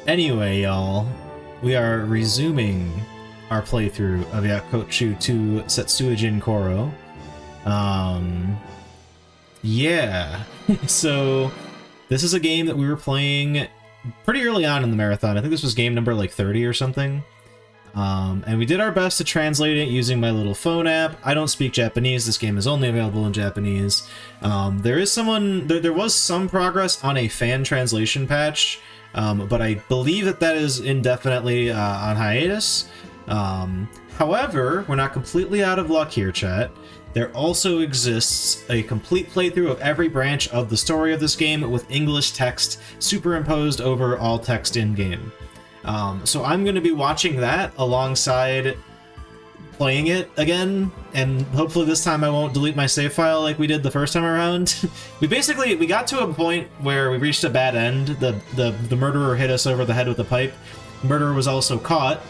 Anyway, y'all, we are resuming our playthrough of Yakochu II Satsujin Koro. Yeah. So, this is a game that we were playing pretty early on in the marathon. I think this was game number like 30 or something. And we did our best to translate it using my little phone app. I don't speak Japanese. This game is only available in Japanese. There was some progress on a fan translation patch, but I believe that is indefinitely on hiatus. However, we're not completely out of luck here, chat. There also exists a complete playthrough of every branch of the story of this game with English text superimposed over all text in-game. So I'm going to be watching that alongside playing it again, and hopefully this time I won't delete my save file like we did the first time around. we got to a point where we reached a bad end. The murderer hit us over the head with a pipe. The murderer was also caught.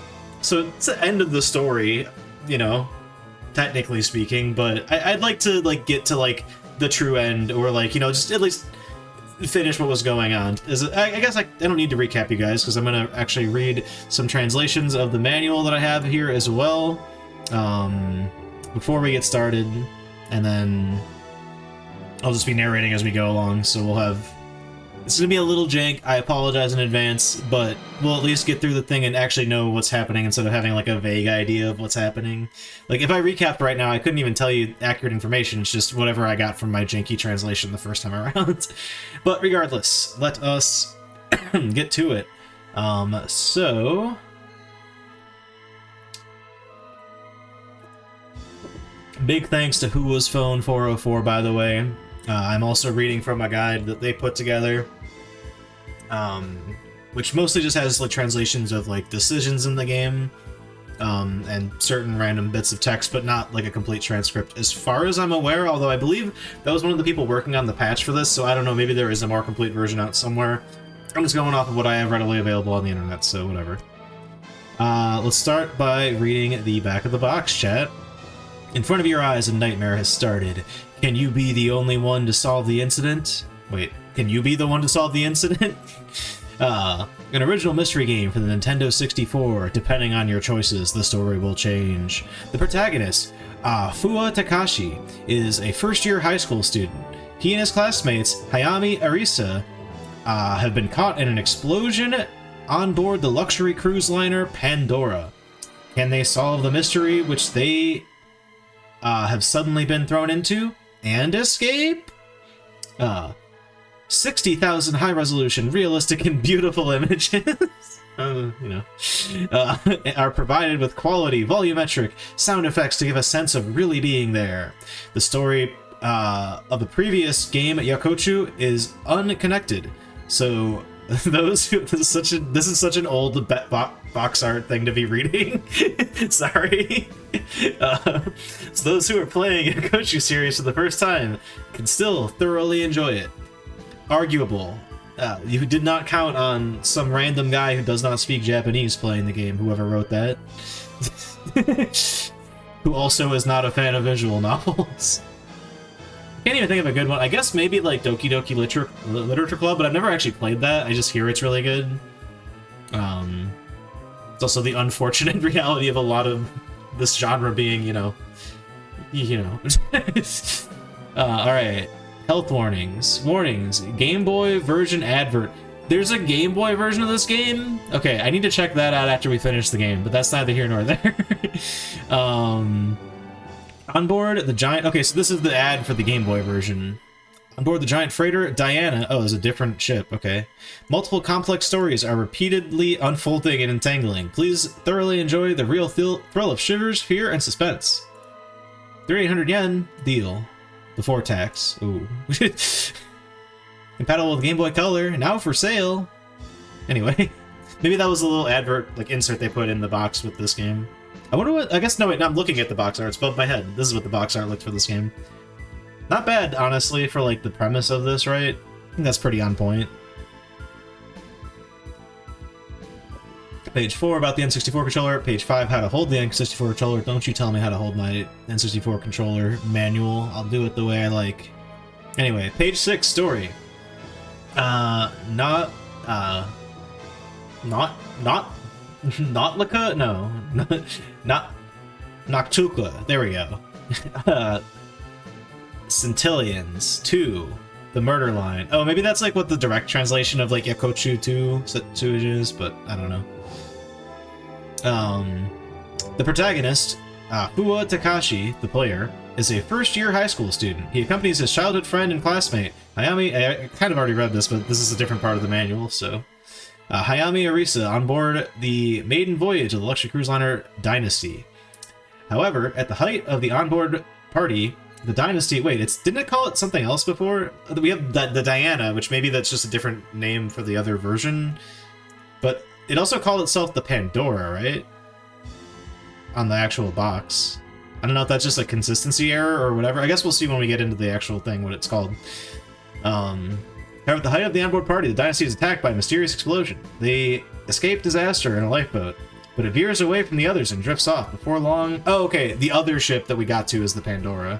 So it's the end of the story, you know, technically speaking, but I'd like to get to the true end, or just at least finish what was going on. I guess I don't need to recap you guys, because I'm going to actually read some translations of the manual that I have here as well before we get started, and then I'll just be narrating as we go along, so it's going to be a little jank. I apologize in advance, but we'll at least get through the thing and actually know what's happening instead of having a vague idea of what's happening. If I recapped right now, I couldn't even tell you accurate information. It's just whatever I got from my janky translation the first time around. But regardless, let us get to it. So big thanks to Who Was Phone 404, by the way. I'm also reading from a guide that they put together, which mostly just has translations of decisions in the game, and certain random bits of text, but not a complete transcript as far as I'm aware, although I believe that was one of the people working on the patch for this, so I don't know, maybe there is a more complete version out somewhere. I'm just going off of what I have readily available on the internet, so whatever. Let's start by reading the back of the box, chat. In front of your eyes, a nightmare has started. Can you be the only one to solve the incident? Wait, can you be the one to solve the incident? An original mystery game for the Nintendo 64. Depending on your choices, the story will change. The protagonist, Fua Takashi, is a first-year high school student. He and his classmates, Hayami Arisa, have been caught in an explosion on board the luxury cruise liner Pandora. Can they solve the mystery which they have suddenly been thrown into and escape? 60,000 high-resolution, realistic, and beautiful images are provided with quality, volumetric sound effects to give a sense of really being there. The story of the previous game, Yakochu, is unconnected. So this is such an old box art thing to be reading. Sorry. So those who are playing Yakochu series for the first time can still thoroughly enjoy it. Arguable. You did not count on some random guy who does not speak Japanese playing the game, whoever wrote that. Who also is not a fan of visual novels. Can't even think of a good one. I guess maybe Doki Doki Literature Club, but I've never actually played that. I just hear it's really good. It's also the unfortunate reality of a lot of this genre being, Alright. Health warnings. Warnings. Game Boy version advert. There's a Game Boy version of this game? Okay, I need to check that out after we finish the game, but that's neither here nor there. On board the giant... Okay, so this is the ad for the Game Boy version. On board the giant freighter, Diana... Oh, there's a different ship, okay. Multiple complex stories are repeatedly unfolding and entangling. Please thoroughly enjoy the real thrill of shivers, fear, and suspense. 3,800 yen, deal. Before tax. Ooh. Compatible with Game Boy Color, now for sale. Anyway, maybe that was a little advert, insert they put in the box with this game. I wonder what... I guess, no, wait, no, I'm looking at the box art. It's above my head. This is what the box art looked for this game. Not bad, honestly, for, the premise of this, right? I think that's pretty on point. Page 4, about the N64 controller. Page 5, how to hold the N64 controller. Don't you tell me how to hold my N64 controller manual. I'll do it the way I like. Anyway, page 6, story. Not Lika? No. Not Noctuka. There we go. Centillions 2. The murder line. Oh, maybe that's like what the direct translation of like Yakochu II Satsujin is, but I don't know. The protagonist, Fuwa Takashi, the player, is a first-year high school student. He accompanies his childhood friend and classmate, Hayami. I kind of already read this, but this is a different part of the manual, so. Hayami Arisa on board the maiden voyage of the luxury cruise liner Dynasty. However, at the height of the onboard party, the Dynasty... Wait, didn't it call it something else before? We have the Diana, which maybe that's just a different name for the other version. But it also called itself the Pandora, right? On the actual box. I don't know if that's just a consistency error or whatever. I guess we'll see when we get into the actual thing what it's called. However, at the height of the onboard party, the Dynasty is attacked by a mysterious explosion. They escape disaster in a lifeboat, but it veers away from the others and drifts off. Before long... Oh, okay, the other ship that we got to is the Pandora.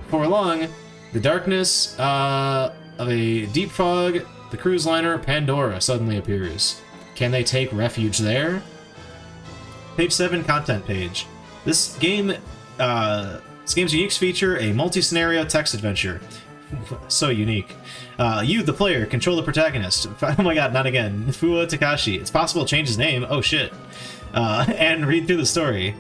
Before long, the darkness of a deep fog, the cruise liner Pandora suddenly appears. Can they take refuge there? Page 7, content page. This game's unique feature, a multi-scenario text adventure. So unique. You, the player, control the protagonist. Oh my god, not again. Fuwa Takashi. It's possible to change his name. Oh shit. And read through the story.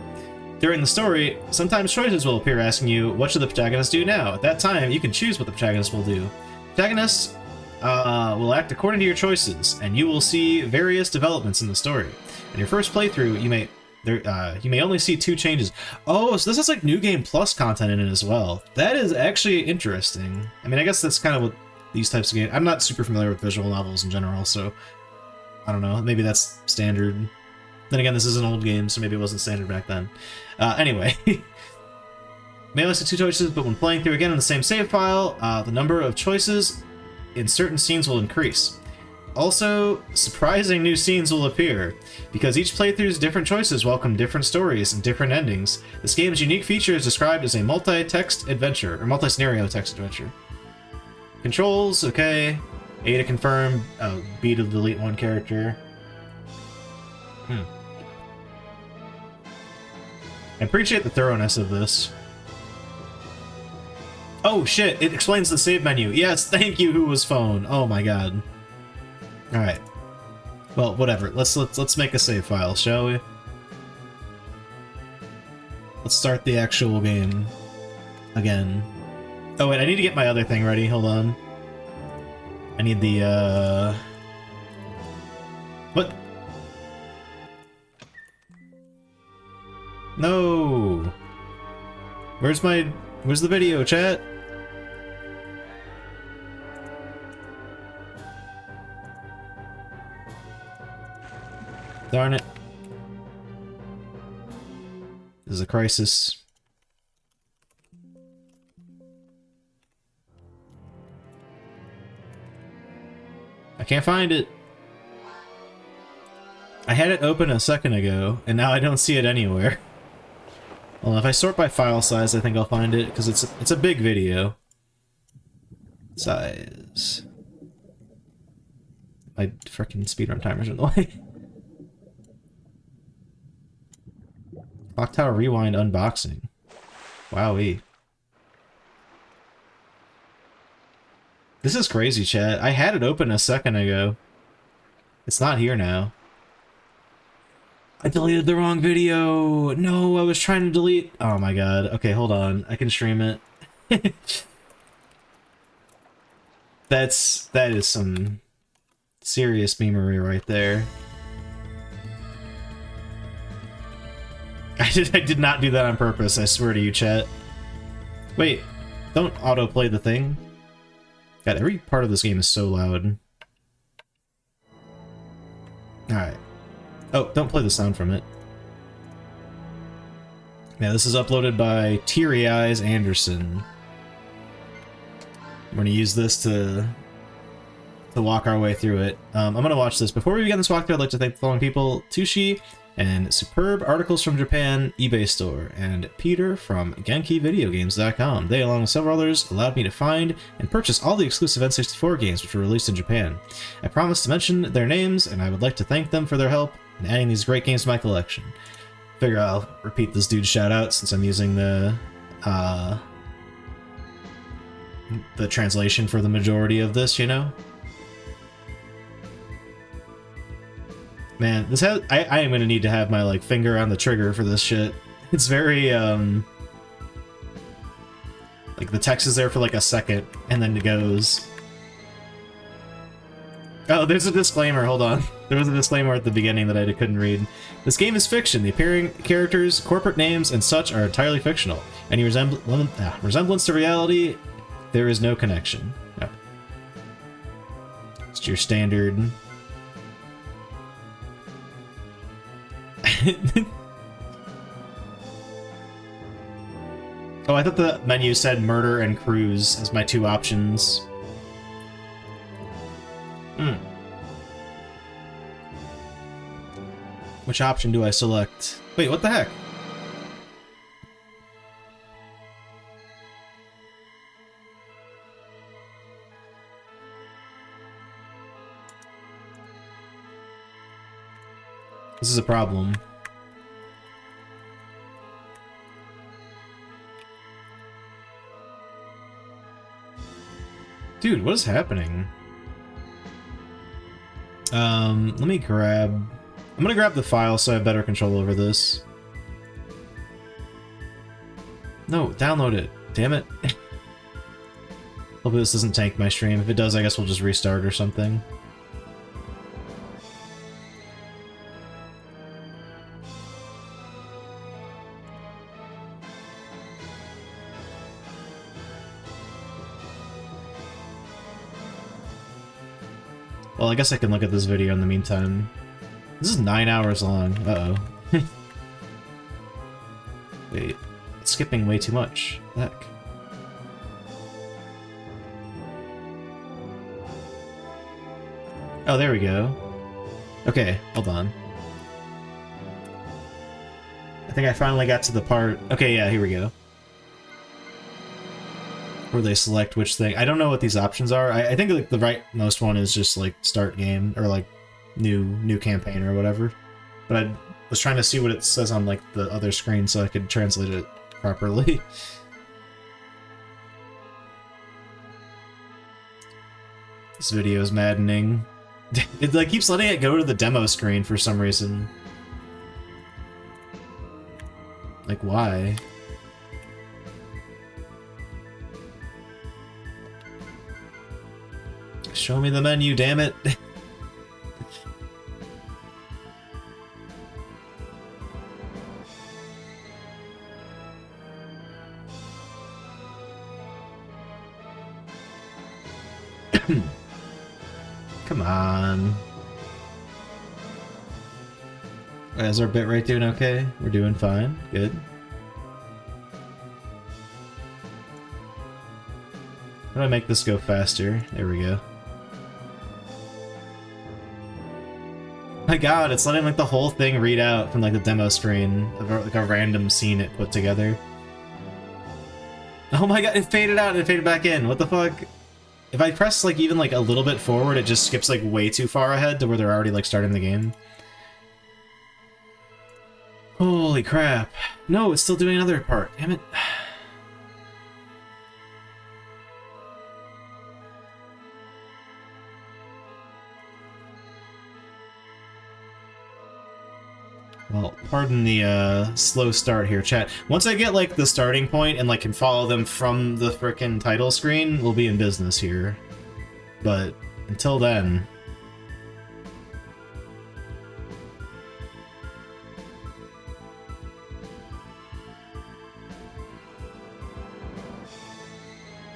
During the story, sometimes choices will appear asking you, what should the protagonist do now? At that time, you can choose what the protagonist will do. Protagonists will act according to your choices, and you will see various developments in the story. In your first playthrough, you may only see 2 changes. Oh, so this is like New Game Plus content in it as well. That is actually interesting. I mean, I guess that's kind of what these types of games... I'm not super familiar with visual novels in general, so... I don't know, maybe that's standard. Then again, this is an old game, so maybe it wasn't standard back then. Anyway. May only see 2 choices, but when playing through again in the same save file, the number of choices in certain scenes will increase. Also, surprising new scenes will appear. Because each playthrough's different choices welcome different stories and different endings, this game's unique feature is described as a multi-text adventure, or multi-scenario text adventure. Controls, okay. A to confirm, B to delete one character. I appreciate the thoroughness of this. Oh shit, it explains the save menu. Yes, thank you, Who Was Phone. Oh my god. Alright. Well, whatever. Let's make a save file, shall we? Let's start the actual game again. Oh wait, I need to get my other thing ready. Hold on. I need the What? No. Where's the video, chat? Darn it. This is a crisis. I can't find it. I had it open a second ago, and now I don't see it anywhere. Well, if I sort by file size, I think I'll find it, because it's a big video. Size. My frickin' speedrun timer's in the way. Clock Tower Rewind unboxing. Wowee. This is crazy, chat. I had it open a second ago. It's not here now. I deleted the wrong video! No, I was trying to delete... Oh my god. Okay, hold on. I can stream it. That is some serious memery right there. I did not do that on purpose, I swear to you, chat. Wait, don't autoplay the thing. God, every part of this game is so loud. Alright. Oh, don't play the sound from it. Yeah, this is uploaded by Teary Eyes Anderson. We're gonna use this to walk our way through it. I'm gonna watch this. Before we begin this walkthrough, I'd like to thank the following people: Tushi, and superb articles from Japan eBay store, and Peter from GenkiVideoGames.com. They, along with several others, allowed me to find and purchase all the exclusive N64 games which were released in Japan. I promised to mention their names, and I would like to thank them for their help in adding these great games to my collection. Figure I'll repeat this dude's shout-out since I'm using the translation for the majority of this, you know? Man, this has I am gonna need to have my like finger on the trigger for this shit. It's very like the text is there for like a second and then it goes. Oh, there's a disclaimer, hold on. There was a disclaimer at the beginning that I couldn't read. This game is fiction. The appearing characters, corporate names, and such are entirely fictional. Any resemblance to reality, there is no connection. No. It's your standard. Oh, I thought the menu said murder and cruise as my two options. Which option do I select? Wait, what the heck? This is a problem. Dude, what is happening? Let me grab... I'm gonna grab the file so I have better control over this. No, download it. Damn it. Hopefully this doesn't tank my stream. If it does, I guess we'll just restart or something. Well, I guess I can look at this video in the meantime. This is 9 hours long. Uh-oh. Wait, it's skipping way too much. What the heck? Oh, there we go. Okay, hold on. I think I finally got to the part... Okay, yeah, here we go. Where they select which thing. I don't know what these options are. I think like the rightmost one is just like start game or like new campaign or whatever. But I was trying to see what it says on like the other screen so I could translate it properly. This video is maddening. It like keeps letting it go to the demo screen for some reason. Like why? Show me the menu, damn it. Come on. Is our bitrate doing okay? We're doing fine. Good. How do I make this go faster? There we go. My god, it's letting like the whole thing read out from like the demo screen of like a random scene it put together. Oh my god, it faded out and it faded back in. What the fuck? If I press like even like a little bit forward, it just skips like way too far ahead to where they're already like starting the game. Holy crap. No, it's still doing another part. Damn it. Well, pardon the slow start here, chat. Once I get like the starting point and like can follow them from the frickin' title screen, we'll be in business here. But until then...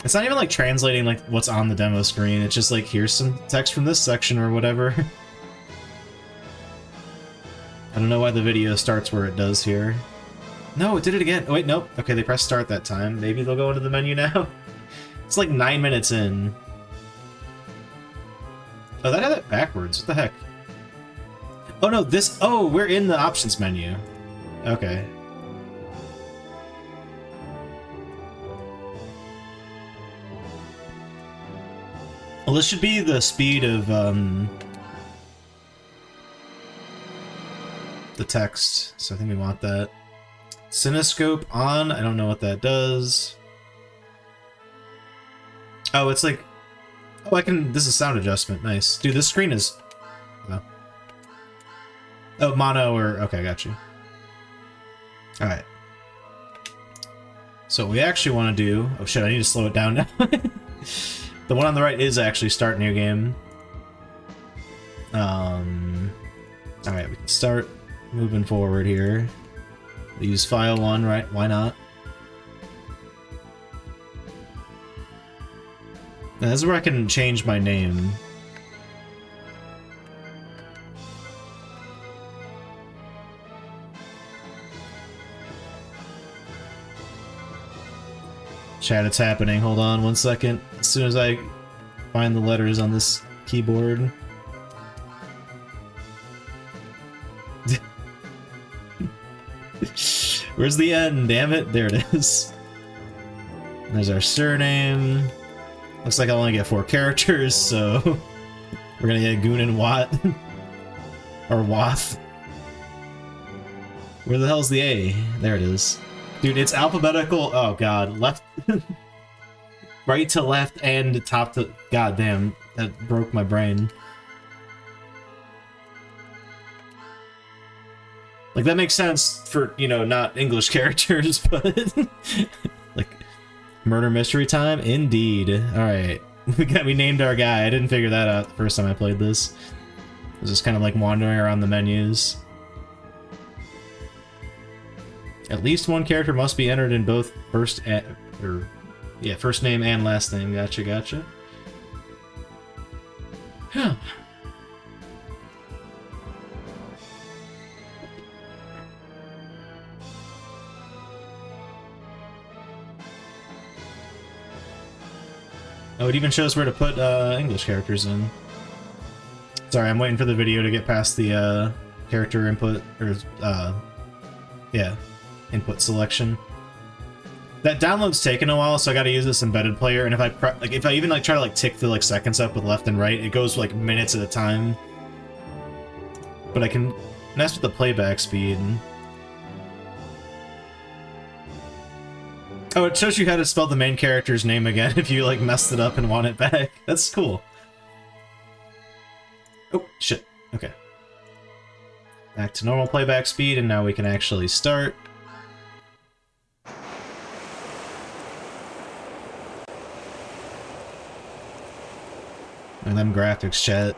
It's not even like translating like what's on the demo screen, it's just like here's some text from this section or whatever. I don't know why the video starts where it does here. No, it did it again. Oh, wait, nope. Okay, they pressed start that time. Maybe they'll go into the menu now. It's like 9 minutes in. Oh, that had it backwards. What the heck? Oh no, this... Oh, we're in the options menu. Okay. Well, this should be the speed of, the text, so I think we want that. Cinescope on, I don't know what that does. Oh, it's like... Oh, I can... This is sound adjustment, nice. Dude, this screen is... Oh, mono or... Okay, got you. Alright. So what we actually want to do... Oh shit, I need to slow it down now. The one on the right is actually start new game. Alright, we can start moving forward here. Use file 1, right? Why not? Now, this is where I can change my name. Chat, it's happening. Hold on 1 second. As soon as I find the letters on this keyboard. Where's the N? Damn it. There it is. There's our surname. Looks like I only get 4 characters, so we're gonna get Goon and Watt. Or Wath. Where the hell's the A? There it is. Dude, it's alphabetical. Oh god, left, right to left and top to. God damn, that broke my brain. Like that makes sense for, you know, not English characters, but like murder mystery time, indeed. All right, we named our guy. I didn't figure that out the first time I played this. I was just kind of like wandering around the menus. At least one character must be entered in both first name and last name. Gotcha, gotcha. Huh. Oh, it even shows where to put English characters in. Sorry, I'm waiting for the video to get past the character input, or yeah. Input selection. That download's taking a while, so I gotta use this embedded player, and if I even like try to like tick the like seconds up with left and right, it goes like minutes at a time. But I can mess with the playback speed. Oh, it shows you how to spell the main character's name again if you like messed it up and want it back. That's cool. Oh, shit. Okay. Back to normal playback speed, and now we can actually start. And them graphics, chat.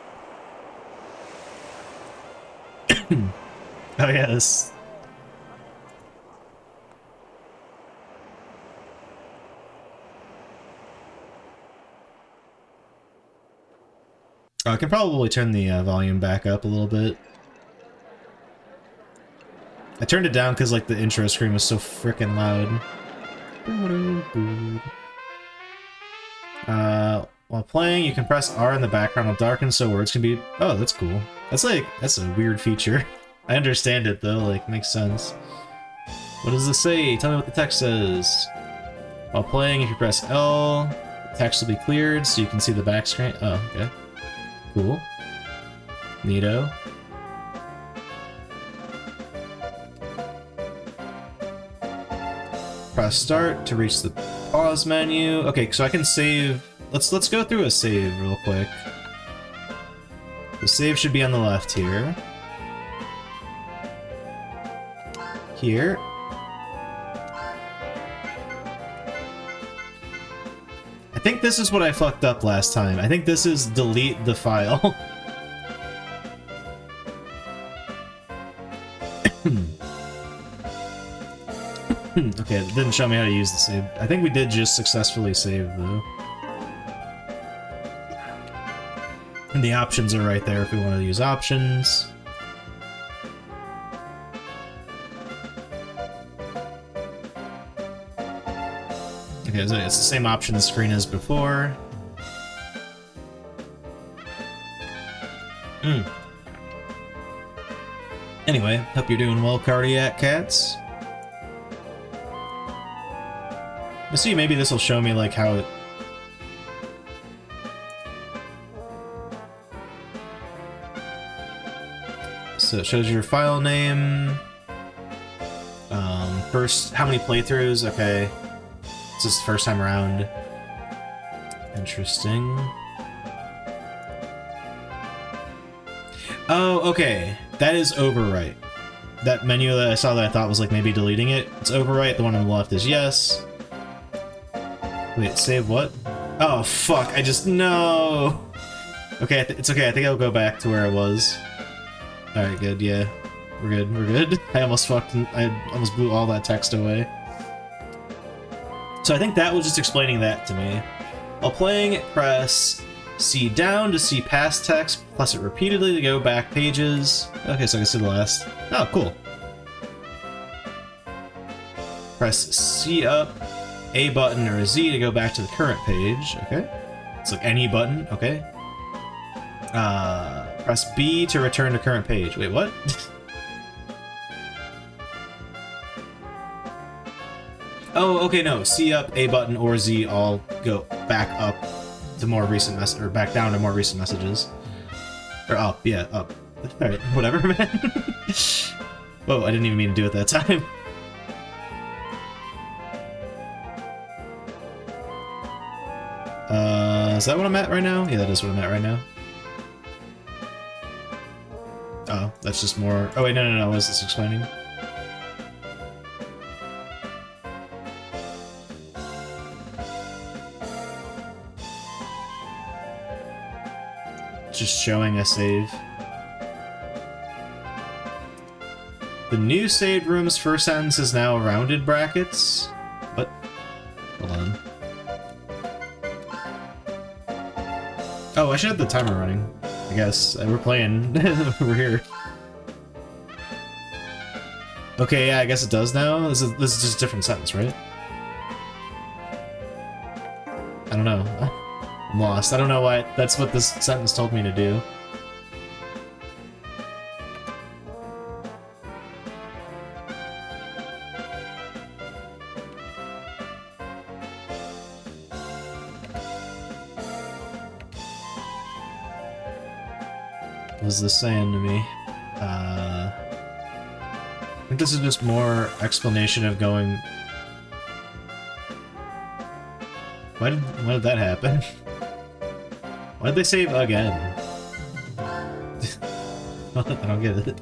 Oh yes. Oh, I can probably turn the volume back up a little bit. I turned it down because like the intro screen was so freaking loud. While playing, you can press R in the background to darken so words can be... Oh, that's cool. That's a weird feature. I understand it though, like, makes sense. What does this say? Tell me what the text says. While playing, if you press L, the text will be cleared so you can see the back screen. Oh, okay. Cool. Neato. Press start to reach the pause menu. Okay, so I can save... Let's go through a save real quick. The save should be on the left here. Here. I think this is what I fucked up last time. I think this is delete the file. Okay, it didn't show me how to use the save. I think we did just successfully save, though. And the options are right there if we want to use options. Okay, so it's the same option screen as before. Anyway, hope you're doing well, Cardiac Cats. Let's see, maybe this will show me like how it... So it shows your file name. First, how many playthroughs? Okay. This is the first time around. Interesting. Oh, okay. That is overwrite. That menu that I saw that I thought was like maybe deleting it, it's overwrite. The one on the left is yes. Wait, save what? Oh, fuck. I just... No! Okay, it's okay. I think I'll go back to where I was. Alright, good. Yeah. We're good. We're good. I almost blew all that text away. So I think that was just explaining that to me. While playing, press C down to see past text, press it repeatedly to go back pages. Okay, so I can see the last. Oh, cool. Press C up, A button, or a Z to go back to the current page. Okay. It's like any button. Okay. Press B to return to current page. Wait, what? Oh, okay, no. C up, A button, or Z all go back up to more recent or back down to more recent messages. Or up, yeah, up. Alright, whatever, man. Whoa, I didn't even mean to do it that time. Is that what I'm at right now? Yeah, that is what I'm at right now. Oh, that's just more... Oh, wait, no, what is this explaining? Just showing a save. The new saved room's first sentence is now rounded brackets. What? Hold on. Oh, I should have the timer running. I guess. We're playing. We're here. Okay, yeah, I guess it does now. This is just a different sentence, right? I don't know. I'm lost. I don't know why. That's what this sentence told me to do. What is this saying to me? I think this is just more explanation of going... Why did that happen? Why did they save again? I don't get it.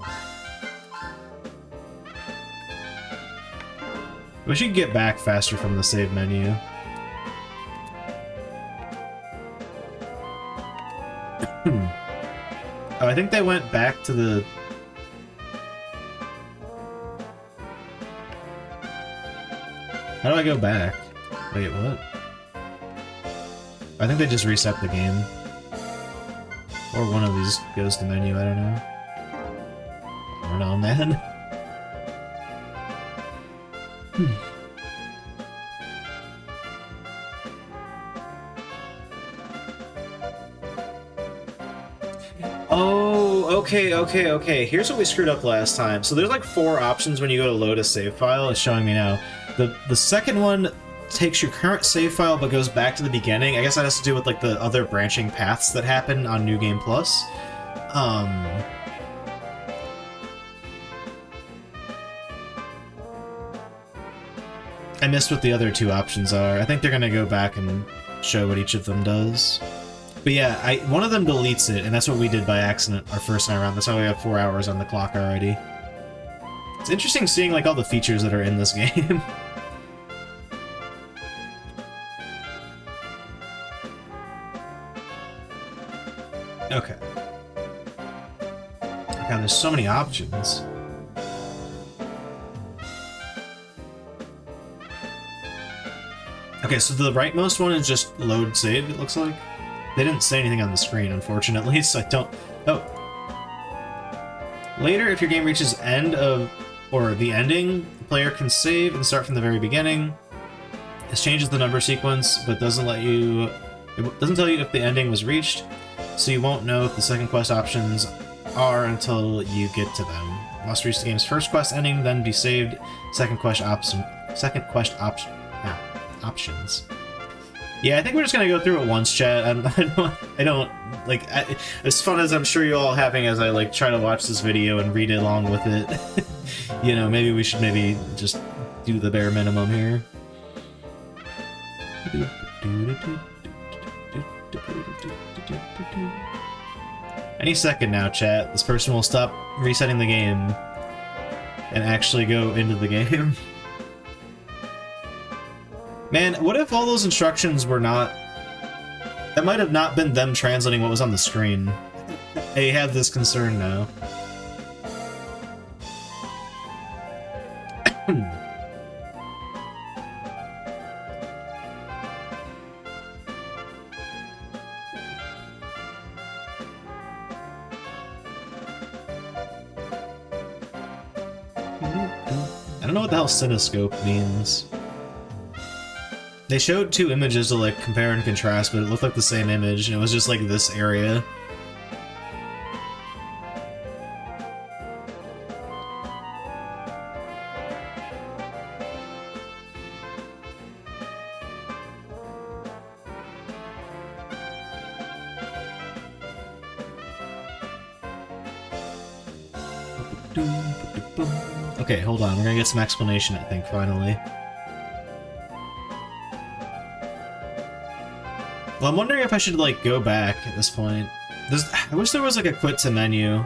We should get back faster from the save menu. Oh, I think they went back to the... How do I go back? Wait, what? I think they just reset the game. Or one of these goes to menu, I don't know. I don't know, man. Oh, okay. Here's what we screwed up last time. So there's like 4 options when you go to load a save file. It's showing me now. The second one takes your current save file but goes back to the beginning. I guess that has to do with like the other branching paths that happen on New Game Plus. I missed what the other 2 options are. I think they're gonna go back and show what each of them does. But yeah, one of them deletes it, and that's what we did by accident our first time around. That's why we have 4 hours on the clock already. It's interesting seeing like all the features that are in this game. Okay. God, there's so many options. Okay, so the rightmost one is just load save, it looks like. They didn't say anything on the screen, unfortunately, so I don't... Oh. Later, if your game reaches end of... or the ending, the player can save and start from the very beginning. This changes the number sequence, but doesn't let you... It doesn't tell you if the ending was reached, so you won't know if the second quest options R until you get to them. Must reach the game's first quest ending, then be saved. Second quest options. Yeah, I think we're just gonna go through it once, chat. I don't like as fun as I'm sure you all having as I like try to watch this video and read it along with it. You know, maybe we should just do the bare minimum here. Any second now, chat. This person will stop resetting the game and actually go into the game. Man, what if all those instructions were not... That might have not been them translating what was on the screen. I have this concern now. I don't know what the hell cinescope means. They showed two images to like compare and contrast, but it looked like the same image, and it was just like this area. Okay, hold on. We're gonna get some explanation, I think, finally. Well, I'm wondering if I should, like, go back at this point. I wish there was, like, a quit to menu.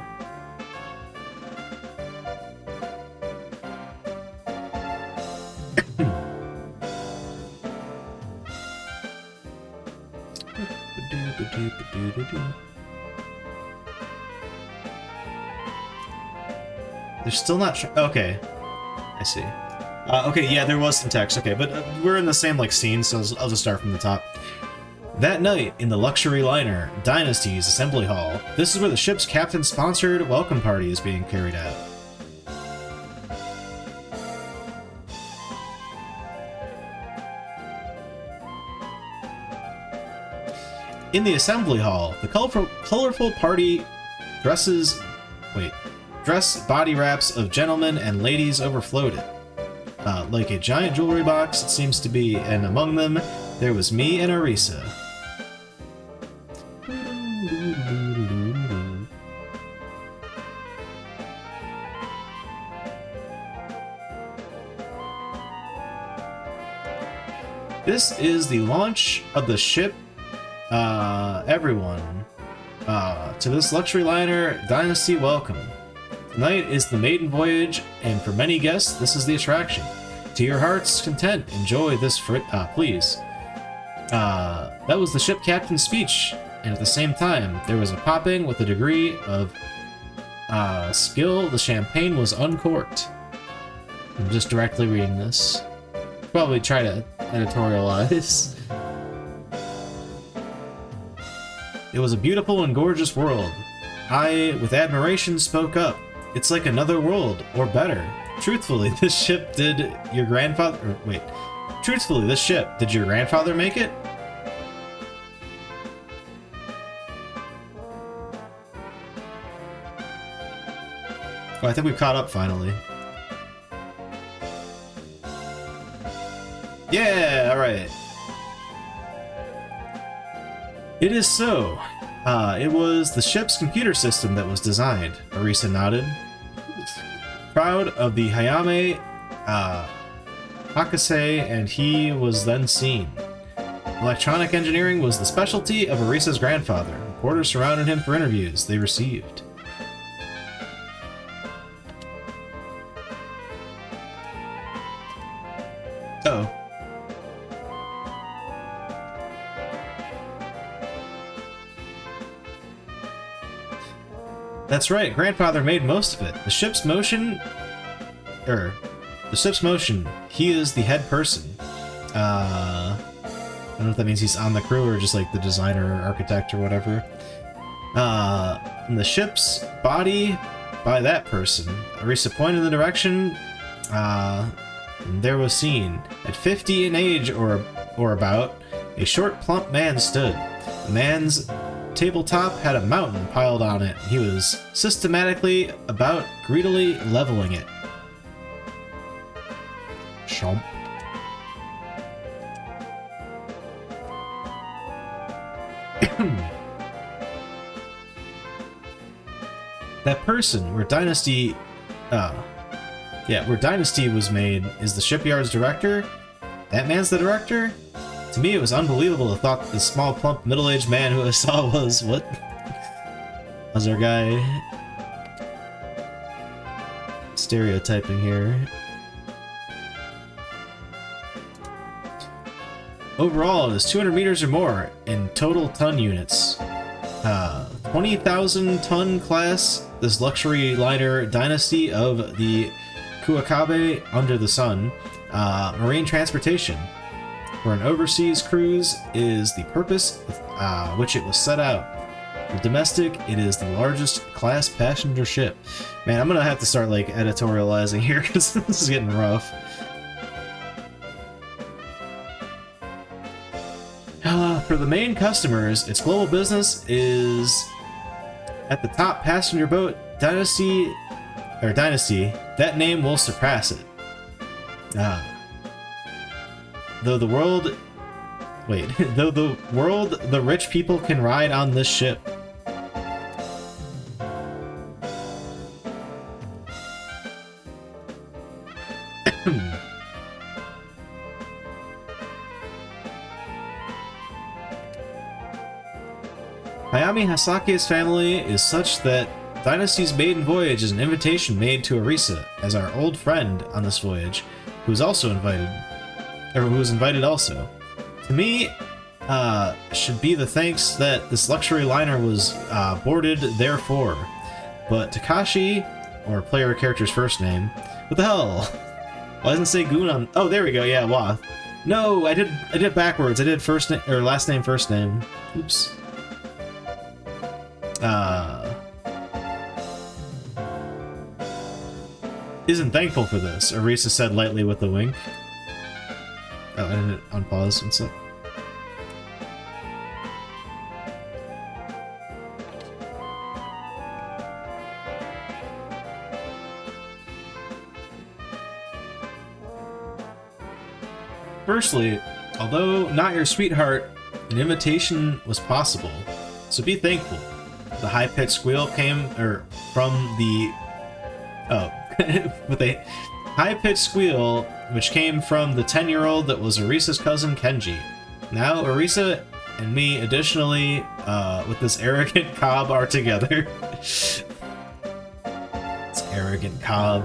They're still not sure. Okay. I see. Okay, yeah, there was some text. Okay, but we're in the same, like, scene, so I'll just start from the top. That night, in the luxury liner, Dynasty's assembly hall, this is where the ship's captain-sponsored welcome party is being carried out. In the assembly hall, the colorful party dress body wraps of gentlemen and ladies overflowed it. Like a giant jewelry box, it seems to be, and among them, there was me and Arisa. This is the launch of the ship, everyone. To this luxury liner, Dynasty welcome. Tonight is the maiden voyage, and for many guests, this is the attraction. To your heart's content, enjoy this please. That was the ship captain's speech, and at the same time, there was a popping with a degree of skill. The champagne was uncorked. I'm just directly reading this. Probably try to editorialize. It was a beautiful and gorgeous world. I, with admiration, spoke up. It's like another world, or better. Truthfully, this ship did your grandfather... Truthfully, this ship, did your grandfather make it? Oh, I think we've caught up finally. Yeah, alright. It is so. It was the ship's computer system that was designed, Arisa nodded. Proud of the Hayame Hakase, and he was then seen. Electronic engineering was the specialty of Arisa's grandfather. Reporters surrounded him for interviews they received. Uh-oh. That's right, grandfather made most of it. The ship's motion, he is the head person. I don't know if that means he's on the crew or just like the designer or architect or whatever. And the ship's body by that person. Arisa pointed in the direction, and there was seen. At 50 in age or about, a short, plump man stood. The man's tabletop had a mountain piled on it. He was systematically about greedily leveling it. Chomp. That person where Dynasty was made is the shipyard's director? That man's the director? To me, it was unbelievable to thought this small, plump, middle-aged man who I saw was... What? Was our guy... stereotyping here. Overall, it is 200 meters or more in total ton units. 20,000 ton class, this luxury liner Dynasty of the Kuakabe under the sun. Marine transportation. For an overseas cruise is the purpose with which it was set out. For domestic, it is the largest class passenger ship. Man, I'm gonna have to start like editorializing here because this is getting rough. For the main customers, its global business is at the top passenger boat Dynasty. That name will surpass it. Though the world, the rich people can ride on this ship. Hayami Hasake's family is such that Dynasty's maiden voyage is an invitation made to Arisa as our old friend on this voyage, who was invited also. To me, should be the thanks that this luxury liner was boarded therefore. But Takashi, or player character's first name, what the hell? Why doesn't it say Goon on? Oh, there we go. Yeah, Wath. No, I did it backwards. I did first name or last name, first name. Oops. Isn't thankful for this, Arisa said lightly with a wink. Oh, I didn't unpause and stuff. Firstly, although not your sweetheart, an invitation was possible, so be thankful. The high-pitched squeal came from the... Oh, with a high-pitched squeal which came from the 10-year-old that was Arisa's cousin Kenji. Now Arisa and me, additionally, with this arrogant cob, are together. This arrogant cob.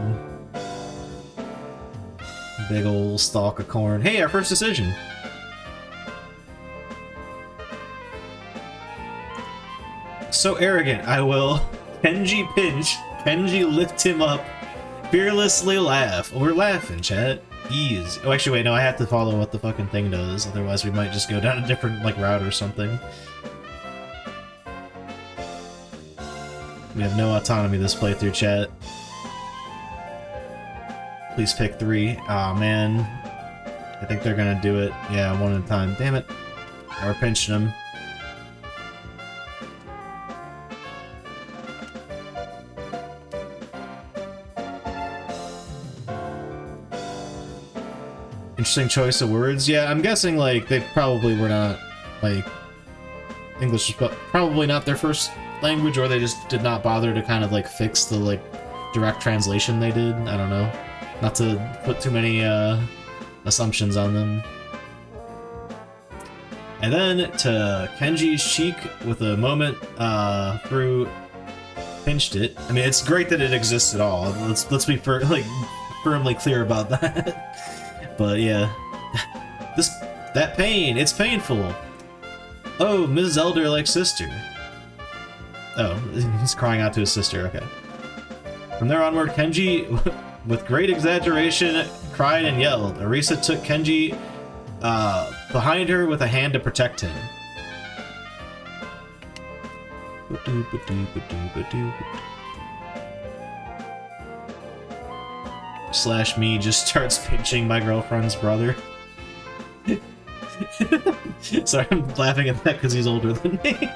Big ol' stalk of corn. Hey, our first decision! So arrogant, I will Kenji pinch, Kenji lift him up, fearlessly laugh. Oh, we're laughing, chat. Ease. Oh, actually, wait, no, I have to follow what the fucking thing does, otherwise we might just go down a different, like, route or something. We have no autonomy this playthrough, chat. Please pick 3. Aw, man. I think they're gonna do it. Yeah, one at a time. Damn it. We're pinching them. Interesting choice of words. Yeah, I'm guessing, like, they probably were not, like, English was probably not their first language, or they just did not bother to kind of, like, fix the, like, direct translation they did. I don't know. Not to put too many, assumptions on them. And then to Kenji's cheek with a moment, through pinched it. I mean, it's great that it exists at all. Let's be firmly clear about that. But yeah, that pain, it's painful. Oh, Ms. Elder like sister. Oh, he's crying out to his sister, okay. From there onward, Kenji, with great exaggeration, cried and yelled. Arisa took Kenji behind her with a hand to protect him. Slash me just starts pinching my girlfriend's brother. Sorry, I'm laughing at that because he's older than me.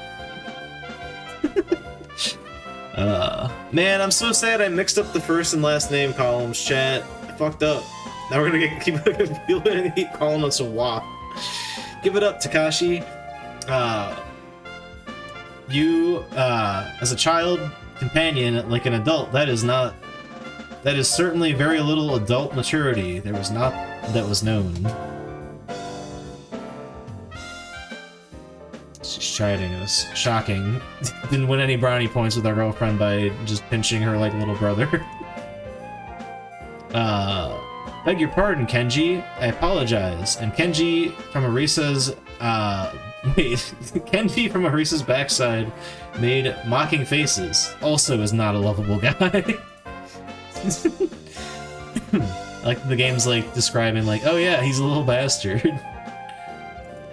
Man, I'm so sad I mixed up the first and last name columns, chat. I fucked up. Now we're gonna keep calling us a WA. Give it up, Takashi. You, as a child companion, like an adult, that is certainly very little adult maturity. There was not that was known. She's chiding us. Shocking. Didn't win any brownie points with our girlfriend by just pinching her like little brother. Beg your pardon, Kenji. I apologize. And Kenji from Arisa's, Kenji from Arisa's backside made mocking faces. Also is not a lovable guy. Like the game's like describing like, oh yeah, he's a little bastard.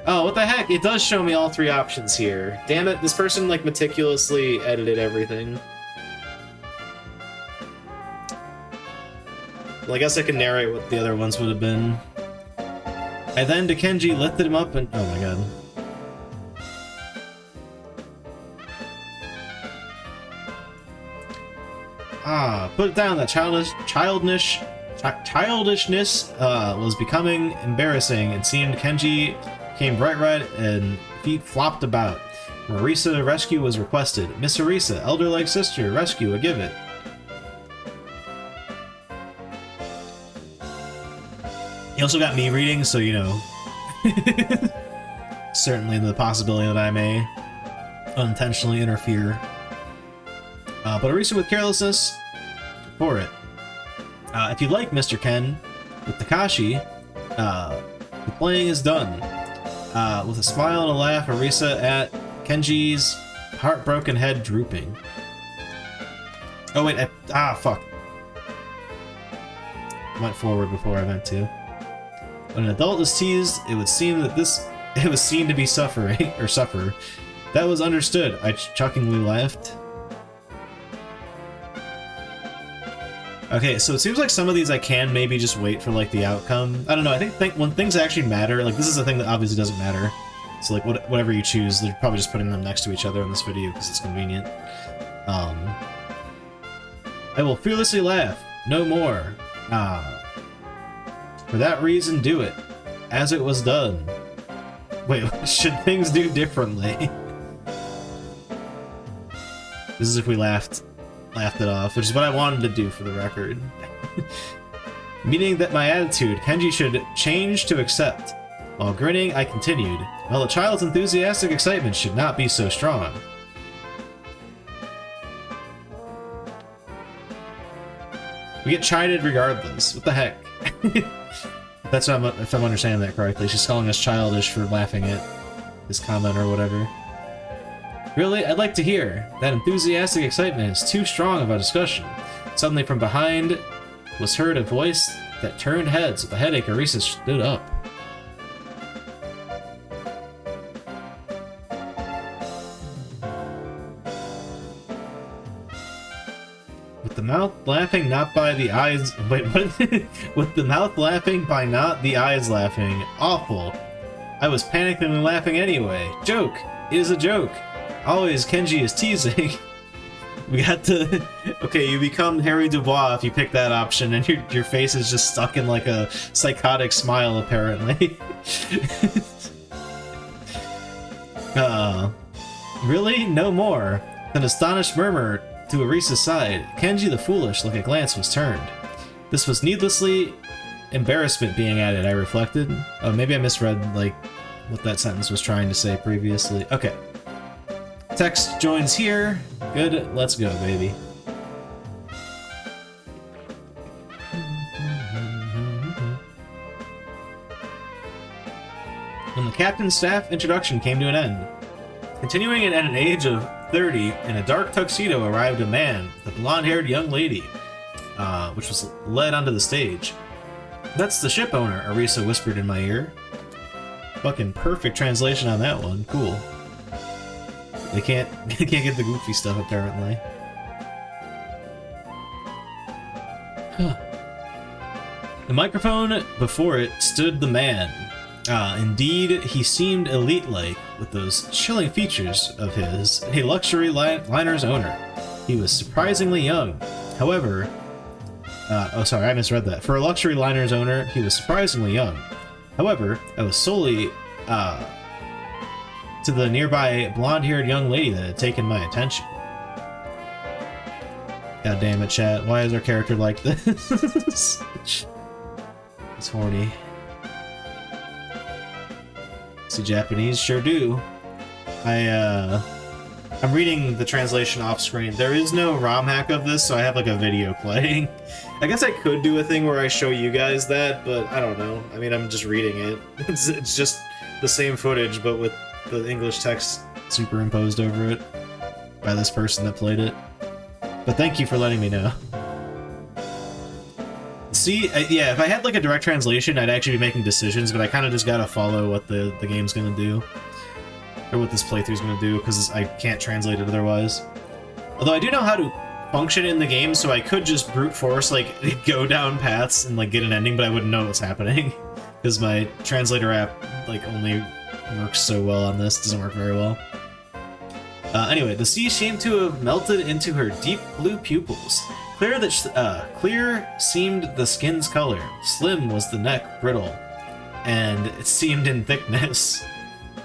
Oh, what the heck? It does show me all three options here. Damn it, this person like meticulously edited everything. Well, I guess I can narrate what the other ones would have been. I then to Kenji lifted him up and oh my god. Put it down that childishness was becoming embarrassing. It seemed Kenji became bright red and feet flopped about. Arisa rescue was requested. Miss Arisa, elder-like sister, rescue, give it. He also got me reading, so you know. Certainly the possibility that I may unintentionally interfere. But Arisa with carelessness, for it. If you'd like, Mr. Ken, with Takashi, the playing is done. With a smile and a laugh, Arisa at Kenji's heartbroken head drooping. Oh wait, fuck. I went forward before I meant to. When an adult is teased, it would seem that it was seen to be suffering, or suffer. That was understood, I chuckingly laughed. Okay, so it seems like some of these I can maybe just wait for, like, the outcome. I don't know, I think when things actually matter, like, this is a thing that obviously doesn't matter. So, like, whatever you choose, they're probably just putting them next to each other in this video because it's convenient. I will fearlessly laugh. No more. For that reason, do it. As it was done. Wait, should things do differently? This is if we laughed it off, which is what I wanted to do for the record. Meaning that my attitude, Kenji should change to accept. While grinning, I continued, well, a child's enthusiastic excitement should not be so strong. We get chided regardless. What the heck? That's if I'm understanding that correctly. She's calling us childish for laughing at this comment or whatever. Really? I'd like to hear. That enthusiastic excitement is too strong of a discussion. Suddenly from behind was heard a voice that turned heads. With a headache, Arisa stood up. With the mouth laughing, not by the eyes... Wait, what? With the mouth laughing by not the eyes laughing. Awful. I was panicking laughing anyway. Joke. It is a joke. Always, Kenji is teasing. We got to... Okay, you become Harry Dubois if you pick that option, and your face is just stuck in like a psychotic smile, apparently. Really? No more. An astonished murmur to Arisa's side. Kenji the foolish, like a glance was turned. This was needlessly embarrassment being added, I reflected. Oh, maybe I misread, like, what that sentence was trying to say previously. Okay. Text joins here. Good, let's go, baby. When the captain's staff introduction came to an end, continuing at an age of 30, in a dark tuxedo arrived a man with a blonde-haired young lady, which was led onto the stage. That's the ship owner, Arisa whispered in my ear. Fucking perfect translation on that one. Cool. They can't get the goofy stuff, apparently. The microphone before it stood the man. Indeed, he seemed elite-like, with those chilling features of his, a luxury liner's owner. he was surprisingly young. However, oh sorry, I misread that. For a luxury liner's owner, he was surprisingly young. However, I was solely to the nearby blonde-haired young lady that had taken my attention. God damn it, chat. Why is our character like this? It's horny. See Japanese? Sure do. I'm reading the translation off screen. There is no ROM hack of this, so I have like a video playing. I guess I could do a thing where I show you guys that, but I don't know. I mean, I'm just reading it. It's just the same footage, but with the English text superimposed over it by this person that played it. But thank you for letting me know. See, yeah, if I had like a direct translation, I'd actually be making decisions, but I kind of just gotta follow what the game's gonna do. Or what this playthrough's gonna do, because I can't translate it otherwise. Although I do know how to function in the game, so I could just brute force, like, go down paths and, like, get an ending, but I wouldn't know what's happening. Because my translator app, like, only works so well on this, doesn't work very well. Anyway, the sea seemed to have melted into her deep blue pupils. Clear seemed the skin's color, slim was the neck, brittle, and it seemed in thickness.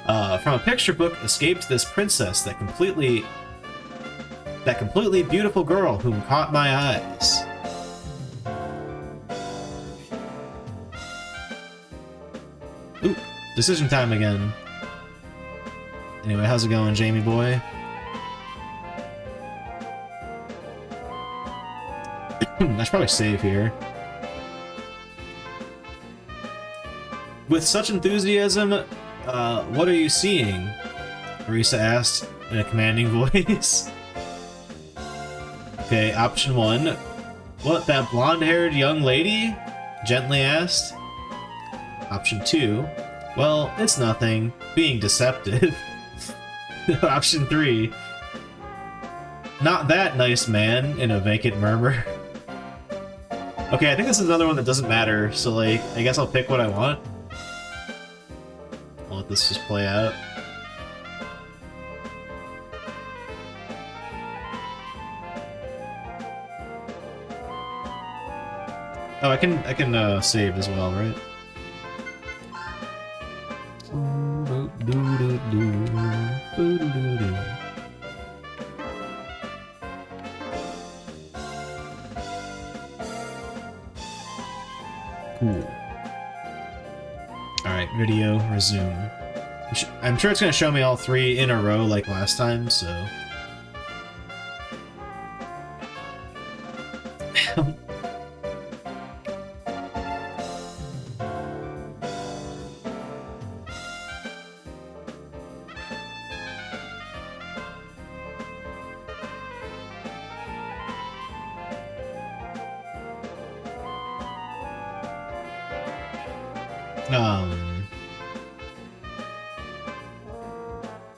From a picture book escaped this princess, that completely beautiful girl whom caught my eyes. Ooh, decision time again. Anyway, how's it going, Jamie boy? I should probably save here. With such enthusiasm, what are you seeing? Arisa asked in a commanding voice. Okay, option 1. What, that blonde-haired young lady? Gently asked. Option 2. Well, it's nothing. Being deceptive. Option 3. Not that nice man, in a vacant murmur. Okay, I think this is another one that doesn't matter, so like, I guess I'll pick what I want. I'll let this just play out. Oh, I can save as well, right? Cool. Alright, video, resume. I'm sure it's gonna show me all 3 in a row like last time, so...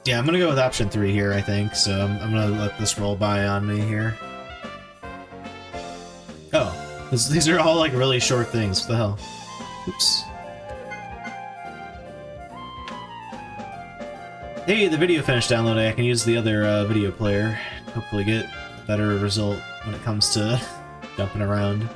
Yeah, I'm gonna go with option 3 here, I think, so I'm gonna let this roll by on me here. Oh, these are all like really short things, what the hell? Oops. Hey, the video finished downloading, I can use the other video player. Hopefully get a better result when it comes to jumping around.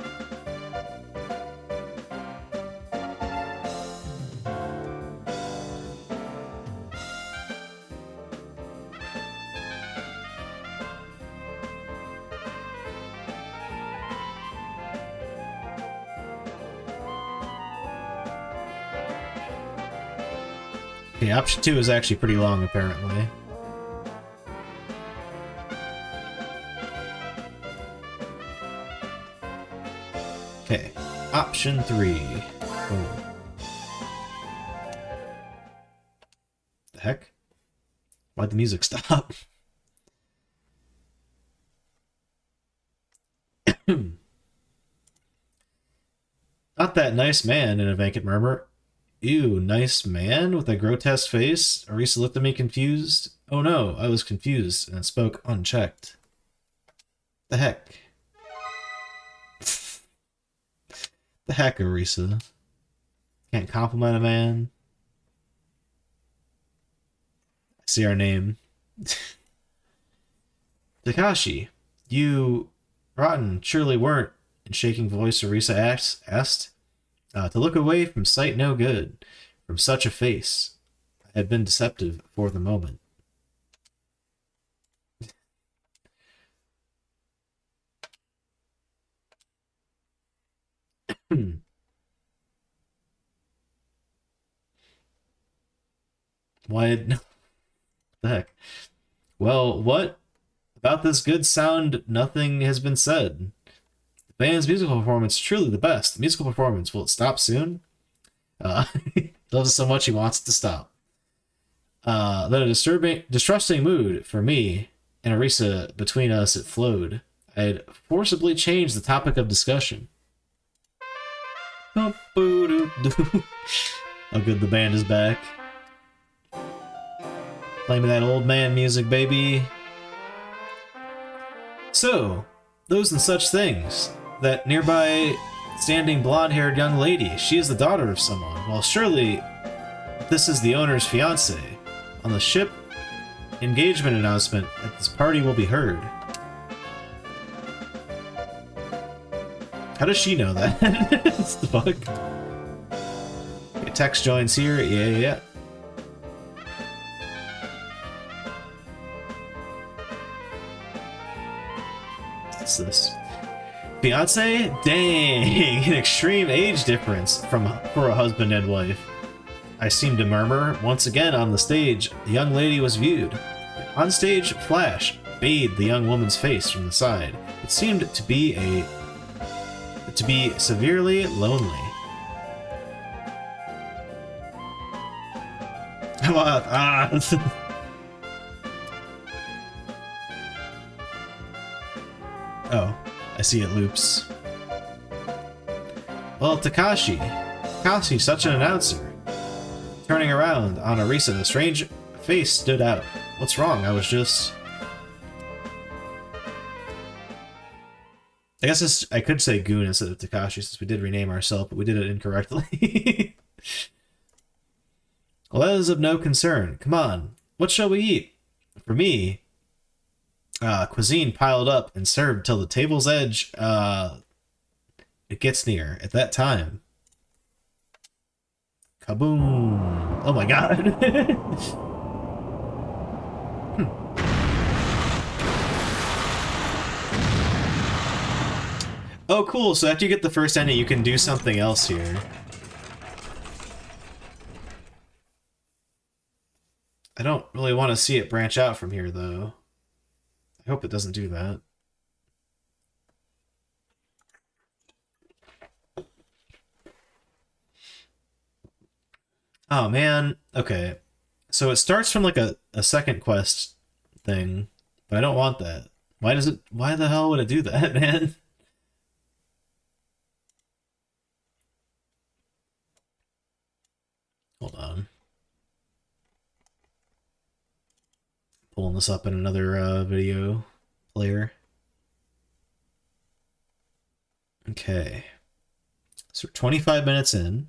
Okay, option 2 is actually pretty long, apparently. Okay, option 3. Boom. The heck? Why'd the music stop? Not that nice man, in a vacant murmur. Ew, nice man with a grotesque face? Arisa looked at me confused. Oh no, I was confused and spoke unchecked. The heck? The heck, Arisa? Can't compliment a man? I see our name. Takashi. You, rotten, surely weren't, in shaking voice Orisa asked. To look away from sight no good, from such a face. I had been deceptive for the moment. Why? No, the heck? Well, what? About this good sound, nothing has been said. The band's musical performance is truly the best. The musical performance, will it stop soon? He loves it so much he wants it to stop. Then a distrusting mood for me and Orisa between us it flowed. I had forcibly changed the topic of discussion. Oh, good, the band is back. Play me that old man music, baby. So, those and such things. That nearby standing blonde-haired young lady, she is the daughter of someone. Well, surely this is the owner's fiancé. On the ship, engagement announcement at this party will be heard. How does she know that? What the fuck? Okay, text joins here. Yeah. What's this? Fiancé? Dang! An extreme age difference for a husband and wife. I seemed to murmur. Once again on the stage, the young lady was viewed. On stage, flash bathed the young woman's face from the side. It seemed to be severely lonely. Oh, I see it loops. Well, Takashi, such an announcer. Turning around on Orisa, a strange face stood out. What's wrong? I was just... I guess I could say Goon instead of Takashi since we did rename ourselves, but we did it incorrectly. Well, that is of no concern. Come on, what shall we eat? For me, cuisine piled up and served till the table's edge, it gets near. At that time, kaboom! Oh my god! Oh, cool. So after you get the first ending, you can do something else here. I don't really want to see it branch out from here, though. I hope it doesn't do that. Oh, man. Okay. So it starts from, like, a second quest thing, but I don't want that. Why the hell would it do that, man? Hold on. Pulling this up in another video player. Okay. So we're 25 minutes in.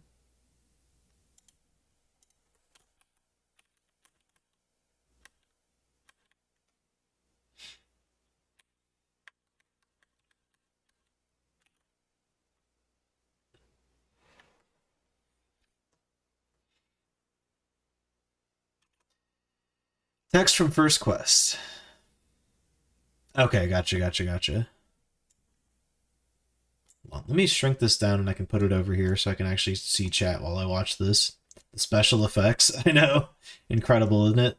Text from first quest. Okay, gotcha. Well, let me shrink this down and I can put it over here so I can actually see chat while I watch this. The special effects, I know. Incredible, isn't it?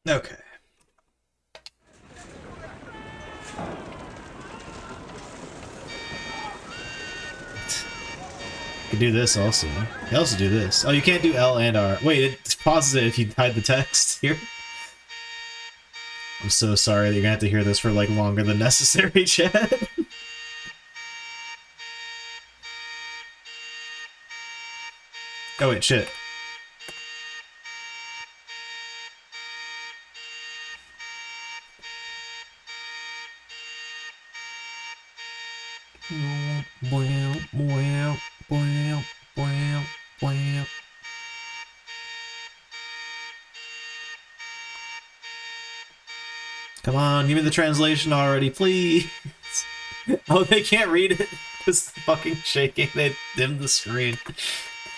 Okay. You can do this also. You can also do this. Oh, you can't do L and R. Wait, it pauses it if you hide the text here. I'm so sorry that you're gonna have to hear this for like longer than necessary, chat. Oh wait, shit. Come on, give me the translation already, please. Oh, they can't read it. It's fucking shaking. They dimmed the screen.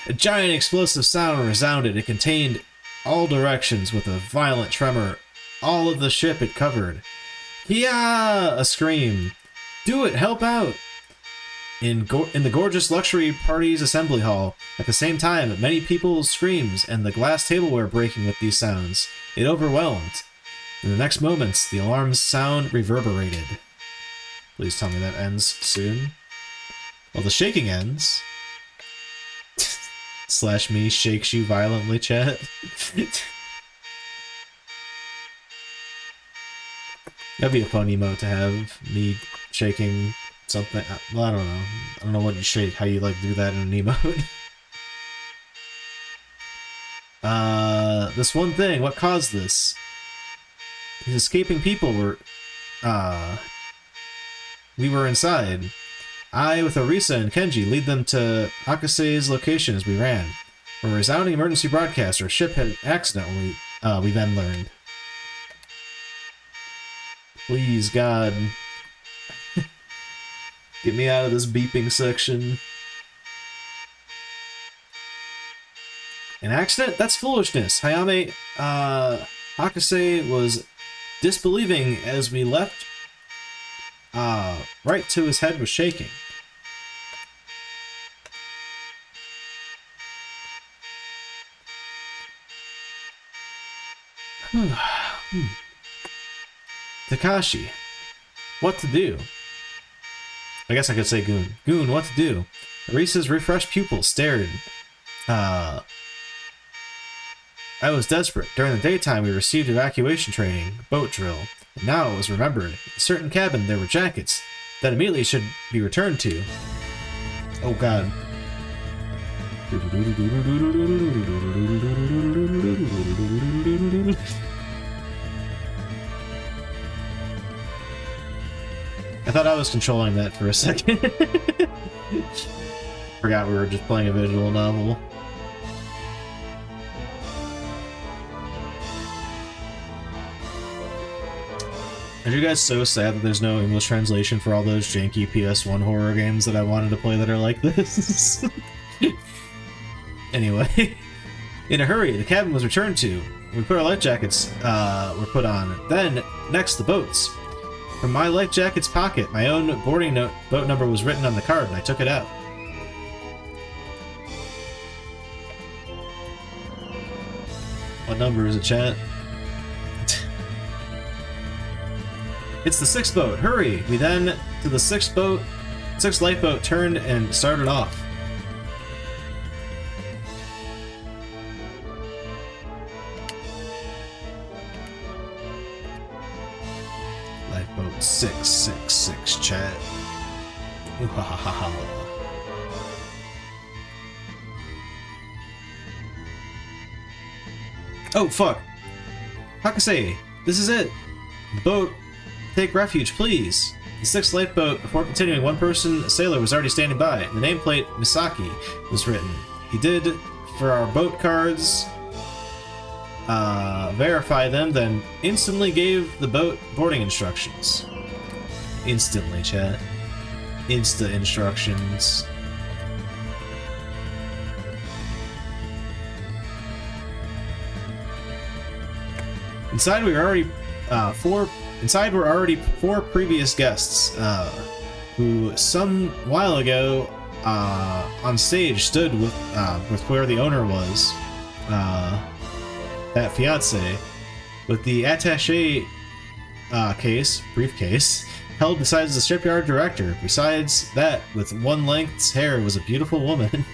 A giant explosive sound resounded. It contained all directions with a violent tremor. All of the ship it covered. Yeah! A scream. Do it! Help out! In the gorgeous luxury party's assembly hall, at the same time, many people's screams and the glass tableware breaking with these sounds. It overwhelmed. In the next moments, the alarm's sound reverberated. Please tell me that ends soon. Well, the shaking ends. Slash me shakes you violently, chat. That'd be a fun emote to have, me shaking something. Well, I don't know. I don't know what you shake, how you like do that in an emote. This one thing, what caused this? These escaping people were, we were inside. I, with Orisa and Kenji, lead them to Akase's location as we ran. A resounding emergency broadcast, our ship had an accident, we then learned. Please, God. Get me out of this beeping section. An accident? That's foolishness. Hayame, Akase was disbelieving as we left. Right to his head was shaking. Takashi, what to do? I guess I could say Goon. Goon, what to do? Arisa's refreshed pupils stared. I was desperate. During the daytime, we received evacuation training, boat drill. And now it was remembered. In a certain cabin, there were jackets that immediately should be returned to. Oh, God. I thought I was controlling that for a second. Forgot we were just playing a visual novel. Are you guys so sad that there's no English translation for all those janky PS1 horror games that I wanted to play that are like this? Anyway, in a hurry, the cabin was returned to. We put our life jackets were put on. Then, next, the boats. From my life jacket's pocket, my own boarding boat number was written on the card, and I took it out. What number is it, chat? It's the 6th boat. Hurry! We then, to the 6th lifeboat, turned and started off. Lifeboat 666, chat. Ooh, ha ha ha ha. Oh, fuck. Hakase, this is it. The boat. Take refuge, please. The 6th lifeboat, before continuing, one person, a sailor, was already standing by. The nameplate, Misaki, was written. He did, for our boat cards, verify them, then instantly gave the boat boarding instructions. Instantly, chat. Insta instructions. Inside were already four previous guests, who some while ago on stage stood with where the owner was, that fiance, with the attaché briefcase, held beside the shipyard director. Besides that, with one length's hair, was a beautiful woman.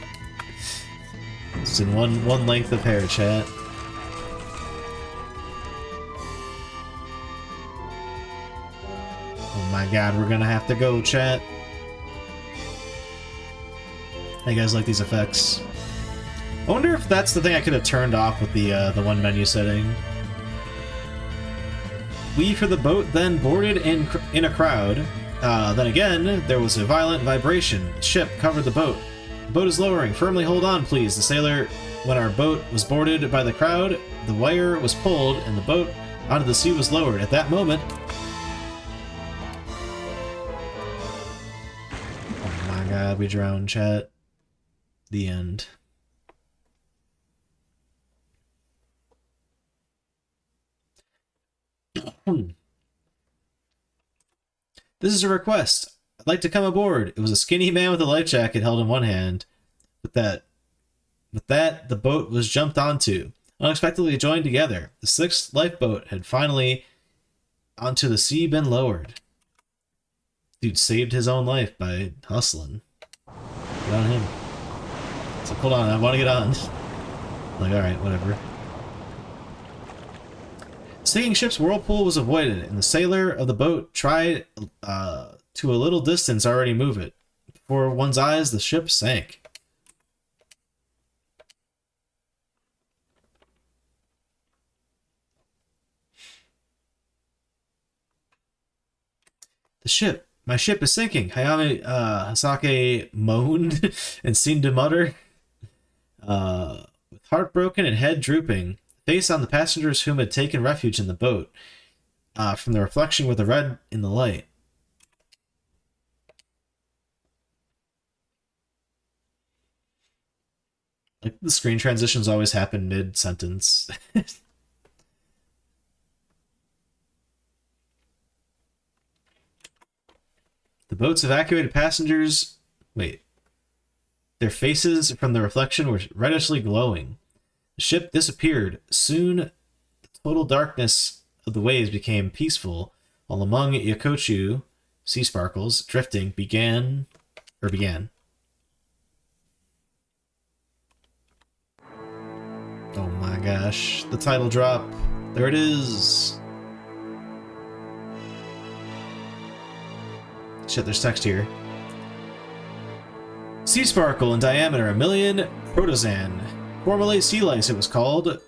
It's in one length of hair, chat. Oh my god, we're gonna have to go, chat. Hey guys, like these effects? I wonder if that's the thing I could have turned off with the one menu setting. We for the boat then boarded in a crowd. Then again, there was a violent vibration. The ship covered the boat. The boat is lowering. Firmly hold on, please. The sailor, when our boat was boarded by the crowd, the wire was pulled and the boat onto the sea was lowered. At that moment... Oh my god, we drowned, chat. The end. This is a request. I'd like to come aboard. It was a skinny man with a life jacket held in one hand. With that, the boat was jumped onto. Unexpectedly joined together. The 6th lifeboat had finally onto the sea been lowered. Dude saved his own life by hustling. Good on him. So hold on, I want to get on. Like, alright, whatever. Sinking ship's whirlpool was avoided, and the sailor of the boat tried to a little distance already move it. Before one's eyes, the ship sank. My ship is sinking. Hayame Hasake moaned and seemed to mutter. With heart broken and head drooping, face on the passengers whom had taken refuge in the boat, from the reflection with the red in the light. Like, the screen transitions always happen mid-sentence. The boat's evacuated passengers... Wait. Their faces from the reflection were reddishly glowing. The ship disappeared. Soon, the total darkness of the waves became peaceful, while among Yakochu sea sparkles drifting began. Oh my gosh. The title drop. There it is. Shit, there's text here. Sea sparkle in diameter, 1,000,000 protozan. Formerly sea lice, it was called.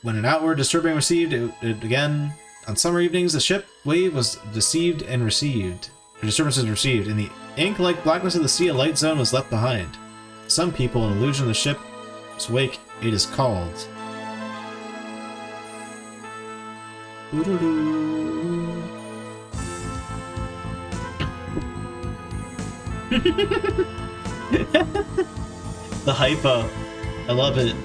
When an outward disturbing received it again. On summer evenings, the ship wave was deceived and received. The disturbance was received. In the ink-like blackness of the sea, a light zone was left behind. Some people, an illusion of the ship's wake, it is called. The hypo. I love it.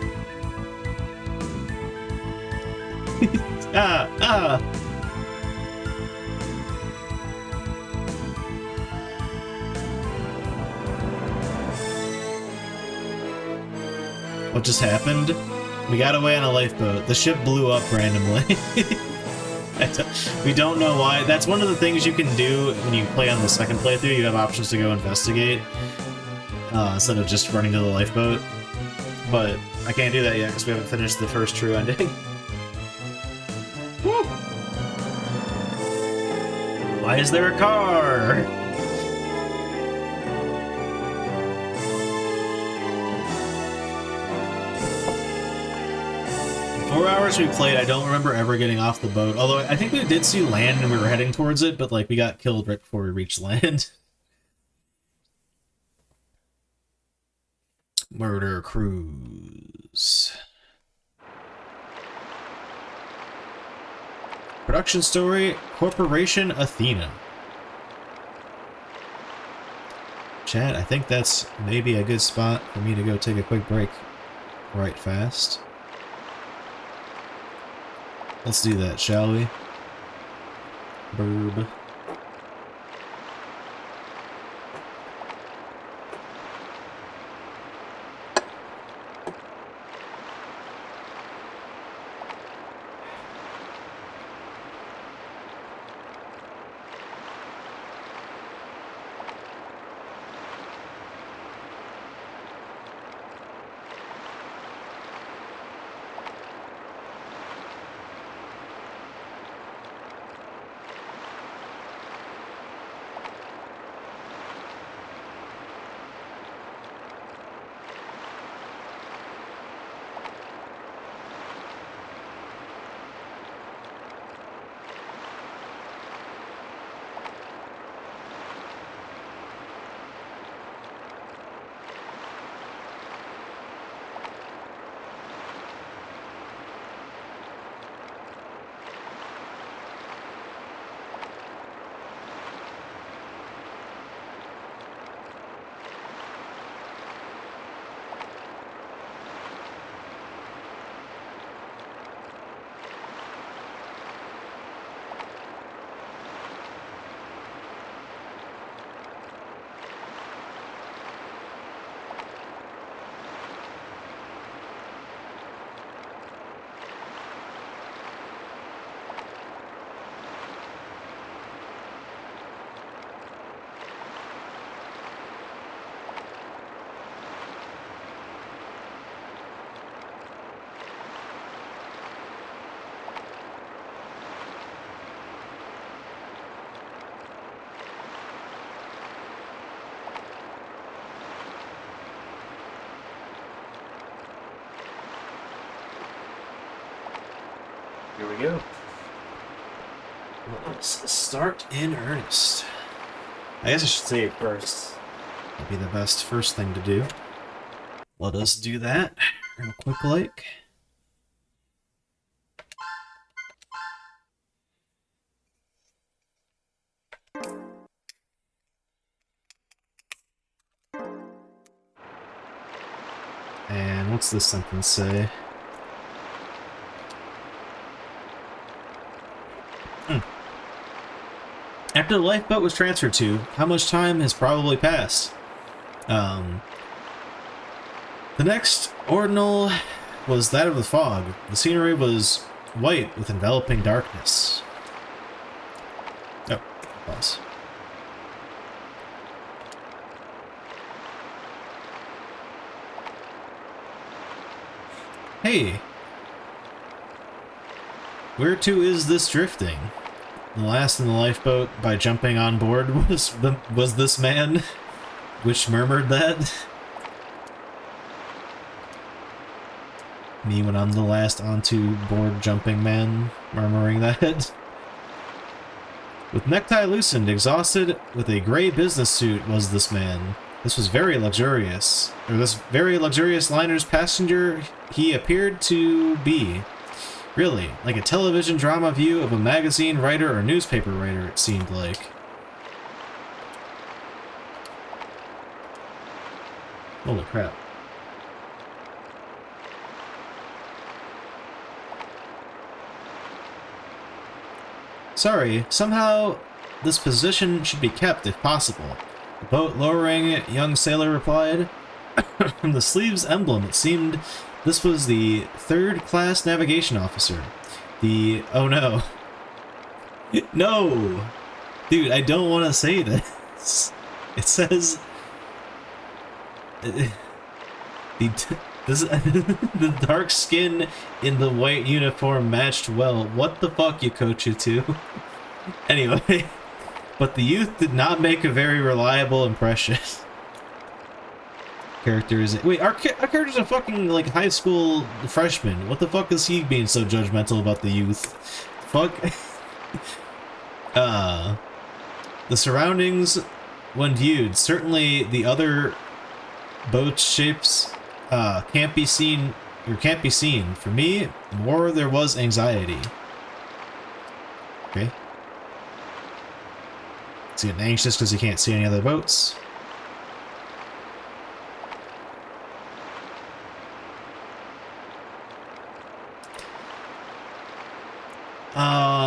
Ah. What just happened? We got away on a lifeboat. The ship blew up randomly. We don't know why. That's one of the things you can do when you play on the second playthrough. You have options to go investigate instead of just running to the lifeboat. But I can't do that yet because we haven't finished the first true ending. Woo! Why is there a car? 4 hours we played, I don't remember ever getting off the boat. Although I think we did see land and we were heading towards it, but like we got killed right before we reached land. Murder Cruise. Production story, Corporation Athena. Chat, I think that's maybe a good spot for me to go take a quick break right fast. Let's do that, shall we? Burb. Here we go. Let's start in earnest. I guess I should say it first. That'd be the best first thing to do. Let us do that real quick like. And what's this sentence say? After the lifeboat was transferred to, how much time has probably passed? The next ordinal was that of the fog. The scenery was white with enveloping darkness. Oh, pause. Hey! Where to is this drifting? The last in the lifeboat by jumping on board was this man, which murmured that. Me when I'm the last onto board jumping man, murmuring that. With necktie loosened, exhausted, with a gray business suit was this man. This was very luxurious. Or this very luxurious liner's passenger he appeared to be. Really, like a television drama view of a magazine writer or newspaper writer, it seemed like. Holy crap. Sorry, somehow this position should be kept if possible. The boat lowering, young sailor replied. From the sleeve's emblem, it seemed this was the third-class navigation officer. Oh no. No! Dude, I don't want to say this. It says... the dark skin in the white uniform matched well. What the fuck, Yakochu II? Anyway, but the youth did not make a very reliable impression. Wait, our character's a fucking, like, high school freshman. What the fuck is he being so judgmental about the youth? Fuck. The surroundings, when viewed, certainly the other boat shapes can't be seen. For me, more there was anxiety. Okay. He's getting anxious because he can't see any other boats.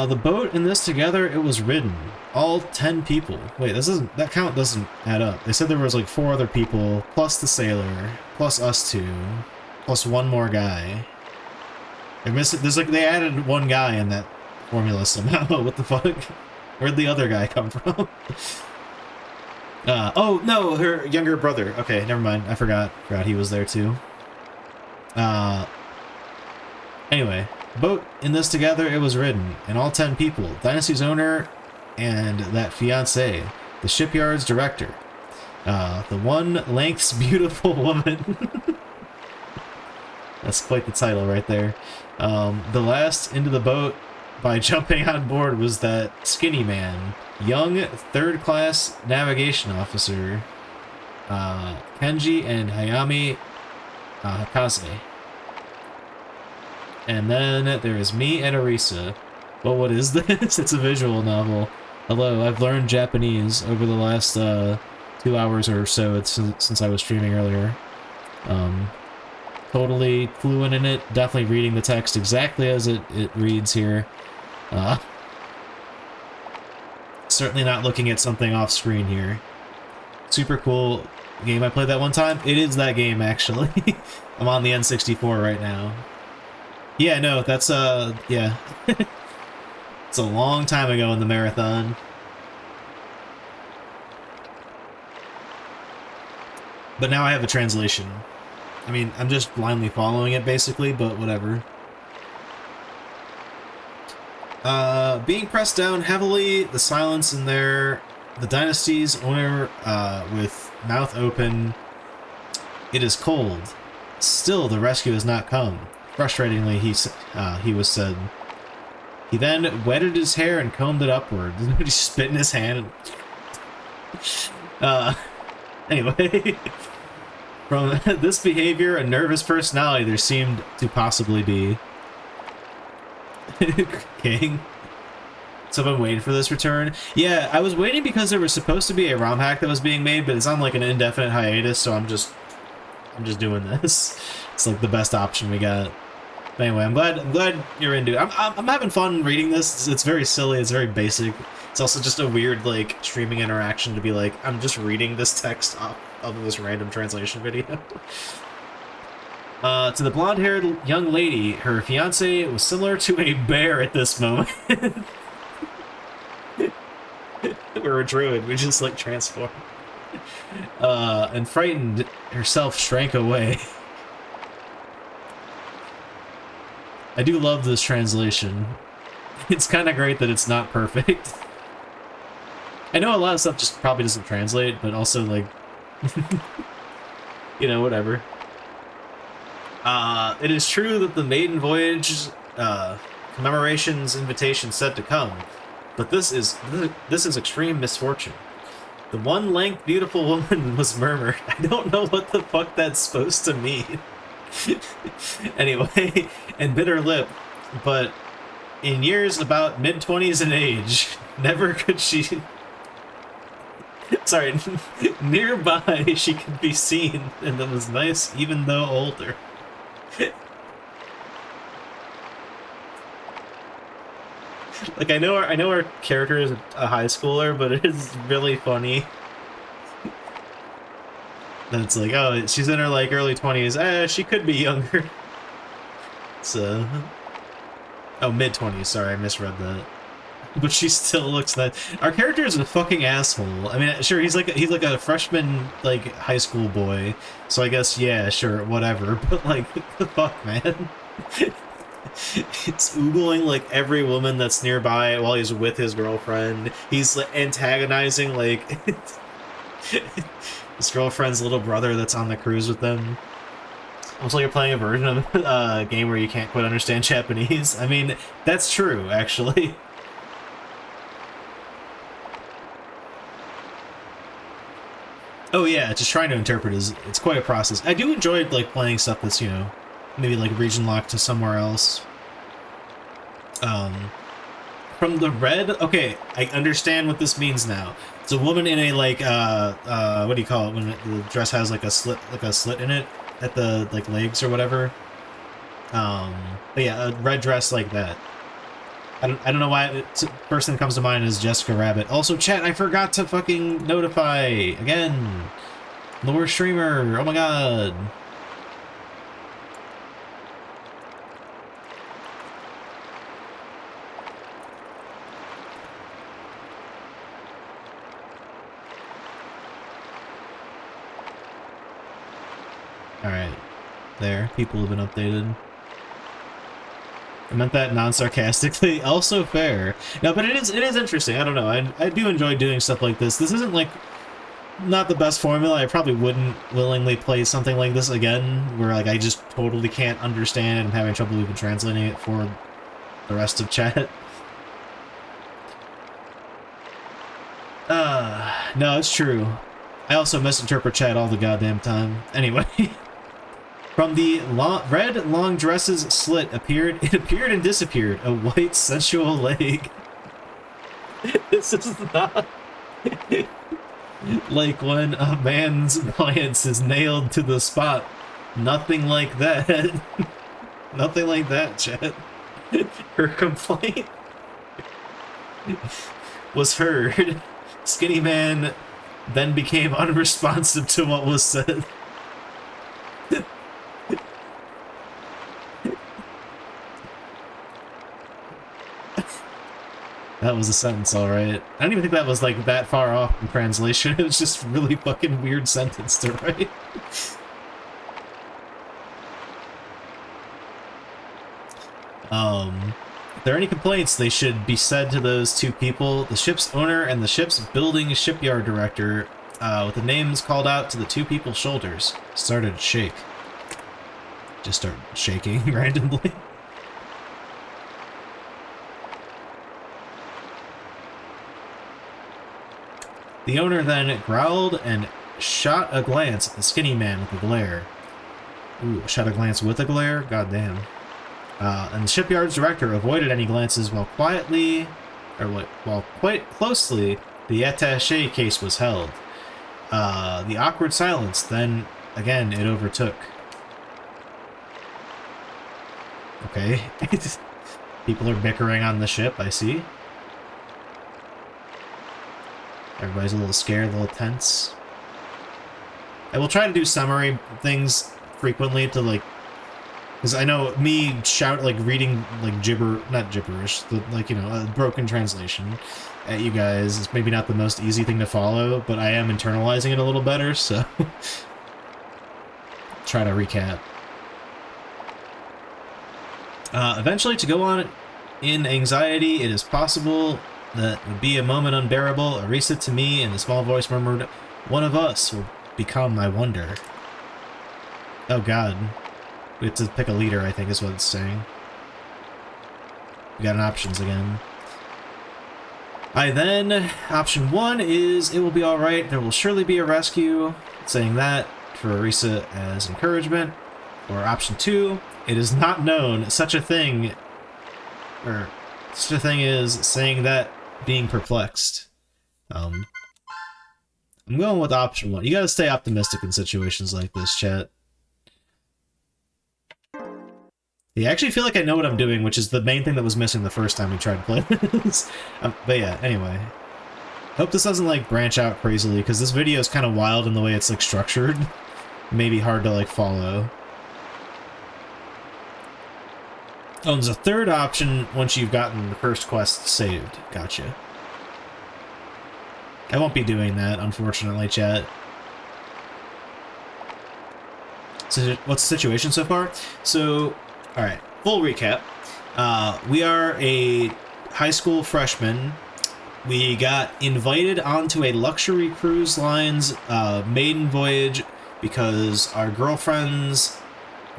The boat and this together, it was ridden. All 10 people. Wait, that count doesn't add up. They said there was like 4 other people, plus the sailor, plus us 2, plus one more guy. They added one guy in that formula somehow. What the fuck? Where'd the other guy come from? Oh no, her younger brother. Okay, never mind. I forgot he was there too. Anyway. Boat in this together, it was ridden, and all 10 people. Dynasty's owner and that fiancé, the shipyard's director, the one length's beautiful woman. That's quite the title right there. The last into the boat by jumping on board was that skinny man, young third-class navigation officer, Kenji and Hayami Hakaze. And then there is me and Arisa. Well, what is this? It's a visual novel. Hello, I've learned Japanese over the last 2 hours or so since I was streaming earlier. Totally fluent in it. Definitely reading the text exactly as it reads here. Certainly not looking at something off screen here. Super cool game. I played that one time. It is that game, actually. I'm on the N64 right now. Yeah, no, that's, yeah. It's a long time ago in the marathon. But now I have a translation. I mean, I'm just blindly following it, basically, but whatever. Being pressed down heavily, the silence in there, the Dynasty's owner, with mouth open. It is cold. Still, the rescue has not come. Frustratingly, he was said. He then wetted his hair and combed it upward. He spit in his hand. Anyway, from this behavior and nervous personality, there seemed to possibly be King. So I've been waiting for this return. Yeah, I was waiting because there was supposed to be a ROM hack that was being made, but it's on like an indefinite hiatus, so I'm just doing this. It's like the best option we got. But anyway, I'm glad you're into it. I'm having fun reading this. It's very silly. It's very basic. It's also just a weird like streaming interaction to be like, I'm just reading this text off of this random translation video. To the blonde-haired young lady, her fiance was similar to a bear at this moment. We're a druid, we just like transform. And frightened, herself shrank away. I do love this translation. It's kind of great that it's not perfect. I know a lot of stuff just probably doesn't translate, but also like, you know, whatever. It is true that the maiden voyage commemoration's invitation said to come. But this is extreme misfortune. The one-lank beautiful woman was murmured. I don't know what the fuck that's supposed to mean. Anyway, and bit her lip, but in years about mid-20s in age, never could she... Sorry, nearby she could be seen, and that was nice even though older. Like, I know our character is a high schooler, but it is really funny. And it's like, oh, she's in her, like, early 20s. She could be younger. So... Oh, mid-20s, sorry, I misread that. But she still looks that... Our character is a fucking asshole. I mean, sure, he's like a freshman, like, high school boy. So I guess, yeah, sure, whatever. But, like, what the fuck, man? It's oogling like every woman that's nearby while he's with his girlfriend. He's like, antagonizing like his girlfriend's little brother that's on the cruise with them. Almost like you're playing a version of a game where you can't quite understand Japanese. I mean, that's true, actually. Oh yeah, just trying to interpret it's quite a process. I do enjoy like playing stuff that's, you know, maybe like region locked to somewhere else. From the red, okay, I understand what this means now. It's a woman in a like what do you call it when the dress has like a slit in it at the like legs or whatever. But yeah, a red dress like that. I don't know why the person that comes to mind is Jessica Rabbit. Also, chat, I forgot to fucking notify again. Lower streamer. Oh my god. Alright. There. People have been updated. I meant that non-sarcastically. Also fair. No, but it is interesting. I don't know. I do enjoy doing stuff like this. This isn't like... not the best formula. I probably wouldn't willingly play something like this again, where like I just totally can't understand and I'm having trouble even translating it for the rest of chat. No, it's true. I also misinterpret chat all the goddamn time. Anyway. From the red long dresses slit it appeared and disappeared. A white sensual leg. This is not like when a man's glance is nailed to the spot. Nothing like that. Nothing like that, chat. Her complaint was heard. Skinny man then became unresponsive to what was said. That was a sentence, alright. I don't even think that was, like, that far off in translation. It was just a really fucking weird sentence to write. If there are any complaints, they should be said to those two people, the ship's owner and the ship's building shipyard director, with the names called out to the two people's shoulders. Started to shake. Just start shaking randomly. The owner then growled and shot a glance at the skinny man with a glare. Ooh, shot a glance with a glare? God damn. And the shipyard's director avoided any glances while quite closely the attaché case was held. The awkward silence, then again it overtook. Okay. People are bickering on the ship, I see. Everybody's a little scared, a little tense. I will try to do summary things frequently to, like, because I know me reading, like, not gibberish, like, you know, a broken translation at you guys is maybe not the most easy thing to follow, but I am internalizing it a little better, so try to recap. Eventually, to go on in anxiety, it is possible that would be a moment unbearable. Arisa to me, and the small voice murmured, "One of us will become my wonder." Oh god. We have to pick a leader, I think is what it's saying. We got an options again. Option 1 is, "It will be alright, there will surely be a rescue." Saying that for Arisa as encouragement. Or option 2, "It is not known such a thing," or such a thing is saying that being perplexed. I'm going with option 1. You gotta stay optimistic in situations like this, chat. Yeah, I actually feel like I know what I'm doing, which is the main thing that was missing the first time we tried to play this. But yeah, anyway. Hope this doesn't, like, branch out crazily, because this video is kind of wild in the way it's, like, structured. Maybe hard to, like, follow. Oh, and there's a third option once you've gotten the first quest saved. Gotcha. I won't be doing that, unfortunately, chat. So, what's the situation so far? So, alright, full recap. We are a high school freshman. We got invited onto a luxury cruise line's maiden voyage because our girlfriend's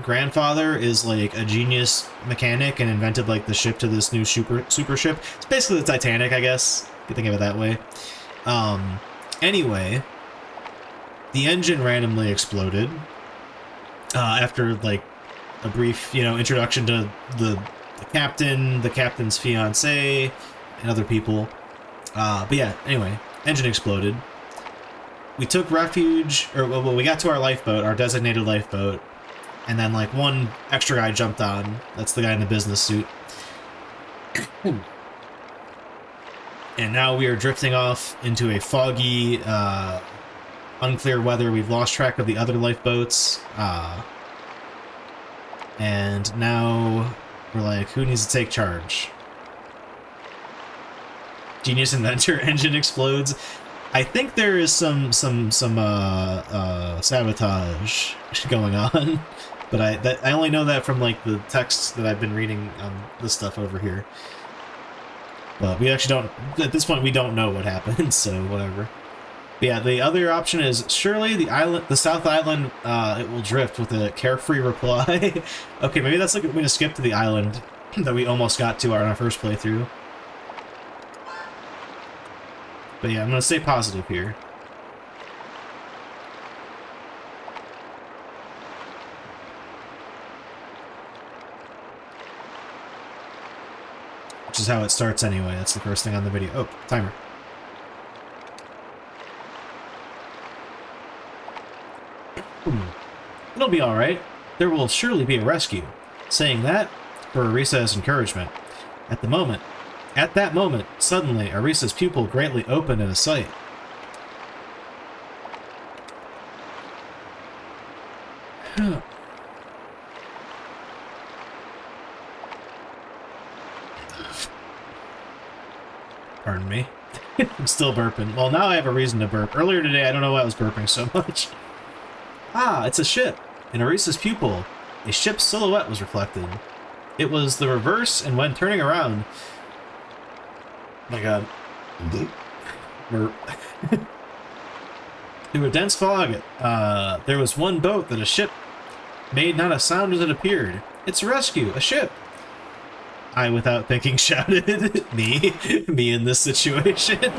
grandfather is like a genius mechanic and invented like the ship to this new super ship. It's basically the Titanic, I guess. You can think of it that way. Anyway, the engine randomly exploded after like a brief, you know, introduction to the captain, the captain's fiance, and other people. But yeah, anyway, engine exploded. We took refuge, or well, we got to our lifeboat, our designated lifeboat. And then, like, one extra guy jumped on. That's the guy in the business suit. And now we are drifting off into a foggy, unclear weather. We've lost track of the other lifeboats. And now we're like, who needs to take charge? Genius inventor, engine explodes. I think there is some sabotage going on. But I only know that from, like, the texts that I've been reading on this stuff over here. But we actually don't... At this point, we don't know what happened, so whatever. But yeah, the other option is, surely the South Island, it will drift, with a carefree reply. Okay, maybe that's like we're going to skip to the island that we almost got to on our first playthrough. But yeah, I'm going to stay positive here. Which is how it starts anyway. That's the first thing on the video. Oh, timer. It'll be alright. There will surely be a rescue. Saying that, for Arisa's encouragement. At that moment, suddenly, Arisa's pupil greatly opened in a sight. Pardon me. I'm still burping. Well, now I have a reason to burp. Earlier today, I don't know why I was burping so much. Ah, it's a ship. In Arisa's pupil, a ship's silhouette was reflected. It was the reverse, and when turning around... Oh my god. Through a dense fog, there was one boat that a ship made not a sound as it appeared. It's a rescue! A ship! I, without thinking, shouted. Me in this situation.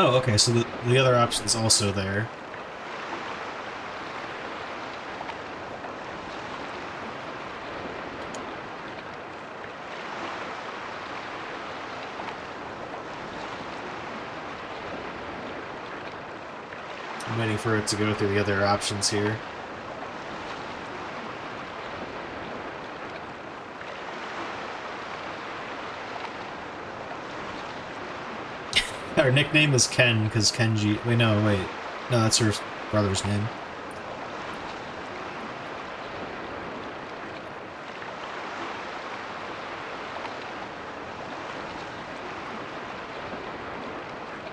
Oh, okay, so the other option's also there. I'm waiting for it to go through the other options here. Her nickname is Ken, because Kenji... Wait, no, wait. No, that's her brother's name.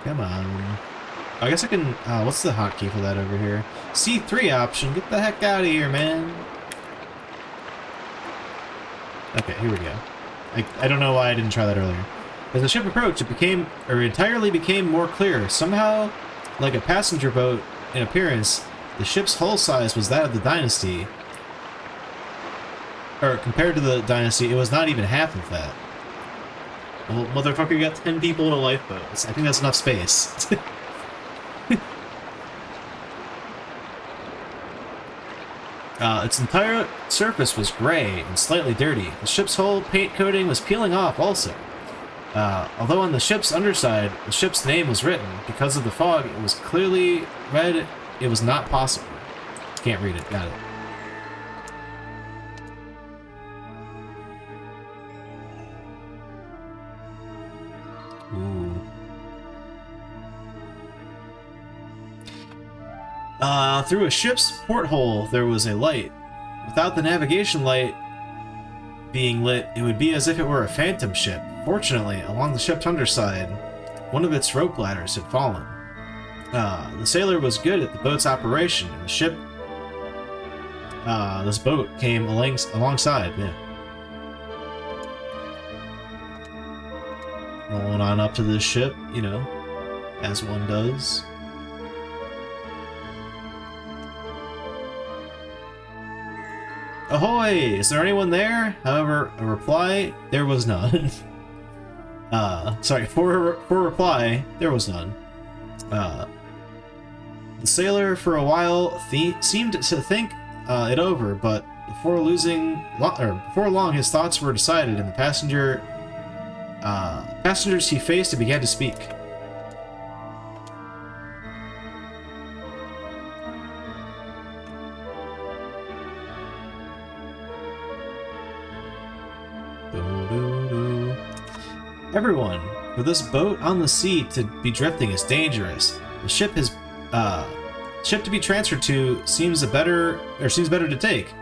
Come on. I guess I can... what's the hotkey for that over here? C3 option. Get the heck out of here, man. Okay, here we go. I don't know why I didn't try that earlier. As the ship approached, it entirely became more clear. Somehow, like a passenger boat in appearance, the ship's hull size was that of the Dynasty. Or, compared to the Dynasty, it was not even half of that. Well, motherfucker, you got 10 people in a lifeboat. I think that's enough space. Its entire surface was gray and slightly dirty. The ship's hull paint coating was peeling off also. Although on the ship's underside, the ship's name was written, because of the fog, it was clearly read it was not possible. Can't read it, got it. Ooh. Through a ship's porthole, there was a light. Without the navigation light being lit, it would be as if it were a phantom ship. Fortunately, along the ship's underside, one of its rope ladders had fallen. The sailor was good at the boat's operation, and the ship... this boat came alongside, yeah. Rolling on up to this ship, you know, as one does. Ahoy! Is there anyone there? However, a reply, there was none. For reply, there was none. The sailor, for a while, seemed to think it over, but before long, his thoughts were decided, and the passengers he faced and began to speak. Everyone, for this boat on the sea to be drifting is dangerous. The ship to be transferred to seems better to take.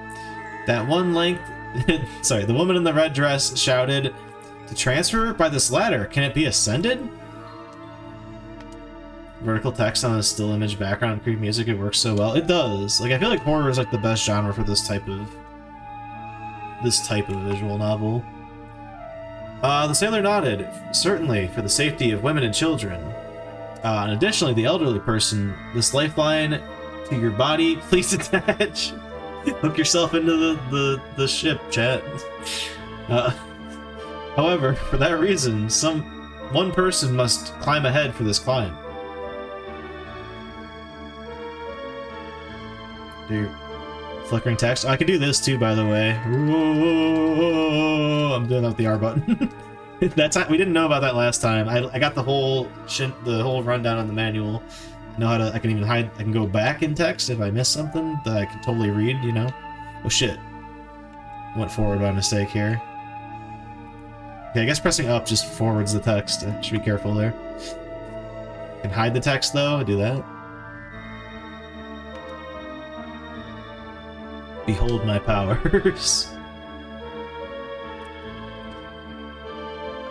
That one length, sorry, the woman in the red dress shouted, "To transfer by this ladder, can it be ascended?" Vertical text on a still image background, creepy music, it works so well. It does. Like, I feel like horror is like the best genre for this type of visual novel. The sailor nodded. Certainly, for the safety of women and children. And additionally, the elderly person, this lifeline to your body, please attach. Hook yourself into the ship, chat. However, for that reason, one person must climb ahead for this climb. Dude. Flickering text. Oh, I could do this too, by the way. Whoa, I'm doing that with the R button. We didn't know about that last time. I got the whole rundown on the manual. I know how to. I can even hide. I can go back in text if I miss something that I can totally read. You know. Oh shit. I went forward by mistake here. Okay, I guess pressing up just forwards the text. I should be careful there. I can hide the text though. I do that. Behold my powers.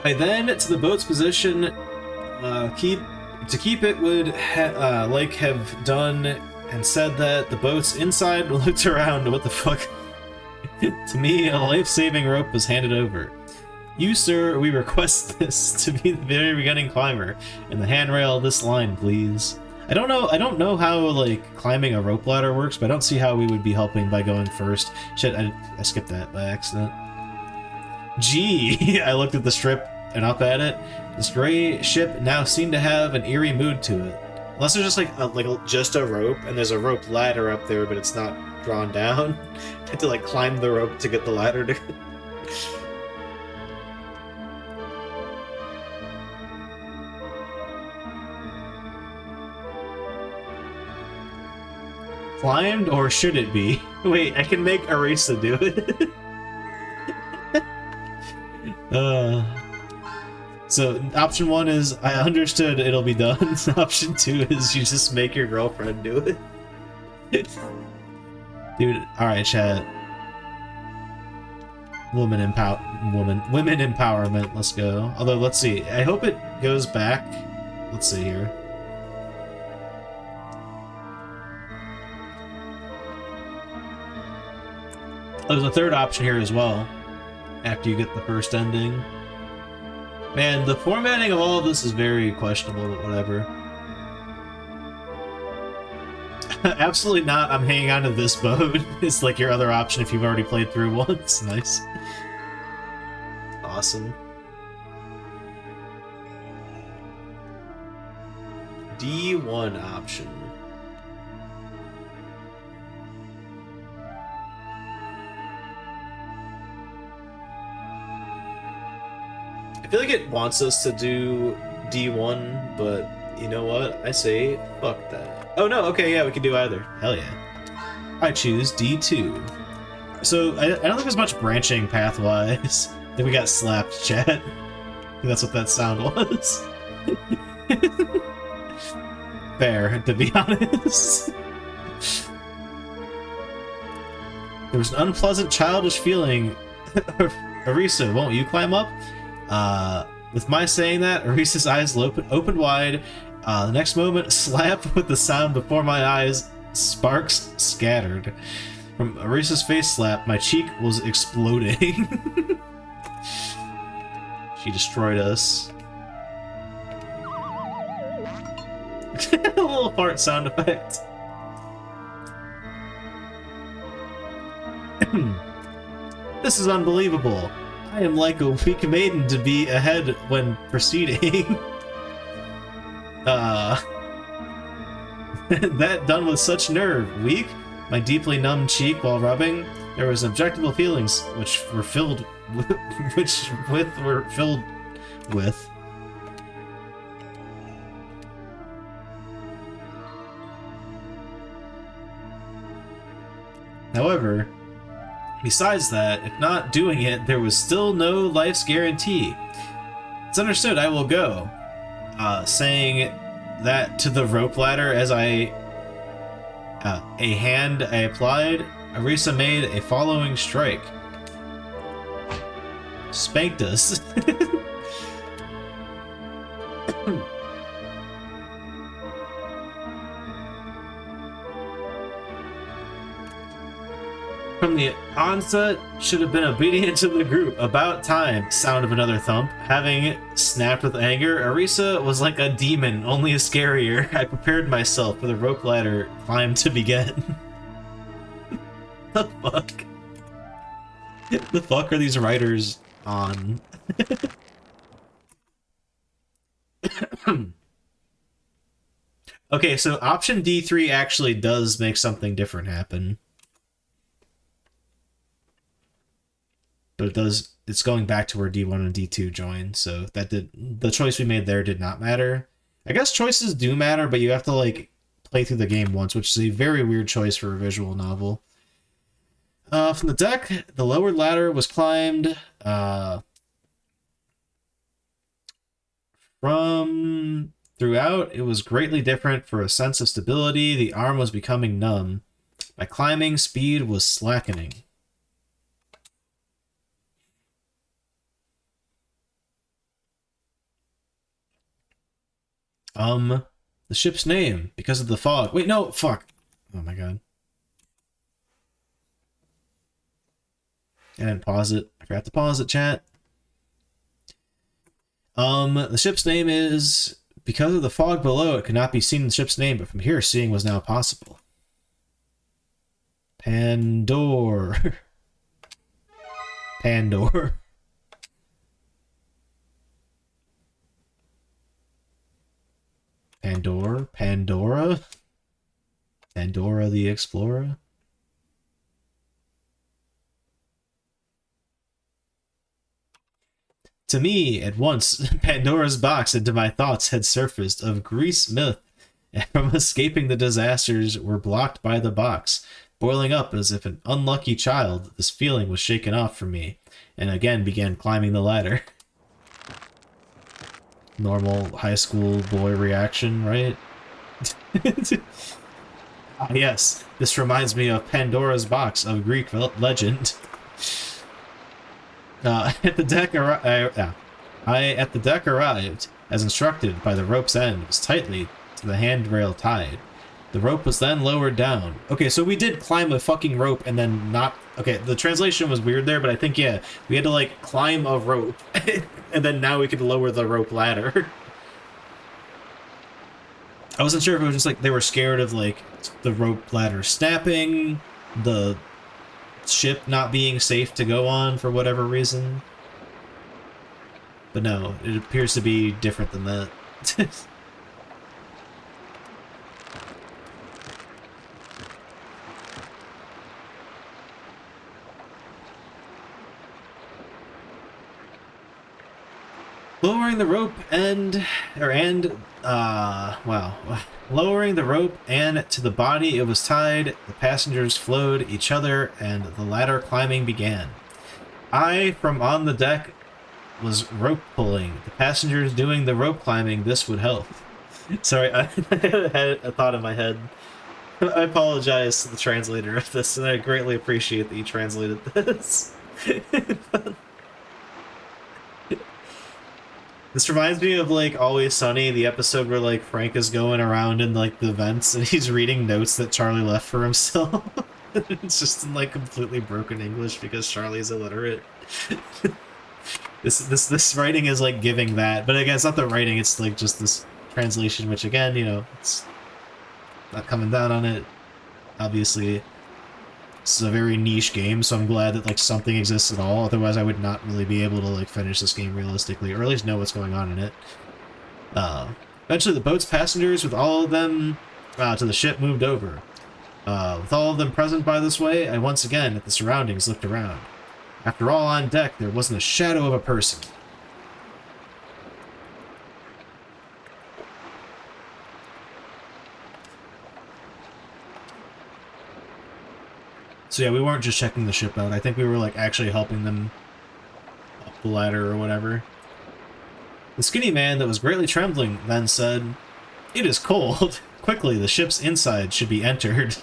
I then, to the boat's position, keep it would have done, and said that the boat's inside looked around. What the fuck? To me, a life-saving rope was handed over. You, sir, we request this to be the very beginning climber, and the handrail of this line, please. I don't know how, like, climbing a rope ladder works, but I don't see how we would be helping by going first. Shit, I skipped that by accident. Gee, I looked at the strip and up at it. This gray ship now seemed to have an eerie mood to it. Unless there's just just a rope, and there's a rope ladder up there, but it's not drawn down. I had to like climb the rope to get the ladder to... Climbed, or should it be? Wait, I can make Arisa do it. So option 1 is, I understood, it'll be done. Option 2 is, you just make your girlfriend do it. Dude, alright, chat. Women empowerment, let's go. Although, let's see, I hope it goes back. Let's see here. There's a third option here as well, after you get the first ending. Man, the formatting of all of this is very questionable, but whatever. Absolutely not, I'm hanging on to this boat. It's like your other option if you've already played through once. Nice. Awesome. D1 option. I feel like it wants us to do D1, but you know what? I say fuck that. Oh no, okay, yeah, we can do either. Hell yeah. I choose D2. So, I don't think there's much branching pathwise. I think we got slapped, chat. I think that's what that sound was. Fair, to be honest. There was an unpleasant, childish feeling. Arisa, won't you climb up? With my saying that, Arisa's eyes opened wide. The next moment, slap with the sound before my eyes, sparks scattered. From Arisa's face slap, my cheek was exploding. She destroyed us. A little fart sound effect. This is unbelievable. I am like a weak maiden to be ahead when proceeding. That done with such nerve. Weak? My deeply numbed cheek while rubbing? There was objectable feelings which were filled with. However, besides that, if not doing it, there was still no life's guarantee. It's understood, I will go. Saying that to the rope ladder as a hand I applied, Arisa made a following strike. Spanked us. From the onset, should have been obedient to the group. About time. Sound of another thump. Having snapped with anger, Arisa was like a demon, only scarier. I prepared myself for the rope ladder climb to begin. The fuck? The fuck are these writers on? Okay, so option D3 actually does make something different happen. But it's going back to where D1 and D2 join, so the choice we made there did not matter. I guess choices do matter, but you have to like play through the game once, which is a very weird choice for a visual novel. From the deck, the lower ladder was climbed. From throughout, it was greatly different for a sense of stability. The arm was becoming numb. By climbing, speed was slackening. The ship's name, because of the fog. Wait, no, fuck. Oh my god. And pause it. I forgot to pause it, chat. The ship's name is, because of the fog below, it could not be seen in the ship's name, but from here, seeing was now possible. Pandora. Pandora. Pandora? Pandora? Pandora the Explorer? To me, at once, Pandora's box into my thoughts had surfaced of Greece myth, and from escaping the disasters were blocked by the box. Boiling up as if an unlucky child, this feeling was shaken off from me, and again began climbing the ladder. Normal high school boy reaction, right? Ah, yes, this reminds me of Pandora's box of Greek legend. At the deck at the deck arrived, as instructed by the rope's end, was tightly to the handrail tied. The rope was then lowered down. Okay, so we did climb a fucking rope and then not... Okay, the translation was weird there, but I think, yeah, we had to, like, climb a rope, and then now we could lower the rope ladder. I wasn't sure if it was just, like, they were scared of, like, the rope ladder snapping, the ship not being safe to go on for whatever reason. But no, it appears to be different than that. Lowering the rope lowering the rope and to the body it was tied, the passengers flowed each other, and the ladder climbing began. I, from on the deck, was rope pulling. The passengers doing the rope climbing, this would help. Sorry, I had a thought in my head. I apologize to the translator of this, and I greatly appreciate that you translated this. This reminds me of, like, Always Sunny, the episode where, like, Frank is going around in, like, the vents and he's reading notes that Charlie left for himself. It's just in, like, completely broken English because Charlie's illiterate. This writing is, like, giving that. But again, it's not the writing, it's, like, just this translation, which, again, you know, it's not coming down on it. Obviously, this is a very niche game, so I'm glad that, like, something exists at all. Otherwise, I would not really be able to, like, finish this game realistically, or at least know what's going on in it. Eventually, the boat's passengers, with all of them to the ship, moved over. With all of them present by this way, I once again, at the surroundings, looked around. After all, on deck, there wasn't a shadow of a person. So yeah, we weren't just checking the ship out. I think we were, like, actually helping them up the ladder or whatever. The skinny man that was greatly trembling then said, "It is cold. Quickly, the ship's inside should be entered."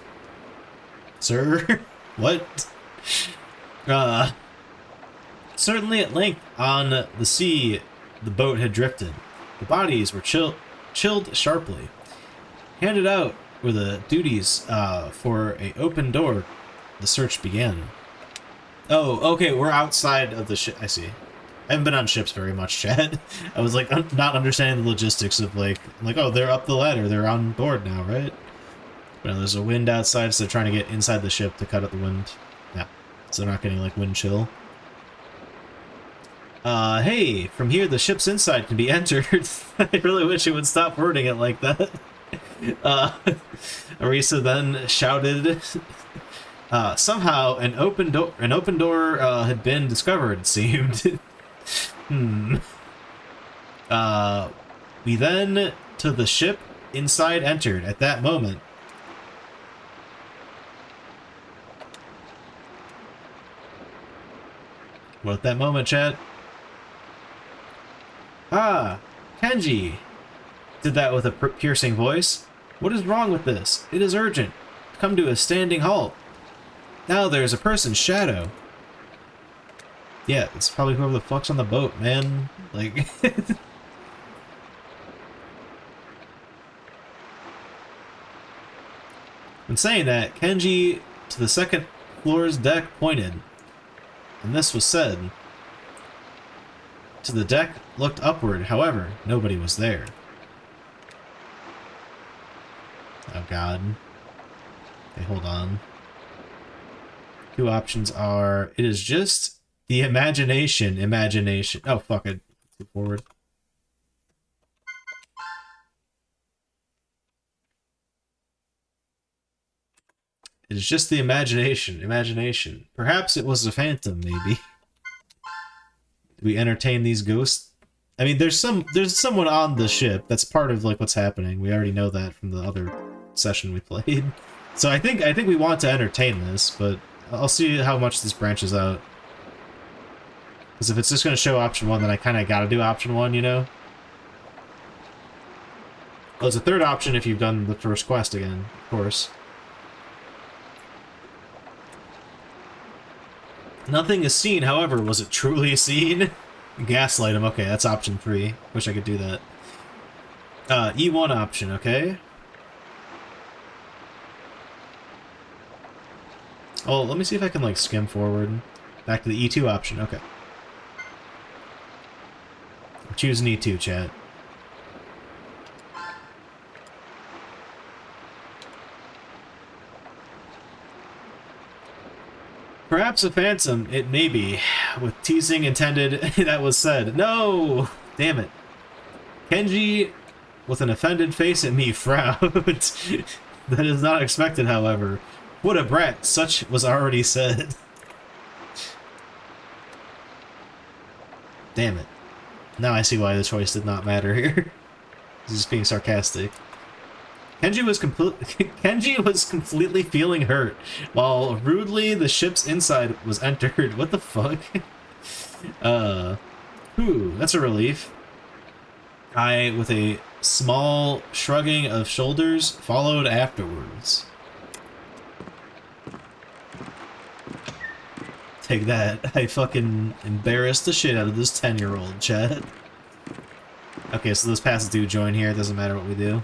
Sir? What? Certainly at length on the sea the boat had drifted. The bodies were chilled sharply. Handed out were the duties for a open door. The search began. Oh, okay, we're outside of the ship. I see. I haven't been on ships very much, Chad. I was, like, not understanding the logistics of, like, oh, they're up the ladder. They're on board now, right? But there's a wind outside, so they're trying to get inside the ship to cut out the wind. Yeah, so they're not getting, like, wind chill. Hey, from here the ship's inside can be entered. I really wish it would stop wording it like that. Arisa then shouted... somehow an open door had been discovered, it seemed. We then, to the ship inside entered. At that moment, what at that moment, chat? Ah, Kenji did that with a piercing voice. What is wrong with this? It is urgent. Come to a standing halt. Now there's a person's shadow. Yeah, it's probably whoever the fuck's on the boat, man. Like... When saying that, Kenji to the second floor's deck pointed. And this was said. To the deck looked upward, however, nobody was there. Oh god. Okay, hold on. Two options are, it is just the imagination. Oh, fuck it. Forward. It is just the imagination. Imagination. Perhaps it was a phantom, maybe. Do we entertain these ghosts? I mean, there's someone on the ship. That's part of like what's happening. We already know that from the other session we played. So I think we want to entertain this, but I'll see how much this branches out. Because if it's just going to show option 1, then I kind of got to do option 1, you know? Oh, there's a third option if you've done the first quest again, of course. Nothing is seen, however, was it truly seen? Gaslight him, okay, that's option 3. Wish I could do that. E1 option, okay? Oh, let me see if I can, like, skim forward. Back to the E2 option, okay. I'm choosing E2, chat. Perhaps a phantom, it may be. With teasing intended, that was said. No! Damn it. Kenji, with an offended face at me, frowned. That is not expected, however. What a brat, such was already said. Damn it. Now I see why the choice did not matter here. He's just being sarcastic. Kenji was completely feeling hurt, while rudely the ship's inside was entered. What the fuck? That's a relief. I, with a small shrugging of shoulders, followed afterwards. Take that. I fucking embarrassed the shit out of this 10-year-old, chat. Okay, so this passes do join here. It doesn't matter what we do.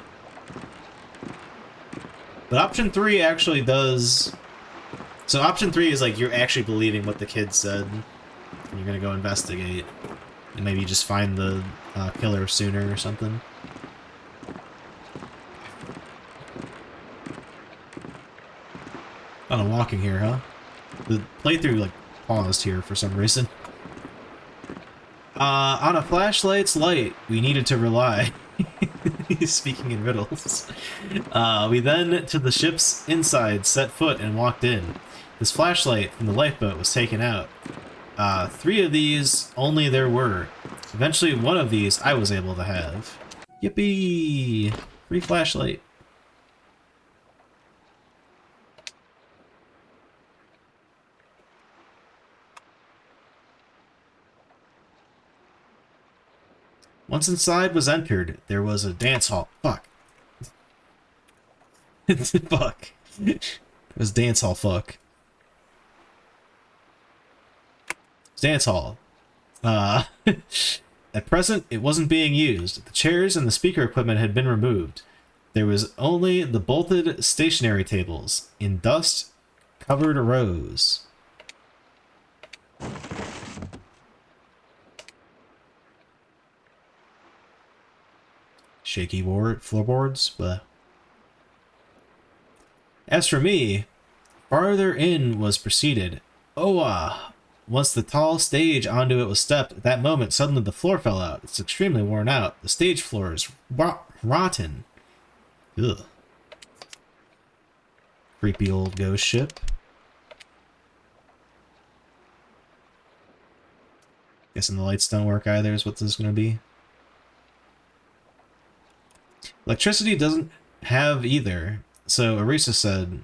But option 3 actually does... So option 3 is like you're actually believing what the kid said. And you're gonna go investigate. And maybe just find the killer sooner or something. Oh, I'm walking here, huh? The playthrough, like, paused here for some reason. On a flashlight's light, we needed to rely. He's speaking in riddles. We then, to the ship's inside, set foot and walked in. This flashlight from the lifeboat was taken out. 3 of these only there were. Eventually, one of these I was able to have. Yippee! Free flashlight. Once inside was entered, there was a dance hall. Fuck. Fuck. It was dance hall, fuck. Dance hall. At present, it wasn't being used. The chairs and the speaker equipment had been removed. There was only the bolted stationary tables in dust-covered rows. Shaky floorboards, but... As for me, farther in was proceeded. Once the tall stage onto it was stepped, at that moment, suddenly the floor fell out. It's extremely worn out. The stage floor is rotten. Ugh. Creepy old ghost ship. Guessing the lights don't work either is what this is going to be. Electricity doesn't have either, so Arisa said,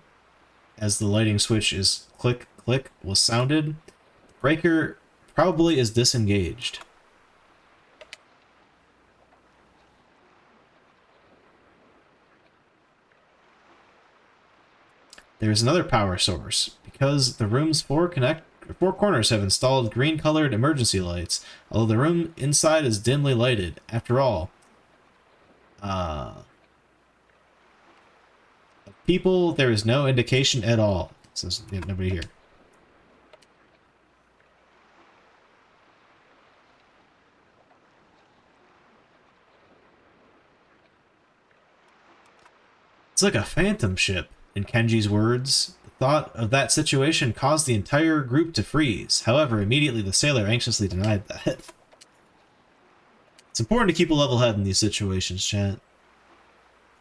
as the lighting switch is click, click was sounded, the breaker probably is disengaged. There is another power source, because the room's four corners have installed green-colored emergency lights, although the room inside is dimly lighted. After all, people, there is no indication at all. It says nobody here. It's like a phantom ship, in Kenji's words. The thought of that situation caused the entire group to freeze. However, immediately the sailor anxiously denied that. It's important to keep a level head in these situations, chat.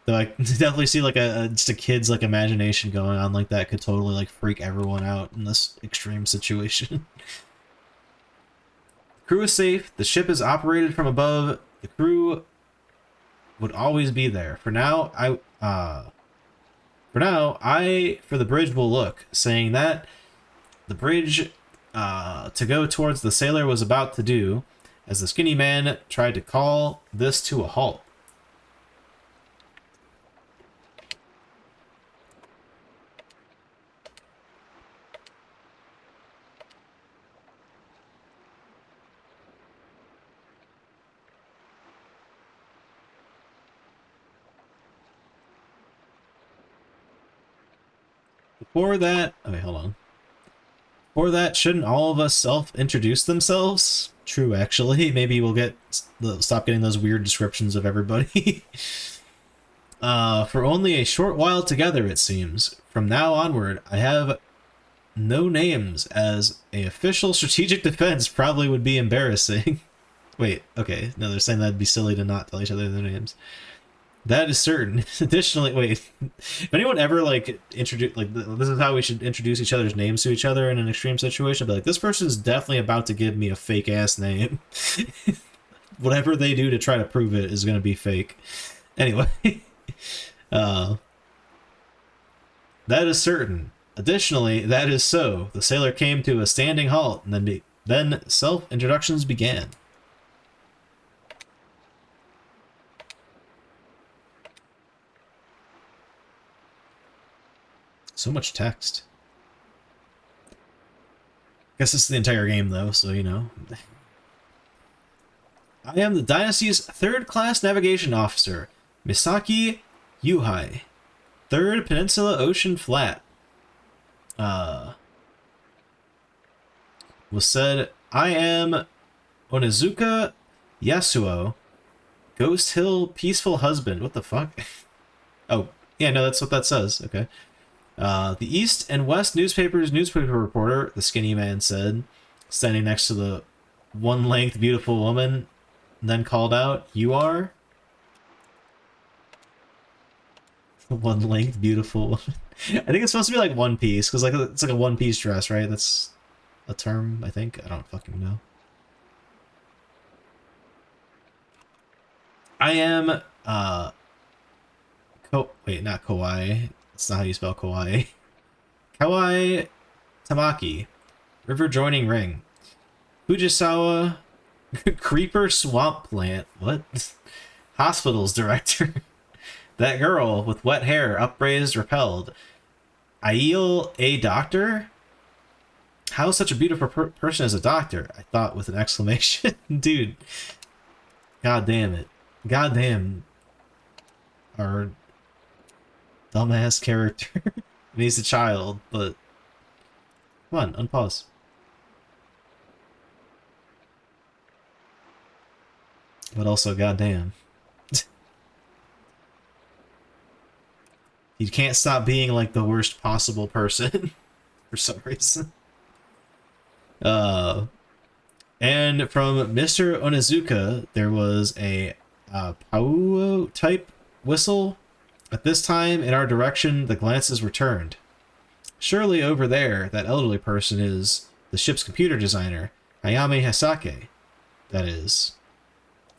Though I definitely see like just a kid's like imagination going on like that could totally like freak everyone out in this extreme situation. The crew is safe. The ship is operated from above. The crew would always be there. For now, for the bridge will look, saying that the bridge to go towards the sailor was about to do, as the skinny man tried to call this to a halt. Before that, okay, hold on. Before that, shouldn't all of us self-introduce themselves? True, actually. Maybe we'll stop getting those weird descriptions of everybody. For only a short while together, it seems. From now onward, I have no names, as a official strategic defense probably would be embarrassing. Wait, okay. No, they're saying that'd be silly to not tell each other their names. That is certain. Additionally, wait, if anyone ever like introduce like this is how we should introduce each other's names to each other in an extreme situation, I'd be like, this person's definitely about to give me a fake ass name. Whatever they do to try to prove it is going to be fake. Anyway, that is certain. Additionally, that is so. The sailor came to a standing halt, and then self-introductions began. So much text. Guess this is the entire game, though, so you know. I am the Dynasty's third-class navigation officer, Misaki Yuhai, 3rd Peninsula Ocean Flat. Was said, I am Onizuka Yasuo, Ghost Hill Peaceful Husband. What the fuck? Oh, yeah, no, that's what that says. Okay. The East and West newspaper's newspaper reporter, the skinny man said, standing next to the one-length beautiful woman, then called out, "You are?" One-length beautiful woman. I think it's supposed to be like one piece, because like it's like a one-piece dress, right? That's a term, I think. I don't fucking know. I am, wait, not Kawaii. That's not how you spell kawaii. Kawaii Tamaki. River joining ring. Fujisawa Creeper Swamp Plant. What? Hospitals director. That girl with wet hair, upraised, repelled. Aiel a doctor? How such a beautiful person as a doctor? I thought with an exclamation. Dude. God damn it. God damn. Our dumbass character. And he's a child, but come on, unpause. But also, goddamn. You can't stop being like the worst possible person for some reason. And from Mr. Onizuka, there was a Pauo type whistle. At this time, in our direction, the glances returned. Surely over there, that elderly person is the ship's computer designer, Hayame Hasake. That is.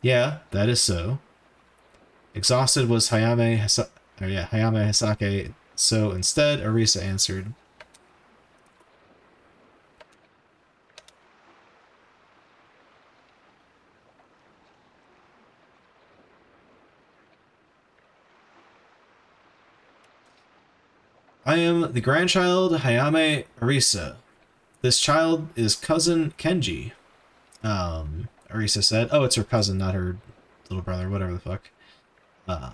Yeah, that is so. Exhausted was Hayame Hasake, so instead, Arisa answered. I am the grandchild Hayame Arisa. This child is cousin Kenji. Arisa said. Oh, it's her cousin, not her little brother, whatever the fuck. And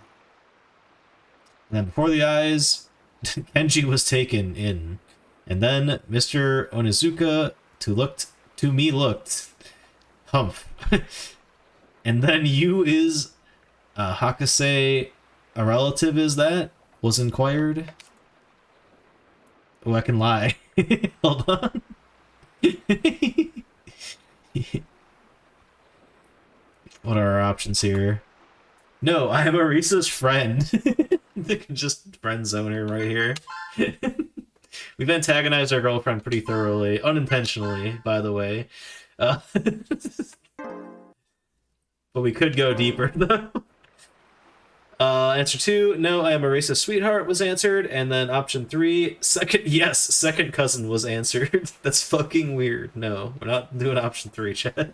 then before the eyes, Kenji was taken in. And then Mr. Onizuka looked, humph. And then you is, Hakase, a relative is that? Was inquired. Oh, I can lie. Hold on. What are our options here? No, I am Arisa's friend. They can just friend zone her right here. We've antagonized our girlfriend pretty thoroughly, unintentionally, by the way. But we could go deeper, though. Answer 2, no, I am Arisa's sweetheart was answered, and then option 3, second cousin was answered. That's fucking weird. No, we're not doing option 3, chat.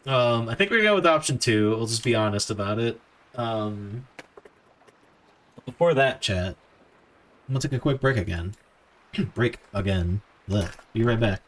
I think we're gonna go with option 2. We'll just be honest about it. Before that, chat, I'm gonna take a quick break again. Break again. Blech. Be right back.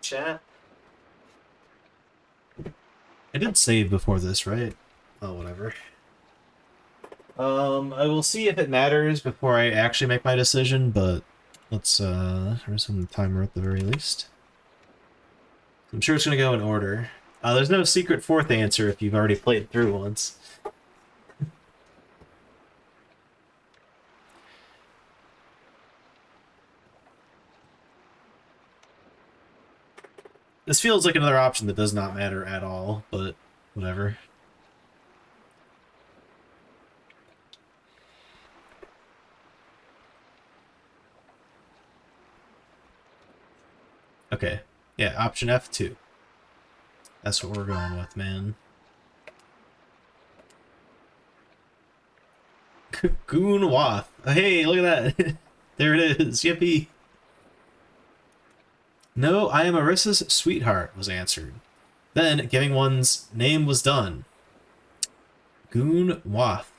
Chat. I did save before this, right? Oh, whatever. I will see if it matters before I actually make my decision, but let's resume the timer at the very least. I'm sure it's gonna go in order. There's no secret fourth answer if you've already played through once. This feels like another option that does not matter at all, but whatever. Okay. Yeah, option F2. That's what we're going with, man. Goon Wath. Hey, look at that. There it is. Yippee. No, I am Arissa's sweetheart, was answered. Then, giving one's name was done. Goon Wath.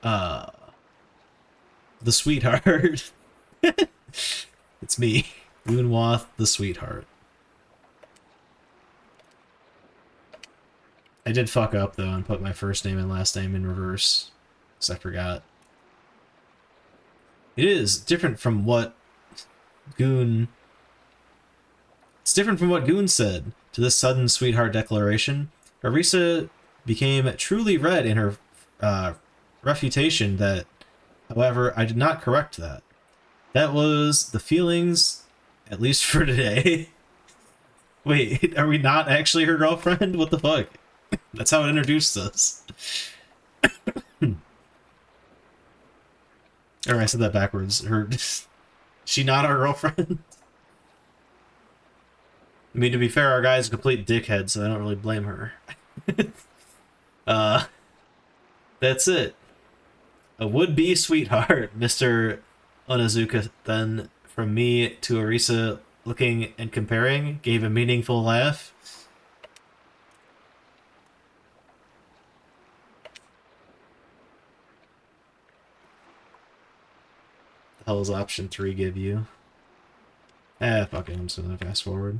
The sweetheart. It's me. Goon Wath, the sweetheart. I did fuck up, though, and put my first name and last name in reverse. Because I forgot. It is different from what Goon... It's different from what Goon said to this sudden sweetheart declaration. Arisa became truly red in her refutation that, however, I did not correct that. That was the feelings, at least for today. Wait, are we not actually her girlfriend? What the fuck? That's how it introduced us. Or I said that backwards. She not our girlfriend? I mean, to be fair, our guy's a complete dickhead, so I don't really blame her. That's it. A would-be sweetheart, Mr. Onazuka, then, from me to Arisa, looking and comparing, gave a meaningful laugh. The hell does option 3 give you? Fuck it, I'm just gonna fast forward.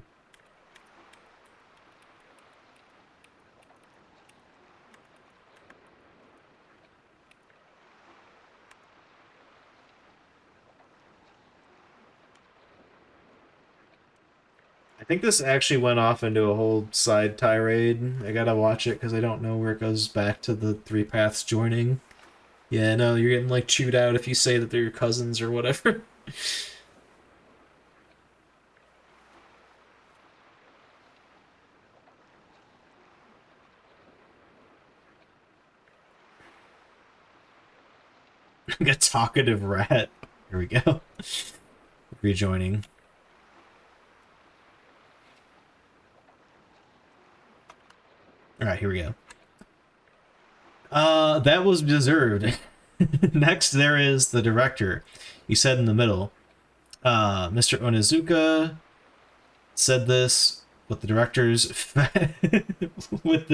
think this actually went off into a whole side tirade. I gotta watch it because I don't know where it goes back to the three paths joining. Yeah, no, you're getting like chewed out if you say that they're your cousins or whatever. Like a talkative rat. Here we go. Rejoining. Alright, here we go. That was deserved. Next, there is the director. You said in the middle. Mr. Onizuka said this with the director's with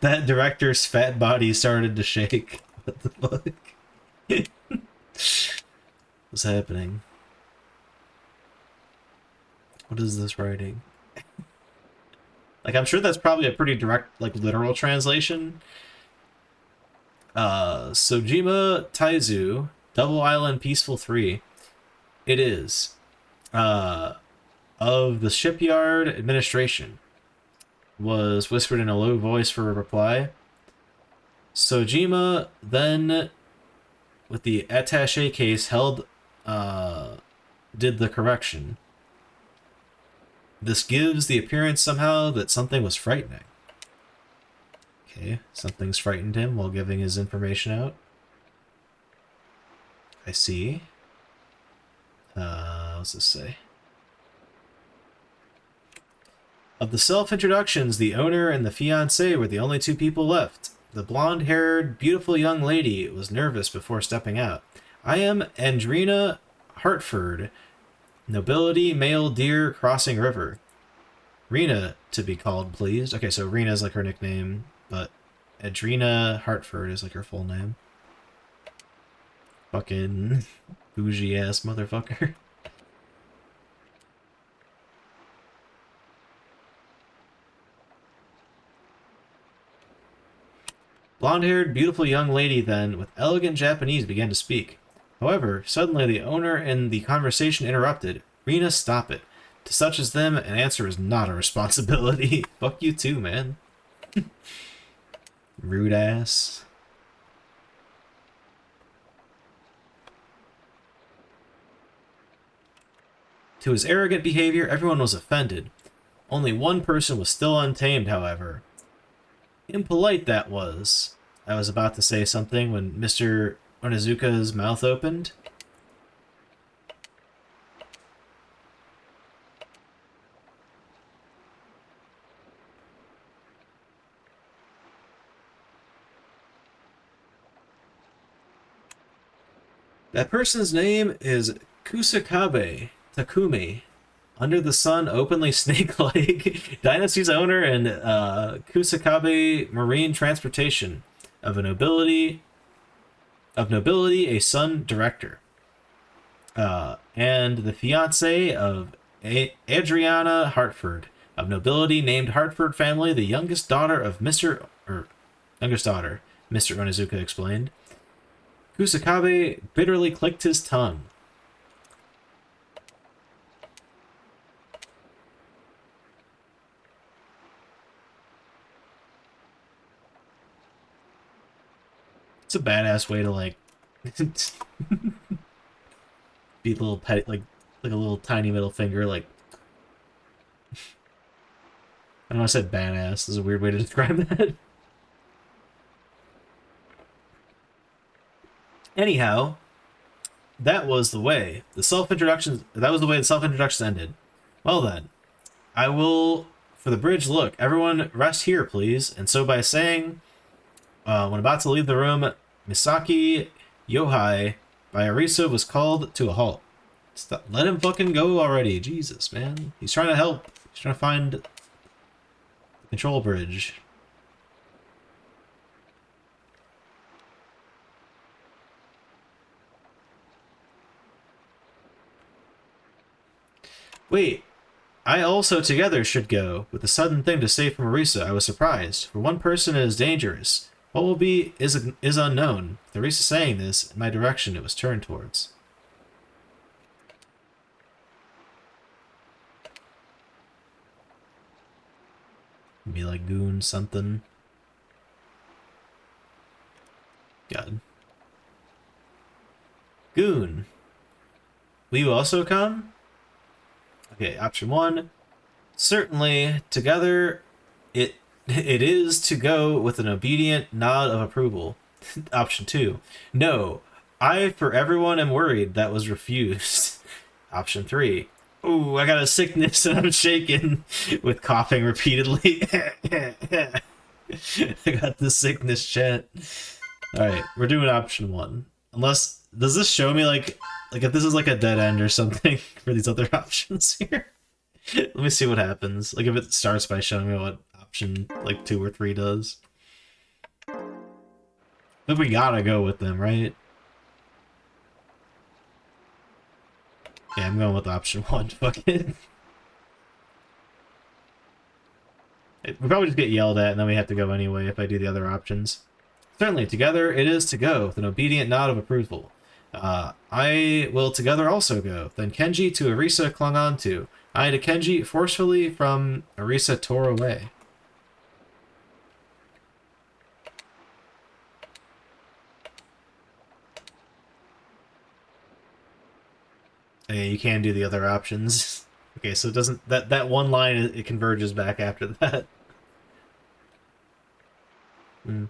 that director's fat body started to shake. What the fuck? What's happening? What is this writing? Like, I'm sure that's probably a pretty direct, like, literal translation. Sojima Taizu, Double Island Peaceful 3. It is. Of the shipyard administration. Was whispered in a low voice for a reply. Sojima then, with the attaché case held, did the correction. This gives the appearance somehow that something was frightening. Okay, something's frightened him while giving his information out. I see. What's this say? Of the self-introductions, the owner and the fiancé were the only two people left. The blonde-haired, beautiful young lady was nervous before stepping out. I am Andrina Hartford, nobility, male deer, crossing river. Rena to be called, please. Okay, so Rena is like her nickname, but Adrina Hartford is like her full name. Fucking bougie-ass motherfucker. Blonde-haired, beautiful young lady then, with elegant Japanese, began to speak. However, suddenly the owner and the conversation interrupted. Rena, stop it. To such as them, an answer is not a responsibility. Fuck you too, man. Rude ass. To his arrogant behavior, everyone was offended. Only one person was still untamed, however. Impolite that was. I was about to say something when Mr. Onizuka's mouth opened. That person's name is Kusakabe Takumi. Under the sun, openly snake-like. Dynasty's owner and Kusakabe Marine Transportation. Of nobility, a son director. And the fiancé of Adriana Hartford. Of nobility, named Hartford family, the youngest daughter of Mr. Onizuka explained. Kusakabe bitterly clicked his tongue. It's a badass way to, like, be a little petty, like a little tiny middle finger, like... I don't know, I said badass. This is a weird way to describe that. Anyhow, that was the way the self-introductions ended. Well then, I will, for the bridge, look, everyone rest here, please. And so by saying, when about to leave the room, Misaki Yohai by Arisa was called to a halt. Stop, let him fucking go already. Jesus, man. He's trying to help. He's trying to find the control bridge. Wait, I also together should go. With a sudden thing to say from Arisa, I was surprised. For one person, it is dangerous. What will be is unknown. With Arisa saying this, in my direction it was turned towards. Be like goon something. God. Goon. Will you also come? Okay, option 1. Certainly, together, it is to go with an obedient nod of approval. Option 2. No, I for everyone am worried that was refused. Option 3. Ooh, I got a sickness and I'm shaken with coughing repeatedly. I got the sickness, chat. Alright, we're doing option 1. Unless, does this show me like if this is like a dead end or something for these other options here? Let me see what happens. Like if it starts by showing me what option like 2 or 3 does. I think we gotta go with them, right? Yeah, I'm going with option 1. Fuck it. We probably just get yelled at and then we have to go anyway if I do the other options. Certainly, together it is to go with an obedient nod of approval. I will together also go. Then Kenji to Arisa clung on to. I to Kenji forcefully from Arisa tore away. Okay, you can do the other options. Okay, so it doesn't that one line it converges back after that. Hmm.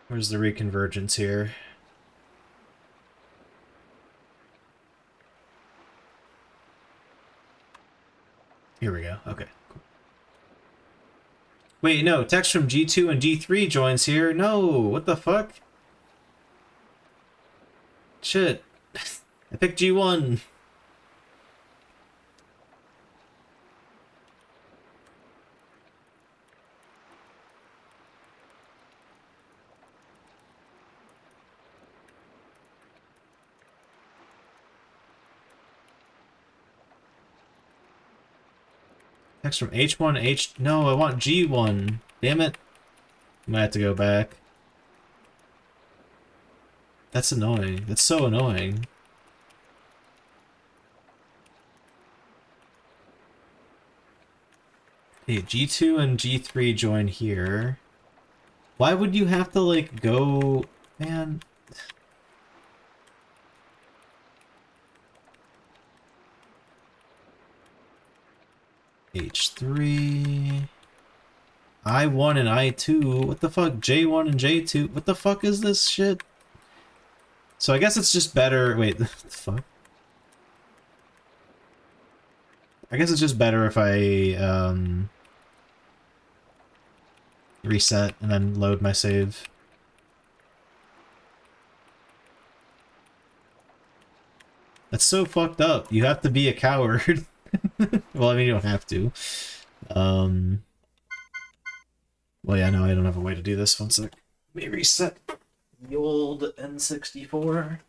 Where's the reconvergence here? Here we go. Okay. Cool. Wait, no. Text from G2 and G3 joins here. No. What the fuck? Shit. I picked G1. Text from H1, No, I want G1. Damn it. I might have to go back. That's annoying. That's so annoying. Okay, G2 and G3 join here. Why would you have to, like, go... Man... H3... I1 and I2? What the fuck? J1 and J2? What the fuck is this shit? So I guess it's just better... Wait, what the fuck? I guess it's just better if I, reset and then load my save. That's so fucked up. You have to be a coward. Well, I mean, you don't have to. Well, yeah, no, I don't have a way to do this. One sec. Let me reset the old N64.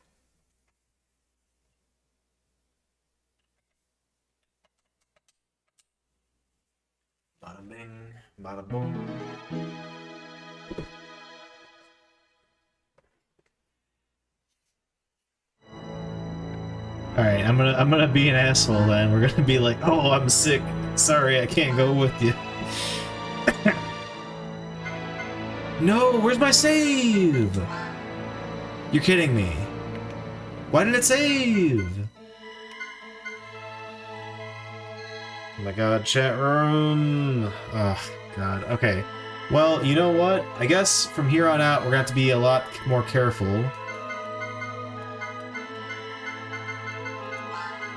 Bada bing, bada boom. Alright, I'm gonna be an asshole then. We're gonna be like, oh, I'm sick. Sorry, I can't go with you. No, where's my save? You're kidding me. Why did it save? Oh my god, chat room. Oh, god. Okay. Well, you know what? I guess from here on out, we're gonna have to be a lot more careful.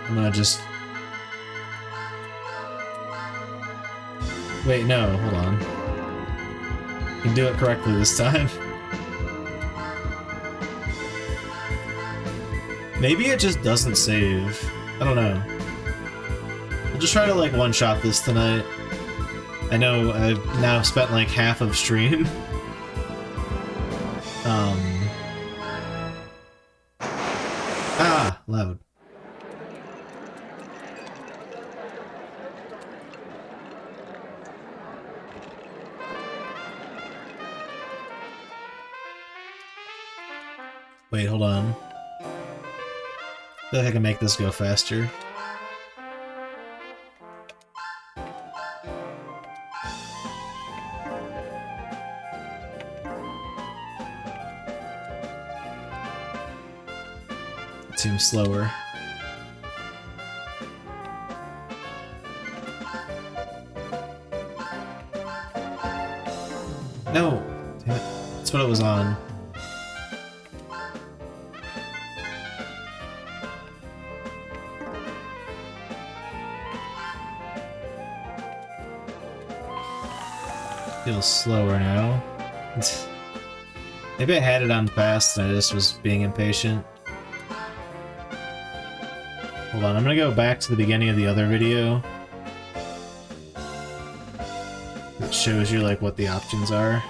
I'm gonna just... Wait, no, hold on. You can do it correctly this time. Maybe it just doesn't save. I don't know. We'll just try to, like, one-shot this tonight. I know I've now spent, like, half of stream. Ah, loud. Wait, hold on. I feel like I can make this go faster. It seems slower. No! Damn it. That's what it was on. Feels slower now. Maybe I had it on fast and I just was being impatient. Hold on, I'm gonna go back to the beginning of the other video. It shows you, like, what the options are.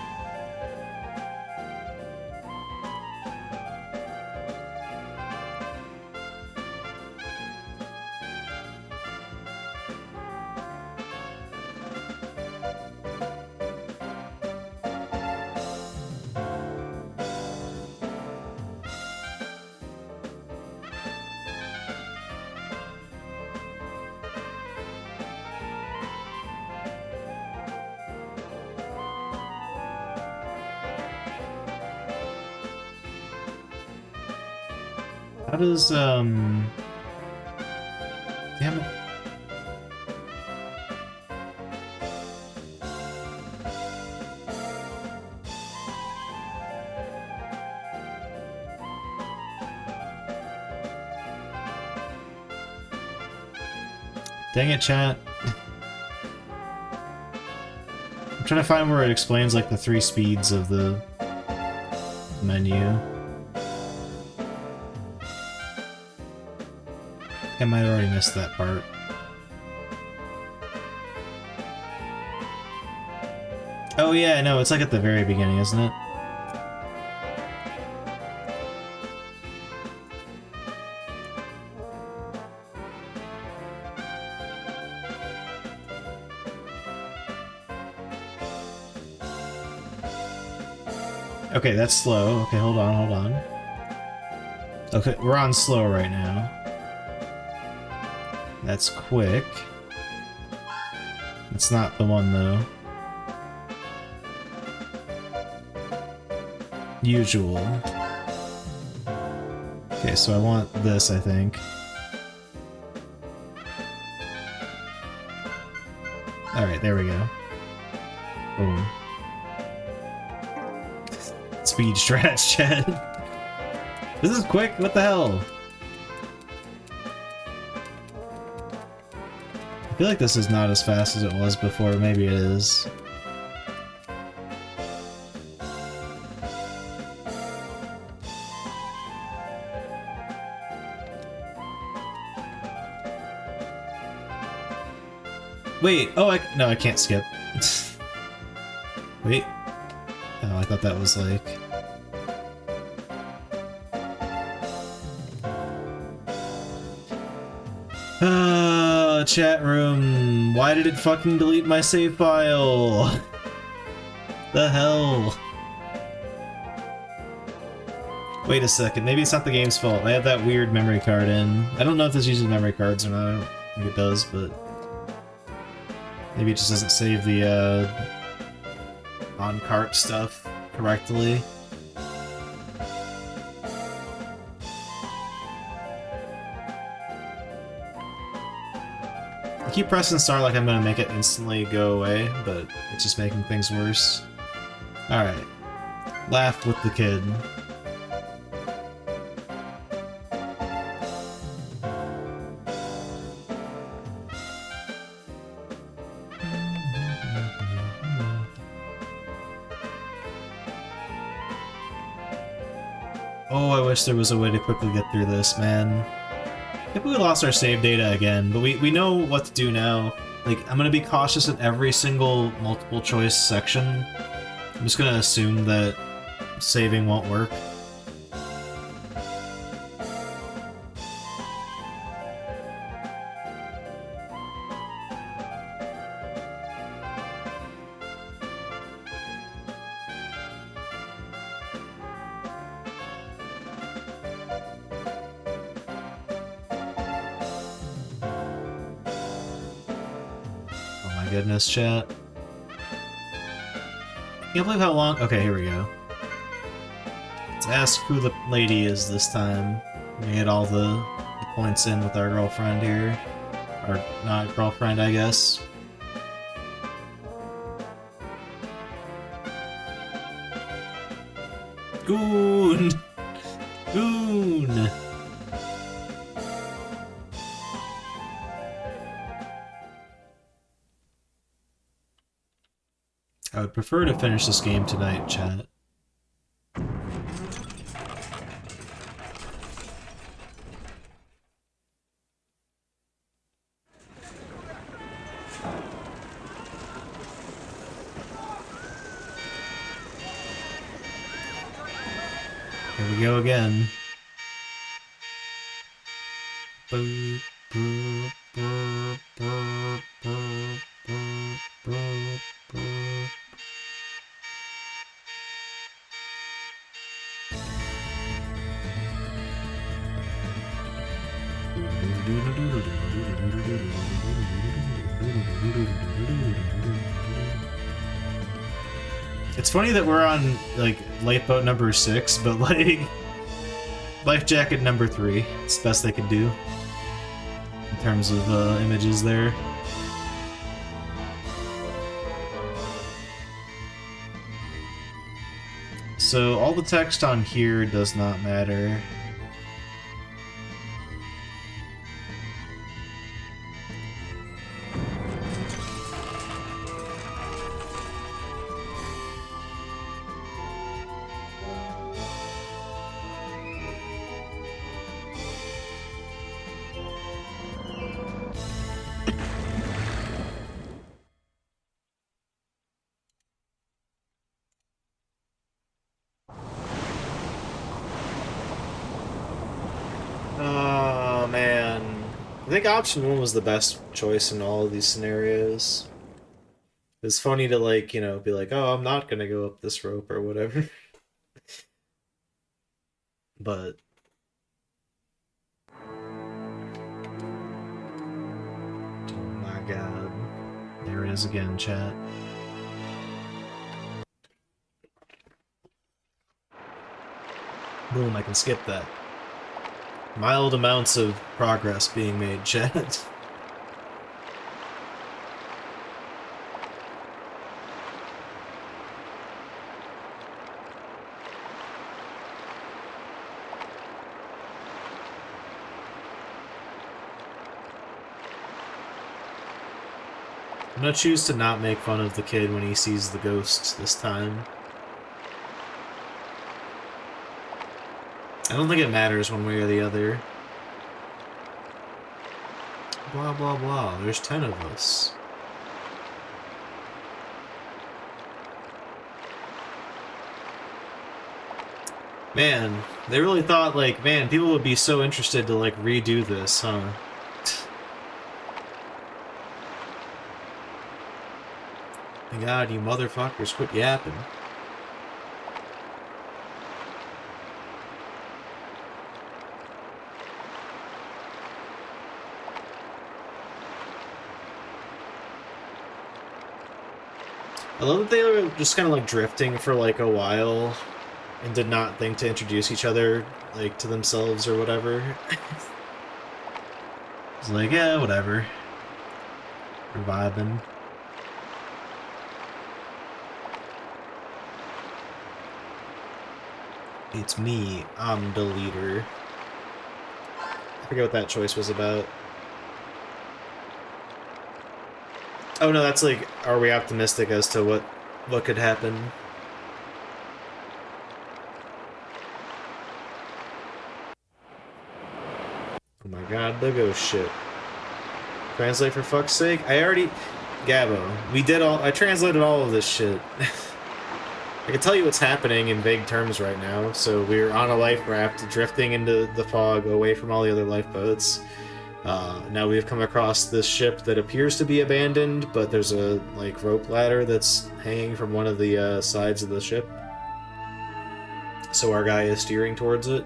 How does, damn it. Dang it, chat. I'm trying to find where it explains, like, the 3 speeds of the menu. I might have already missed that part. Oh yeah, no, it's like at the very beginning, isn't it? Okay, that's slow. Okay, hold on, hold on. Okay, we're on slow right now. That's quick. It's not the one, though. Usual. Okay, so I want this, I think. Alright, there we go. Boom. Speed stretch, Chad. This is quick, what the hell? I feel like this is not as fast as it was before, maybe it is. Wait, oh, no, I can't skip. Wait. Oh, I thought that was like... chat room. Why did it fucking delete my save file? The hell? Wait a second, maybe it's not the game's fault. I have that weird memory card in. I don't know if this uses memory cards or not. I don't think it does, but... maybe it just doesn't save the, on-cart stuff correctly. I keep pressing start like I'm gonna make it instantly go away, but it's just making things worse. Alright. Laugh with the kid. Oh, I wish there was a way to quickly get through this, man. I think we lost our save data again, but we know what to do now. Like, I'm gonna be cautious in every single multiple choice section. I'm just gonna assume that saving won't work. goodness, chat. Can't believe how long... Okay, here we go. Let's ask who the lady is this time. We get all the points in with our girlfriend here. Or not girlfriend, I guess. Goon! Goon! I would prefer to finish this game tonight, chat. Here we go again. It's funny that we're on, like, lifeboat number 6, but, like, life jacket number 3. It's the best they could do in terms of images there. So all the text on here does not matter. Oh, man. I think option 1 was the best choice in all of these scenarios. It's funny to, like, you know, be like, oh, I'm not gonna go up this rope or whatever. But... oh my god. There it is again, chat. Boom, I can skip that. Mild amounts of progress being made, chat. I'm gonna choose to not make fun of the kid when he sees the ghosts this time. I don't think it matters one way or the other. Blah, blah, blah. There's 10 of us. Man, they really thought, like, man, people would be so interested to, like, redo this, huh? My god, you motherfuckers, quit yapping. I love that they were just kind of like drifting for like a while and did not think to introduce each other like to themselves or whatever. It's like, yeah, whatever. We're vibing. It's me, I'm the leader. I forget what that choice was about. Oh no, that's like, are we optimistic as to what could happen? Oh my god, the ghost shit. Translate for fuck's sake? Gabbo, I translated all of this shit. I can tell you what's happening in vague terms right now. So we're on a life raft, drifting into the fog, away from all the other lifeboats. Now we've come across this ship that appears to be abandoned, but there's a like rope ladder that's hanging from one of the sides of the ship. So our guy is steering towards it.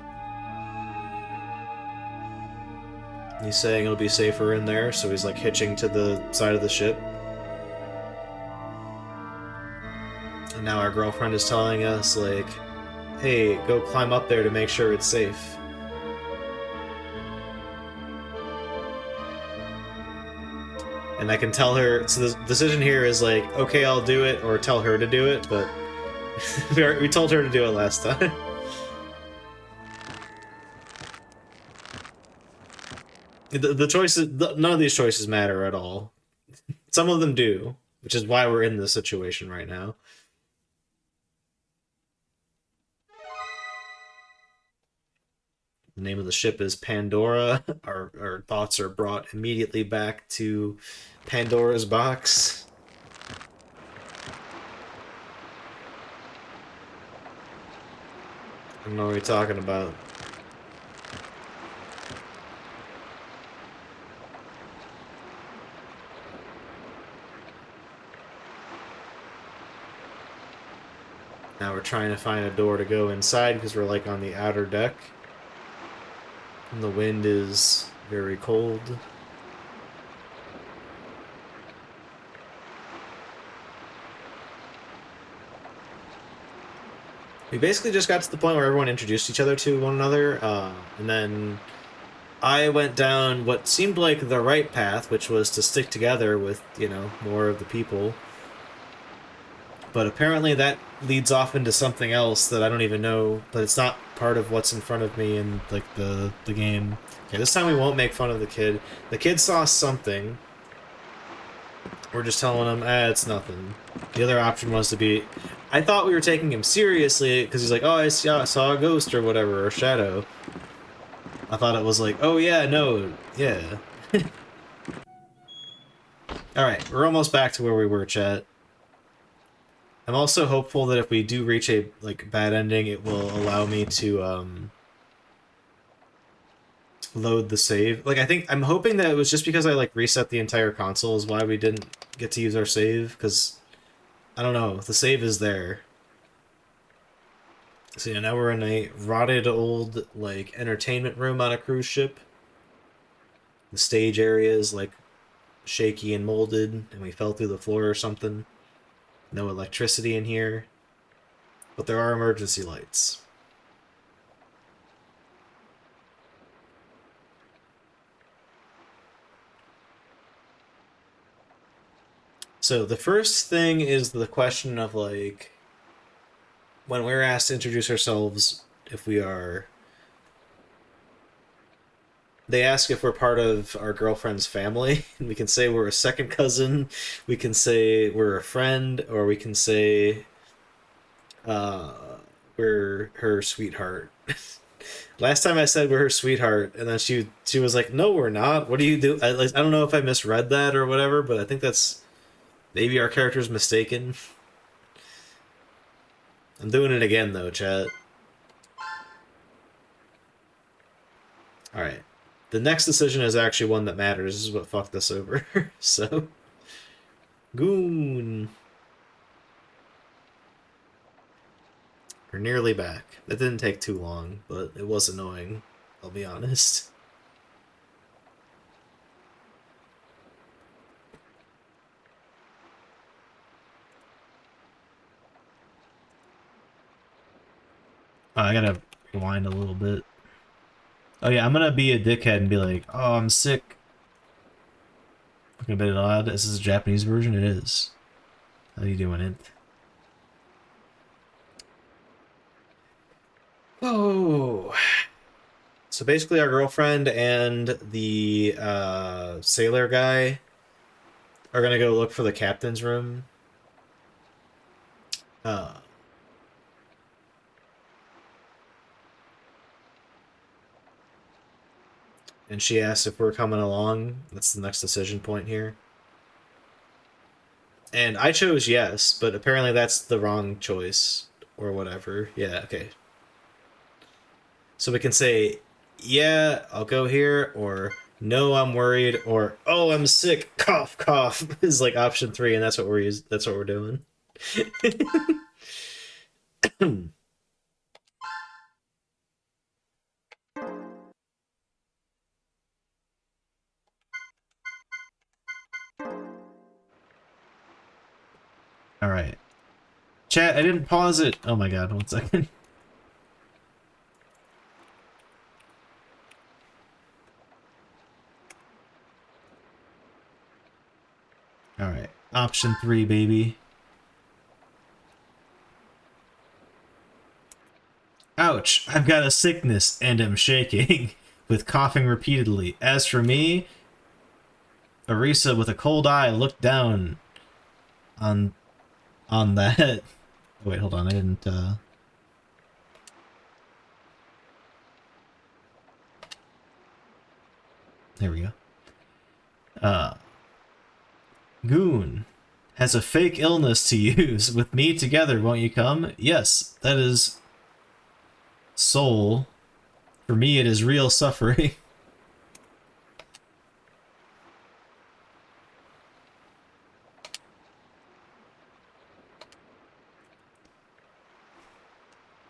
He's saying it'll be safer in there, so he's like hitching to the side of the ship. now our girlfriend is telling us, like, hey, go climb up there to make sure it's safe. And I can tell her, so the decision here is like, okay, I'll do it, or tell her to do it, but we told her to do it last time. The choices, none of these choices matter at all. Some of them do, which is why we're in this situation right now. The name of the ship is Pandora. Our thoughts are brought immediately back to Pandora's box. I don't know what you're talking about. Now we're trying to find a door to go inside because we're like on the outer deck. And the wind is very cold. We basically just got to the point where everyone introduced each other to one another, and then I went down what seemed like the right path, which was to stick together with, you know, more of the people. But apparently that leads off into something else that I don't even know, but it's not part of what's in front of me in, like, the game. Okay, this time we won't make fun of the kid. The kid saw something. We're just telling him, it's nothing. The other option was to be... I thought we were taking him seriously, because he's like, oh, I saw a ghost or whatever, or a shadow. I thought it was like, oh yeah, no, yeah. Alright, we're almost back to where we were, chat. I'm also hopeful that if we do reach a, like, bad ending, it will allow me to, load the save. Like, I'm hoping that it was just because I, like, reset the entire console is why we didn't get to use our save, because, I don't know, the save is there. So yeah, now we're in a rotted old, like, entertainment room on a cruise ship. The stage area is, like, shaky and molded, and we fell through the floor or something. No electricity in here. But there are emergency lights. So the first thing is the question of, like, when we're asked to introduce ourselves, if we are... They ask if we're part of our girlfriend's family, and we can say we're a second cousin, we can say we're a friend, or we can say we're her sweetheart. Last time I said we're her sweetheart, and then she was like, no, we're not. What do you do? I don't know if I misread that or whatever, but I think that's... Maybe our character's mistaken. I'm doing it again, though, chat. Alright. The next decision is actually one that matters. This is what fucked us over. So... Goon. We're nearly back. That didn't take too long, but it was annoying. I'll be honest. I gotta rewind a little bit. Oh yeah, I'm gonna be a dickhead and be like, oh, I'm sick. Looking a bit odd. This is a Japanese version? It is. How you doing it? Oh. So basically our girlfriend and the sailor guy are gonna go look for the captain's room. And she asks if we're coming along. That's the next decision point here. And I chose yes, but apparently that's the wrong choice. Or whatever. Yeah, okay. So we can say, yeah, I'll go here, or no, I'm worried, or oh, I'm sick, cough, cough, is like option 3, and that's what we're doing. All right. Chat, I didn't pause it. Oh my god, 1 second. Alright, option 3, baby. Ouch, I've got a sickness and am shaking, with coughing repeatedly. As for me, Arisa with a cold eye looked down on that. Oh, wait, hold on, I didn't, There we go. Goon has a fake illness to use. With me together, won't you come? Yes, that is soul. For me, it is real suffering.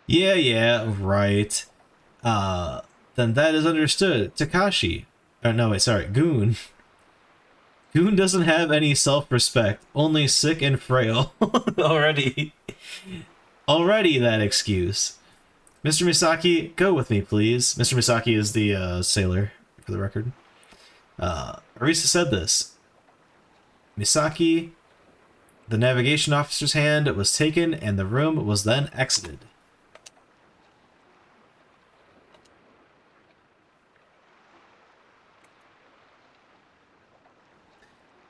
Yeah, right. Then that is understood. Takashi. Oh, no, wait, sorry. Goon. Goon doesn't have any self-respect, only sick and frail. Already that excuse. Mr. Misaki, go with me, please. Mr. Misaki is the sailor, for the record. Arisa said this. Misaki, the navigation officer's hand was taken, and the room was then exited.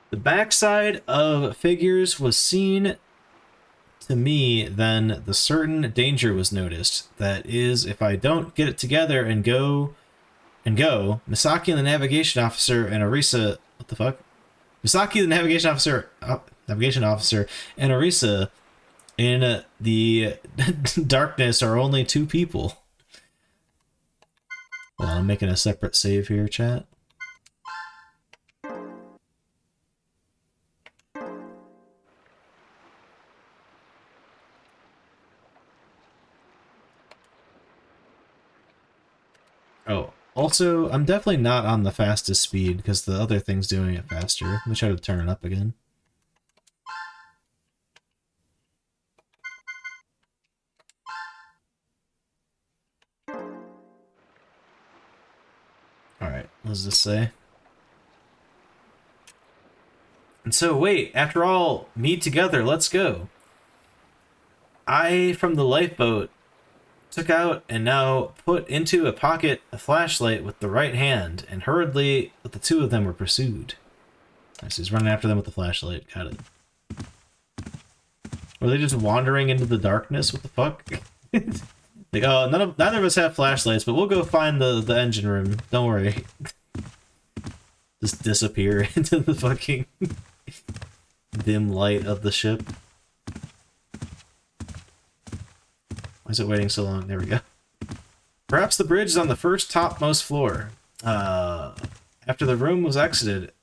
The backside of figures was seen to me, then the certain danger was noticed. That is, if I don't get it together and go, Misaki and the navigation officer and Arisa, what the fuck? Misaki, the navigation officer and Arisa in the darkness are only 2 people. Hold on, I'm making a separate save here, chat. Oh, also, I'm definitely not on the fastest speed because the other thing's doing it faster. Let me try to turn it up again. Alright, what does this say? And so, wait, after all, meet together, let's go. I, from the lifeboat, took out and now put into a pocket a flashlight with the right hand, and hurriedly the 2 of them were pursued. Nice, he's running after them with the flashlight. Got it. Were they just wandering into the darkness? What the fuck? Like, oh, neither of us have flashlights, but we'll go find the engine room. Don't worry. Just disappear into the fucking dim light of the ship. Why is it waiting so long? There we go. Perhaps the bridge is on the first topmost floor. After the room was exited,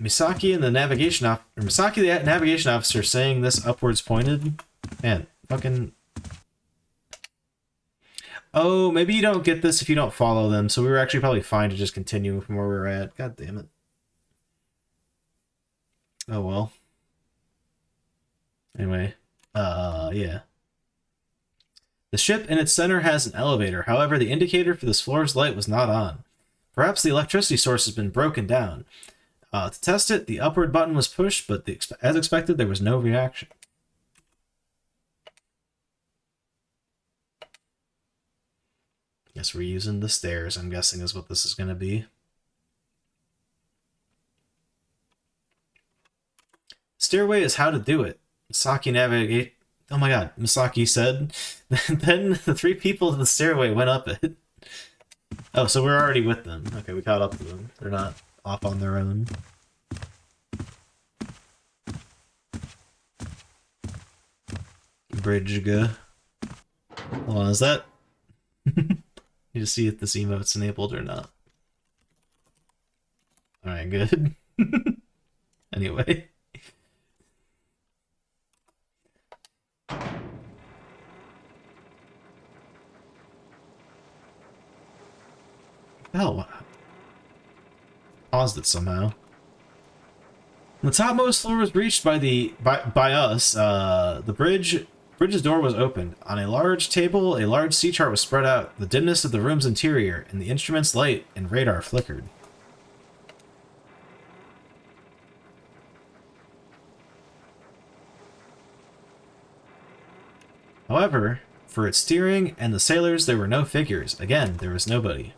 Misaki the navigation officer saying this upwards pointed. Man, fucking. Oh, maybe you don't get this if you don't follow them. So we were actually probably fine to just continue from where we were at. God damn it. Oh well. Anyway, yeah. The ship in its center has an elevator. However, the indicator for this floor's light was not on. Perhaps the electricity source has been broken down. To test it, the upward button was pushed, but as expected, there was no reaction. Guess we're using the stairs, I'm guessing is what this is going to be. Stairway is how to do it. Misaki navigate. Oh my god, Misaki said. Then the 3 people in the stairway went up it. Oh, so we're already with them. Okay, we caught up to them. They're not off on their own. Bridge-ga. Hold on, is that... Need to see if this emote's enabled or not. Alright, good. Anyway. Oh, paused it somehow. The topmost floor was reached by us. The bridge Bridge's door was opened. On a large table, a large sea chart was spread out. The dimness of the room's interior, and the instrument's light and radar flickered. However, for its steering and the sailors, there were no figures. Again, there was nobody.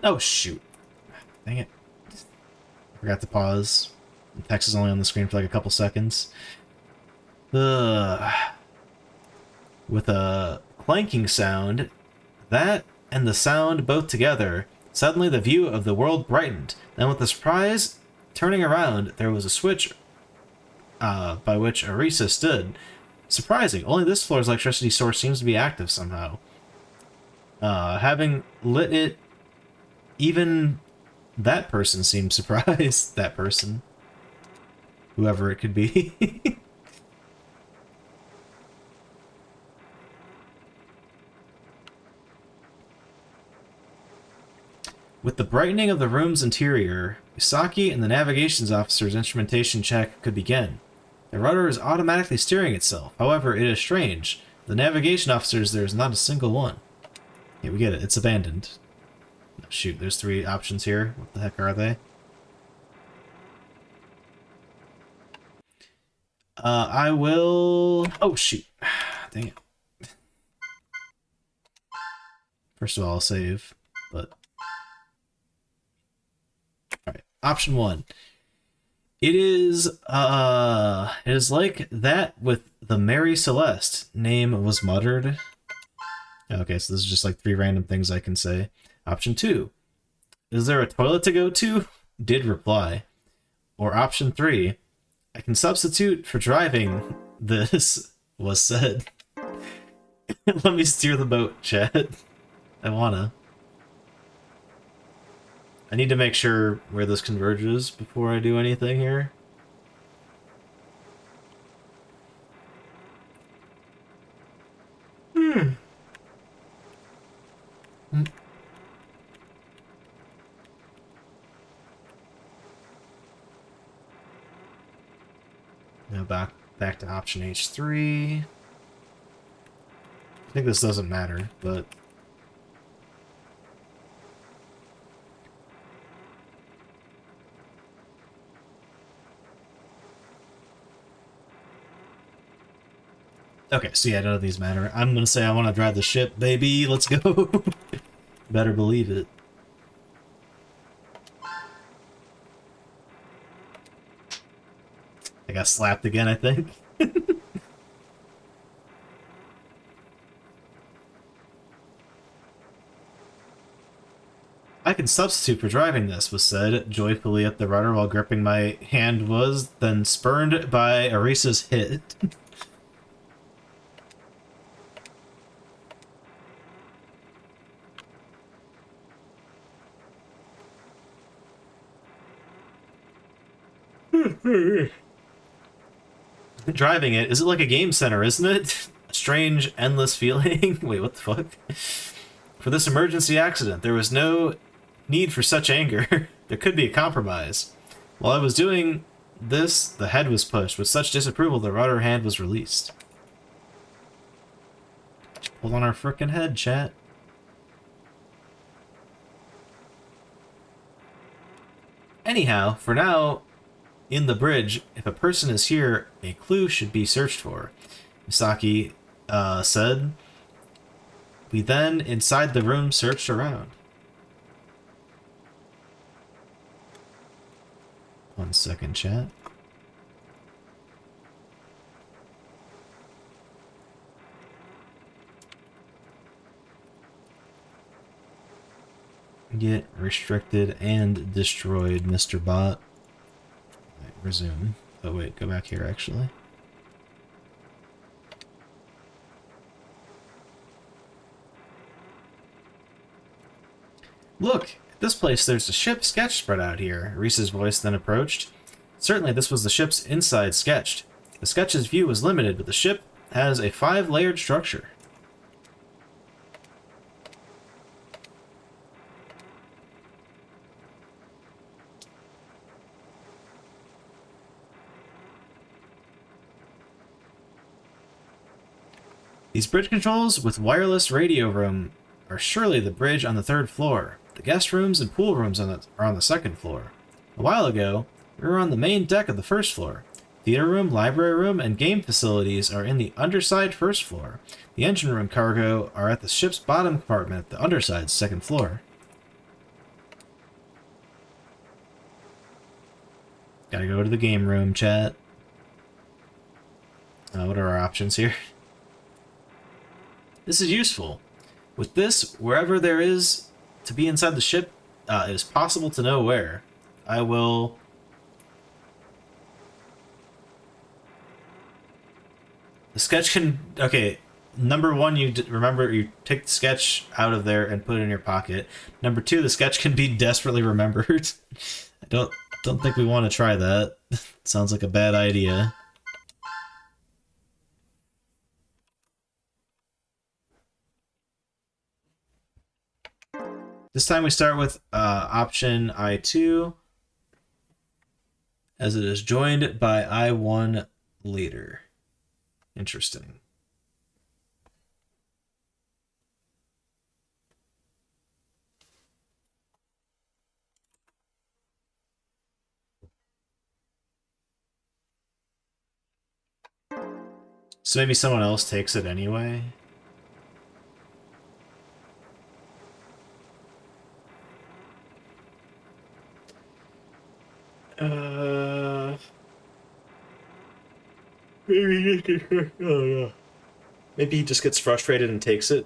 Oh shoot. Dang it. Forgot to pause. The text is only on the screen for like a couple seconds. With a clanking sound, that and the sound both together, suddenly the view of the world brightened. Then with a surprise, turning around, there was a switch by which Arisa stood. Surprising, only this floor's electricity source seems to be active somehow. Having lit it, even that person seemed surprised. That person. Whoever it could be. With the brightening of the room's interior, Usaki and the navigations officer's instrumentation check could begin. The rudder is automatically steering itself. However, it is strange. The navigation officers, there is not a single one. Yeah, we get it. It's abandoned. Oh, shoot, there's 3 options here. What the heck are they? I will... Oh, shoot. Dang it. First of all, I'll save, but... Alright, option 1. It is like that with the Mary Celeste. Name was muttered. Okay, so this is just like 3 random things I can say. Option 2. Is there a toilet to go to? Did reply. Or option 3. I can substitute for driving. This was said. Let me steer the boat, chat. I wanna. I need to make sure where this converges before I do anything here. Now back to option H3. I think this doesn't matter, but... Okay, so yeah, none of these matter. I'm gonna say I want to drive the ship, baby. Let's go. Better believe it. I got slapped again, I think. I can substitute for driving this, was said joyfully at the rudder while gripping my hand was, then spurned by Arisa's hit. Driving it, is it like a game center, isn't it? A strange, endless feeling. Wait, what the fuck? For this emergency accident, there was no need for such anger. There could be a compromise. While I was doing this, the head was pushed. With such disapproval, the rudder hand was released. Hold on our frickin' head, chat. Anyhow, for now, in the bridge, if a person is here, a clue should be searched for, Misaki said. We then, inside the room, searched around. 1 second, chat. Get restricted and destroyed, Mr. Bot. Right, resume. Oh wait, go back here actually. Look! At this place there's a ship sketch spread out here. Reese's voice then approached. Certainly this was the ship's inside sketched. The sketch's view is limited, but the ship has a 5-layered structure. These bridge controls with wireless radio room are surely the bridge on the 3rd floor. The guest rooms and pool rooms are on the 2nd floor. A while ago, we were on the main deck of the 1st floor. Theater room, library room, and game facilities are in the underside 1st floor. The engine room cargo are at the ship's bottom compartment at the underside 2nd floor. Gotta go to the game room, chat. What are our options here? This is useful. With this, wherever there is to be inside the ship, it is possible to know where. I will... The sketch can... Okay, number 1, remember, you take the sketch out of there and put it in your pocket. Number 2, the sketch can be desperately remembered. I don't think we want to try that. Sounds like a bad idea. This time we start with option I2, as it is joined by I1 later. Interesting. So maybe someone else takes it anyway? Maybe he just gets frustrated and takes it.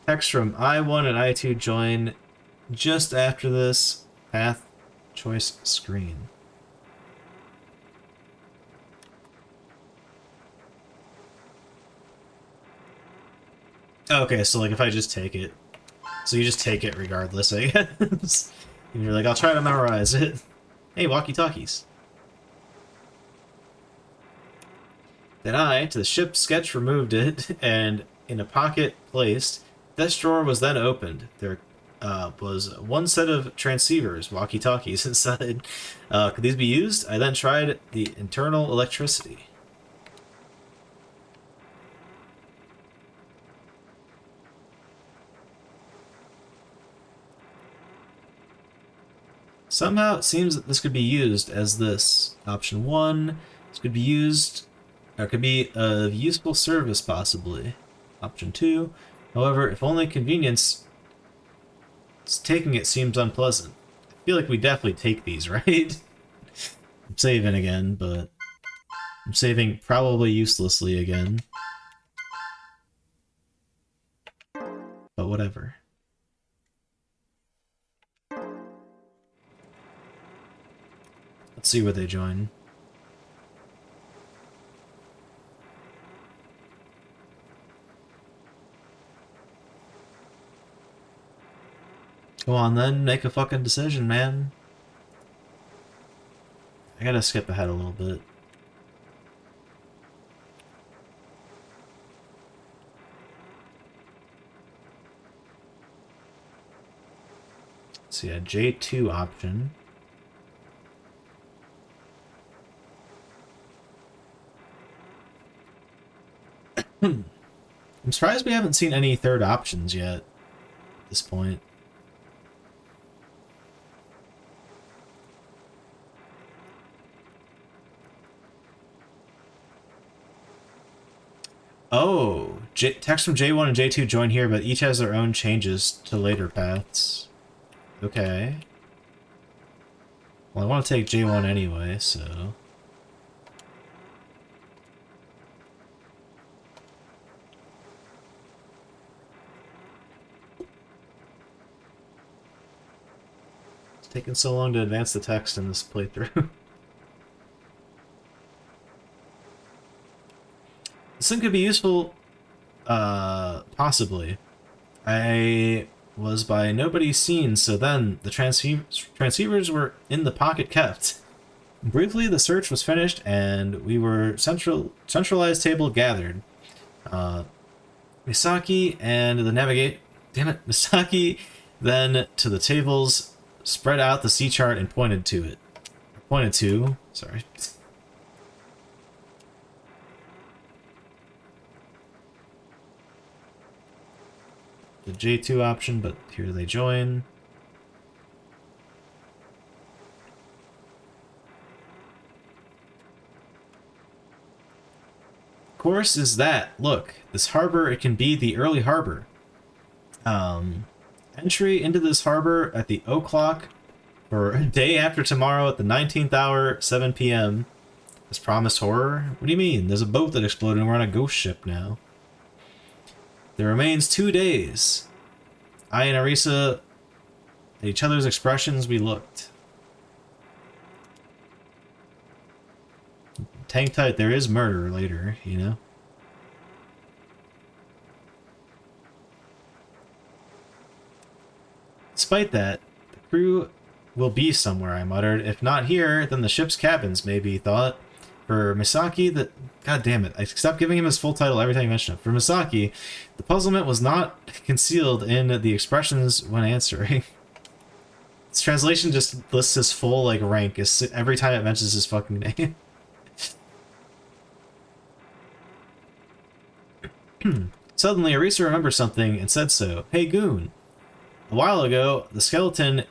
Text from I1 and I2 join just after this path choice screen. Okay, so like if I just take it. So you just take it regardless, I guess. And you're like, I'll try to memorize it. Hey, walkie-talkies. Then I, to the ship sketch, removed it, and in a pocket placed. This drawer was then opened. There was one set of transceivers, walkie-talkies, inside. Could these be used? I then tried the internal electricity. Somehow it seems that this could be used as this. Option 1, this could be used, or could be of useful service, possibly. Option 2, however, if only convenience, taking it seems unpleasant. I feel like we definitely take these, right? I'm saving again, but I'm saving probably uselessly again. But whatever. Let's see where they join. Go on then, make a fucking decision, man. I gotta skip ahead a little bit. So yeah, J2 option. I'm surprised we haven't seen any third options yet at this point. Oh, text from J1 and J2 join here, but each has their own changes to later paths. Okay. Well, I want to take J1 anyway, so... It's taking so long to advance the text in this playthrough. thing could be useful, possibly. I was by nobody seen, so then the transceivers were in the pocket kept. Briefly, the search was finished, and we were centralized table gathered. Misaki and the navigate... Damn it. Misaki then to the tables, spread out the sea chart, and pointed to it. Pointed to... Sorry. The J2 option, but here they join. Course is that. Look, this harbor, it can be the early harbor. Entry into this harbor at the o'clock for day after tomorrow at the 19th hour, 7 p.m. This promised horror? What do you mean? There's a boat that exploded and we're on a ghost ship now. There remains 2 days. I and Arisa, at each other's expressions, we looked. Hang tight, there is murder later, you know? Despite that, the crew will be somewhere, I muttered. If not here, then the ship's cabins, maybe, he thought. For Misaki, the... God damn it, I stopped giving him his full title every time you mention it. For Misaki, the puzzlement was not concealed in the expressions when answering. This translation just lists his full, like, rank every time it mentions his fucking name. Suddenly, Arisa remembered something and said so. Hey, Goon. A while ago, the skeleton...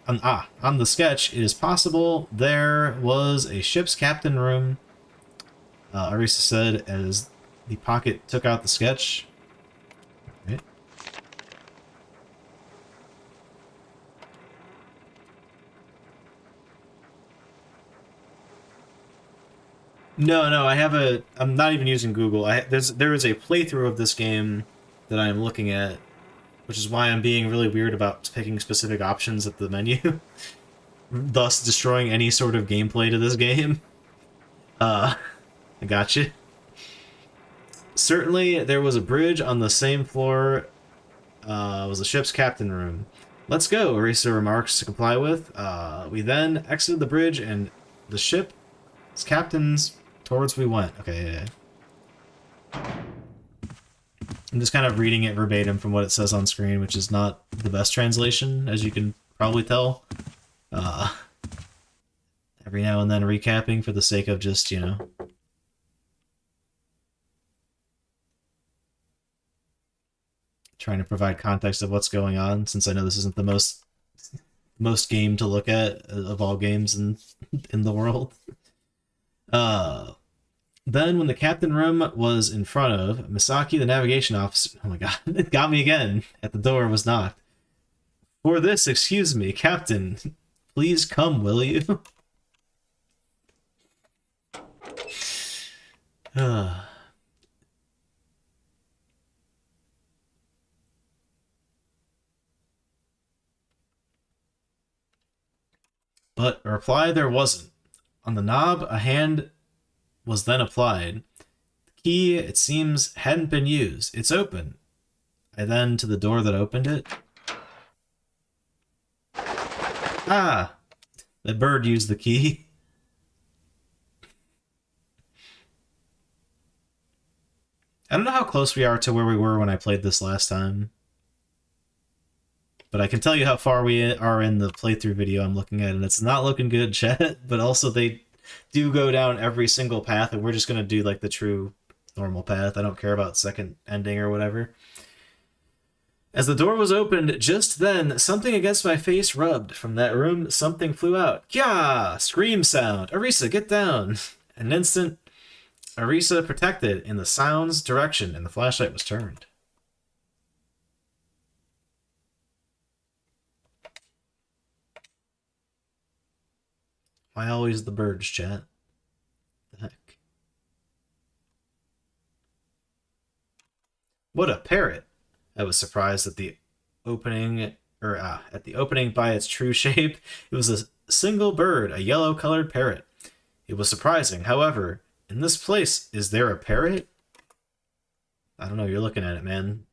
on the sketch, it is possible there was a ship's captain room, Arisa said as the pocket took out the sketch. Okay. No, I have a... I'm not even using Google. There is a playthrough of this game that I am looking at, which is why I'm being really weird about picking specific options at the menu, thus destroying any sort of gameplay to this game. I gotcha. Certainly, there was a bridge on the same floor, was the ship's captain room. Let's go, Arisa remarks to comply with. We then exited the bridge and the ship's captain's towards we went. Okay, yeah. I'm just kind of reading it verbatim from what it says on screen, which is not the best translation, as you can probably tell. Every now and then recapping for the sake of just, you know... trying to provide context of what's going on, since I know this isn't the most game to look at of all games in the world. Then, when the captain room was in front of, Misaki, the navigation officer... Oh my god, it got me again! At the door was knocked. For this, excuse me, Captain. Please come, will you? But a reply there wasn't. On the knob, a hand was then applied. The key, it seems, hadn't been used. It's open. I then to the door that opened it. Ah! The bird used the key. I don't know how close we are to where we were when I played this last time. But I can tell you how far we are in the playthrough video I'm looking at, and it's not looking good, chat. But also, they do go down every single path, and we're just going to do, like, the true normal path. I don't care about second ending or whatever. As the door was opened, just then, something against my face rubbed. From that room, something flew out. Kya! Scream sound. Arisa, get down! An instant, Arisa protected in the sound's direction, and the flashlight was turned. Why always the birds, chat? The heck? What a parrot! I was surprised at the opening, at the opening by its true shape. It was a single bird, a yellow-colored parrot. It was surprising, however, In this place, is there a parrot? I don't know, you're looking at it, man.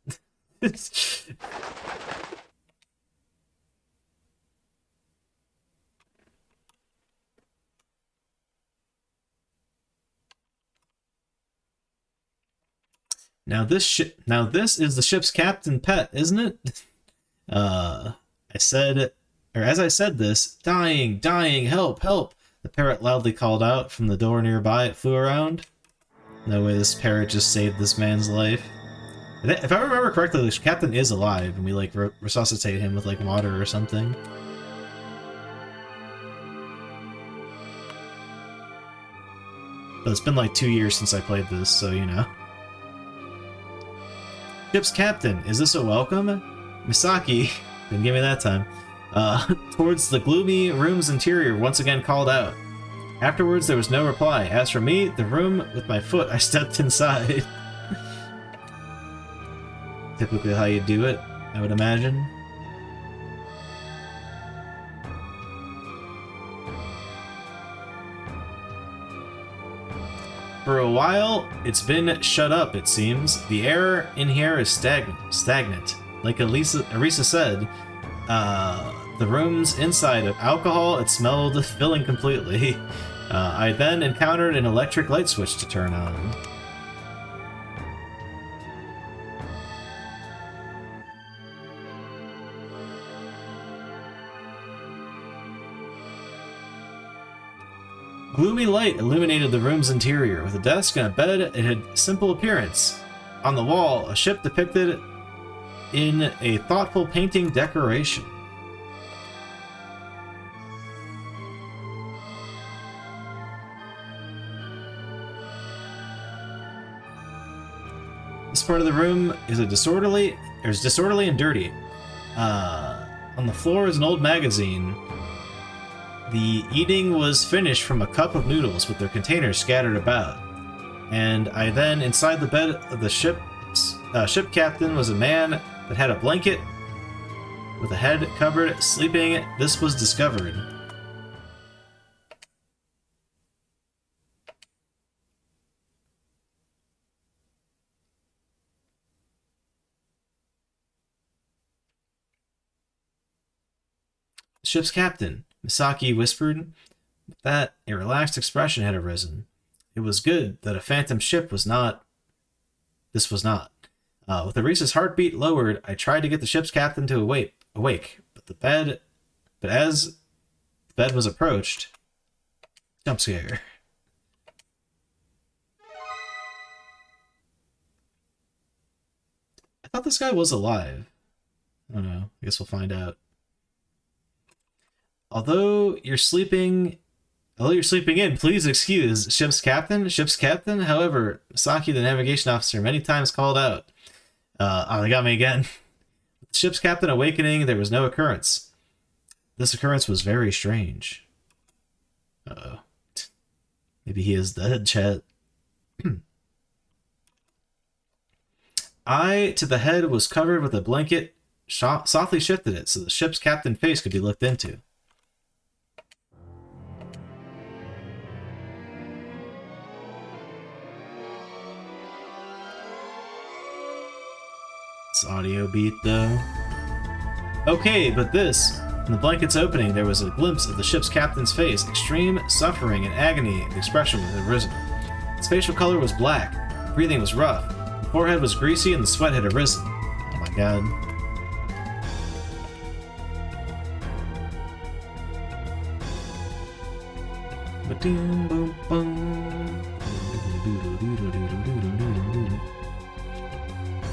Now this is the ship's captain pet, isn't it? As I said this, dying, dying, help, help! The parrot loudly called out from the door nearby. It flew around. No way this parrot just saved this man's life. If I remember correctly, the captain is alive, and we, like, resuscitate him with, like, water or something. But it's been, like, 2 years since I played this, so, you know. Ship's captain, is this a welcome? Misaki, didn't give me that time. Towards the gloomy room's interior once again called out. Afterwards, there was no reply. As for me, the room with my foot, I stepped inside. Typically how you do it, I would imagine. For a while, it's been shut up, it seems. The air in here is stagnant. Like Arisa said, the room's inside of alcohol, it smelled filling completely. I then encountered an electric light switch to turn on. Gloomy light illuminated the room's interior. With a desk and a bed, it had simple appearance. On the wall, a ship depicted in a thoughtful painting decoration. This part of the room is disorderly and dirty. On the floor is an old magazine. The eating was finished from a cup of noodles with their containers scattered about. And inside the bed of the ship captain was a man that had a blanket with a head covered, sleeping. This was discovered. The ship's captain, Misaki whispered. With that, a relaxed expression had arisen. It was good that a phantom ship was not. This was not. With Arisa's heartbeat lowered, I tried to get the ship's captain to awake, but as the bed was approached, jump scare. I thought this guy was alive. I don't know. I guess we'll find out. Although you're sleeping in, please excuse ship's captain. However, Misaki, the navigation officer, many times called out. They got me again. With the ship's captain awakening, there was no occurrence. This occurrence was very strange. Uh-oh. Maybe he is dead, chat. Eye to the head was covered with a blanket, softly shifted it so the ship's captain's face could be looked into. Audio beat though. Okay, but this. In the blanket's opening, there was a glimpse of the ship's captain's face. Extreme suffering and agony, the expression had arisen. His facial color was black. Breathing was rough. The forehead was greasy and the sweat had arisen. Oh my god. Ba-doom, boom, boom.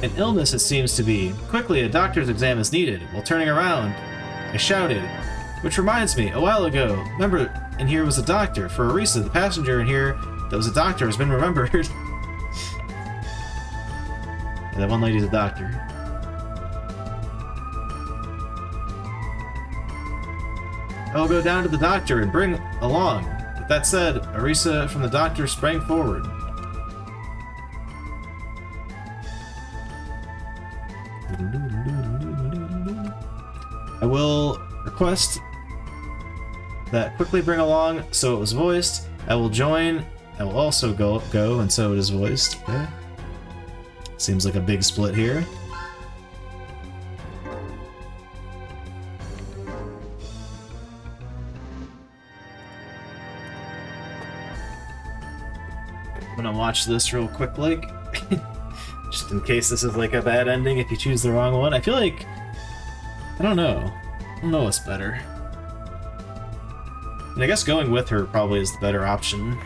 An illness, it seems to be. Quickly, a doctor's exam is needed. While turning around, I shouted. Which reminds me, a while ago, remember, in here was a doctor. For Arisa, the passenger in here that was a doctor has been remembered. Yeah, that one lady's a doctor. I will go down to the doctor and bring along. With that said, Arisa from the doctor sprang forward. I will request that quickly bring along, so it was voiced. I will join I will also go, and so it is voiced. Okay. Seems like a big split here. I'm gonna watch this real quick, like, just in case this is like a bad ending if you choose the wrong one. I feel like, I don't know. I don't know what's better. And I guess going with her probably is the better option.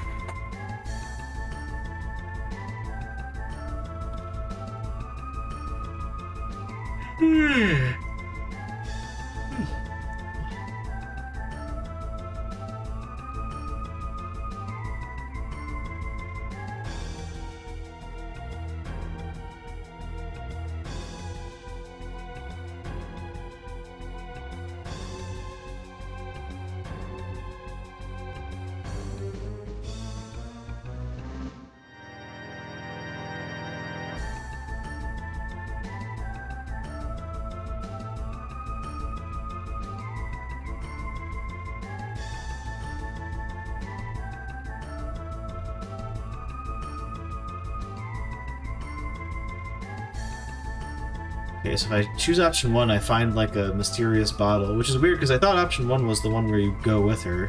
Okay, so if I choose option 1, I find like a mysterious bottle, which is weird because I thought option 1 was the one where you go with her.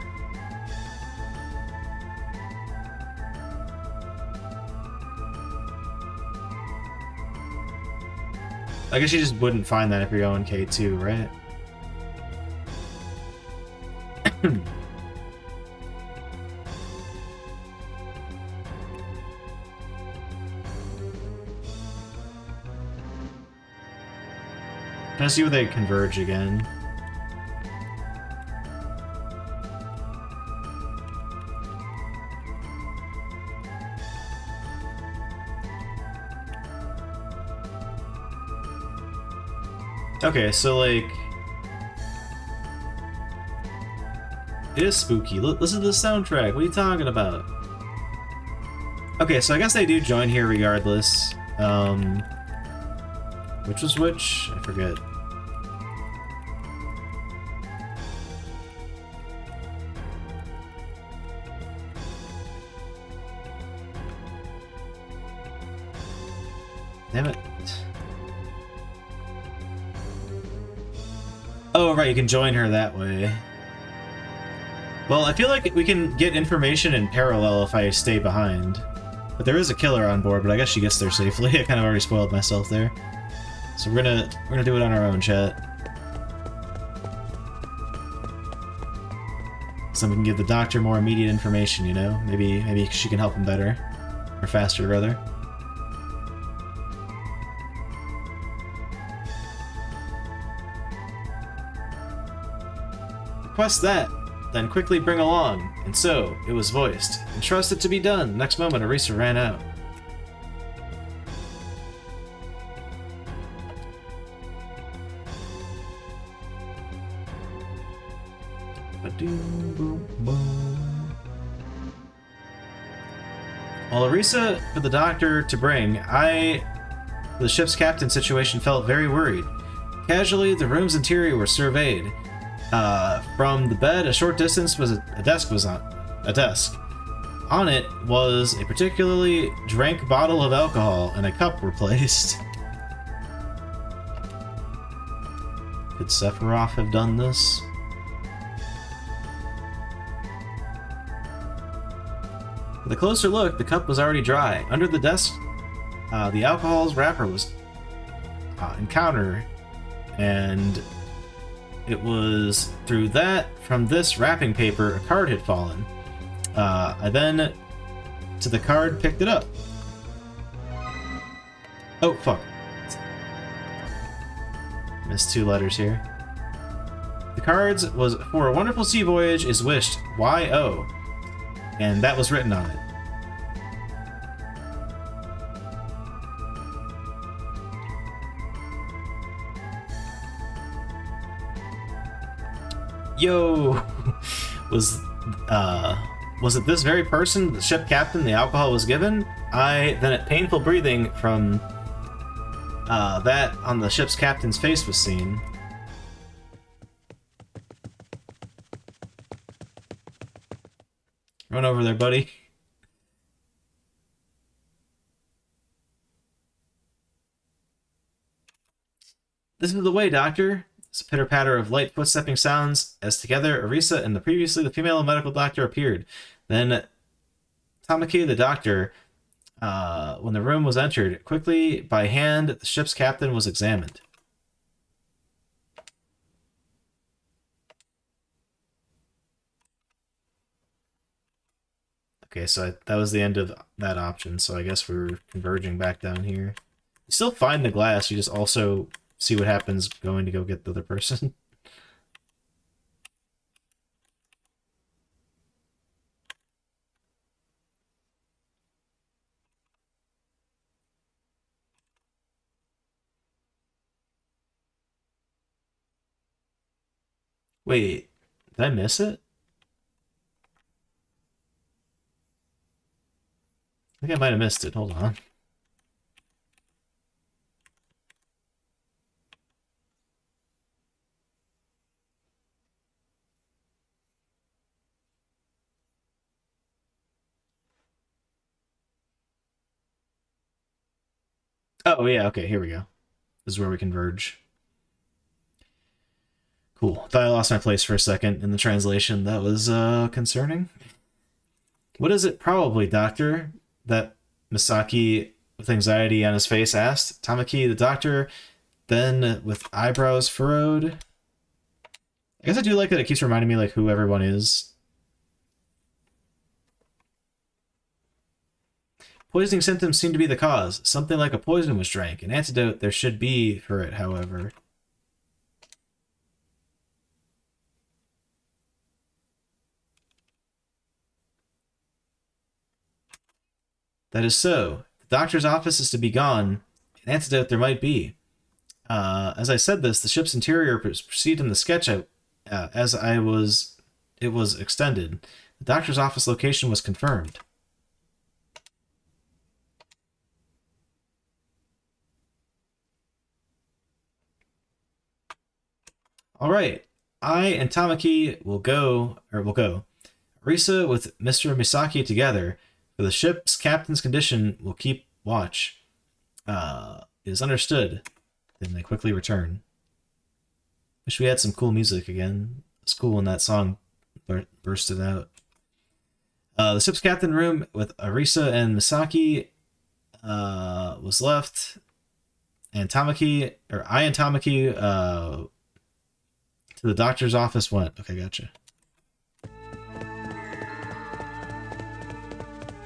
I guess you just wouldn't find that if you're going K2, right? Can I see where they converge again? Okay, so like... It is spooky. Listen to the soundtrack. What are you talking about? Okay, so I guess they do join here regardless. Which was which? I forget. Damn it. Oh, right, you can join her that way. Well, I feel like we can get information in parallel if I stay behind. But there is a killer on board, but I guess she gets there safely. I kind of already spoiled myself there. So we're gonna do it on our own, chat. So we can give the doctor more immediate information, you know? Maybe she can help him better. Or faster, rather. Request that, then quickly bring along. And so, it was voiced. And trust it to be done. Next moment, Arisa ran out. While Arisa for the doctor to bring, the ship's captain situation, felt very worried. Casually, the room's interior were surveyed. From the bed, a short distance was a desk. On it was a particularly drank bottle of alcohol, and a cup were placed. Could Sephiroth have done this? With a closer look, the cup was already dry. Under the desk, the alcohol's wrapper was encountered, and it was through that, from this wrapping paper, a card had fallen. I then, to the card, picked it up. Oh, fuck. Missed 2 letters here. The cards was, for a wonderful sea voyage is wished, Y.O. And that was written on it. Yo! Was it this very person, the ship captain, the alcohol was given? Then at painful breathing from that on the ship's captain's face was seen. Run over there, buddy. This is the way, Doctor. It's a pitter-patter of light footstepping sounds as together Arisa and the female medical doctor appeared. Then Tamaki, the doctor, when the room was entered, quickly by hand, the ship's captain was examined. Okay, so that was the end of that option, so I guess we're converging back down here. You still find the glass, you just also see what happens going to go get the other person. Wait, did I miss it? I think I might have missed it. Hold on. Oh, yeah, okay, here we go. This is where we converge. Cool. Thought I lost my place for a second in the translation. That was concerning. What is it probably, Doctor? That Misaki, with anxiety on his face, asked. Tamaki, the doctor, then with eyebrows furrowed. I guess I do like that it keeps reminding me like who everyone is. Poisoning symptoms seem to be the cause. Something like a poison was drank. An antidote there should be for it, however. That is so. The doctor's office is to be gone. An antidote there might be. As I said this, the ship's interior proceeded in the sketch it was extended. The doctor's office location was confirmed. All right, I and Tamaki will go. Arisa with Mr. Misaki together. For the ship's captain's condition, will keep watch. It is understood. Then they quickly return. Wish we had some cool music again. It's cool when that song bursted out. The ship's captain room with Arisa and Misaki was left, and Tamaki, or I and Tamaki, to the doctor's office went. Okay, gotcha.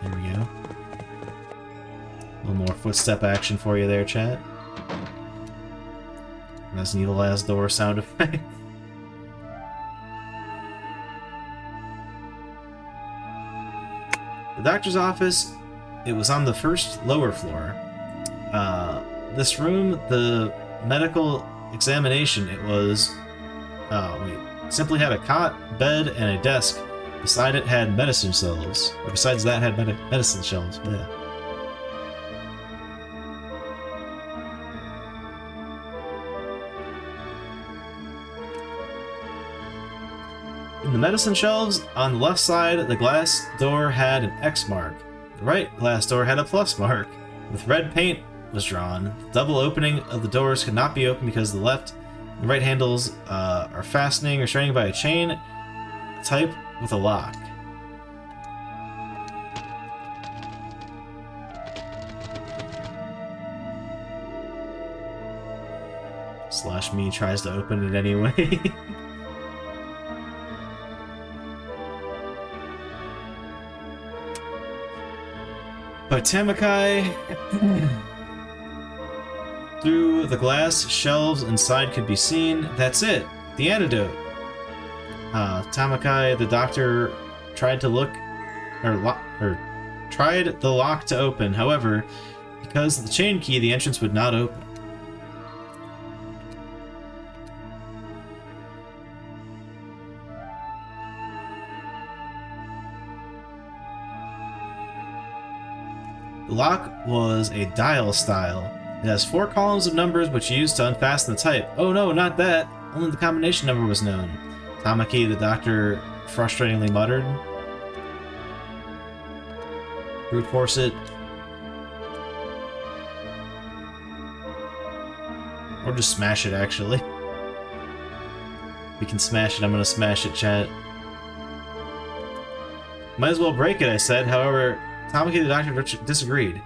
There we go. A little more footstep action for you there, chat. Resident Evil last door sound effect. The doctor's office, it was on the first lower floor. This room, the medical examination, it was... simply had a cot, bed, and a desk. Beside it had medicine shelves. Or besides that had medicine shelves. Yeah. In the medicine shelves, on the left side, the glass door had an X mark. The right glass door had a plus mark, with red paint was drawn. The double opening of the doors could not be opened because the left and right handles are fastening or restraining by a chain type with a lock. Slash me tries to open it anyway. But Tamakai, through the glass shelves inside could be seen. That's it. The antidote. Tamakai, the doctor, tried to look, tried the lock to open. However, because of the chain key, the entrance would not open. The lock was a dial style. It has 4 columns of numbers which you use to unfasten the type. Oh no, not that! Only the combination number was known. Tamaki, the doctor, frustratingly muttered. Brute force it. Or just smash it, actually. We can smash it. I'm gonna smash it, chat. Might as well break it, I said. However, Tamaki the doctor disagreed.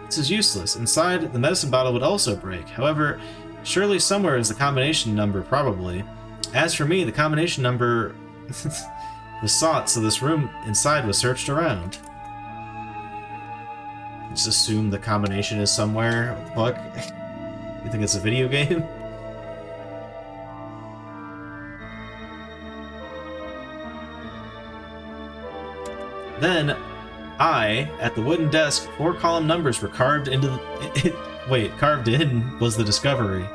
This is useless. Inside, the medicine bottle would also break. However, surely somewhere is the combination number, probably. As for me, the combination number was sought, so this room inside was searched around. Just assume the combination is somewhere. What the fuck? You think it's a video game? Then, at the wooden desk, 4 column numbers were carved into the... Wait, carved in was the discovery.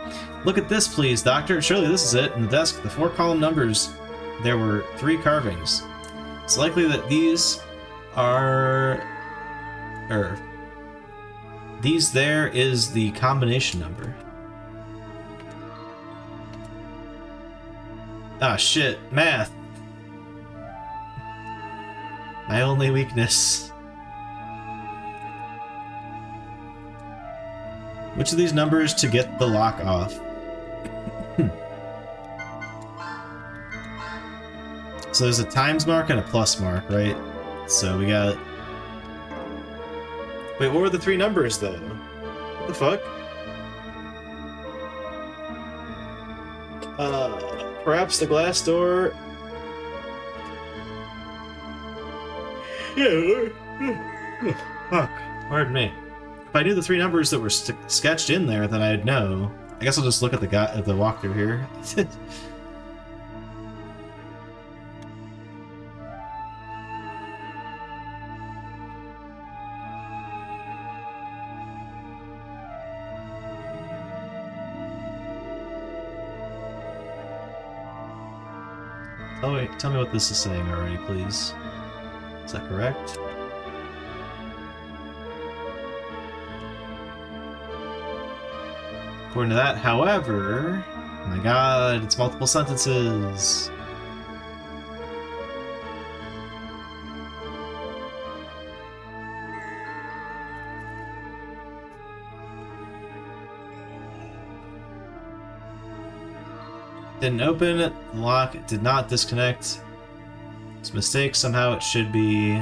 Look at this, please, Doctor. Surely this is it. In the desk, the 4 column numbers, there were 3 carvings. It's likely that these are... These there is the combination number. Ah, shit. Math. My only weakness. Which of these numbers to get the lock off? So there's a times mark and a plus mark, right? So we got... Wait, what were the 3 numbers, though? What the fuck? Perhaps the glass door... Fuck. Pardon me. If I knew the 3 numbers that were sketched in there, then I'd know. I guess I'll just look at the walkthrough here. Tell me what this is saying already, please. Is that correct? According to that, however... Oh my god, it's multiple sentences! Didn't open, the lock did not disconnect. It's a mistake, somehow it should be...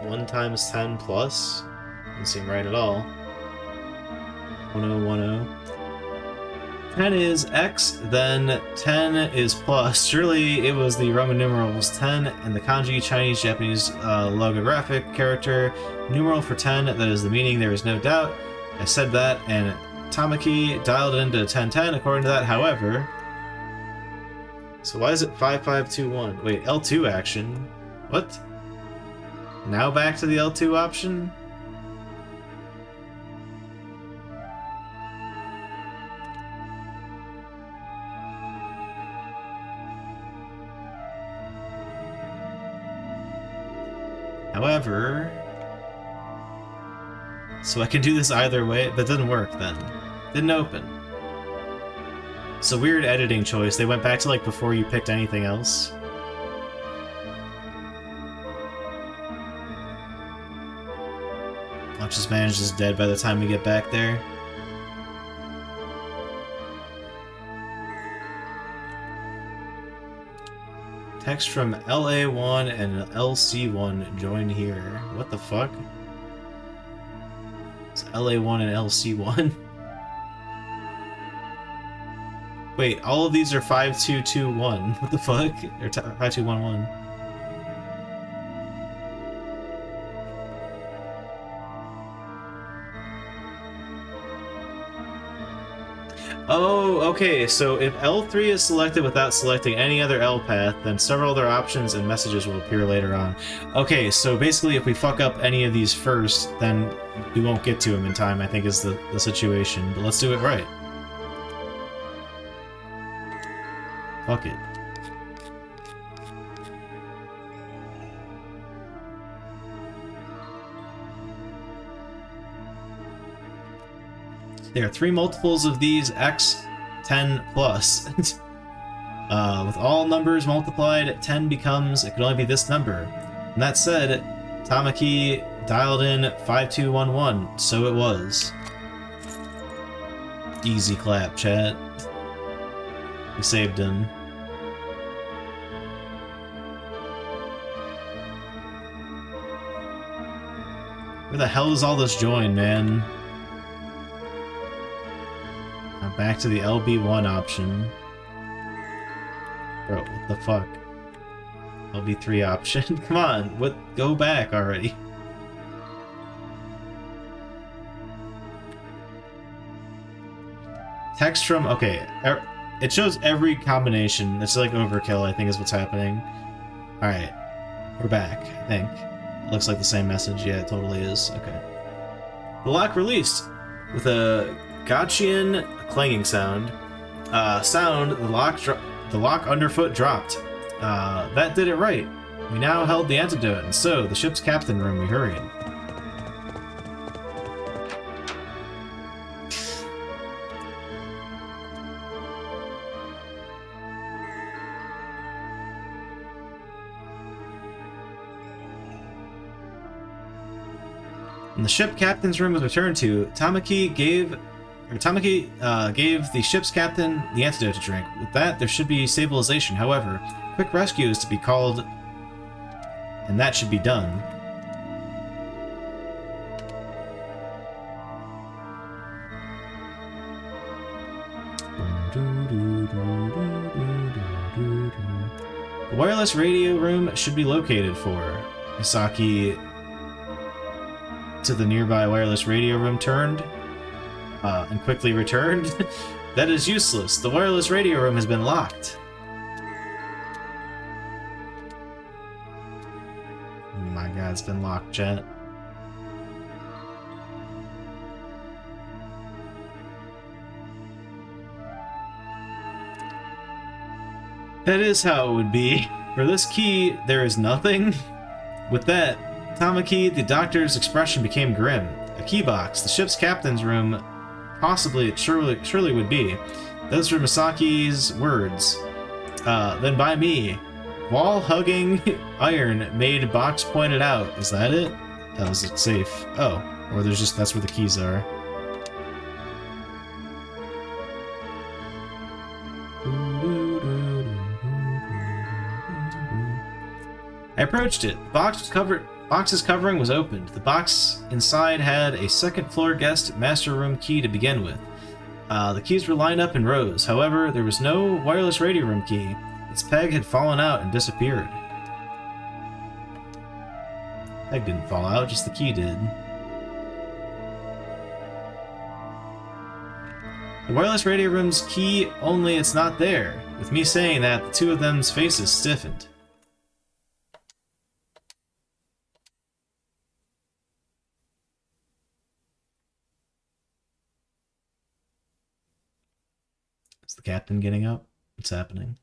One times 10 plus? Doesn't seem right at all. 1010. 10 is X, then 10 is plus. Surely it was the Roman numerals 10 and the kanji Chinese Japanese logographic character numeral for 10. That is the meaning, there is no doubt. I said that, and Tamaki dialed it into 1010 according to that, however. So why is it 5521? Wait, L2 action? What? Now back to the L2 option? However... So I can do this either way, but it didn't work then. Didn't open. It's a weird editing choice. They went back to like before you picked anything else. Watch this man is just dead by the time we get back there. Text from LA1 and LC1 join here. What the fuck? It's LA1 and LC1. Wait, all of these are 5221. What the fuck? Or 5211. Oh, okay, so if L3 is selected without selecting any other L path, then several other options and messages will appear later on. Okay, so basically if we fuck up any of these first, then we won't get to them in time, I think is the situation. But let's do it right. Fuck it. There are 3 multiples of these x 10 plus. With all numbers multiplied, 10 becomes, it could only be this number. And that said, Tamaki dialed in 5211, so it was. Easy clap, chat. We saved him. Where the hell is all this join, man? Now back to the LB1 option. Bro, what the fuck? LB3 option? Come on, what? Go back already. Text from... Okay, it shows every combination. It's like overkill, I think is what's happening. Alright, we're back, I think. Looks like the same message. Yeah, it totally is. Okay. The lock released with a Gotchian clanging sound. The lock underfoot dropped. That did it right. We now held the antidote, and so the ship's captain room. We hurried. When the ship captain's room was returned to, Tamaki gave the ship's captain the antidote to drink. With that, there should be stabilization. However, quick rescue is to be called, and that should be done. The wireless radio room should be located for. Misaki to the nearby wireless radio room turned, and quickly returned. That is useless. The wireless radio room has been locked. Oh my god, it's been locked, chat. That is how it would be. For this key, there is nothing. With that, Tamaki, the doctor's expression became grim. A key box, the ship's captain's room, possibly, it surely would be. Those were Misaki's words. Then by me. Wall-hugging iron made box pointed out. Is that it? Oh, is it safe? Oh, or there's just, that's where the keys are. I approached it. The box's covering was opened. The box inside had a second-floor guest master room key to begin with. The keys were lined up in rows. However, there was no wireless radio room key. Its peg had fallen out and disappeared. Peg didn't fall out, just the key did. The wireless radio room's key, only it's not there. With me saying that, the two of them's faces stiffened. Is the captain getting up? What's happening?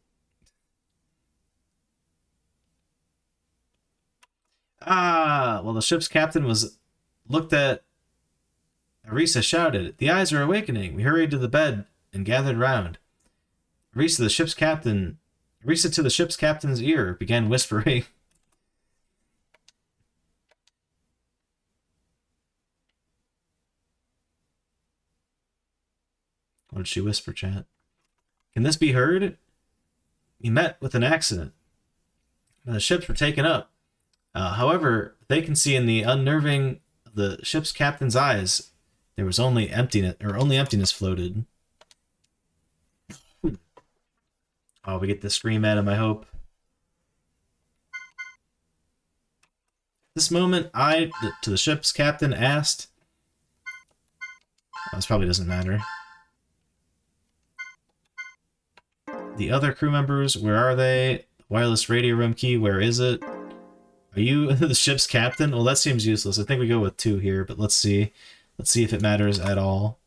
Ah, well, the ship's captain was looked at. Arisa shouted, "The eyes are awakening." We hurried to the bed and gathered round. Arisa to the ship's captain's ear, began whispering. What did she whisper, chat? Can this be heard? We met with an accident. The ships were taken up. However, they can see in the unnerving of the ship's captain's eyes, there was only emptiness floated. Oh, we get the scream at him, I hope. This moment, I, to the ship's captain, asked... Oh, this probably doesn't matter. The other crew members, where are they? Wireless radio room key, where is it? Are you the ship's captain? Well, that seems useless. I think we go with 2 here, but let's see. Let's see if it matters at all.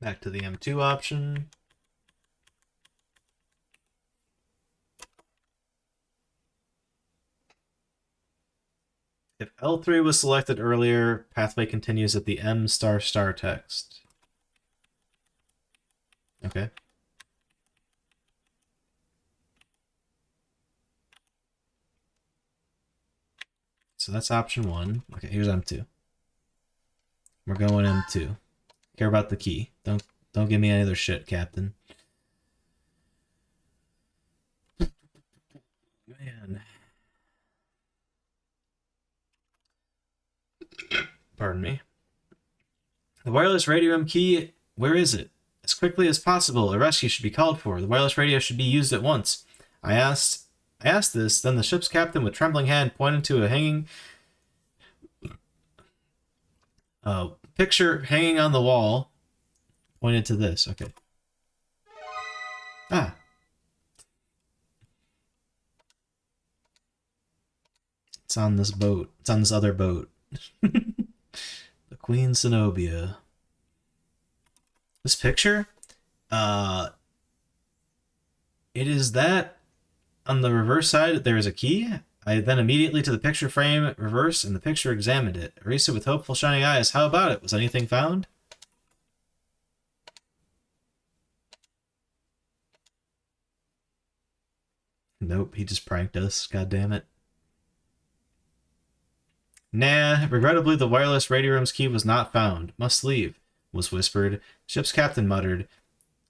Back to the M2 option. If L3 was selected earlier, pathway continues at the M star star text. Okay. So that's option 1. Okay, here's M2. We're going M2. Care about the key. Don't give me any other shit, Captain. Man. Pardon me. The wireless radio room key, where is it? As quickly as possible, a rescue should be called for. The wireless radio should be used at once. I asked this, then the ship's captain with trembling hand pointed to a hanging picture hanging on the wall. Pointed to this. Okay. Ah. It's on this boat. It's on this other boat. The Queen Zenobia. This picture? It is that on the reverse side there is a key. I then immediately to the picture frame reverse and the picture examined it. Arisa with hopeful shining eyes. How about it? Was anything found? Nope, he just pranked us. God damn it. Nah, regrettably the wireless radio room's key was not found. Must leave, was whispered. Ship's captain muttered.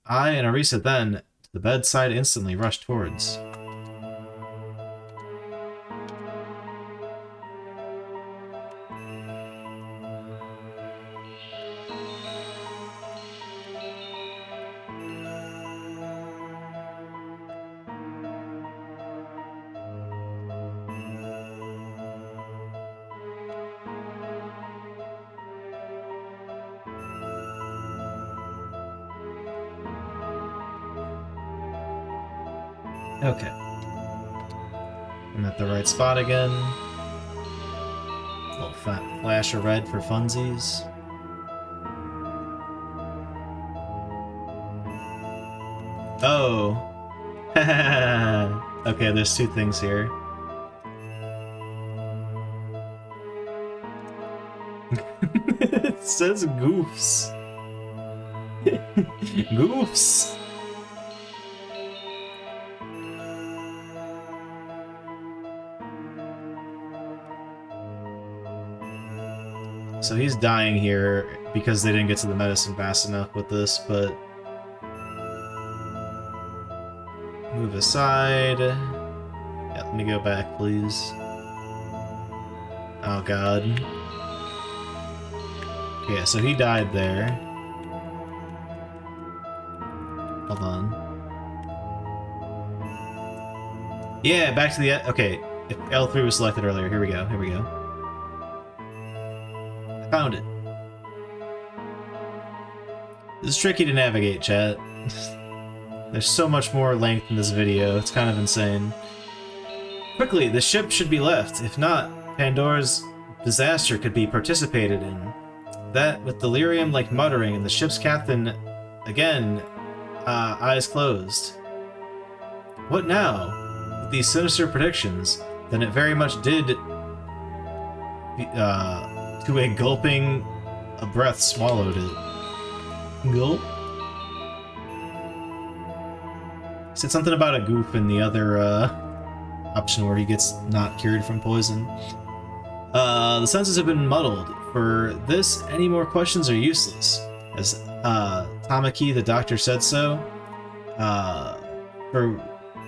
I and Arisa then, to the bedside, instantly rushed towards. Okay. I'm at the right spot again. A little fat flash of red for funsies. Oh. Okay, there's two things here. It says goofs. Goofs. So he's dying here because they didn't get to the medicine fast enough with this, but... Move aside. Yeah, let me go back, please. Oh, God. Yeah, so he died there. Hold on. Yeah, back to the... Okay, if L3 was selected earlier. Here we go, here we go. Found it. This is tricky to navigate, chat. There's so much more length in this video, it's kind of insane. Quickly, the ship should be left. If not, Pandora's disaster could be participated in. That, with delirium-like muttering, and the ship's captain, again, eyes closed. What now? With these sinister predictions, then it very much did, to a gulping, a breath swallowed it. Gulp? Said something about a goof in the other, option where he gets not cured from poison. The senses have been muddled. For this, any more questions are useless. As, Tamaki, the doctor, said so. For,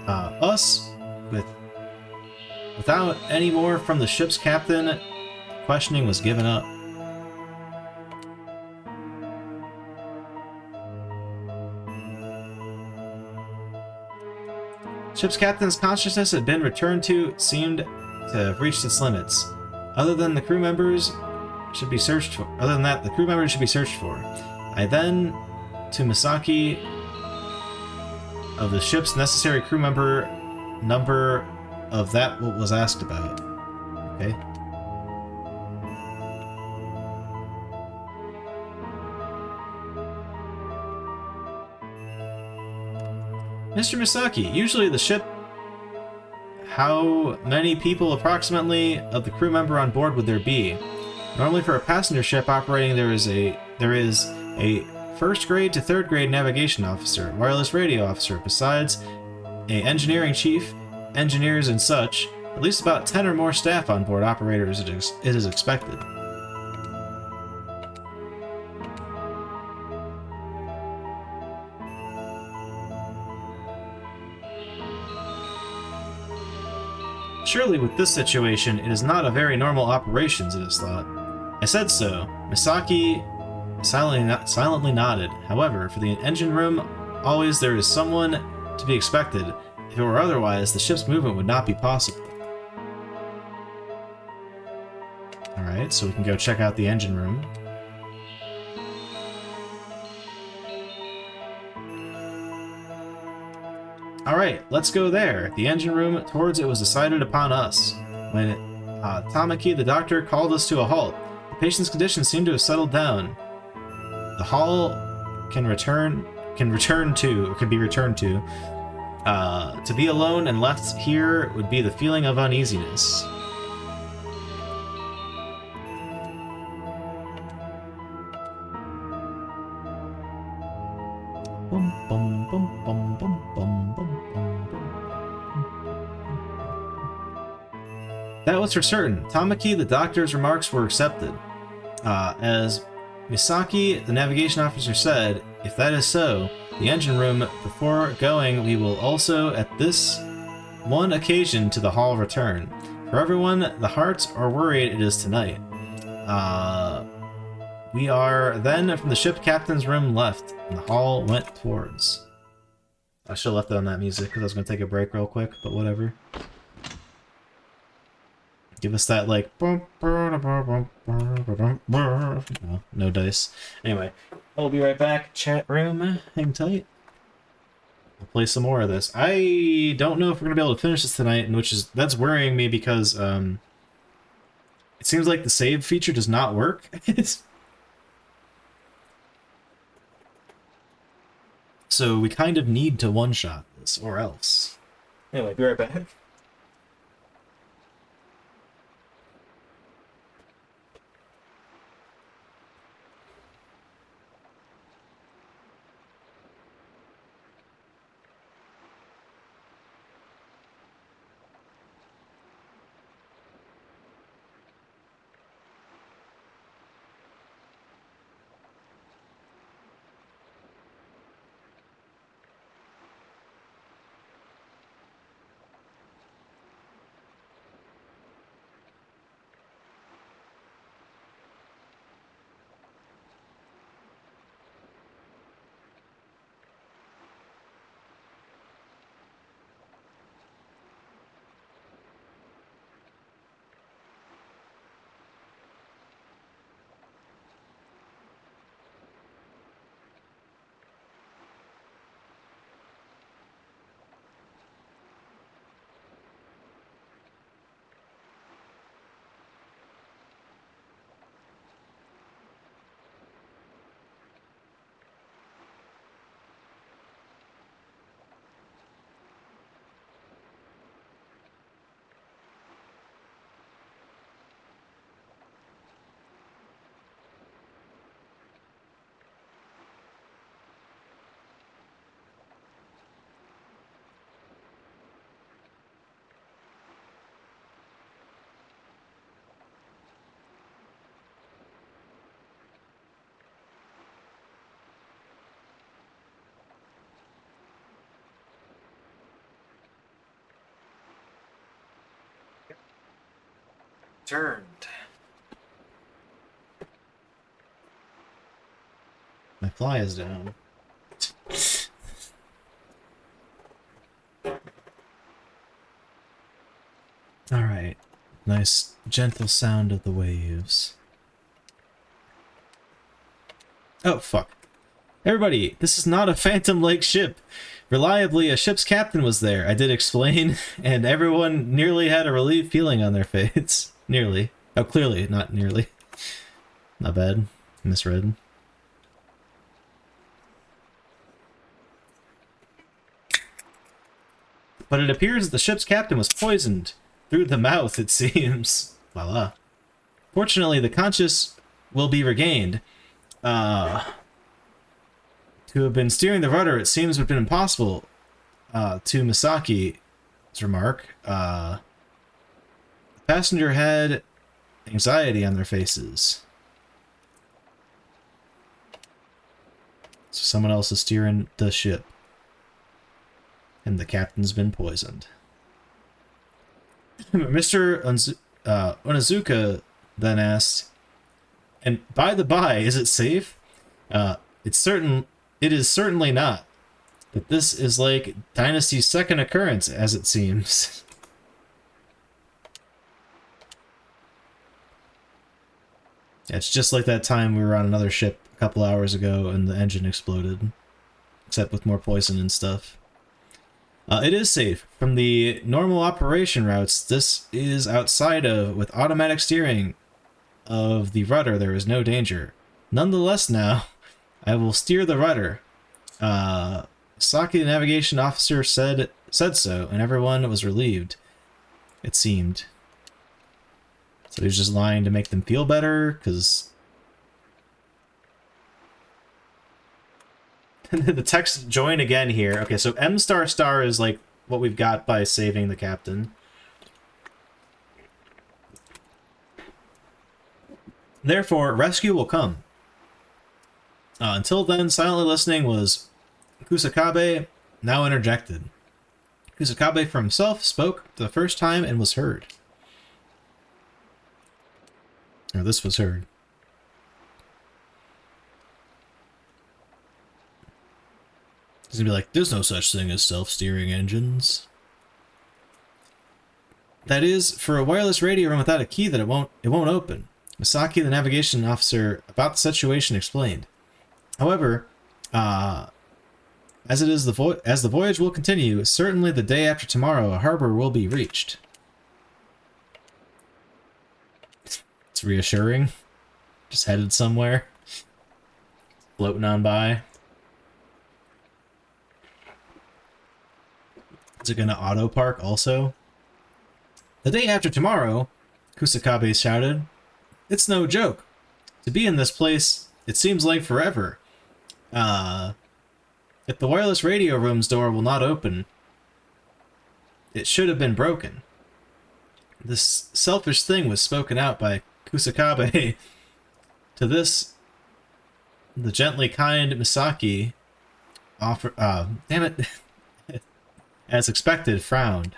us, without any more from the ship's captain, questioning was given up. Ship's captain's consciousness had been returned to, seemed to have reached its limits. Other than that, the crew members should be searched for. I then, to Misaki, of the ship's necessary crew number of that what was asked about. Okay. Mr. Misaki, usually the ship How many people approximately of the crew member on board would there be? Normally for a passenger ship operating there is a first grade to third grade navigation officer, wireless radio officer, besides a engineering chief, engineers and such. At least about 10 or more staff on board operators it is expected. Surely with this situation, it is not a very normal operations, it is thought. I said so. Misaki silently nodded. However, for the engine room, always there is someone to be expected. If it were otherwise, the ship's movement would not be possible. Alright, so we can go check out the engine room. Alright, let's go there. The engine room, towards it was decided upon us. When Tamaki, the doctor, called us to a halt. The patient's condition seemed to have settled down. The hall can be returned to. To be alone and left here would be the feeling of uneasiness. Bum, bum, bum, bum, bum, bum, bum, bum, bum. That was for certain. Tamaki, the doctor's remarks were accepted. As Misaki, the navigation officer, said, if that is so, the engine room, before going, we will also, at this one occasion, to the hall return. For everyone, the hearts are worried it is tonight. We are then from the ship captain's room left, and the hall went towards. I should have left it on that music because I was going to take a break real quick, but whatever. Give us that, like... No dice. Anyway, I'll be right back. Chat room, hang tight. I'll play some more of this. I don't know if we're going to be able to finish this tonight, and that's worrying me because it seems like the save feature does not work. So we kind of need to one-shot this, or else. Anyway, be right back. Turned. My fly is down. Alright. Nice, gentle sound of the waves. Oh, fuck. Everybody, this is not a Phantom Lake ship. Reliably, a ship's captain was there, I did explain, and everyone nearly had a relieved feeling on their face. Nearly. Oh, clearly, not nearly. Not bad. Misread. but it appears that the ship's captain was poisoned through the mouth, it seems. Voila. Fortunately, the conscious will be regained. To have been steering the rudder, it seems would have been impossible, to Misaki's remark. The passenger had anxiety on their faces. So someone else is steering the ship. And the captain's been poisoned. Mr. Onizuka then asked, and by the by, is it safe? It is certainly not. But this is like Dynasty's second occurrence, as it seems. It's just like that time we were on another ship a couple hours ago and the engine exploded. Except with more poison and stuff. It is safe. From the normal operation routes, this is outside of, with automatic steering of the rudder, there is no danger. Nonetheless now, I will steer the rudder. Saki, the navigation officer, said so, and everyone was relieved, it seemed. So he's just lying to make them feel better, because... the text join again here. Okay, so M star star is like what we've got by saving the captain. Therefore, rescue will come. Until then, silently listening was Kusakabe, now interjected. Kusakabe for himself spoke for the first time and was heard. Or this was heard. He's gonna be like, there's no such thing as self-steering engines. That is, for a wireless radio room without a key that it won't open. Misaki, the navigation officer, about the situation explained. However, as the voyage will continue, certainly the day after tomorrow, a harbor will be reached. It's reassuring. Just headed somewhere. Floating on by. Is it gonna auto park also? The day after tomorrow, Kusakabe shouted. It's no joke. To be in this place, it seems like forever. If the wireless radio room's door will not open, it should have been broken. This selfish thing was spoken out by Kusakabe. To this, the gently kind Misaki offered... damn it... as expected, frowned.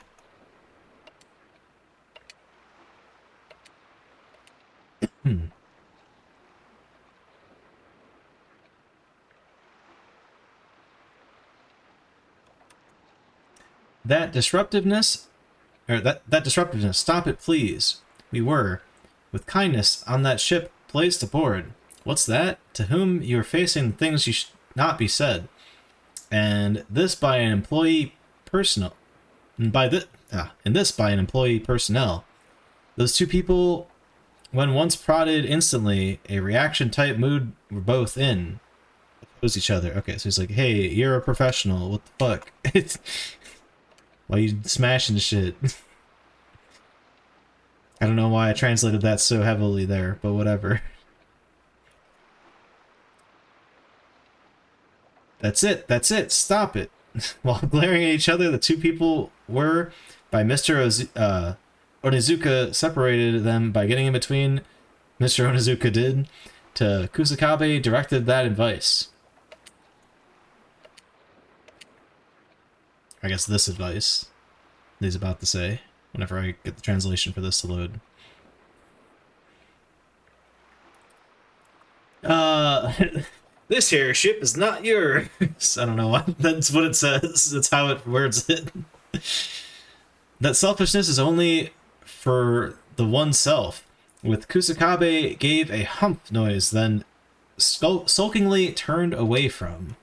That disruptiveness, stop it please. We were, with kindness, on that ship placed aboard. What's that? To whom you are facing things you should not be said. And this by an employee personnel. And this by an employee personnel. Those two people, when once prodded instantly, a reaction type mood were both in. Oppose each other. Okay, so he's like, hey, you're a professional. What the fuck? Why you smashing shit? I don't know why I translated that so heavily there, but whatever. That's it, stop it. While glaring at each other, the two people were, by Mr. Onizuka, separated them by getting in between. Mr. Onizuka did. To Kusakabe, directed that advice. I guess this advice that he's about to say, whenever I get the translation for this to load. This here ship is not yours. I don't know what. That's what it says. That's how it words it. That selfishness is only for the oneself. With Kusakabe gave a hump noise, then sulkingly turned away from.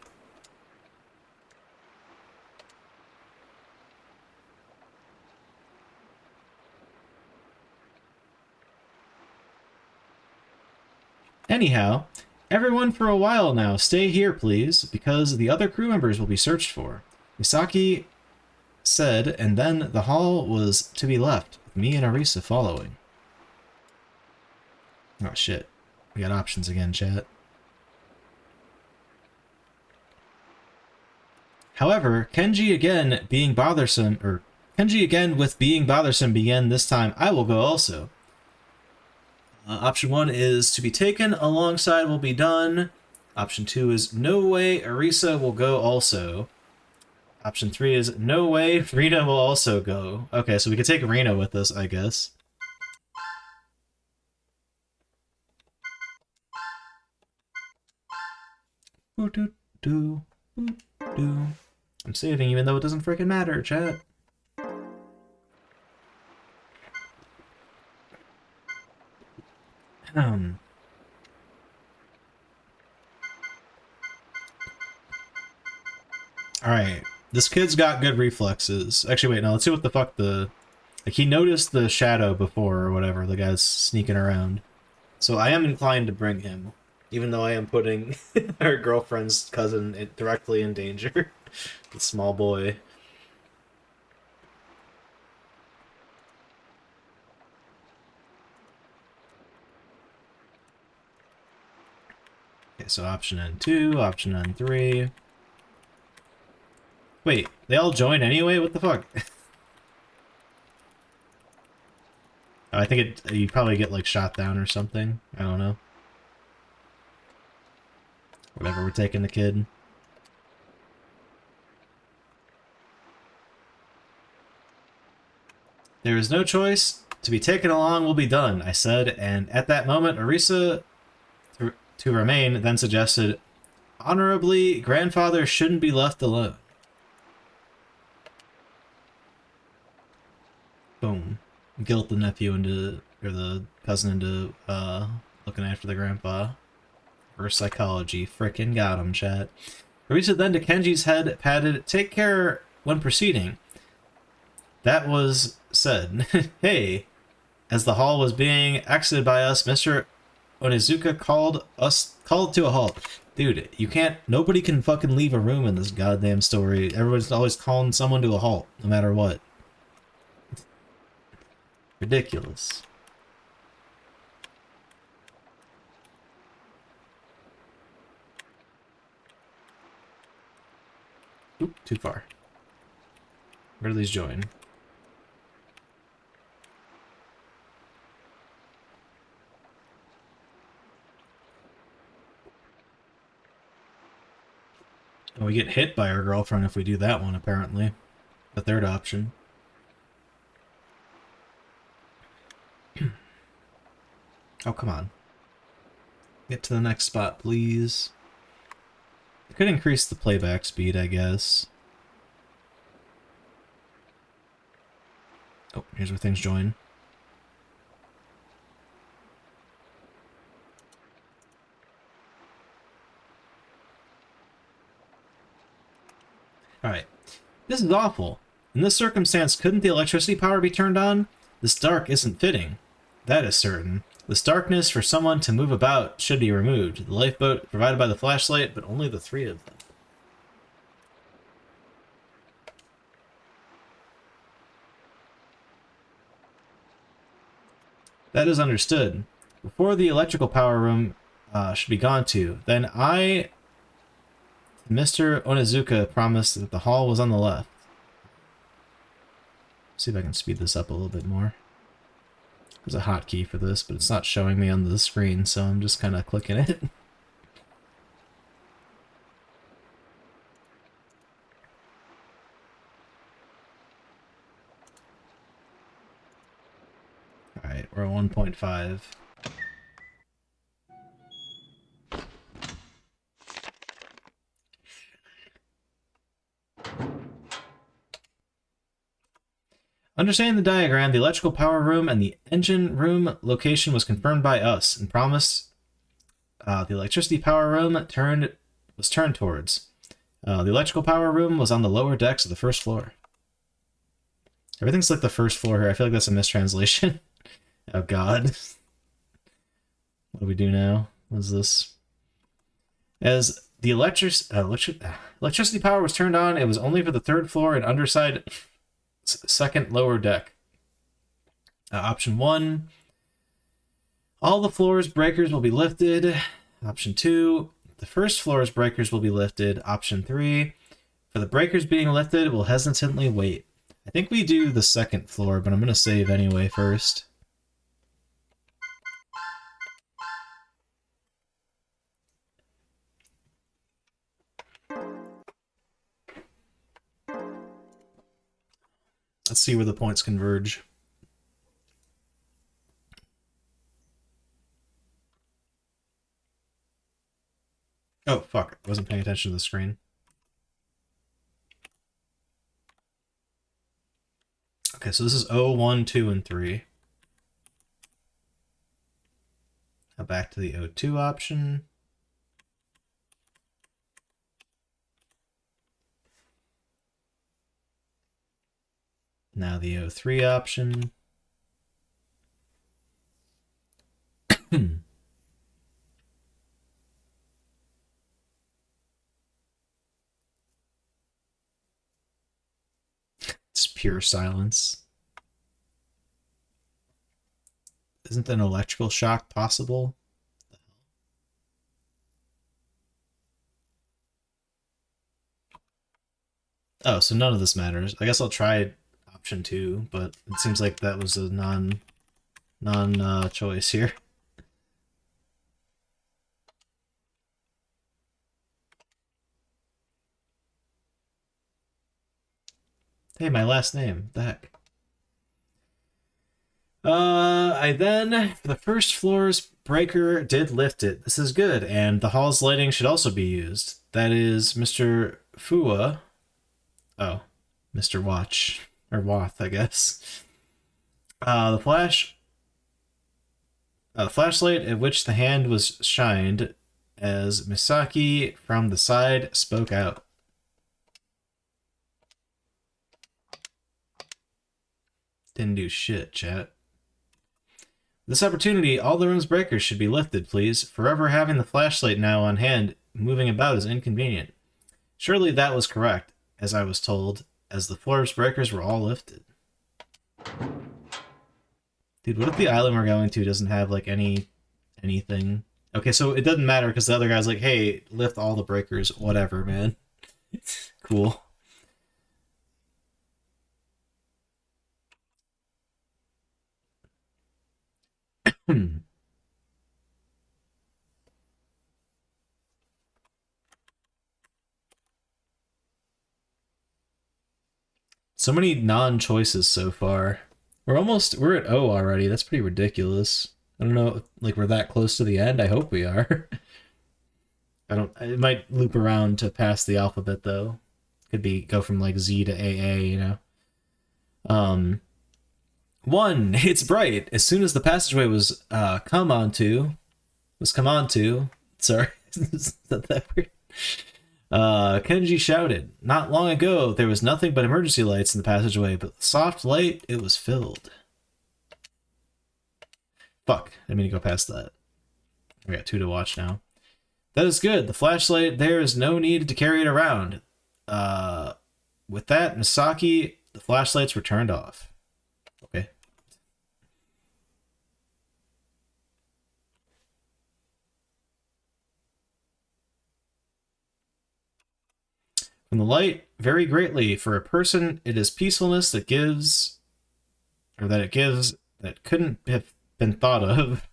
Anyhow, everyone for a while now, stay here please, because the other crew members will be searched for. Misaki said, and then the hall was to be left, with me and Arisa following. Oh shit. We got options again, chat. However, Kenji again with being bothersome began this time. I will go also. Option 1 is to be taken alongside will be done. Option 2 is no way Arisa will go also. Option 3 is no way Rita will also go. Okay, so we could take Rena with us, I guess. I'm saving even though it doesn't freaking matter, chat. Alright. This kid's got good reflexes. Actually, wait, no, let's see what the fuck the... Like, he noticed the shadow before, or whatever, the guy's sneaking around. So I am inclined to bring him, even though I am putting our girlfriend's cousin directly in danger. The small boy. Okay, so option N2, option N3... Wait, they all join anyway? What the fuck? Oh, I think you probably get, like, shot down or something. I don't know. Whatever, we're taking the kid. There is no choice. To be taken along will be done, I said, and at that moment, Arisa, to remain, then suggested, honorably, grandfather shouldn't be left alone. Boom. Guilt the nephew into, or the cousin into, looking after the grandpa. Reverse psychology. Frickin' got him, chat. Arisa then to Kenji's head patted, take care when proceeding. That was said. Hey, as the hall was being exited by us, Mr. Onizuka called to a halt. Dude, you can't, nobody can fucking leave a room in this goddamn story. Everyone's always calling someone to a halt, no matter what. Ridiculous. Oop, too far. Where do these join? And we get hit by our girlfriend if we do that one, apparently. The third option. Oh, come on. Get to the next spot, please. I could increase the playback speed, I guess. Oh, here's where things join. Alright. This is awful. In this circumstance, couldn't the electricity power be turned on? This dark isn't fitting. That is certain. This darkness for someone to move about should be removed. The lifeboat provided by the flashlight, but only the 3 of them. That is understood. Before the electrical power room should be gone to, then Mr. Onizuka promised that the hall was on the left. See if I can speed this up a little bit more. There's a hotkey for this, but it's not showing me on the screen, so I'm just kind of clicking it. Alright, we're at 1.5. Understanding the diagram, the electrical power room and the engine room location was confirmed by us and promised the electricity power room was turned towards. The electrical power room was on the lower decks of the first floor. Everything's like the first floor here. I feel like that's a mistranslation. Oh god. What do we do now? What is this? As the electricity power was turned on, it was only for the third floor and underside second lower deck. Option 1, all the floor's breakers will be lifted. Option 2, the first floor's breakers will be lifted. Option 3, for the breakers being lifted, we'll hesitantly wait. I think we do the second floor, but I'm going to save anyway first. Let's see where the points converge. Oh, fuck. I wasn't paying attention to the screen. Okay, so this is 0, 1, 2, and 3. Now back to the 02 option. Now the 03 option. It's pure silence. Isn't an electrical shock possible? Oh, so none of this matters. I guess I'll try option 2, but it seems like that was a non-choice here. Hey, my last name. The heck? I then, for the first floor's breaker, did lift it. This is good, and the hall's lighting should also be used. That is Mr. Fua. Oh, Mr. Watch. Or Wath, I guess. The flashlight at which the hand was shined as Misaki from the side spoke out. Didn't do shit, chat. This opportunity, all the room's breakers should be lifted, please. Forever having the flashlight now on hand, moving about is inconvenient. Surely that was correct, as I was told, as the floor's breakers were all lifted. Dude, what if the island we're going to doesn't have, like, anything? Okay, so it doesn't matter, because the other guy's like, hey, lift all the breakers. Whatever, man. Cool. So many non-choices so far. We're at O already. That's pretty ridiculous. I don't know, like we're that close to the end. I hope we are. It might loop around to past the alphabet though. Could be go from like Z to AA, you know. 1, it's bright. As soon as the passageway was come onto. Sorry, is that weird? Kenji shouted, not long ago, there was nothing but emergency lights in the passageway, but the soft light, it was filled. Fuck, I didn't mean to go past that. We got 2 to watch now. That is good. The flashlight, there is no need to carry it around. With that, Misaki, the flashlights were turned off. Okay. From the light, very greatly, for a person, it is peacefulness that gives, that couldn't have been thought of.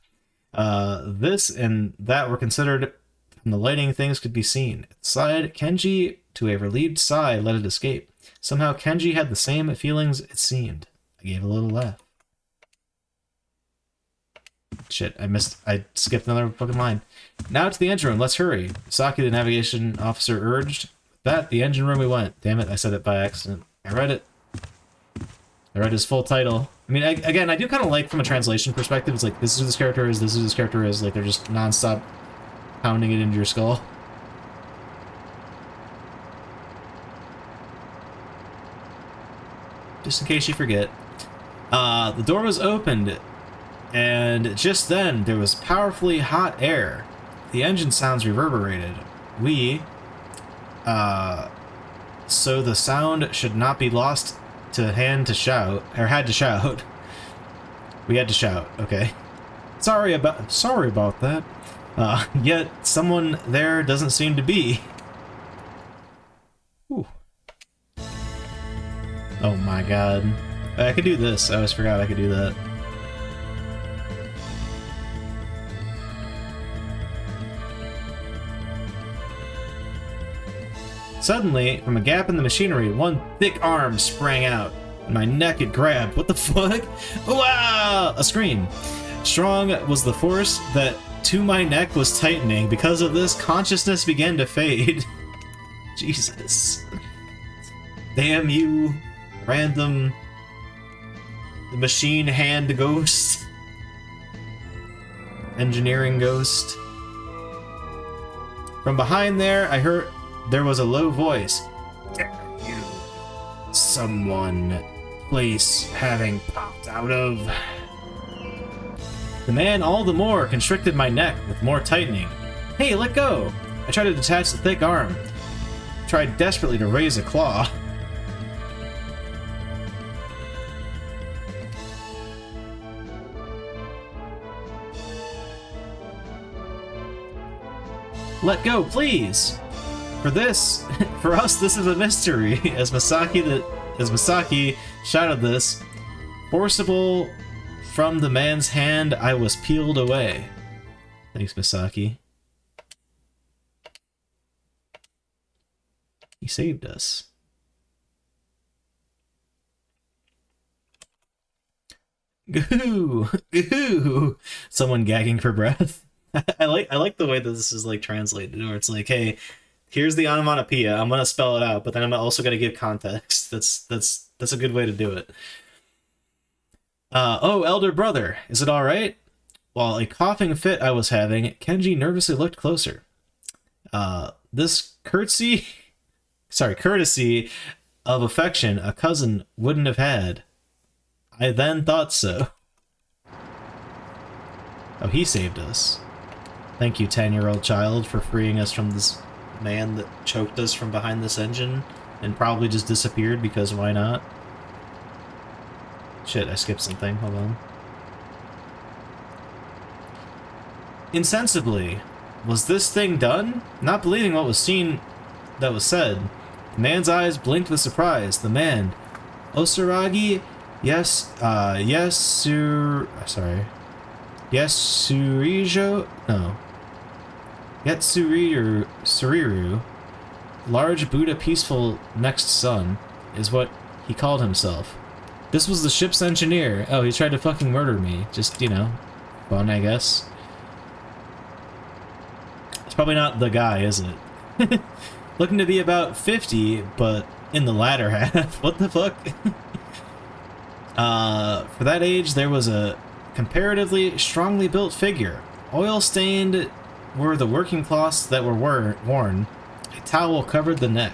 This and that were considered, from the lighting things could be seen. Inside, Kenji, to a relieved sigh, let it escape. Somehow Kenji had the same feelings, it seemed. I gave a little laugh. Shit, I skipped another fucking line. Now to the engine room, let's hurry. Saki, the navigation officer, urged. That, the engine room we went. Damn it, I said it by accident. I read his full title. I mean, again, I do kind of like, from a translation perspective, it's like, this is who this character is, this is who this character is. Like, they're just non-stop pounding it into your skull. Just in case you forget. The door was opened, and just then, there was powerfully hot air. The engine sounds reverberated. So the sound should not be lost to shout, or had to shout. We had to shout, okay. Sorry about that. Yet someone there doesn't seem to be. Ooh. Oh my god. I could do this. I always forgot I could do that. Suddenly, from a gap in the machinery, one thick arm sprang out, and my neck it grabbed. What the fuck? Wow! A scream. Strong was the force that to my neck was tightening. Because of this, consciousness began to fade. Jesus. Damn you, random machine hand ghost. Engineering ghost. From behind there, I heard there was a low voice. Damn you. Someone, place having popped out of. The man all the more constricted my neck with more tightening. Hey, let go! I tried to detach the thick arm. Tried desperately to raise a claw. Let go, please! For us, this is a mystery. As Masaki shouted this, forcible from the man's hand, I was peeled away. Thanks, Masaki. He saved us. Goo! Goo! Someone gagging for breath. I like the way that this is like translated, where it's like, hey, here's the onomatopoeia. I'm gonna spell it out, but then I'm also gonna give context. That's a good way to do it. Oh, elder brother, is it all right? While a coughing fit I was having, Kenji nervously looked closer. This courtesy of affection a cousin wouldn't have had. I then thought so. Oh, he saved us. Thank you, 10-year-old child, for freeing us from this man that choked us from behind this engine and probably just disappeared because why not? Shit, I skipped something. Hold on. Insensibly, was this thing done? Not believing what was seen that was said, the man's eyes blinked with surprise. The man, Osaragi, Yatsuriru, large Buddha peaceful next son, is what he called himself. This was the ship's engineer. Oh, he tried to fucking murder me. Just, you know, fun, I guess. It's probably not the guy, is it? Looking to be about 50, but in the latter half. What the fuck? For that age, there was a comparatively strongly built figure. Oil-stained were the working cloths that were worn. A towel covered the neck.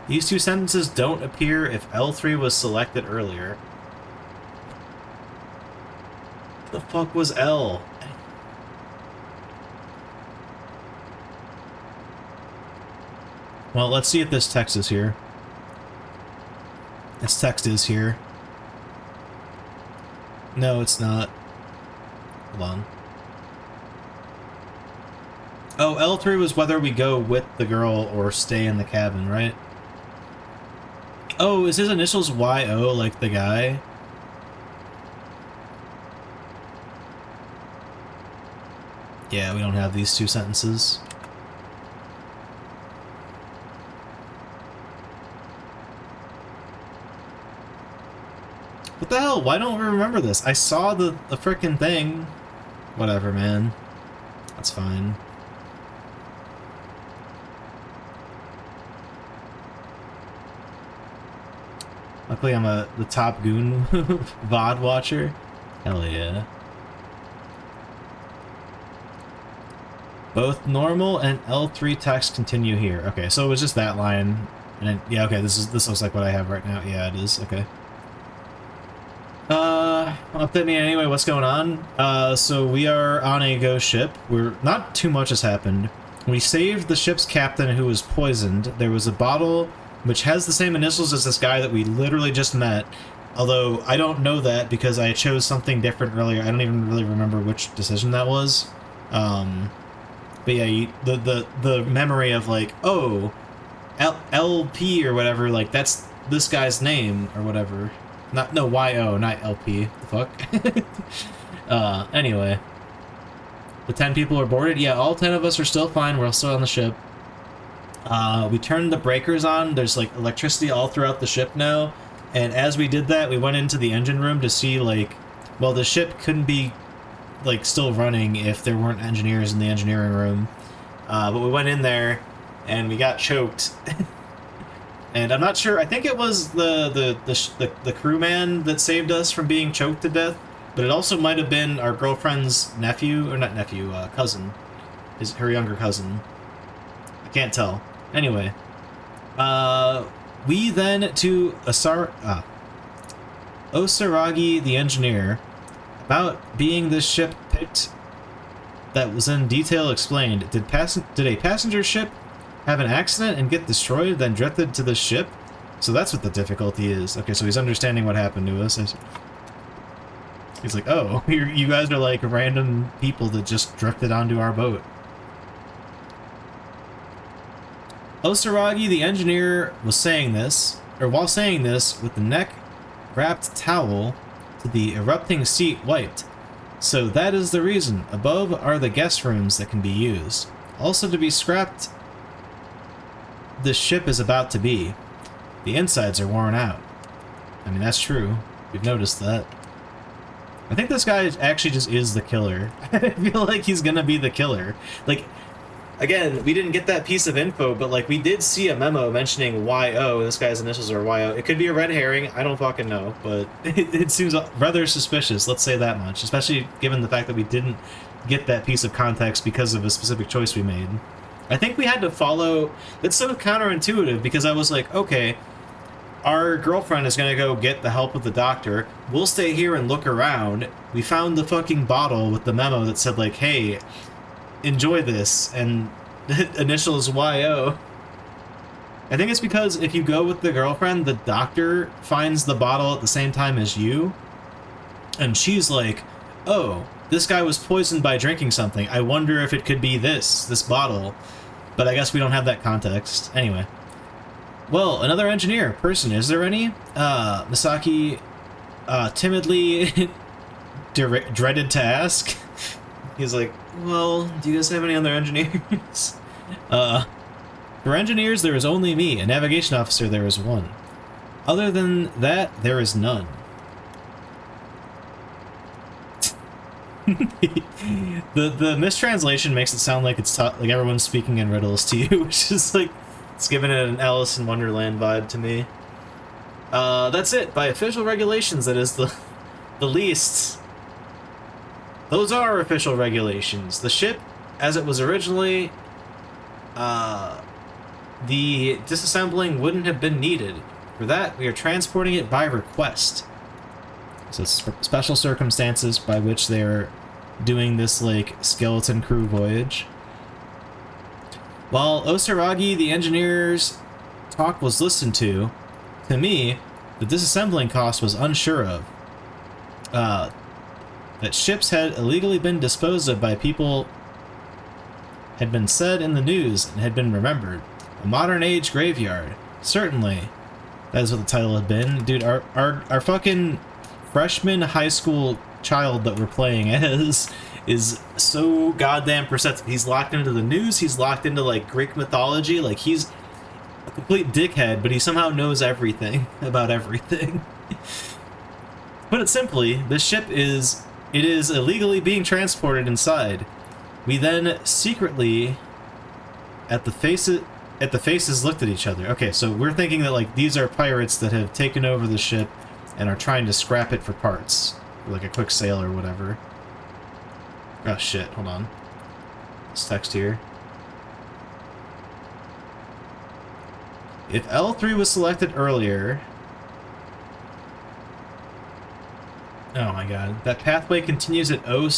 These two sentences don't appear if L3 was selected earlier. What the fuck was L? Well, let's see if this text is here. This text is here. No, it's not. Hold on. Oh, L3 was whether we go with the girl or stay in the cabin, right? Oh, is his initials YO like the guy? Yeah, we don't have these two sentences. What the hell? Why don't we remember this? I saw the frickin' thing. Whatever, man. That's fine. Luckily I'm the top goon VOD watcher. Hell yeah. Both normal and L3 text continue here. Okay, so it was just that line. And then, yeah, okay, this looks like what I have right now. Yeah, it is. Okay. Update me anyway, what's going on? So we are on a ghost ship. Not too much has happened. We saved the ship's captain who was poisoned. There was a bottle which has the same initials as this guy that we literally just met. Although, I don't know that because I chose something different earlier. I don't even really remember which decision that was. But yeah, the memory of like, oh, LP or whatever, like, that's this guy's name or whatever. No, YO, not LP. The fuck? Anyway. The 10 people are boarded. Yeah, all 10 of us are still fine. We're still on the ship. We turned the breakers on. There's, like, electricity all throughout the ship now. And as we did that, we went into the engine room to see, like... Well, the ship couldn't be, like, still running if there weren't engineers in the engineering room. But we went in there, and we got choked. And I'm not sure... I think it was the crewman that saved us from being choked to death. But it also might have been our girlfriend's nephew, or not nephew, cousin. Her younger cousin. I can't tell. Anyway. We then to Osaragi the engineer, about being this ship picked that was in detail explained. Did a passenger ship have an accident and get destroyed, then drifted to the ship? So that's what the difficulty is. Okay, so he's understanding what happened to us. He's like, oh, you guys are like random people that just drifted onto our boat. Osaragi, the engineer, was saying this, or while saying this, with the neck-wrapped towel to the erupting seat wiped. So that is the reason. Above are the guest rooms that can be used. Also to be scrapped, this ship is about to be. The insides are worn out. I mean, that's true. We've noticed that. I think this guy actually just is the killer. I feel like he's gonna be the killer. Like, again, we didn't get that piece of info, but like we did see a memo mentioning YO. This guy's initials are YO. It could be a red herring. I don't fucking know, but it seems rather suspicious. Let's say that much, especially given the fact that we didn't get that piece of context because of a specific choice we made. I think we had to follow... It's so counterintuitive because I was like, okay, our girlfriend is gonna go get the help of the doctor. We'll stay here and look around. We found the fucking bottle with the memo that said like, hey, enjoy this, and initials YO. I think it's because if you go with the girlfriend, the doctor finds the bottle at the same time as you, and she's like, oh, this guy was poisoned by drinking something. I wonder if it could be this bottle. But I guess we don't have that context. Anyway. Well, another engineer person, is there any? Misaki timidly dreaded to ask. He's like, well, do you guys have any other engineers? For engineers, there is only me. A navigation officer, there is one. Other than that, there is none. the mistranslation makes it sound like it's like everyone's speaking in riddles to you, which is like, it's giving it an Alice in Wonderland vibe to me. That's it. By official regulations, that is the least. Those are official regulations. The ship, as it was originally, the disassembling wouldn't have been needed. For that, we are transporting it by request. So special circumstances by which they're doing this, like, skeleton crew voyage. While Osaragi, the engineer's talk was listened to me, the disassembling cost was unsure of. That ships had illegally been disposed of by people had been said in the news and had been remembered. A modern-age graveyard. Certainly. That is what the title had been. Dude, our fucking freshman high school child that we're playing as is so goddamn perceptive. He's locked into the news, he's locked into, like, Greek mythology, like, he's a complete dickhead, but he somehow knows everything about everything. Put it simply, this ship is illegally being transported inside. We then secretly, at the faces looked at each other. Okay, so we're thinking that, like, these are pirates that have taken over the ship and are trying to scrap it for parts. Like a quick sale or whatever. Oh shit, hold on. This text here. If L3 was selected earlier... Oh my god. That pathway continues at O***.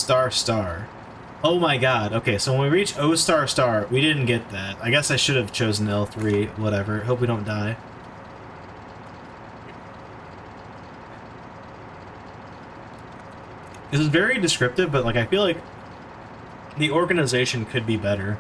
Oh my god. Okay, so when we reach O star star, we didn't get that. I guess I should have chosen L3, whatever. Hope we don't die. This is very descriptive, but like I feel like the organization could be better.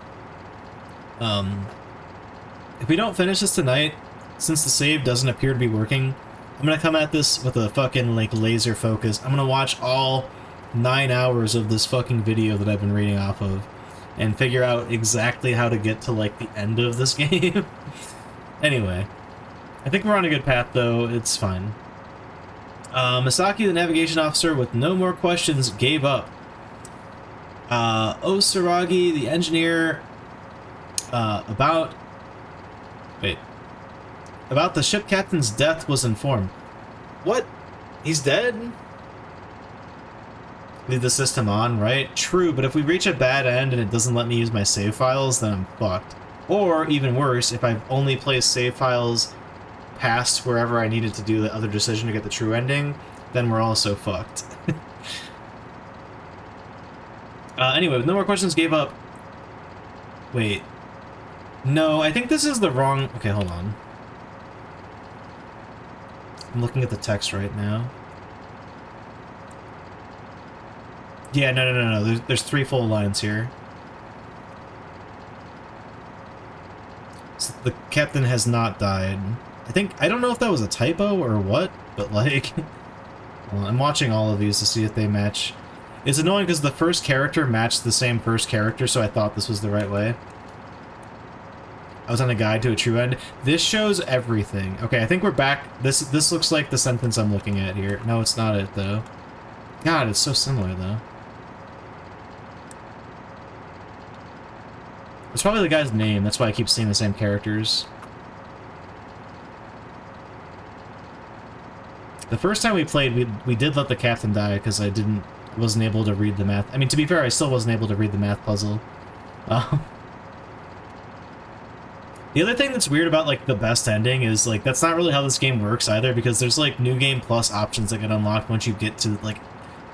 If we don't finish this tonight, since the save doesn't appear to be working, I'm gonna come at this with a fucking like laser focus. I'm gonna watch all 9 hours of this fucking video that I've been reading off of and figure out exactly how to get to like the end of this game. Anyway, I think we're on a good path though. It's fine. Misaki, the navigation officer, with no more questions, gave up. Osaragi, the engineer, about the ship captain's death was informed. What? He's dead? Leave the system on, right? True, but if we reach a bad end and it doesn't let me use my save files, then I'm fucked. Or, even worse, if I've only placed save files past wherever I needed to do the other decision to get the true ending, then we're also fucked. Anyway, with no more questions, gave up. Wait. No, I think this is the wrong... Okay, hold on. I'm looking at the text right now. Yeah, no. There's 3 full lines here. So the captain has not died. I don't know if that was a typo or what, but like... Well, I'm watching all of these to see if they match. It's annoying because the first character matched the same first character, so I thought this was the right way. I was on a guide to a true end. This shows everything. Okay, I think we're back. This looks like the sentence I'm looking at here. No, it's not it, though. God, it's so similar, though. It's probably the guy's name. That's why I keep seeing the same characters. The first time we played, we did let the captain die because I wasn't able to read the math. I mean, to be fair, I still wasn't able to read the math puzzle. The other thing that's weird about, like, the best ending is, like, that's not really how this game works either, because there's, like, New Game Plus options that get unlocked once you get to, like,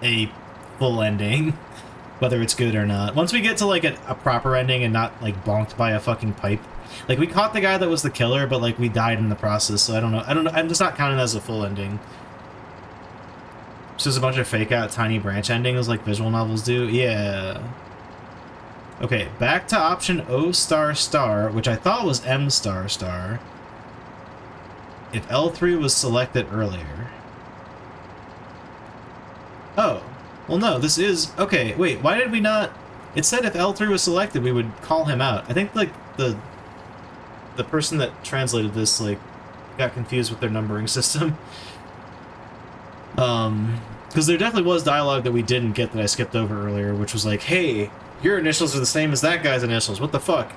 a full ending, whether it's good or not. Once we get to, like, a proper ending and not, like, bonked by a fucking pipe. Like, we caught the guy that was the killer, but, like, we died in the process, so I don't know. I'm just not counting that as a full ending. Just a bunch of fake-out tiny branch endings like visual novels do? Yeah. Okay, back to option O star star, which I thought was M star star. If L3 was selected earlier. Oh. Well, no, this is... Okay, wait, why did we not... It said if L3 was selected, we would call him out. I think, like, the person that translated this, like, got confused with their numbering system. Because there definitely was dialogue that we didn't get that I skipped over earlier, which was like, hey, your initials are the same as that guy's initials. What the fuck?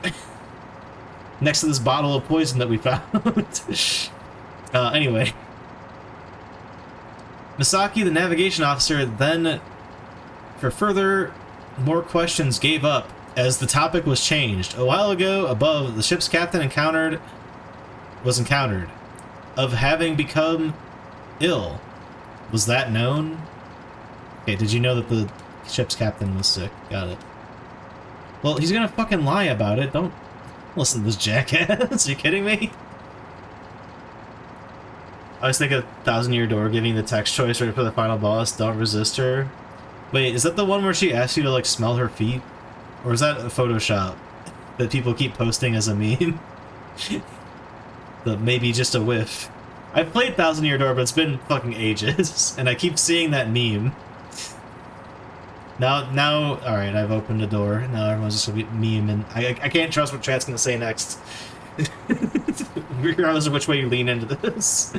Next to this bottle of poison that we found. Anyway. Misaki, the navigation officer, then, for further more questions, gave up as the topic was changed. A while ago, above, the ship's captain was encountered of having become ill. Was that known? Okay, did you know that the ship's captain was sick? Got it. Well, he's gonna fucking lie about it. Don't listen to this jackass. Are you kidding me? I was thinking 1,000-Year Door giving the text choice right for the final boss. Don't resist her. Wait, is that the one where she asks you to, like, smell her feet? Or is that a Photoshop that people keep posting as a meme? The maybe just a whiff. I've played 1,000-Year Door, but it's been fucking ages, and I keep seeing that meme. Now, alright, I've opened the door. Now everyone's just gonna be meme, and I can't trust what chat's gonna say next. Regardless of which way you lean into this.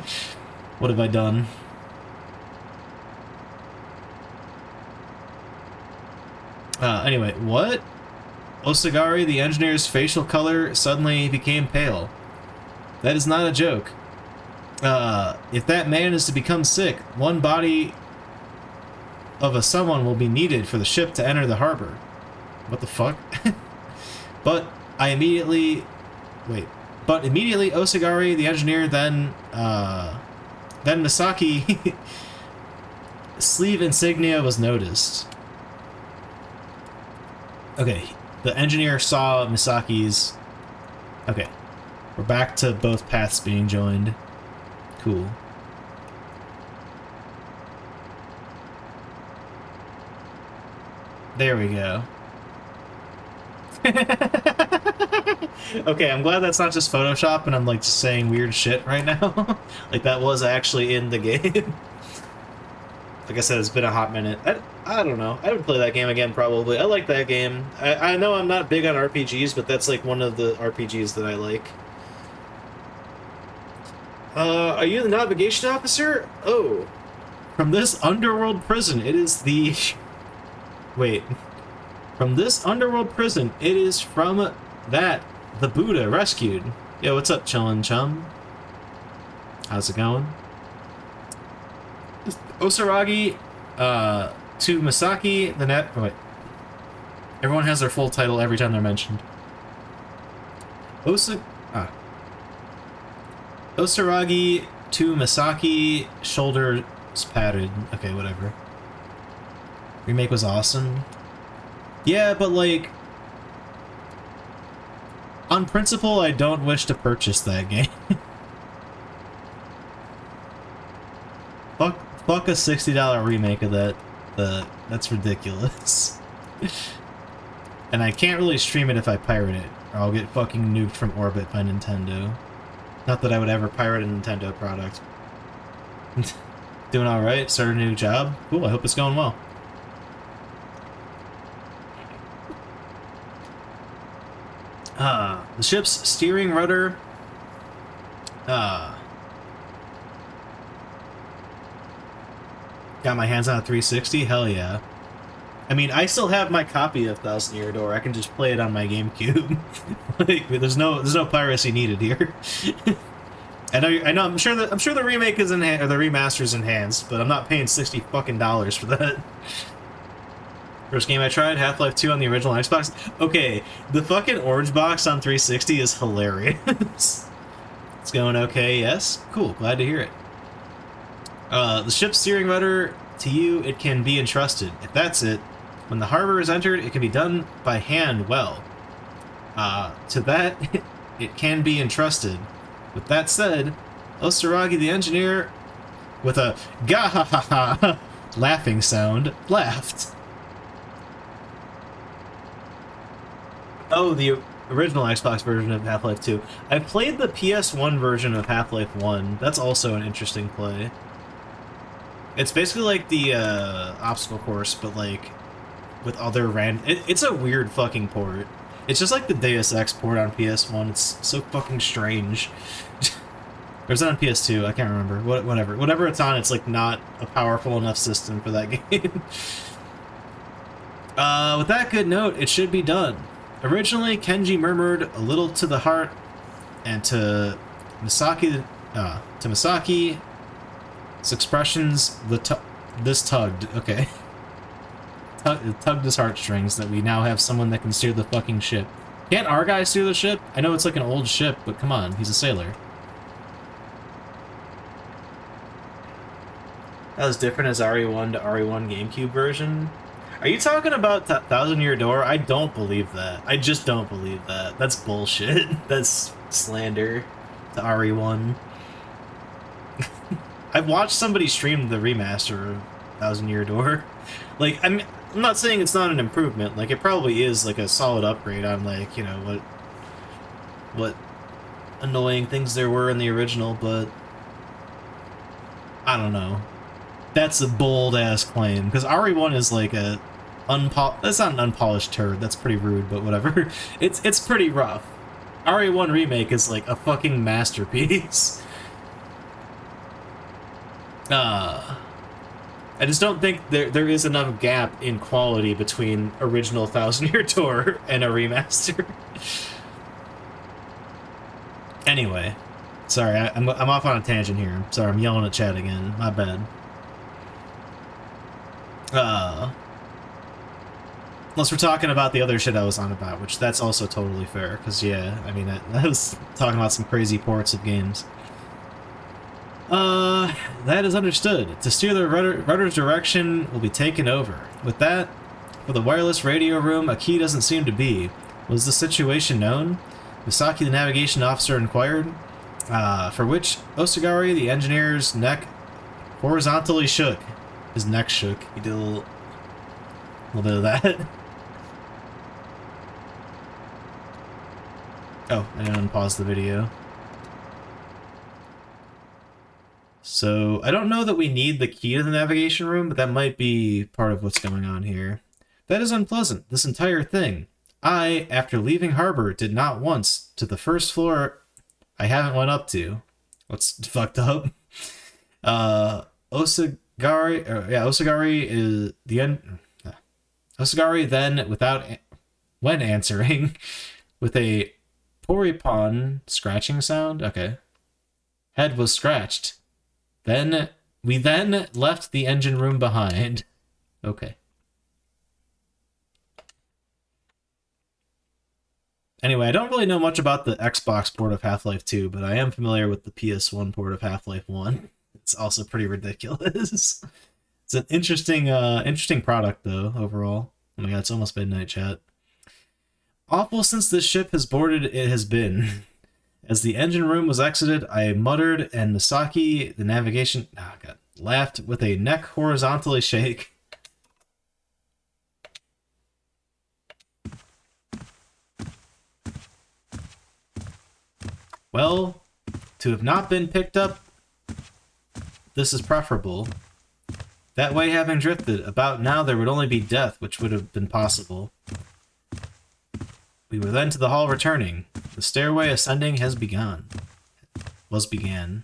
What have I done? Anyway, what? Osagari, the engineer's facial color suddenly became pale. That is not a joke. If that man is to become sick, one body of someone will be needed for the ship to enter the harbor. What the fuck? But immediately Osagari, the engineer, then Misaki sleeve insignia was noticed. Okay, the engineer saw Misaki's... Okay, we're back to both paths being joined. Cool. There we go. Okay, I'm glad that's not just Photoshop and I'm like just saying weird shit right now. Like that was actually in the game. Like I said, it's been a hot minute. I don't know. I would play that game again probably. I like that game. I know I'm not big on RPGs, but that's like one of the RPGs that I like. Are you the navigation officer? Oh. From this underworld prison, it is the... Wait. From this underworld prison, it is from that the Buddha rescued. Yo, what's up, chillin' chum? How's it going? Osaragi, to Misaki, the net... Oh, wait. Everyone has their full title every time they're mentioned. Osaragi to Misaki, shoulders padded. Okay, whatever. Remake was awesome. Yeah, but like... On principle, I don't wish to purchase that game. Fuck a $60 remake of that. That's ridiculous. And I can't really stream it if I pirate it, or I'll get fucking nuked from orbit by Nintendo. Not that I would ever pirate a Nintendo product. Doing alright? Started a new job? Cool, I hope it's going well. The ship's steering rudder... Got my hands on a 360? Hell yeah. I mean, I still have my copy of Thousand Year Door. I can just play it on my GameCube. Like, there's no piracy needed here. I know. I'm sure the remake is or the remaster's enhanced, but I'm not paying $60 fucking for that. First game I tried, Half-Life 2 on the original Xbox. Okay, the fucking orange box on 360 is hilarious. It's going okay, yes? Cool, glad to hear it. The ship's steering rudder, to you, it can be entrusted. If that's it, when the harbor is entered, it can be done by hand well. To that, it can be entrusted. With that said, Osaragi the engineer, with a ga-ha-ha-ha laughing sound, laughed. Oh, the original Xbox version of Half-Life 2. I played the PS1 version of Half-Life 1. That's also an interesting play. It's basically like the obstacle course, but like with other it's a weird fucking port. It's just like the Deus Ex port on PS1. It's so fucking strange. Or is that on PS2? I can't remember. Whatever it's on, it's like not a powerful enough system for that game. With that good note, it should be done. Originally, Kenji murmured a little to the heart, and to Misaki, its expressions, this tugged. Okay. Tugged his heartstrings that we now have someone that can steer the fucking ship. Can't our guy steer the ship? I know it's like an old ship, but come on, he's a sailor. That was different as RE1 to RE1 GameCube version. Are you talking about Thousand Year Door? I don't believe that. I just don't believe that. That's bullshit. That's slander to RE1. I've watched somebody stream the remaster of Thousand Year Door. Like, I'm not saying it's not an improvement. Like, it probably is like a solid upgrade on like, you know, what annoying things there were in the original, but I don't know. That's a bold-ass claim, because RE1 is like a that's not an unpolished turd, that's pretty rude, but whatever. It's pretty rough. RE1 Remake is like a fucking masterpiece. I just don't think there is enough gap in quality between original Thousand Year Door and a remaster. Anyway, sorry, I'm off on a tangent here. Sorry, I'm yelling at chat again. My bad. Unless we're talking about the other shit I was on about, which that's also totally fair, because yeah, I mean, I was talking about some crazy ports of games. That is understood. To steer the rudder's direction will be taken over. With that, For the wireless radio room, a key doesn't seem to be. Was the situation known? Misaki, the navigation officer, inquired. For which Osagari, the engineer's neck horizontally shook. His neck shook. He did a little bit of that. Oh, I didn't unpause the video. So, I don't know that we need the key to the navigation room, but that might be part of what's going on here. That is unpleasant, this entire thing. I, after leaving harbor, did not once to the first floor I haven't went up to. What's fucked up? Osagari is the end. Osagari then, when answering, with a poripon scratching sound. Okay, head was scratched. We then left the engine room behind. Okay. Anyway, I don't really know much about the Xbox port of Half-Life 2, but I am familiar with the PS1 port of Half-Life 1. It's also pretty ridiculous. It's an interesting product, though, overall. Oh my god, it's almost midnight, chat. Awful since this ship has boarded it has been. As the engine room was exited, I muttered, and Misaki, the navigation... Oh god. Laughed with a neck horizontally shake. Well, to have not been picked up, this is preferable. That way, having drifted, about now there would only be death, which would have been possible. We were then to the hall returning. The stairway ascending has begun. Began.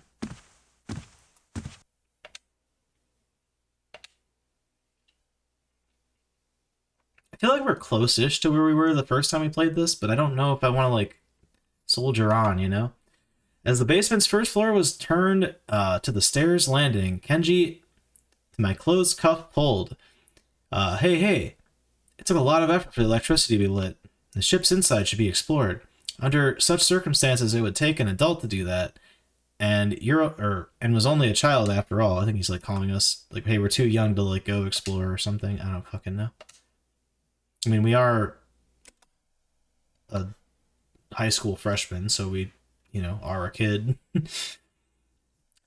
I feel like we're close-ish to where we were the first time we played this, but I don't know if I want to, like, soldier on, you know? As the basement's first floor was turned to the stairs landing, Kenji, to my closed cuff, pulled. Hey. It took a lot of effort for the electricity to be lit. The ship's inside should be explored. Under such circumstances, it would take an adult to do that. And was only a child after all. I think he's like calling us like, hey, we're too young to like go explore or something. I don't fucking know. I mean, we are a high school freshman, so we, are a kid.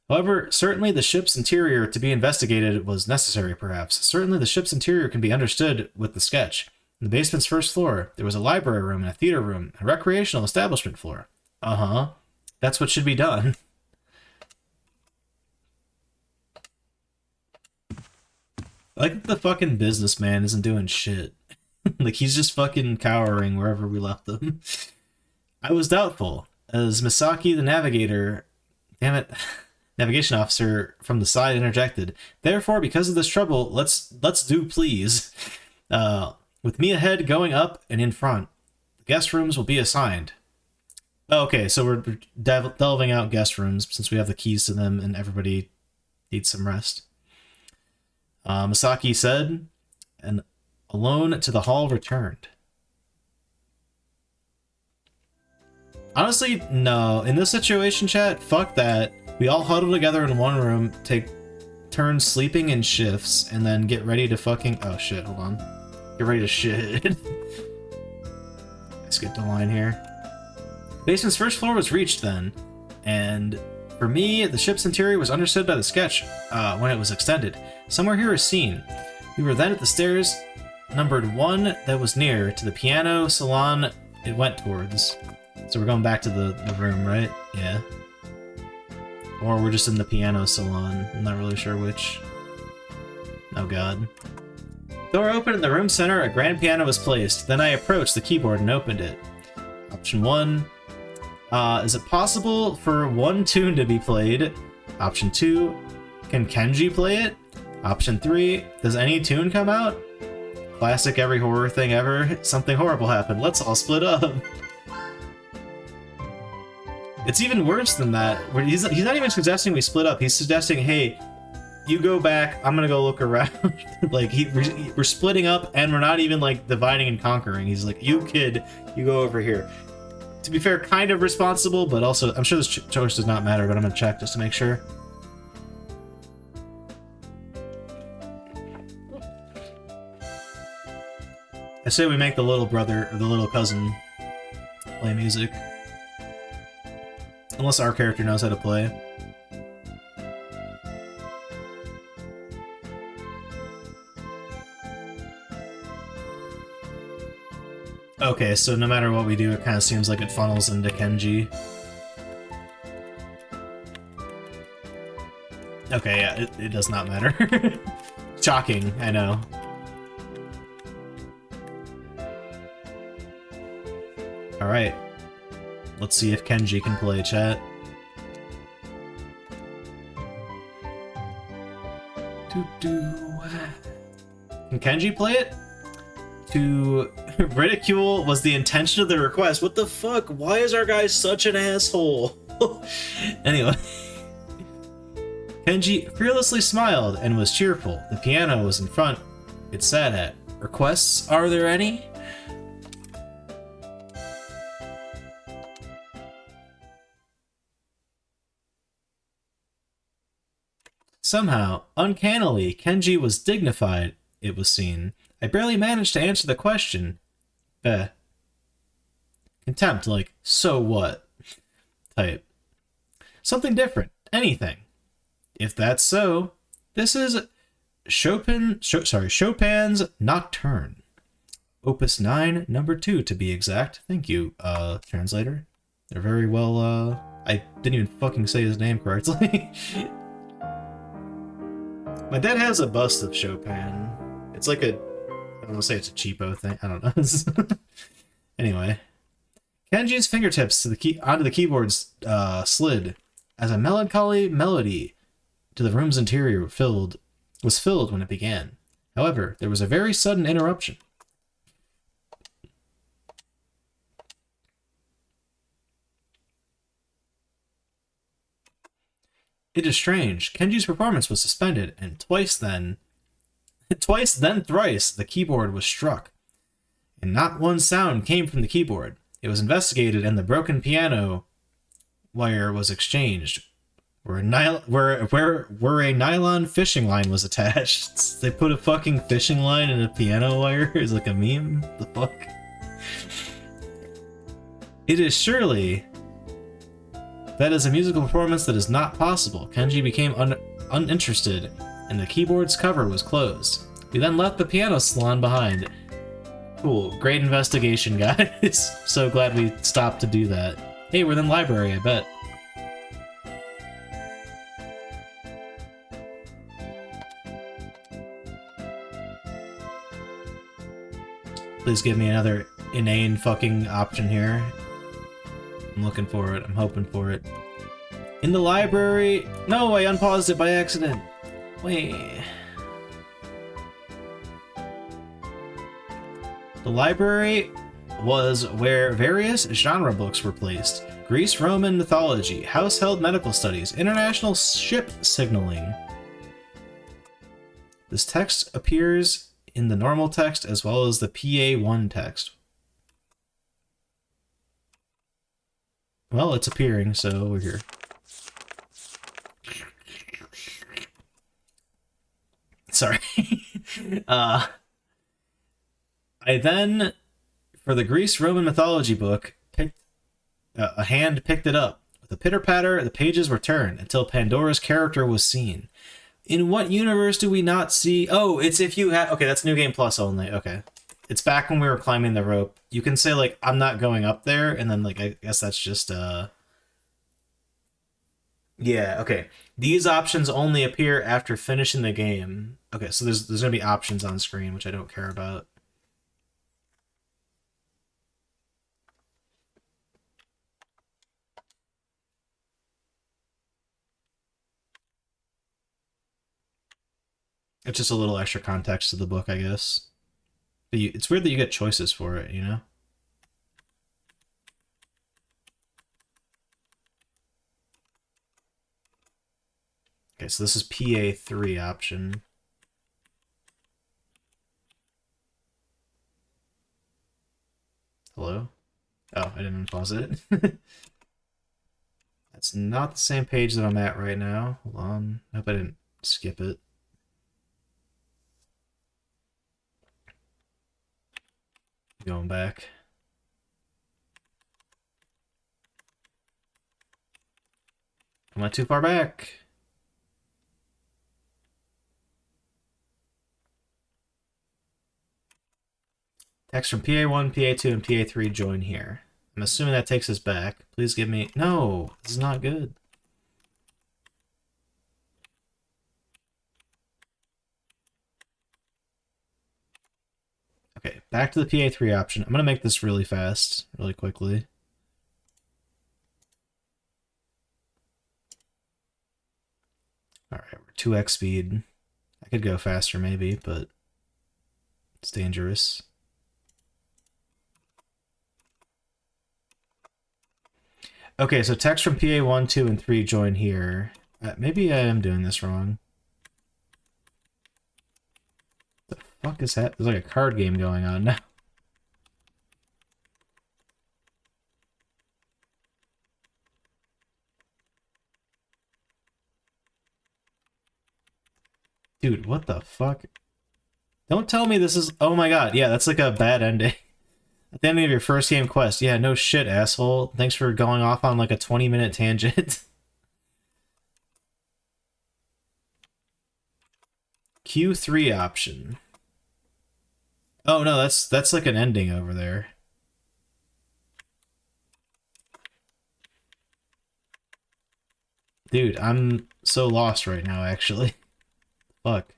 However, certainly the ship's interior to be investigated was necessary, perhaps. Certainly the ship's interior can be understood with the sketch. In the basement's first floor, there was a library room and a theater room, a recreational establishment floor. Uh-huh. That's what should be done. Like the fucking businessman isn't doing shit. Like he's just fucking cowering wherever we left him. I was doubtful, as Misaki, the navigation officer from the side interjected. Therefore, because of this trouble, let's do please. With me ahead, going up and in front, the guest rooms will be assigned. Okay, so we're delving out guest rooms since we have the keys to them and everybody needs some rest. Misaki said, and alone to the hall returned. Honestly, no. In this situation, chat, fuck that. We all huddle together in one room, take turns sleeping in shifts, and then get ready to fucking... Oh shit, hold on. Get ready to shit. I skipped a line here. Basement's first floor was reached then, and for me, the ship's interior was understood by the sketch when it was extended. Somewhere here is seen. We were then at the stairs, numbered 1 that was near to the piano salon it went towards. So we're going back to the room, right? Yeah. Or we're just in the piano salon. I'm not really sure which. Oh god. Door opened in the room center, a grand piano was placed. Then I approached the keyboard and opened it. Option 1. Is it possible for one tune to be played? Option 2. Can Kenji play it? Option 3. Does any tune come out? Classic every horror thing ever. Something horrible happened. Let's all split up. It's even worse than that. Where he's not even suggesting we split up. He's suggesting, hey, you go back, I'm gonna go look around. Like, we're splitting up, and we're not even, like, dividing and conquering. He's like, you kid, you go over here. To be fair, kind of responsible, but also, I'm sure this choice does not matter, but I'm gonna check just to make sure. I say we make the little brother, or the little cousin, play music. Unless our character knows how to play. Okay, so no matter what we do, it kind of seems like it funnels into Kenji. Okay, yeah, it does not matter. Shocking, I know. Alright. Let's see if Kenji can play, chat. Can Kenji play it? To ridicule was the intention of the request. What the fuck? Why is our guy such an asshole? Anyway. Kenji fearlessly smiled and was cheerful. The piano was in front. It sat at. Requests? Are there any? Somehow, uncannily, Kenji was dignified, it was seen. I barely managed to answer the question. Beh. Contempt, like, so what? Type. Something different. Anything. If that's so, this is Chopin's Nocturne. Opus 9, number 2 to be exact. Thank you, translator. They're very well, I didn't even fucking say his name correctly. My dad has a bust of Chopin. It's like a, I don't want to say it's a cheapo thing. I don't know. Anyway, Kenji's fingertips to onto the keyboards slid as a melancholy melody to the room's interior was filled when it began. However, there was a very sudden interruption. It is strange. Kenji's performance was suspended, and twice then thrice, the keyboard was struck. And not one sound came from the keyboard. It was investigated, and the broken piano wire was exchanged, where a nylon fishing line was attached. They put a fucking fishing line in a piano wire? It's like a meme? The fuck? It is surely... That is a musical performance that is not possible. Kenji became uninterested, and the keyboard's cover was closed. We then left the piano salon behind. Cool. Great investigation, guys. So glad we stopped to do that. Hey, we're in the library, I bet. Please give me another inane fucking option here. I'm looking for it. I'm hoping for it. In the library... No, I unpaused it by accident. Wait. The library was where various genre books were placed. Greece Roman mythology, household medical studies, international ship signaling. This text appears in the normal text as well as the PA1 text. Well, it's appearing, so we're here. Sorry. I then, for the Greece Roman mythology book, a hand picked it up. With a pitter-patter, the pages were turned until Pandora's character was seen. In what universe do we not see... Oh, it's if you have... Okay, that's New Game Plus only. Okay. It's back when we were climbing the rope. You can say, like, I'm not going up there, and then, like, I guess that's just, Yeah, okay. These options only appear after finishing the game. Okay, so there's gonna be options on screen, which I don't care about. It's just a little extra context to the book, I guess. But it's weird that you get choices for it, you know? Okay, so this is PA3 option. Hello? Oh, I didn't pause it. That's not the same page that I'm at right now. Hold on. I hope I didn't skip it. Going back. I went too far back. Text from PA1, PA2, and PA3 join here. I'm assuming that takes us back. Please give me... No! This is not good. Okay, back to the PA3 option. I'm gonna make this really fast, really quickly. Alright, we're 2x speed. I could go faster maybe, but it's dangerous. Okay, so text from PA1, 2, and 3 join here. Maybe I am doing this wrong. What the fuck is that? There's like a card game going on now. Dude, what the fuck? Don't tell me this is... Oh my god, yeah, that's like a bad ending. At the end of your first game quest. Yeah, no shit, asshole. Thanks for going off on like a 20-minute tangent. Q3 option. Oh no, that's like an ending over there. Dude, I'm so lost right now, actually. Fuck.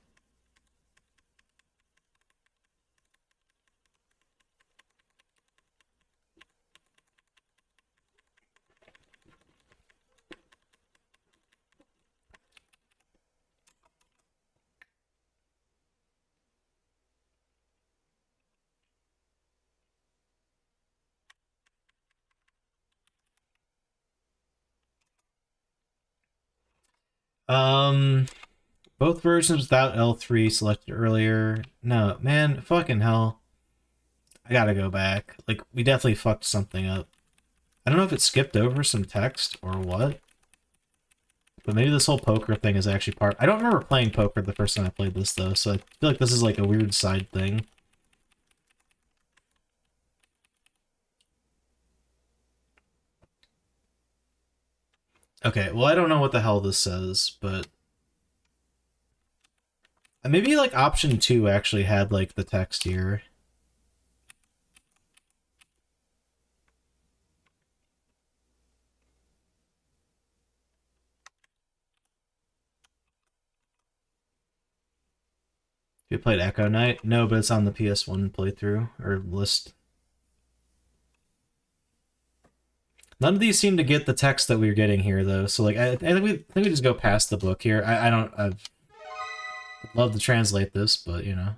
Both versions without L3 selected earlier. No, man, fucking hell. I gotta go back. Like, we definitely fucked something up. I don't know if it skipped over some text or what. But maybe this whole poker thing is actually part... I don't remember playing poker the first time I played this, though, so I feel like this is like a weird side thing. Okay, well, I don't know what the hell this says, but... Maybe, like, option 2 actually had, like, the text here. You played Echo Knight? No, but it's on the PS1 playthrough, or list. None of these seem to get the text that we were getting here, though, so, like, I think we just go past the book here. I'd love to translate this, but, you know.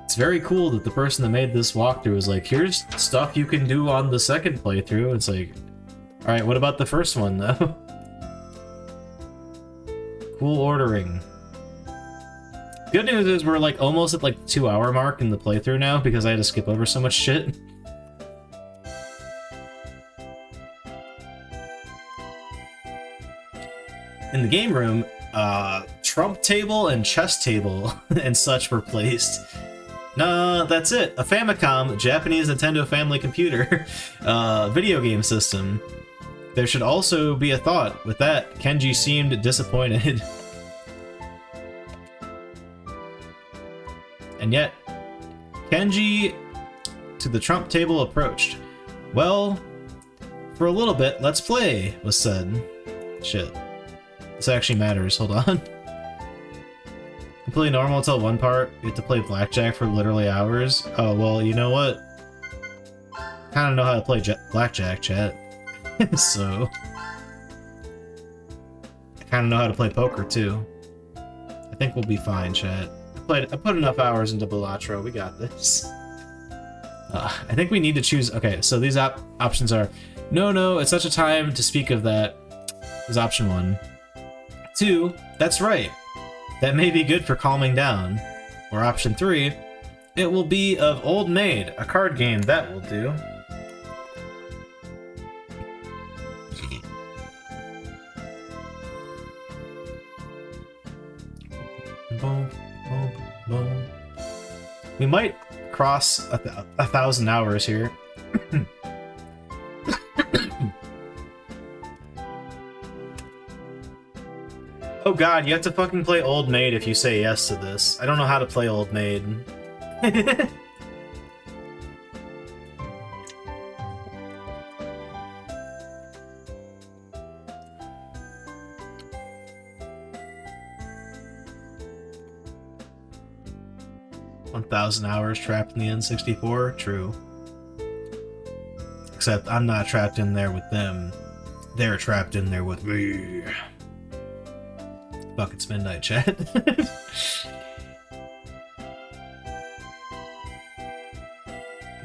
It's very cool that the person that made this walkthrough was like, here's stuff you can do on the second playthrough. It's like, alright, what about the first one, though? Cool ordering. Good news is we're, like, almost at, like, the 2-hour mark in the playthrough now, because I had to skip over so much shit. In the game room, trump table and chess table and such were placed. Nah, that's it. A Famicom, Japanese Nintendo Family Computer, video game system. There should also be a thought. With that, Kenji seemed disappointed. And yet, Kenji to the trump table approached. Well, for a little bit, let's play, was said. Shit. This actually matters, hold on. Completely normal until one part, you have to play blackjack for literally hours. Oh, well, you know what? Kinda know how to play blackjack, chat. So... I kinda know how to play poker, too. I think we'll be fine, chat. I put enough hours into Balatro, we got this. I think we need to choose... Okay, so these options are... No, it's such a time to speak of that. Is option 1. 2, that's right. That may be good for calming down. Or option 3, it will be of Old Maid, a card game, that will do. boom, boom, boom. We might cross 1,000 hours here. Oh god, you have to fucking play Old Maid if you say yes to this. I don't know how to play Old Maid. 1,000 hours trapped in the N64? True. Except I'm not trapped in there with them. They're trapped in there with me. Fuck, it's midnight, chat.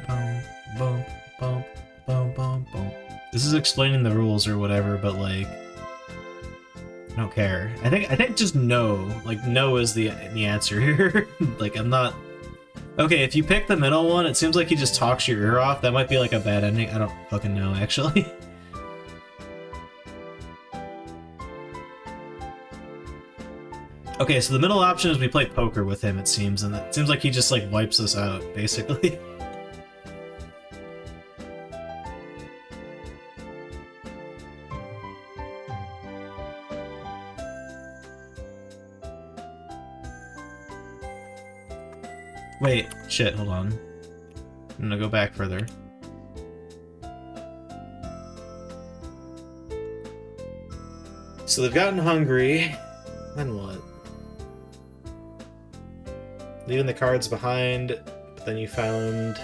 Boom, boom, boom, boom, boom, boom. This is explaining the rules or whatever, but like, I don't care. I think just no. Like, no is the answer here. Like, I'm not. Okay, if you pick the middle one, it seems like he just talks your ear off. That might be like a bad ending. I don't fucking know, actually. Okay, so the middle option is we play poker with him, it seems, and it seems like he just, like, wipes us out, basically. Wait, shit, hold on. I'm gonna go back further. So they've gotten hungry. Then what? Leaving the cards behind, but then you found...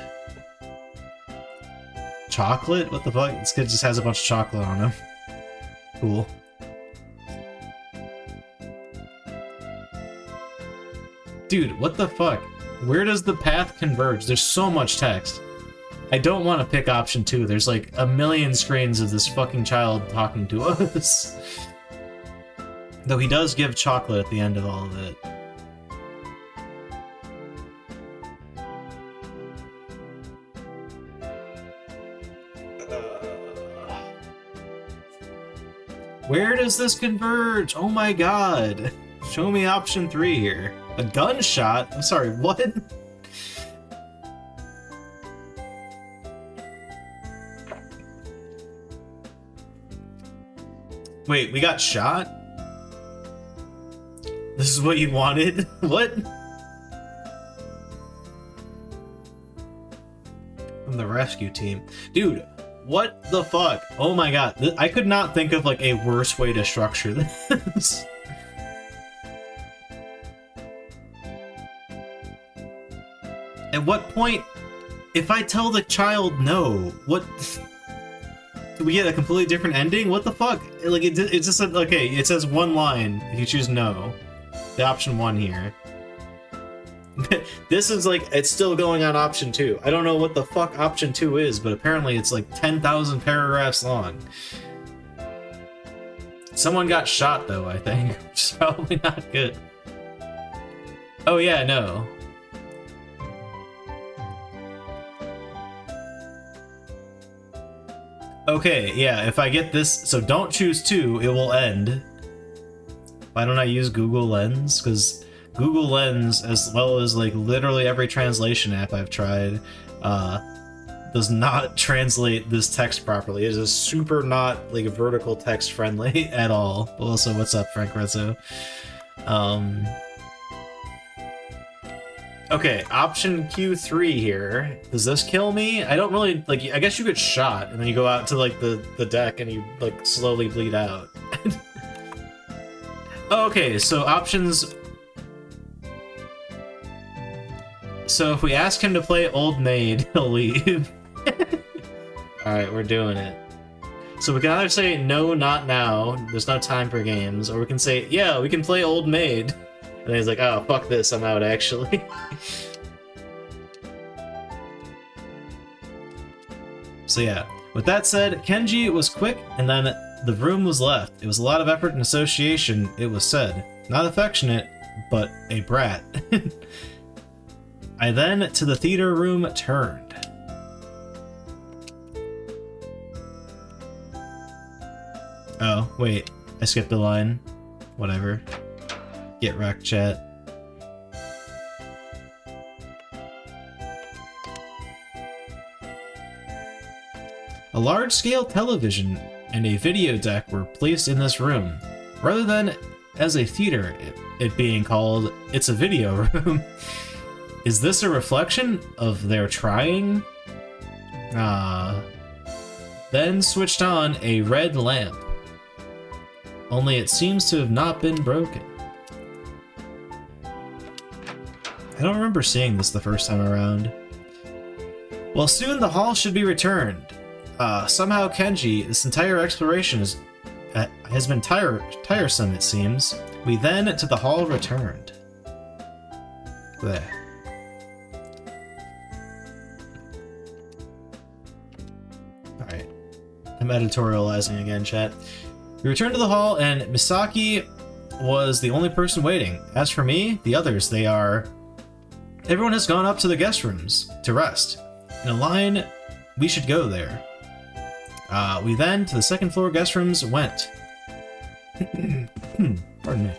chocolate? What the fuck? This kid just has a bunch of chocolate on him. Cool. Dude, what the fuck? Where does the path converge? There's so much text. I don't want to pick option 2. There's like a million screens of this fucking child talking to us. Though he does give chocolate at the end of all of it. Where does this converge? Oh my god. Show me option 3 here. A gunshot? I'm sorry, what? Wait, we got shot? This is what you wanted? What? From the rescue team. Dude, what the fuck? Oh my god, I could not think of like a worse way to structure this. At what point, if I tell the child no, what? Do we get a completely different ending? What the fuck? Like, it just said, okay, it says one line if you choose no. The option 1 here. This is like, it's still going on option 2. I don't know what the fuck option 2 is, but apparently it's like 10,000 paragraphs long. Someone got shot though, I think, which is probably not good. Oh yeah, no. Okay, yeah, if I get this, so don't choose 2, it will end. Why don't I use Google Lens? Because Google Lens, as well as like literally every translation app I've tried, does not translate this text properly. It is super not like vertical text friendly at all. Also, what's up, Frank Rezzo? Okay, option Q3 here. Does this kill me? I don't really, like, I guess you get shot, and then you go out to, like, the deck, and you, like, slowly bleed out. Okay, so options... So if we ask him to play Old Maid, he'll leave. Alright, we're doing it. So we can either say, no, not now, there's no time for games, or we can say, yeah, we can play Old Maid. And he's like, oh, fuck this, I'm out, actually. So yeah, with that said, Kenji was quick, and then the room was left. It was a lot of effort and association, it was said. Not affectionate, but a brat. I then, to the theater room, turned. Oh, wait, I skipped a line. Whatever. Get wrecked, chat. A large-scale television and a video deck were placed in this room. Rather than as a theater, it being called, it's a video room. Is this a reflection of their trying? Then switched on a red lamp. Only it seems to have not been broken. I don't remember seeing this the first time around. Well, soon the hall should be returned. Somehow, Kenji, this entire exploration has been tiresome, it seems. We then to the hall returned. There. Alright. I'm editorializing again, chat. We returned to the hall, and Misaki was the only person waiting. As for me, the others, they are... Everyone has gone up to the guest rooms to rest. In a line, we should go there. We then, to the second floor guest rooms, went. Pardon me.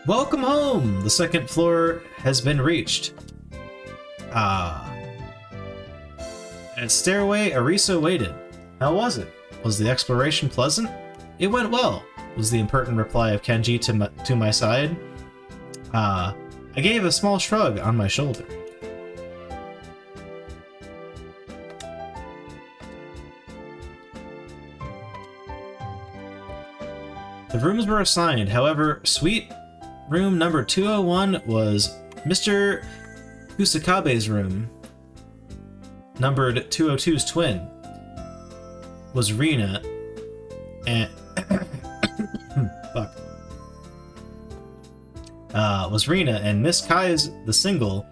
Welcome home! The second floor has been reached. At stairway, Arisa waited. How was it? Was the exploration pleasant? It went well, was the impertinent reply of Kenji to my side. I gave a small shrug on my shoulder. The rooms were assigned, however, suite room number 201 was Mr. Kusakabe's room. Numbered 202's twin was Rina, and was Rina, and Miss Kai's the single,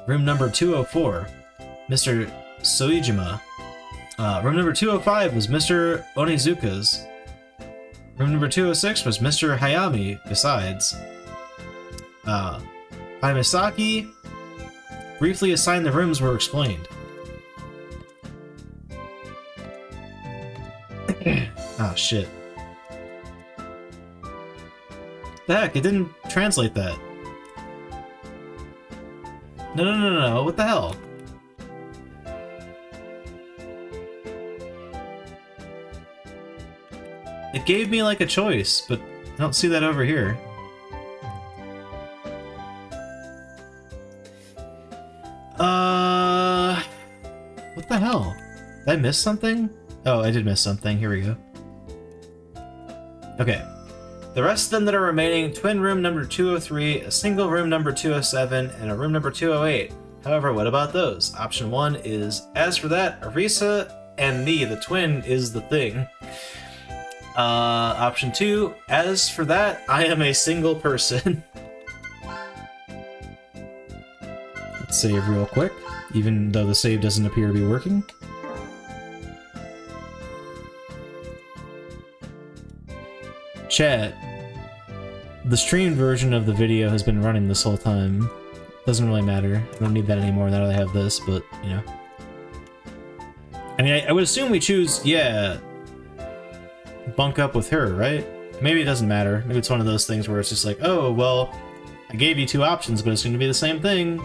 room number 204, Mr. Soijima. Room number 205 was Mr. Onizuka's. Room number 206 was Mr. Hayami, besides. By Misaki, briefly assigned the rooms were explained. Ah, shit. The heck, it didn't translate that. No, what the hell? It gave me like a choice, but I don't see that over here. What the hell? Did I miss something? Oh, I did miss something. Here we go. Okay. The rest of them that are remaining, twin room number 203, a single room number 207, and a room number 208. However, what about those? Option 1 is, as for that, Arisa and me, the twin, is the thing. Option 2, as for that, I am a single person. Let's save real quick, even though the save doesn't appear to be working. Chat, the streamed version of the video has been running this whole time. Doesn't really matter. I don't need that anymore now that I have this, but, you know. I mean, I would assume we choose, yeah, bunk up with her, right? Maybe it doesn't matter. Maybe it's one of those things where it's just like, oh, well, I gave you two options, but it's going to be the same thing.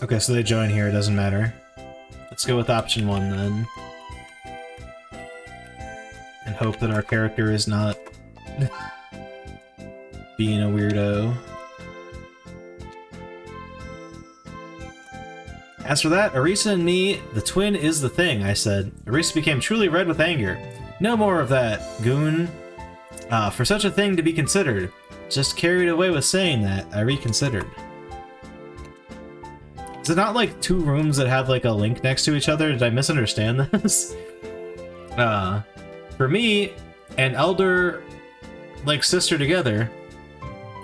Okay, so they join here, it doesn't matter. Let's go with option 1 then. And hope that our character is not being a weirdo. As for that, Arisa and me, the twin is the thing, I said. Arisa became truly red with anger. No more of that, goon. For such a thing to be considered. Just carried away with saying that, I reconsidered. Is it not like two rooms that have like a link next to each other? Did I misunderstand this? For me, and elder, like sister together,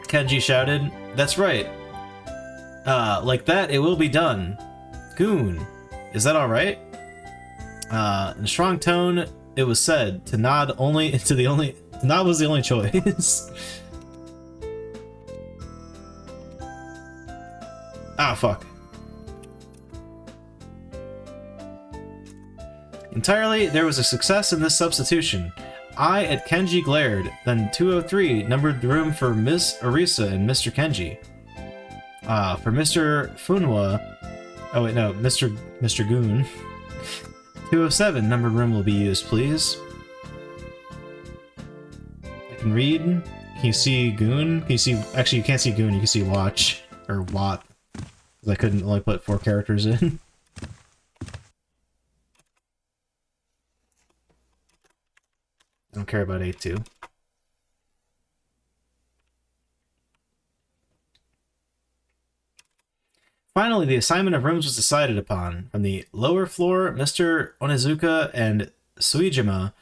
Kenji shouted, that's right. Like that, it will be done. Goon, is that alright? In a strong tone, it was said, to nod only to the only nod was the only choice. Ah, fuck. Entirely, there was a success in this substitution. I at Kenji glared, then 203 numbered the room for Miss Arisa and Mr. Kenji. For Mr. Funwa... Oh wait, no, Mr. Goon. 207 numbered room will be used, please. I can read. Can you see Goon? Can you see... Actually, you can't see Goon, you can see Watch. Or Wat. Because I couldn't only put 4 characters in. I don't care about A2. Finally, the assignment of rooms was decided upon. From the lower floor, Mr. Onizuka and Suijima,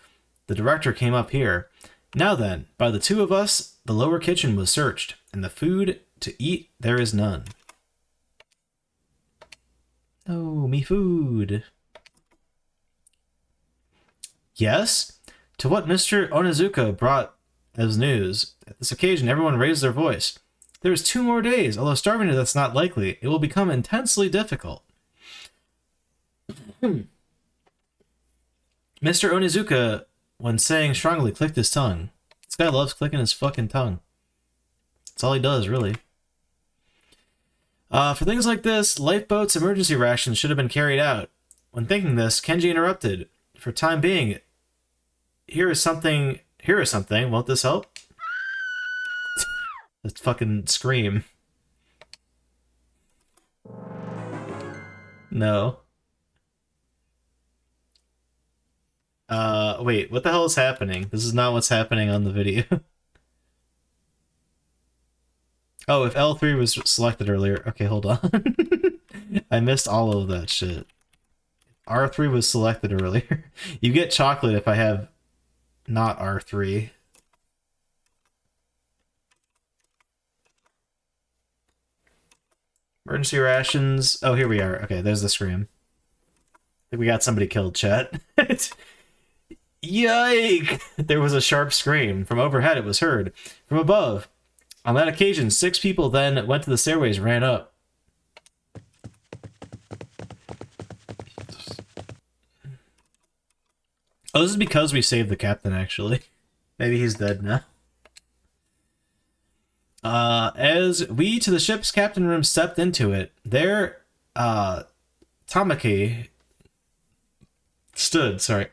the director, came up here. Now then, by the 2 of us, the lower kitchen was searched, and the food to eat there is none. Oh, me food. Yes? To what Mr. Onizuka brought as news. At this occasion, everyone raised their voice. There is 2 more days, although starving that's not likely. It will become intensely difficult. Mr. Onizuka, when saying strongly, clicked his tongue. This guy loves clicking his fucking tongue. That's all he does, really. For things like this, lifeboats' emergency rations should have been carried out. When thinking this, Kenji interrupted. For time being, here is something. Won't this help? Let's fucking scream. No. Wait, what the hell is happening? This is not what's happening on the video. Oh, if L3 was selected earlier. Okay, hold on. I missed all of that shit. R3 was selected earlier. You get chocolate if I have not R3. Emergency rations. Oh, here we are. Okay, there's the scream. I think we got somebody killed, chat. Yike! There was a sharp scream. From overhead, it was heard. From above. On that occasion, 6 people then went to the stairways and ran up. Oh, this is because we saved the captain, actually. Maybe he's dead now. As we to the ship's captain room stepped into it, there, Tamaki stood, sorry.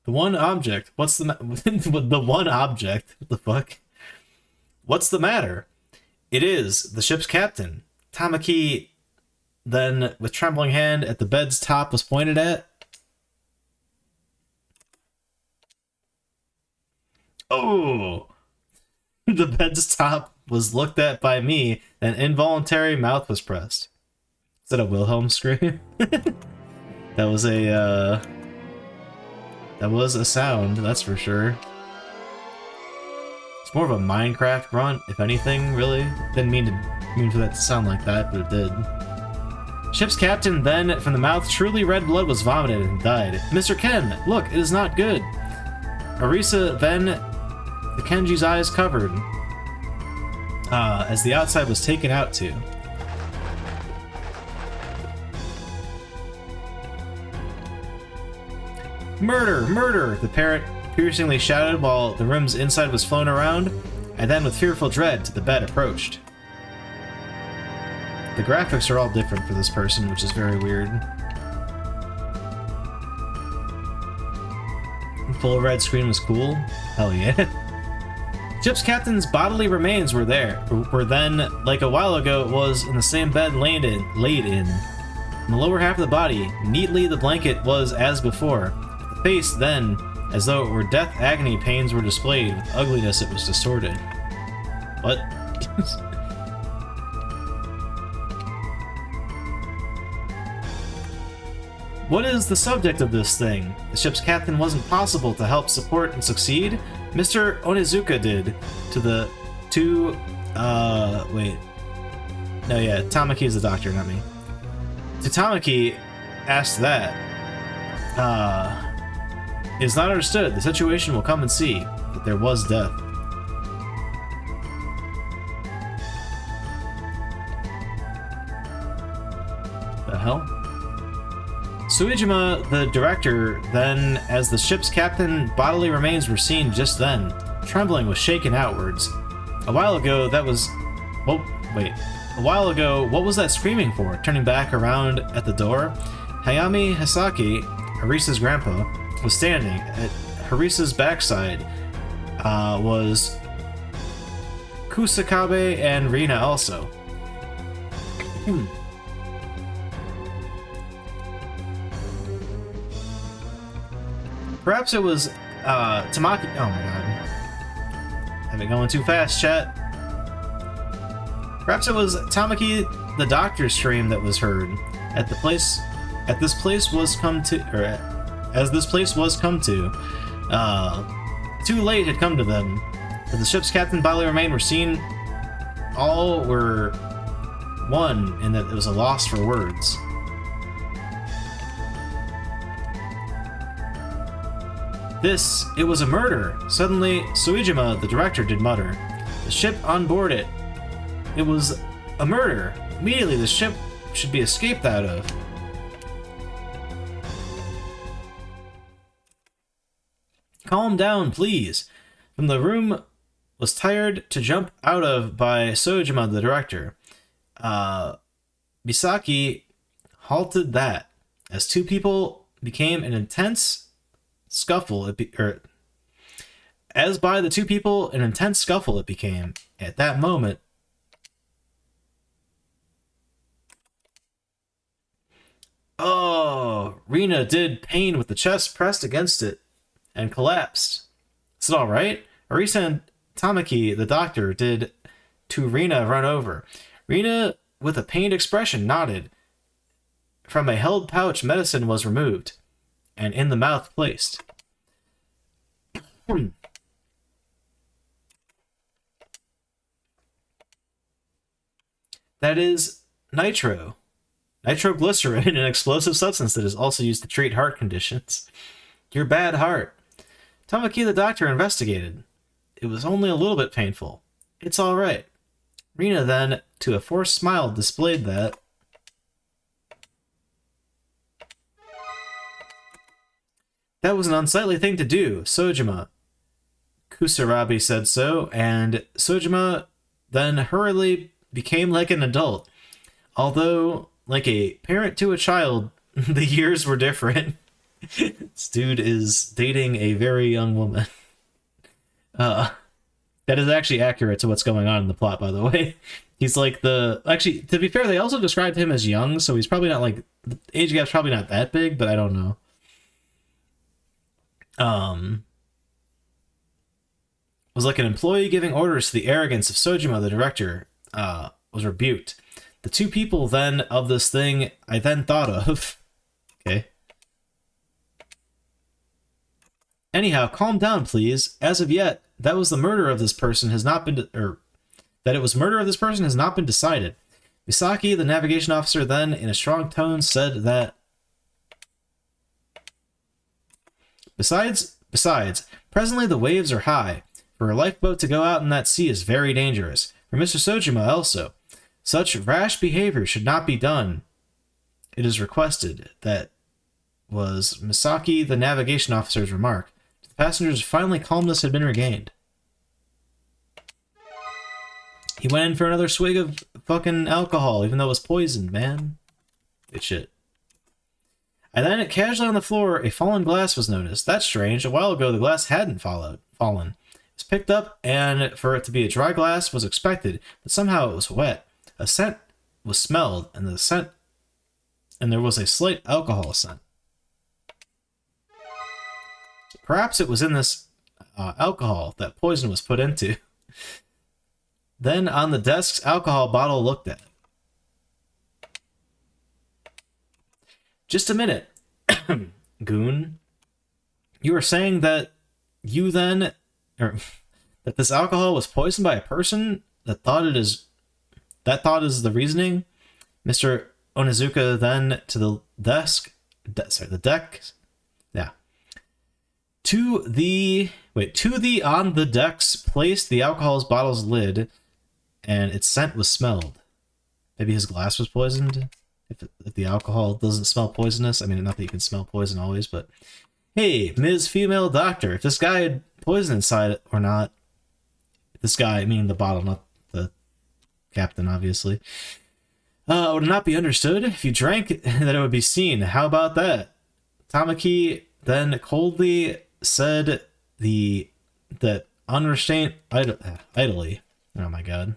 The one object. What's the the one object? What the fuck? What's the matter? It is the ship's captain. Tamaki then, with trembling hand at the bed's top, was pointed at. Oh! The bed's top was looked at by me, and involuntary mouth was pressed. Is that a Wilhelm scream? That was a, that was a sound, that's for sure. It's more of a Minecraft grunt, if anything, really. Didn't mean for that to sound like that, but it did. Ship's captain then, from the mouth, truly red blood was vomited and died. Mr. Ken, look, it is not good. Arisa then, the Kenji's eyes covered, as the outside was taken out too. Murder! Murder! The parrot piercingly shouted while the room's inside was flown around, and then with fearful dread the bed approached. The graphics are all different for this person, which is very weird. Full red screen was cool. Hell yeah. Ship's captain's bodily remains were then, like a while ago, it was in the same bed laid in. In the lower half of the body, neatly the blanket was as before. The face then, as though it were death agony pains were displayed, with ugliness it was distorted. What? What is the subject of this thing? The ship's captain wasn't possible to help support and succeed? Mr. Onizuka did. To the two, wait. No, yeah, Tamaki is the doctor, not me. To Tamaki asked that. It is not understood. The situation will come and see that there was death. The hell? Suijima, the director, then, as the ship's captain, bodily remains were seen just then. Trembling was shaken outwards. A while ago, that was... Oh, wait. A while ago, what was that screaming for? Turning back around at the door, Hayami Hisaki, Harisa's grandpa, was standing. At Harisa's backside was Kusakabe and Rina also. Perhaps it was Tamaki. Oh my god. Have it going too fast, chat. Perhaps it was Tamaki the doctor's scream that was heard at the place. At this place was come to, or as this place was come to. Too late had come to them. As the ship's captain bodily remained were seen. All were one in that it was a loss for words. It was a murder. Suddenly, Suijima, the director, did mutter. The ship on board it. It was a murder. Immediately, the ship should be escaped out of. Calm down, please. From the room was tired to jump out of by Suijima, the director. Misaki halted that. As two people became an intense scuffle, as by the two people an intense scuffle it became. At that moment, Rina did pain with the chest pressed against it and collapsed. Is it all right? Arisa and Tamaki, the doctor, did to Rina run over. Rina, with a pained expression, nodded. From a held pouch, medicine was removed and in the mouth placed. That is nitroglycerin, an explosive substance that is also used to treat heart conditions. Your bad heart. Tamaki the doctor investigated. It was only a little bit painful. It's all right. Rina then, to a forced smile, displayed that. That was an unsightly thing to do, Sojima. Kusarabe said so, and Sojima then hurriedly became like an adult. Although, like a parent to a child, the years were different. This dude is dating a very young woman. That is actually accurate to what's going on in the plot, by the way. He's like actually, to be fair, they also described him as young, so he's probably not like, the age gap's probably not that big, but I don't know. Was like an employee giving orders to the arrogance of Sojima, the director, was rebuked. The two people then of this thing I then thought of. Okay. Anyhow, calm down, please. As of yet, that was the murder of this person has not been, that it was murder of this person has not been decided. Misaki, the navigation officer, then, in a strong tone, said that. Besides, presently the waves are high. For a lifeboat to go out in that sea is very dangerous. For Mr. Sojima also. Such rash behavior should not be done. It is requested. That was Misaki, the navigation officer's remark. The passengers finally calmness had been regained. He went in for another swig of fucking alcohol, even though it was poisoned, man. Good shit. And then, casually on the floor, a fallen glass was noticed. That's strange. A while ago, the glass hadn't fallen. It was picked up, and for it to be a dry glass was expected, but somehow it was wet. A scent was smelled, and there was a slight alcohol scent. Perhaps it was in this alcohol that poison was put into. Then, on the desk's alcohol bottle looked at. Just a minute, Goon. You were saying that that this alcohol was poisoned by a person that thought is the reasoning? Mr. Onizuka then to the deck Yeah. To the on the decks placed the alcohol's bottle's lid, and its scent was smelled. Maybe his glass was poisoned. If the alcohol doesn't smell poisonous, I mean, not that you can smell poison always, but hey, Ms. Female Doctor, if this guy had poison inside it or not, this guy, meaning the bottle, not the captain, obviously, would it not be understood? If you drank, that it would be seen. How about that? Tamaki then coldly said that unrestrained idly. Oh my god.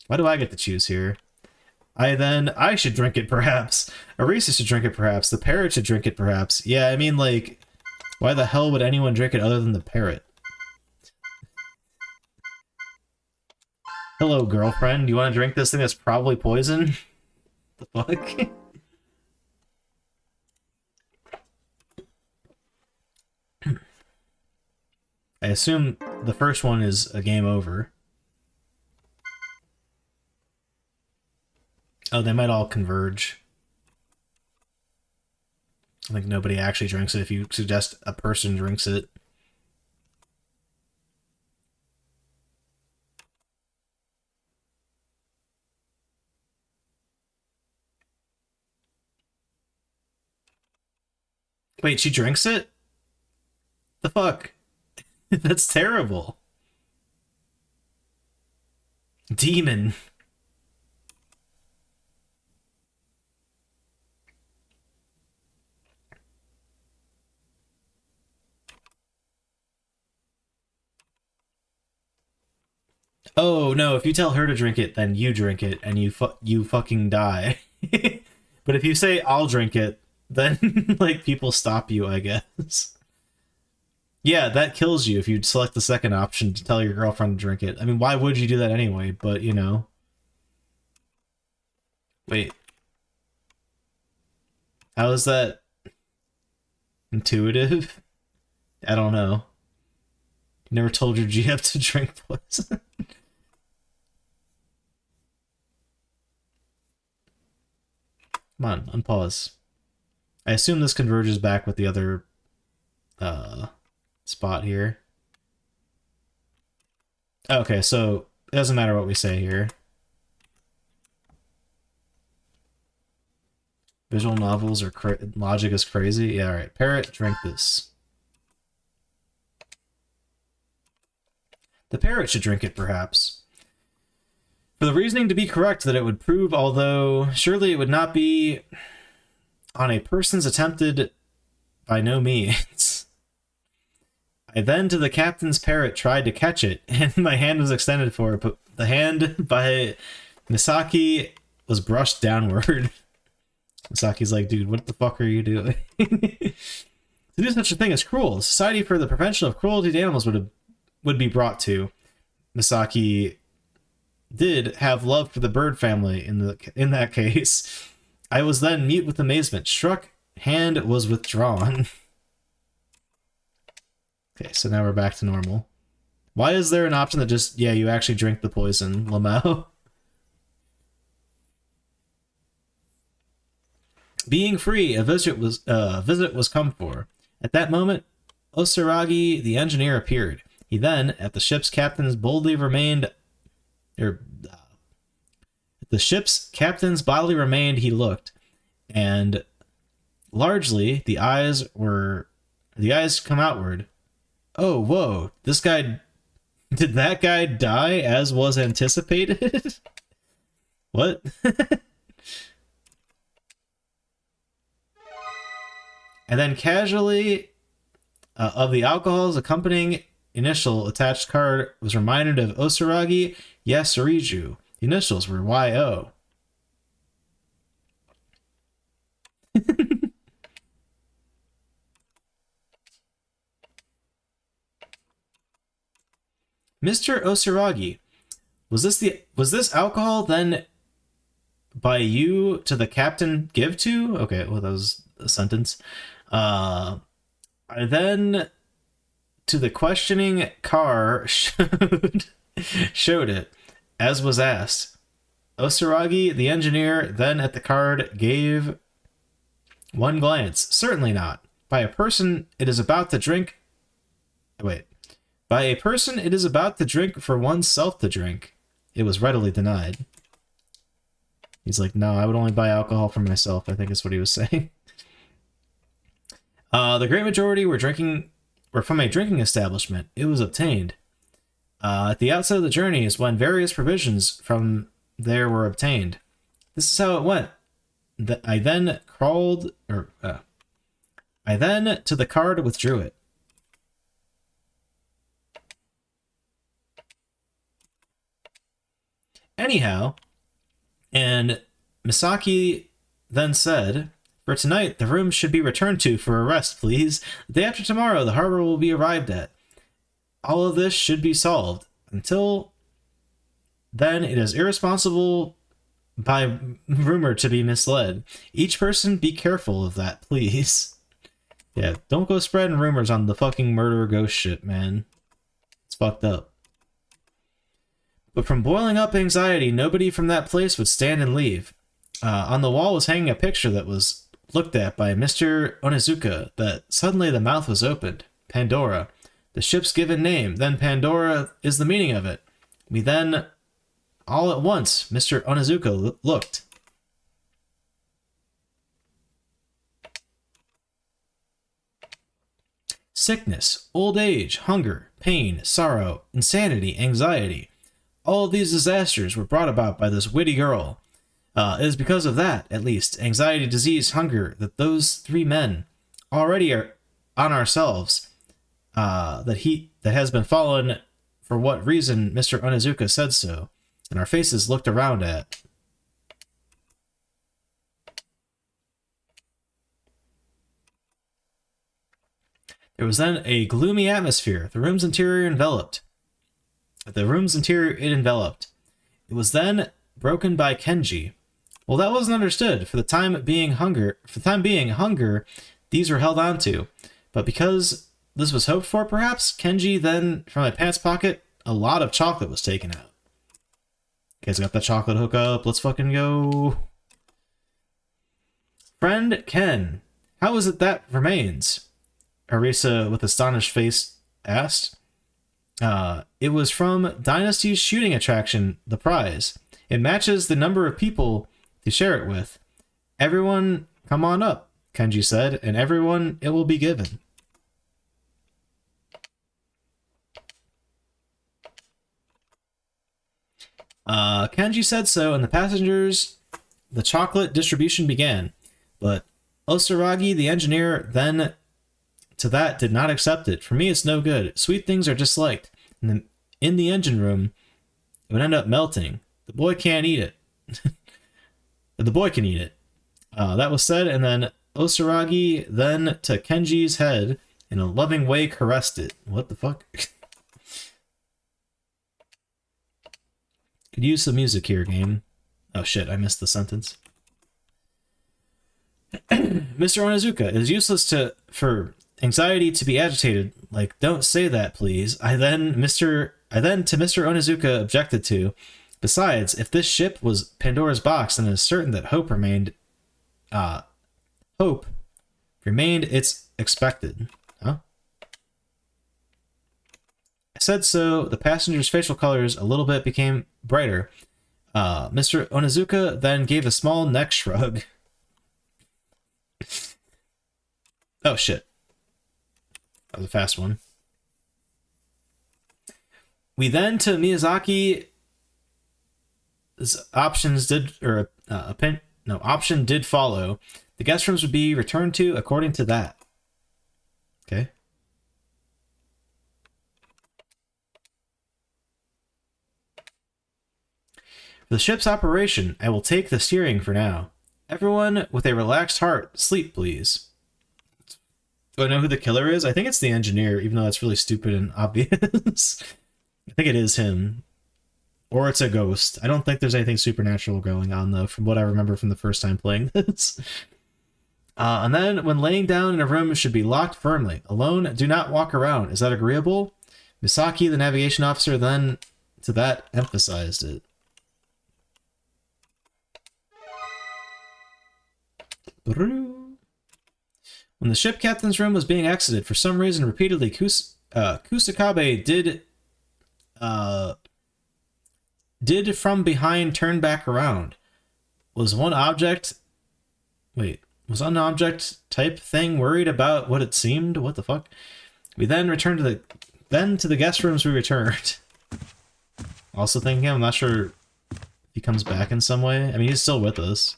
Why do I get to choose here? I should drink it, perhaps. Arisa should drink it, perhaps. The parrot should drink it, perhaps. Yeah, I mean, like, why the hell would anyone drink it other than the parrot? Hello, girlfriend. Do you want to drink this thing that's probably poison? The fuck? I assume the first one is a game over. Oh, they might all converge. I think nobody actually drinks it if you suggest a person drinks it. Wait, she drinks it? The fuck? That's terrible. Demon. Oh no, if you tell her to drink it, then you drink it and you fucking die. But if you say I'll drink it, then like people stop you, I guess. Yeah, that kills you if you select the second option to tell your girlfriend to drink it. I mean, why would you do that anyway? But, you know. Wait. How is that intuitive? I don't know. You never told your GF to drink poison. Come on, unpause. I assume this converges back with the other spot here. Okay, so it doesn't matter what we say here. Visual novels are logic is crazy. Yeah, all right. Parrot, drink this. The parrot should drink it, perhaps. For the reasoning to be correct that it would prove, although surely it would not be on a person's attempted by no means. I then to the captain's parrot tried to catch it, and my hand was extended for it, but the hand by Misaki was brushed downward. Misaki's like, dude, what the fuck are you doing? To do such a thing is cruel. The Society for the Prevention of Cruelty to Animals would be brought to. Misaki did have love for the bird family in that case. I was then mute with amazement. Struck, hand was withdrawn. Okay, so now we're back to normal. Why is there an option that just, yeah, you actually drink the poison, Lamau? Being free, a visit was come for. At that moment, Osaragi, the engineer, appeared. He then, at the ship's captain's bodily remained, he looked, and largely the eyes come outward. Oh, whoa! Did that guy die as was anticipated? What? And then casually, of the alcohol's accompanying initial attached card was reminded of Osaragi Yasuriju. The initials were YO. Mr. Osaragi, was this alcohol then by you to the captain give to? Okay, well, that was a sentence. I then to the questioning car showed it, as was asked. Osaragi, the engineer, then at the card gave one glance. Certainly not. by a person it is about to drink... Wait. By a person it is about to drink for oneself to drink. It was readily denied. He's like, no, I would only buy alcohol for myself, I think is what he was saying. The great majority were from a drinking establishment. It was obtained. At the outset of the journey is when various provisions from there were obtained. This is how it went. I then to the card withdrew it. Anyhow, and Misaki then said, for tonight, the room should be returned to for a rest, please. The day after tomorrow, the harbor will be arrived at. All of this should be solved. Until then, it is irresponsible by rumor to be misled. Each person be careful of that, please. Yeah, don't go spreading rumors on the fucking murder ghost shit, man. It's fucked up. But from boiling up anxiety, nobody from that place would stand and leave. On the wall was hanging a picture that was looked at by Mr. Onizuka, that suddenly the mouth was opened. Pandora. The ship's given name, then Pandora is the meaning of it. We then, all at once, Mr. Onizuka looked. Sickness, old age, hunger, pain, sorrow, insanity, anxiety. All of these disasters were brought about by this witty girl. It is because of that, at least, anxiety, disease, hunger, that those three men already are on ourselves, that has been fallen for what reason Mr. Onizuka said so, and our faces looked around at. There was then a gloomy atmosphere, the room's interior enveloped. It was then broken by Kenji. Well, that wasn't understood. For the time being, hunger, these were held on to. But because this was hoped for, perhaps, Kenji then, from my pants pocket, a lot of chocolate was taken out. Okay, so got that chocolate hookup. Let's fucking go. Friend Ken, how is it that remains? Arisa, with astonished face, asked. It was from Dynasty's shooting attraction, the prize. It matches the number of people to share it with. Everyone, come on up, Kenji said, and everyone it will be given. Kenji said so, and the chocolate distribution began. But Osaragi, the engineer, then to that did not accept it. For me, it's no good. Sweet things are disliked. In the engine room, it would end up melting. The boy can't eat it. The boy can eat it. That was said, and then Osaragi then to Kenji's head in a loving way caressed it. What the fuck? Could use some music here, game. Oh shit, I missed the sentence. Mr. Onizuka, it is useless for anxiety to be agitated. Like, don't say that, please. I then to Mr. Onizuka objected to. Besides, if this ship was Pandora's box, then it is certain that hope remained its expected. Huh? I said so. The passenger's facial colors a little bit became brighter. Mr. Onizuka then gave a small neck shrug. Oh shit. That was a fast one. We then to Miyazaki. Option did follow. The guest rooms would be returned to according to that. Okay. For the ship's operation, I will take the steering for now. Everyone with a relaxed heart, sleep, please. Do I know who the killer is? I think it's the engineer, even though that's really stupid and obvious. I think it is him. Or it's a ghost. I don't think there's anything supernatural going on, though, from what I remember from the first time playing this. And then, when laying down in a room, it should be locked firmly. Alone, do not walk around. Is that agreeable? Misaki, the navigation officer, then, to that, emphasized it. When the ship captain's room was being exited, for some reason, repeatedly, Kusakabe did from behind turn back around. Was an object type thing worried about what it seemed? What the fuck? We then returned to the guest rooms we returned. Also thinking, I'm not sure if he comes back in some way. I mean, he's still with us.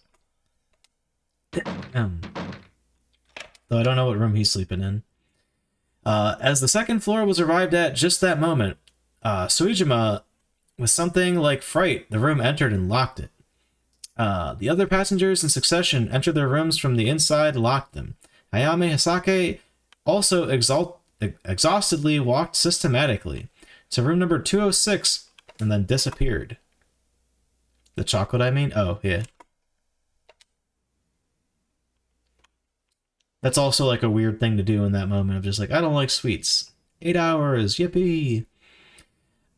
Though I don't know what room he's sleeping in. As the second floor was arrived at just that moment, Suijima, with something like fright, the room entered and locked it. The other passengers in succession entered their rooms from the inside, locked them. Hayame Hisake also exhaustedly walked systematically to room number 206 and then disappeared. The chocolate, I mean? Oh, yeah. That's also like a weird thing to do in that moment of just like, I don't like sweets. 8 hours, yippee!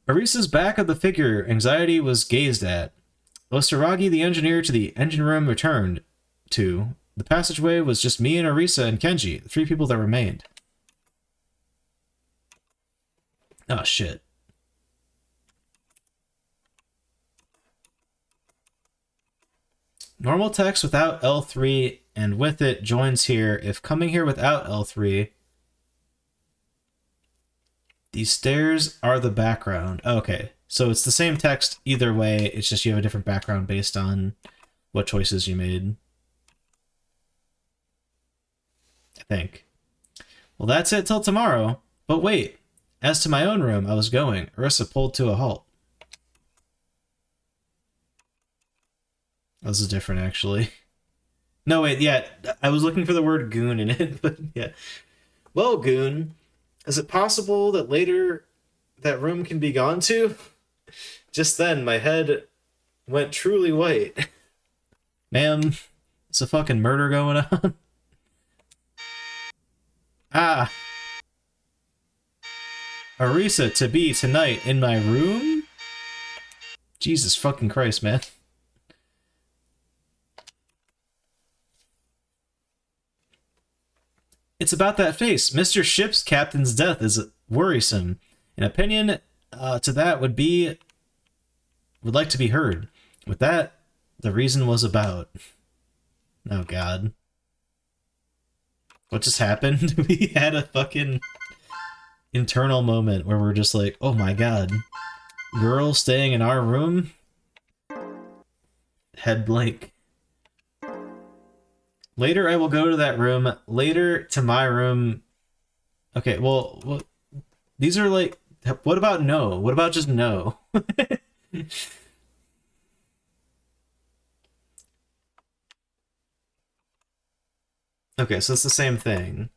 Arisa's back of the figure anxiety was gazed at. Osaragi, the engineer to the engine room, returned to. The passageway was just me and Arisa and Kenji, the 3 people that remained. Oh, shit. Normal text without L3 and with it joins here. If coming here without L3, these stairs are the background. Okay, so it's the same text either way. It's just you have a different background based on what choices you made. I think. Well, that's it till tomorrow. But wait, as to my own room, I was going. Arisa pulled to a halt. This is different, actually. No, wait, yeah, I was looking for the word goon in it, but yeah. Well, goon, is it possible that later that room can be gone to? Just then, my head went truly white. Ma'am, it's a fucking murder going on. Ah. Arisa to be tonight in my room? Jesus fucking Christ, man. It's about that face. Mr. Ship's captain's death is worrisome. An opinion to that would like to be heard. With that, the reason was about. Oh god. What just happened? We had a fucking internal moment where we're just like, oh my god. Girl staying in our room? Head blank. Later I will go to that room. Later to my room. Okay, well, these are like... What about no? What about just no? Okay, so it's the same thing.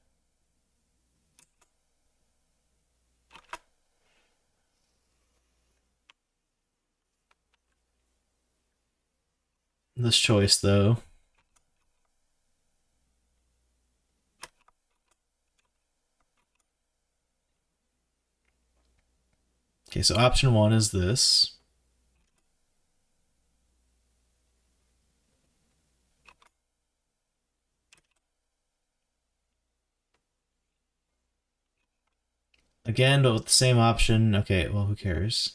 This choice, though. Okay, so option 1 is this. Again, but with the same option. Okay, well, who cares?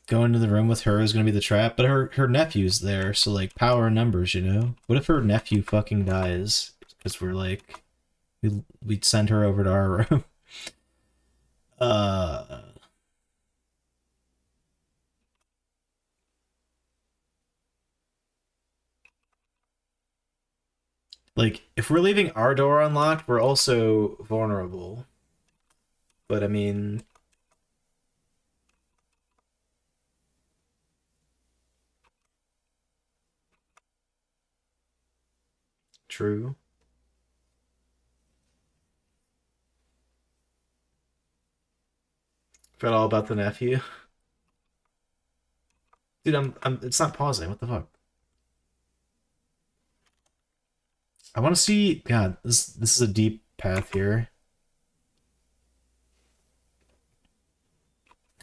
Go into the room with her is going to be the trap, but her nephew's there, so, like, power in numbers, you know? What if her nephew fucking dies? Because we're, like... We'd send her over to our room. Like, if we're leaving our door unlocked, we're also vulnerable. But, I mean... True. Forgot all about the nephew. Dude, it's not pausing. What the fuck? I want to see... God, this is a deep path here.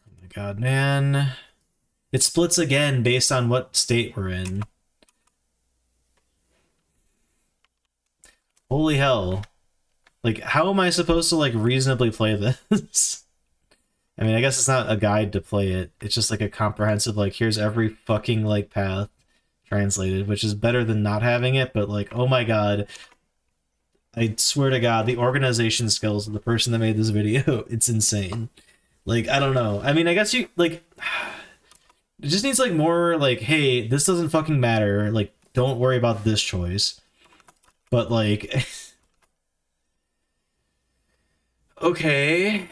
Oh my god, man. It splits again based on what state we're in. Holy hell. Like, how am I supposed to, like, reasonably play this? I mean, I guess it's not a guide to play it. It's just, like, a comprehensive, like, here's every fucking, like, path translated, which is better than not having it, but, like, oh my god. I swear to god, the organization skills of the person that made this video, it's insane. Like, I don't know. I mean, I guess you, like... It just needs, like, more, like, hey, this doesn't fucking matter. Like, don't worry about this choice. But, like... okay.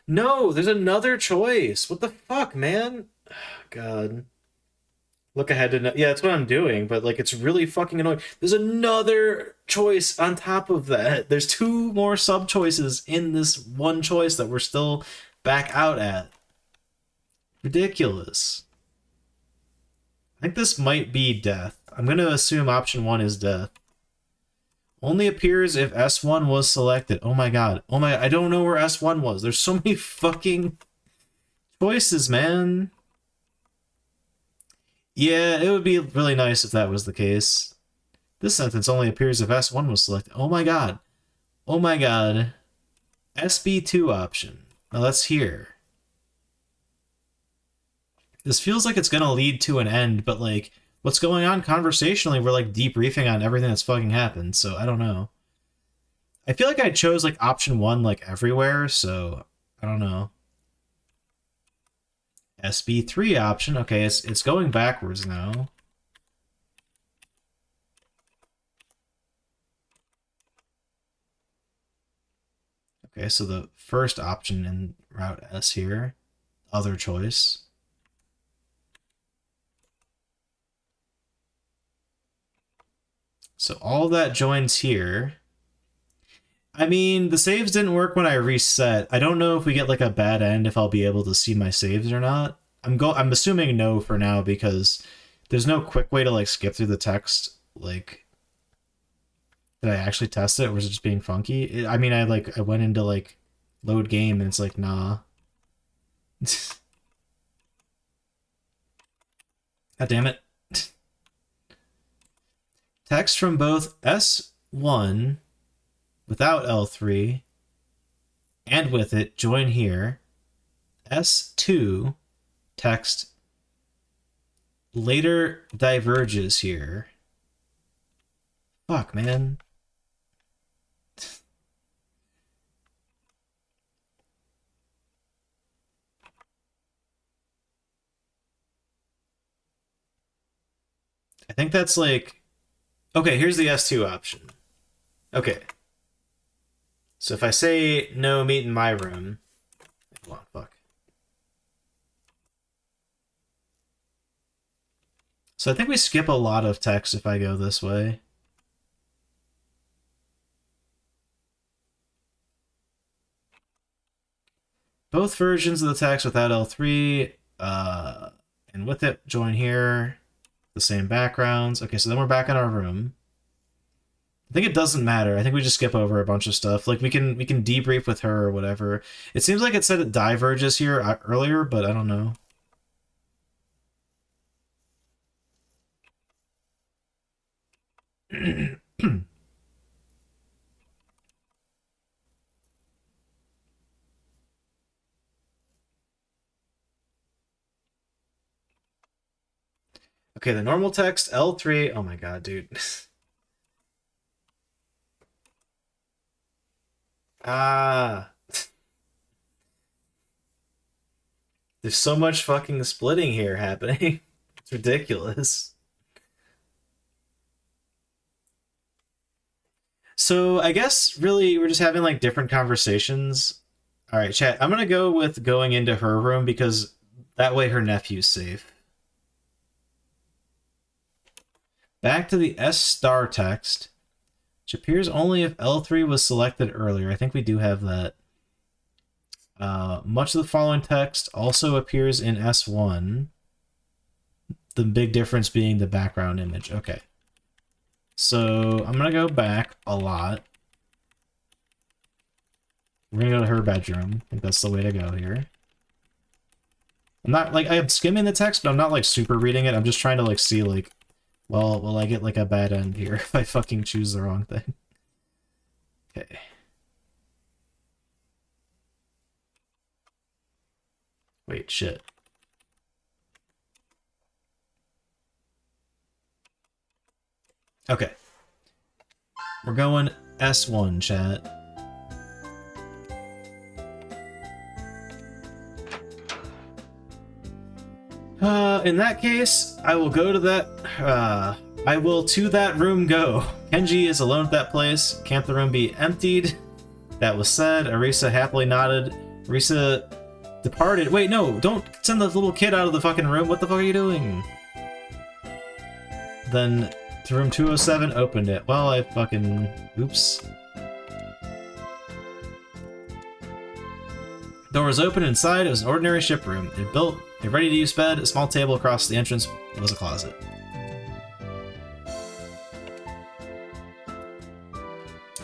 No, there's another choice. What the fuck, man? God. Look ahead to... Yeah, that's what I'm doing, but, like, it's really fucking annoying. There's another choice on top of that. There's two more sub-choices in this one choice that we're still back out at. Ridiculous. I think this might be death. I'm going to assume option 1 is death. Only appears if S1 was selected. Oh my god. Oh my... I don't know where S1 was. There's so many fucking choices, man. Yeah, it would be really nice if that was the case. This sentence only appears if S1 was selected. Oh my god. Oh my god. SB2 option. Now that's here. This feels like it's gonna lead to an end, but like, what's going on conversationally, we're like debriefing on everything that's fucking happened, so I don't know. I feel like I chose like option 1 like everywhere, so I don't know. SB3 option. Okay, it's going backwards now. Okay, so the first option in route S here, other choice. So all that joins here. I mean, the saves didn't work when I reset. I don't know if we get like a bad end if I'll be able to see my saves or not. I'm assuming no for now because there's no quick way to like skip through the text. Like, did I actually test it or was it just being funky? I mean, I went into like load game and it's like, nah. God damn it. Text from both S1 without L3 and with it, join here. S2 text later diverges here. Fuck, man. I think that's like... Okay, here's the S2 option. Okay. So if I say no, meet in my room... Hold on, fuck. So I think we skip a lot of text if I go this way. Both versions of the text without L3, and with it, join here. The same backgrounds. Okay, so then we're back in our room. I think it doesn't matter. I think we just skip over a bunch of stuff. Like we can debrief with her or whatever. It seems like it said it diverges here earlier, but I don't know. Okay, the normal text, L3. Oh my god, dude. Ah. There's so much fucking splitting here happening. It's ridiculous. So I guess really we're just having like different conversations. All right, chat. I'm gonna go with going into her room because that way her nephew's safe. Back to the S star text, which appears only if L3 was selected earlier. I think we do have that. Much of the following text also appears in S1. The big difference being the background image. Okay. So I'm going to go back a lot. We're going to go to her bedroom. I think that's the way to go here. I'm not, like, I'm skimming the text, but I'm not, like, super reading it. I'm just trying to, like, see, like, Well, will I get like a bad end here if I fucking choose the wrong thing? Okay. Wait, shit. Okay. We're going S1, chat. In that case, I will go to that, I will to that room go. Kenji is alone at that place. Can't the room be emptied? That was said. Arisa happily nodded. Arisa departed. Wait, no, don't send the little kid out of the fucking room. What the fuck are you doing? Then to room 207, opened it. Well, I fucking... oops. Door was open inside. It was an ordinary ship room. It built a ready-to-use bed. A small table across the entrance was a closet.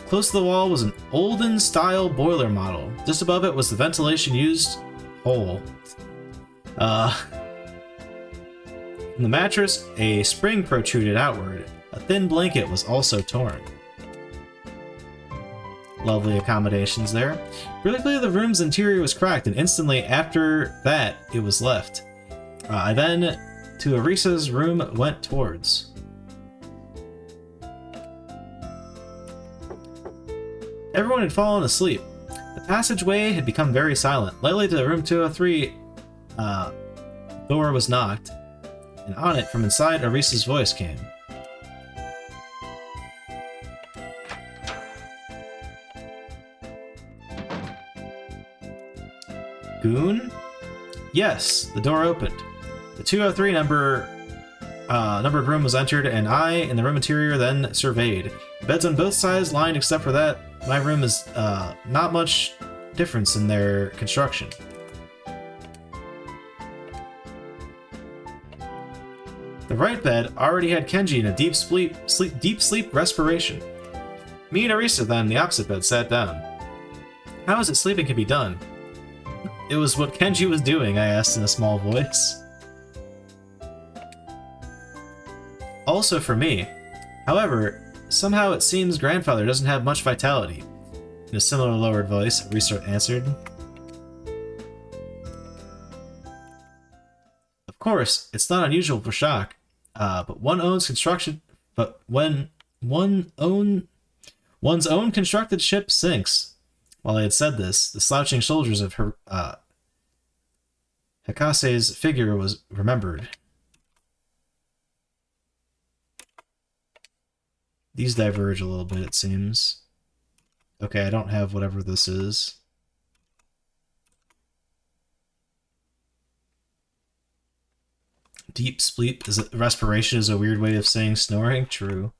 Close to the wall was an olden-style boiler model. Just above it was the ventilation-used hole. From the mattress, a spring protruded outward. A thin blanket was also torn. Lovely accommodations there. Really clear the room's interior was cracked, and instantly after that, it was left. I then, to Arisa's room, went towards. Everyone had fallen asleep. The passageway had become very silent. Lightly to room 203, door was knocked, and on it, from inside, Arisa's voice came. Goon? Yes, the door opened. The 203 numbered room was entered, and I, in the room interior, then surveyed. Beds on both sides lined except for that. My room is not much difference in their construction. The right bed already had Kenji in a deep sleep respiration. Me and Arisa then, the opposite bed, sat down. How is it sleeping can be done? It was what Kenji was doing, I asked in a small voice. Also for me. However, somehow it seems grandfather doesn't have much vitality. In a similar lowered voice, Arisa answered. Of course, it's not unusual for shock, but one's own constructed ship sinks. While I had said this, the slouching shoulders of her Hikase's figure was remembered. These diverge a little bit, it seems. Okay, I don't have whatever this is. Deep sleep is respiration is a weird way of saying snoring. True.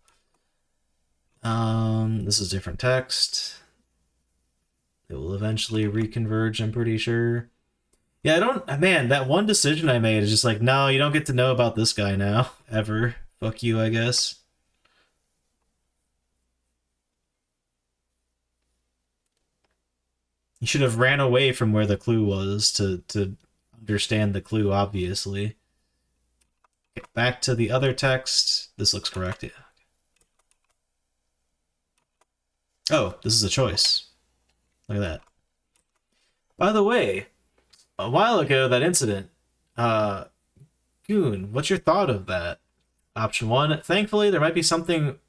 This is different text. It will eventually reconverge, I'm pretty sure. Yeah, I don't... Man, that one decision I made is just like, no, you don't get to know about this guy now. Ever. Fuck you, I guess. You should have ran away from where the clue was to understand the clue, obviously. Okay, back to the other text. This looks correct, yeah. Oh, this is a choice. Look at that. By the way, a while ago, that incident, Goon, what's your thought of that? Option 1, thankfully, there might be something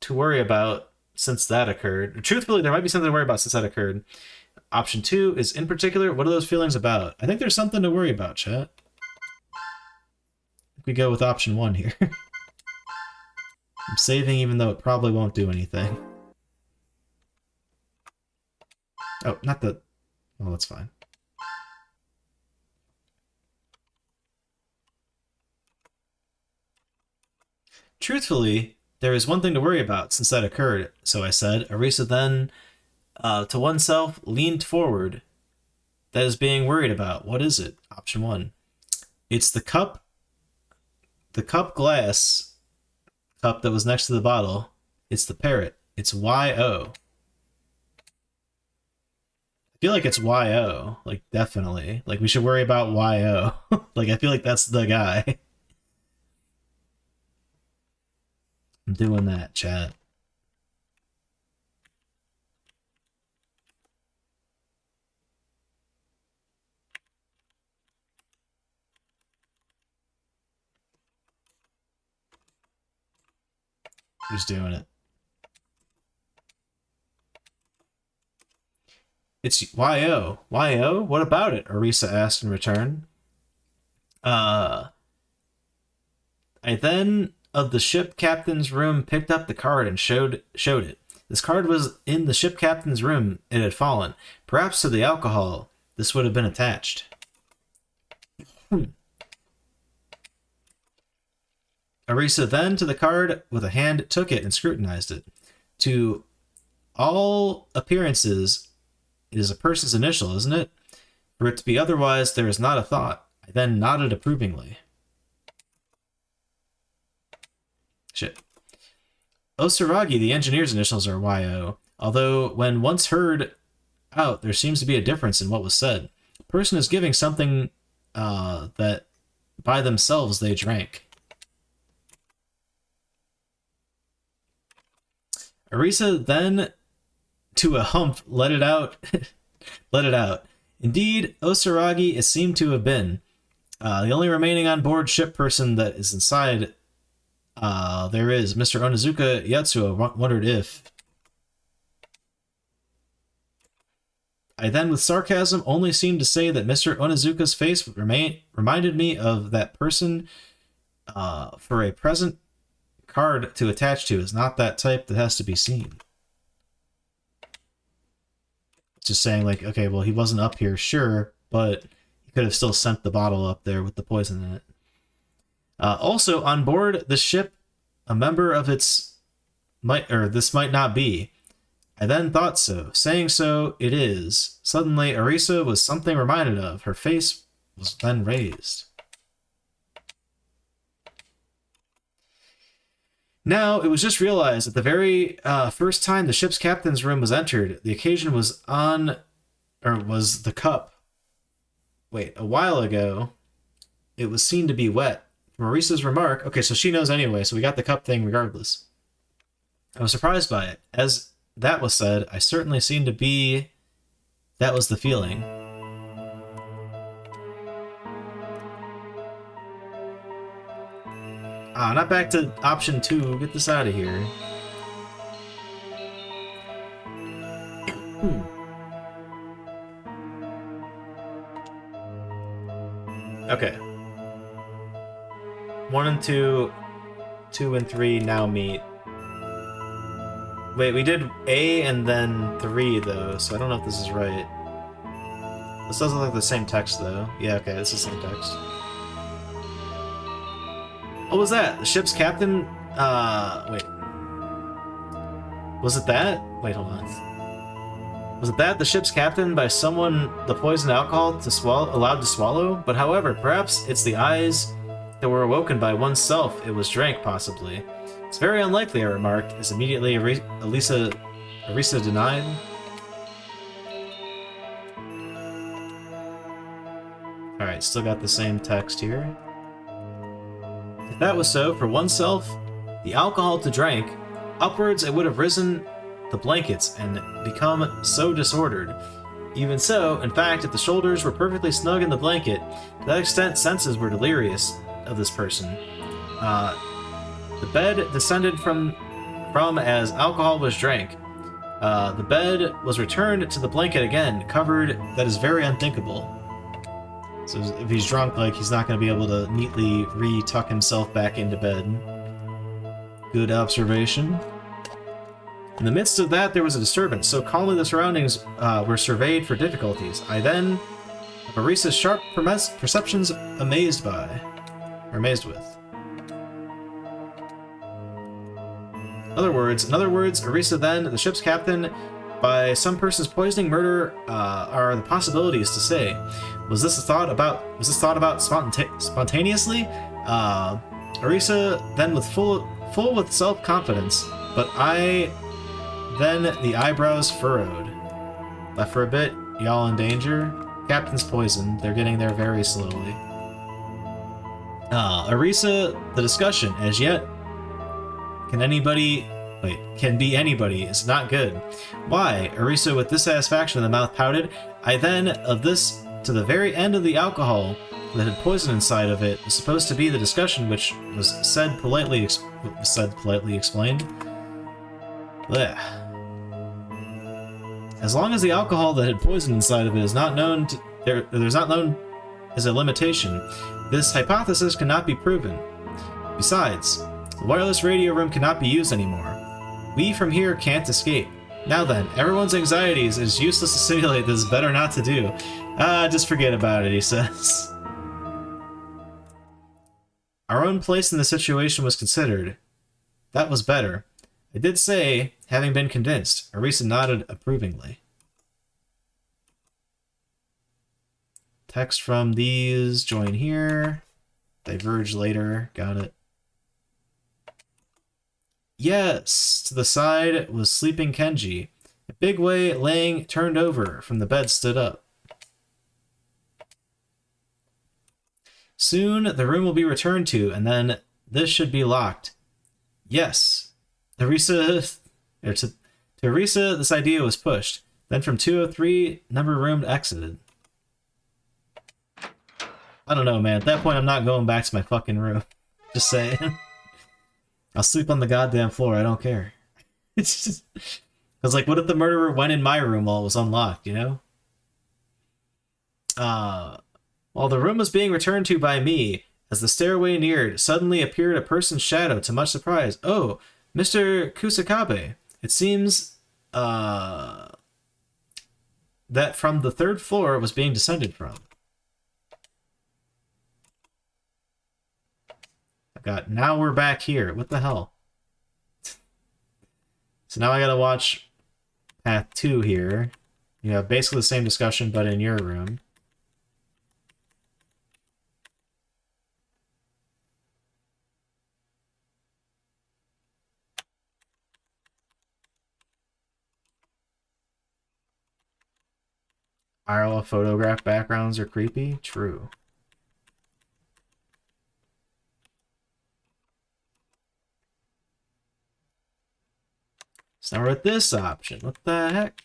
to worry about since that occurred. Truthfully, there might be something to worry about since that occurred. Option 2 is, in particular, what are those feelings about? I think there's something to worry about, chat. We go with option 1 here. I'm saving even though it probably won't do anything. Oh, not the... Oh, that's fine. Truthfully, there is one thing to worry about since that occurred, so I said. Arisa then, to oneself, leaned forward. That is being worried about. What is it? Option 1. It's the cup glass cup that was next to the bottle. It's the parrot. It's Y-O. I feel like it's Y-O. Like, definitely. Like, we should worry about Y-O. Like, I feel like that's the guy. I'm doing that, chat. Who's doing it? It's YO. YO? What about it? Orisa asked in return. I then, of the ship captain's room, picked up the card and showed it. This card was in the ship captain's room. It had fallen. Perhaps to the alcohol, this would have been attached. Orisa then, to the card with a hand, took it and scrutinized it. To all appearances, it is a person's initial, isn't it? For it to be otherwise, there is not a thought. I then nodded approvingly. Shit. Osaragi, the engineer's initials are YO, although when once heard out, there seems to be a difference in what was said. The person is giving something that by themselves they drank. Orisa then, to a hump, let it out. Let it out. Indeed, Osaragi it seemed to have been. The only remaining on board ship person that is inside there is Mr. Onizuka Yatsuo wondered if... I then, with sarcasm, only seemed to say that Mr. Onizuka's face reminded me of that person for a present card to attach to is not that type that has to be seen. Just saying, like, okay, well, he wasn't up here, sure, but he could have still sent the bottle up there with the poison in it. Also, on board the ship, a member of its this might not be. I then thought so. Saying so, it is. Suddenly, Orisa was something reminded of. Her face was then raised. Now, it was just realized that the very first time the ship's captain's room was entered, the occasion was was the cup. Wait, a while ago, it was seen to be wet. From Orisa's remark, okay, so she knows anyway, so we got the cup thing regardless. I was surprised by it. As that was said, I certainly seemed to be... That was the feeling. Not back to option 2. Get this out of here. Okay. 1 and 2, 2 and 3 now meet. Wait, we did A and then 3 though, so I don't know if this is right. This doesn't look like the same text though. Yeah, okay, it's the same text. What was that? The ship's captain? Wait. Was it that? Wait, hold on. Was it that? The ship's captain by someone the poisoned alcohol allowed to swallow? But however, perhaps it's the eyes that were awoken by oneself it was drank, possibly. It's very unlikely, I remarked, as immediately Orisa denied. Alright, still got the same text here. If that was so, for oneself, the alcohol to drink, upwards it would have risen the blankets and become so disordered. Even so, in fact, if the shoulders were perfectly snug in the blanket, to that extent senses were delirious of this person. The bed descended from as alcohol was drank. The bed was returned to the blanket again, covered. That is very unthinkable. So if he's drunk, like, he's not going to be able to neatly re-tuck himself back into bed. Good observation. In the midst of that, there was a disturbance, so calmly the surroundings were surveyed for difficulties. I then, Orisa's sharp perceptions amazed with. In other words, Orisa then, the ship's captain, by some person's poisoning, murder, are the possibilities to say. Was this thought about spontaneously? Orisa then with full with self-confidence, but then the eyebrows furrowed. Left for a bit, y'all in danger. Captain's poisoned. They're getting there very slowly. Orisa, the discussion, as yet can anybody... Wait, can be anybody. It's not good. Why? Arisa with dissatisfaction in the mouth pouted. I then, of this to the very end of the alcohol that had poison inside of it, was supposed to be the discussion which was politely explained. Blech. As long as the alcohol that had poison inside of it is not known to... there's not known as a limitation, this hypothesis cannot be proven. Besides, the wireless radio room cannot be used anymore. We from here can't escape. Now then, everyone's anxieties is useless to simulate. This is better not to do. Just forget about it, he says. Our own place in the situation was considered. That was better. I did say, having been convinced. Arisa nodded approvingly. Text from these, join here. Diverge later, got it. Yes, to the side was sleeping Kenji. A big way laying turned over from the bed stood up. Soon the room will be returned to, and then this should be locked. Yes. To Arisa, this idea was pushed. Then from 203, number room exited. I don't know, man. At that point, I'm not going back to my fucking room. Just saying. I'll sleep on the goddamn floor. I don't care. It's just... I was like, what if the murderer went in my room while it was unlocked, you know? While the room was being returned to by me, as the stairway neared, suddenly appeared a person's shadow to much surprise. Oh, Mr. Kusakabe. It seems, that from the third floor was being descended from. Now we're back here. What the hell? So now I gotta watch Path 2 here. You have basically the same discussion, but in your room. IRL photograph backgrounds are creepy? True. So now we're at this option. What the heck?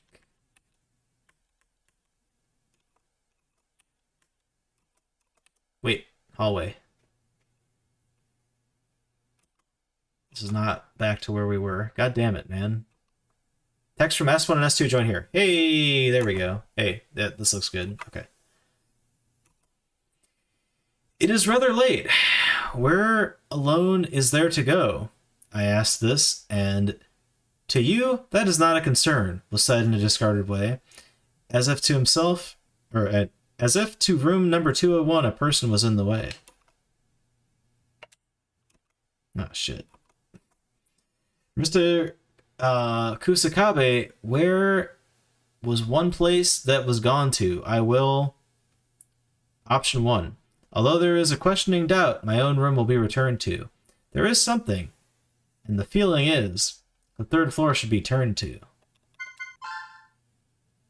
Wait, hallway. This is not back to where we were. God damn it, man. Text from S1 and S2 join here. Hey, there we go. Hey, this looks good. Okay. It is rather late. Where alone is there to go? I asked this, and to you, that is not a concern, was said in a discarded way, as if to himself, or as if to room number 201 a person was in the way. Oh, shit. Mr. Kusakabe, where was one place that was gone to? I will... Option 1. Although there is a questioning doubt, my own room will be returned to. There is something, and the feeling is... The third floor should be turned to.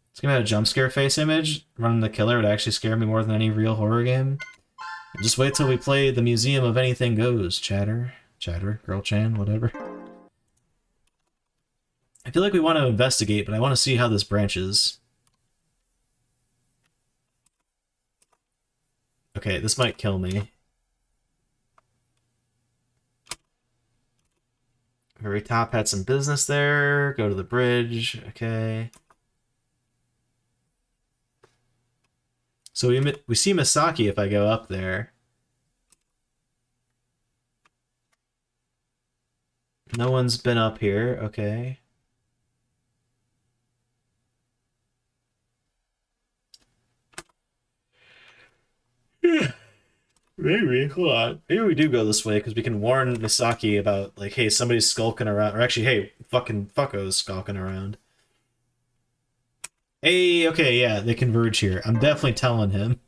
It's gonna have a jump scare face image. Running the killer would actually scare me more than any real horror game. Just wait till we play the Museum of Anything Goes, Chatter, Girl Chan, whatever. I feel like we want to investigate, but I want to see how this branches. Okay, this might kill me. Very top had some business there. Go to the bridge. Okay. So we see Misaki if I go up there. No one's been up here. Okay. Yeah. Maybe, hold on. Maybe we do go this way, because we can warn Misaki about, like, hey, somebody's skulking around. Or actually, hey, fucking fucko's skulking around. Hey, okay, yeah, they converge here. I'm definitely telling him.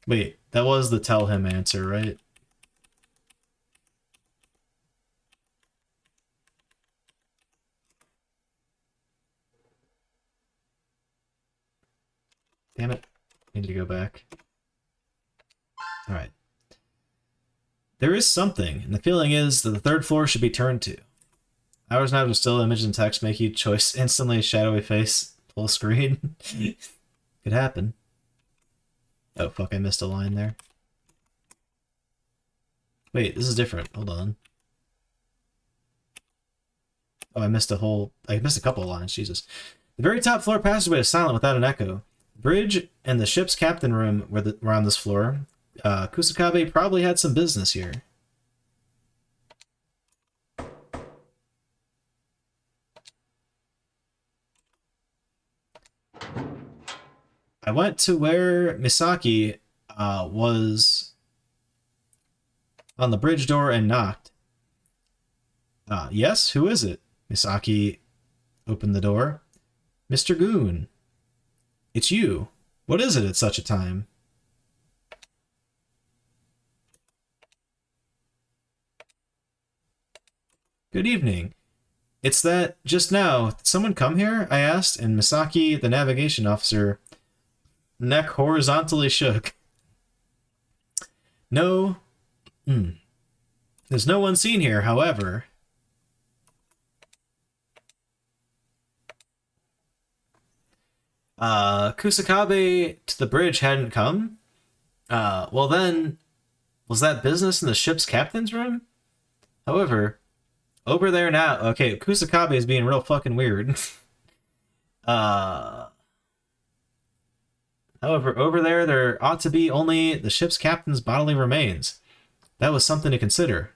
Wait, that was the tell him answer, right? Damn it. Need to go back. Alright. There is something, and the feeling is that the third floor should be turned to. Hours now to still image and text make you choice instantly shadowy face full screen. Could happen. Oh fuck, I missed a line there. Wait, this is different. Hold on. Oh, I missed a couple of lines, Jesus. The very top floor passageway is silent without an echo. Bridge and the ship's captain room were on this floor. Kusakabe probably had some business here. I went to where Misaki was on the bridge door and knocked. Yes, who is it? Misaki opened the door. Mr. Goon. It's you. What is it at such a time? Good evening. It's that, just now, did someone come here? I asked, and Misaki, the navigation officer, neck horizontally shook. No. There's no one seen here, however. Kusakabe to the bridge hadn't come? Well then, was that business in the ship's captain's room? However, over there now... Okay, Kusakabe is being real fucking weird. However, over there ought to be only the ship's captain's bodily remains. That was something to consider.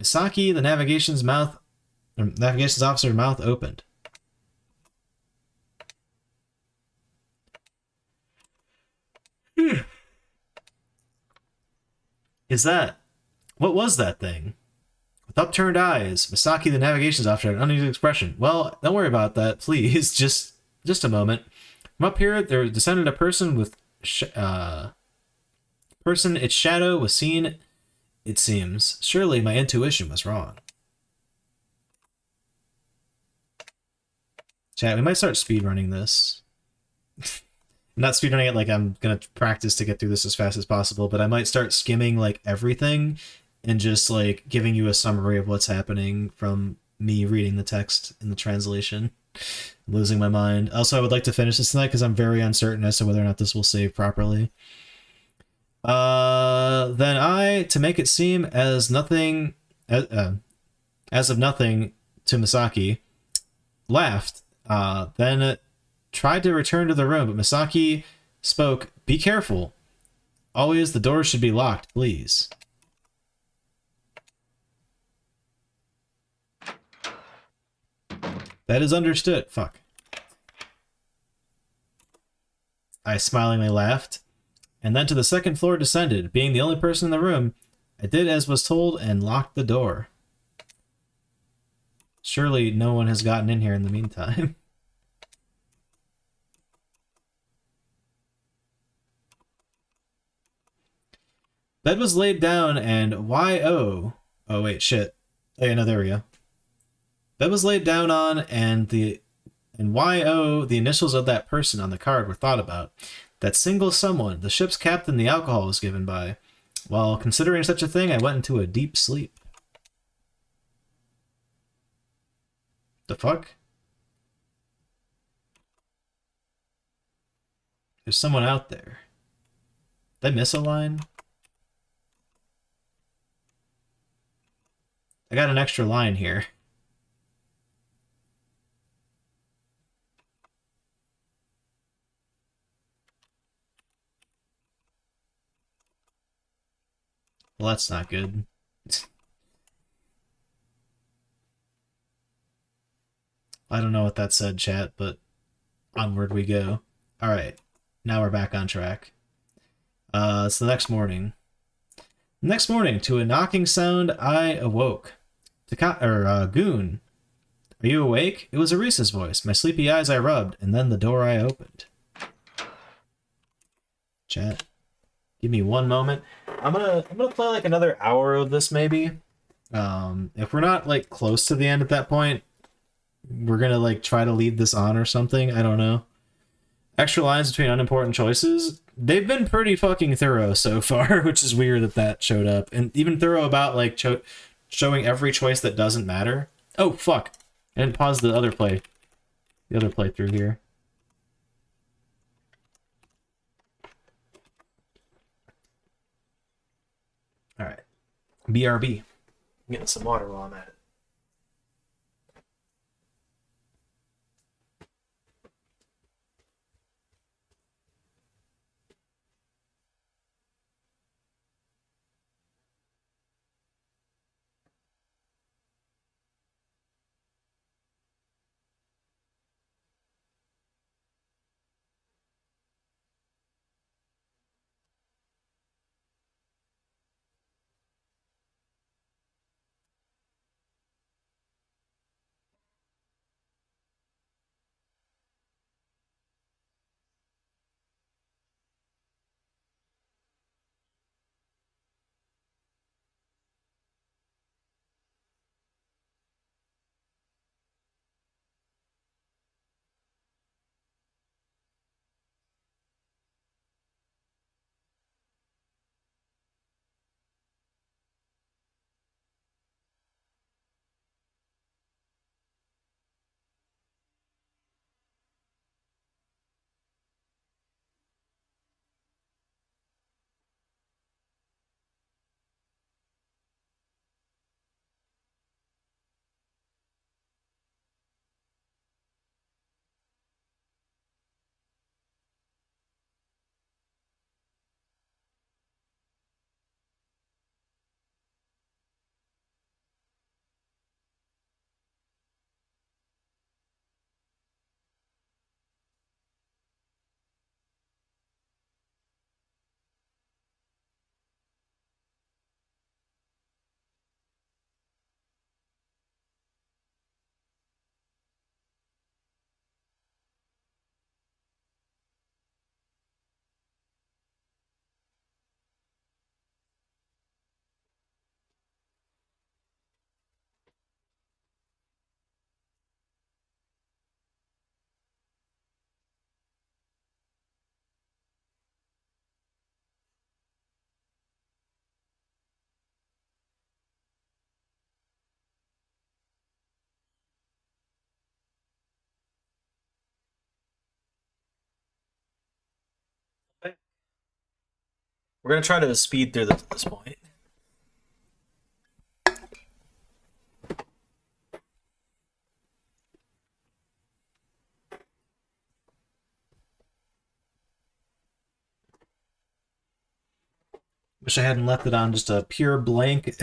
Misaki, the navigation's officer's mouth opened. What was that thing? With upturned eyes, Misaki, the navigations officer, had an uneasy expression. Well, don't worry about that, please. Just a moment. From up here, there descended a person with... its shadow was seen, it seems. Surely my intuition was wrong. Chat, we might start speedrunning this. I'm not speedrunning it like I'm gonna practice to get through this as fast as possible, but I might start skimming like everything and just like giving you a summary of what's happening from me reading the text in the translation. I'm losing my mind. Also, I would like to finish this tonight because I'm very uncertain as to whether or not this will save properly. Then I, to make it seem as nothing, as of nothing to Misaki, laughed. Then tried to return to the room, but Misaki spoke, "Be careful. Always the doors should be locked, please." That is understood. Fuck. I smilingly laughed, and then to the second floor descended. Being the only person in the room, I did as was told and locked the door. Surely no one has gotten in here in the meantime. Bed was laid down and Y.O. Oh wait, shit. Oh yeah, no, there we go. Bed was laid down on and Y.O., the initials of that person on the card, were thought about. That single someone, the ship's captain the alcohol was given by. While considering such a thing, I went into a deep sleep. The fuck? There's someone out there. Did I miss a line? I got an extra line here. Well, that's not good. I don't know what that said, chat, but onward we go. Alright, now we're back on track. It's the next morning. Next morning, to a knocking sound, I awoke. Goon, are you awake? It was Arisa's voice. My sleepy eyes I rubbed, and then the door I opened. Chat, give me one moment. I'm gonna play like another hour of this maybe. If we're not like close to the end at that point, we're gonna like try to leave this on or something. I don't know. Extra lines between unimportant choices. They've been pretty fucking thorough so far, which is weird that that showed up. And even thorough about, like, showing every choice that doesn't matter. Oh, fuck. I didn't pause the other playthrough here. Alright. BRB. I'm getting some water while I'm at it. We're gonna try to speed through this at this point. Wish I hadn't left it on just a pure blank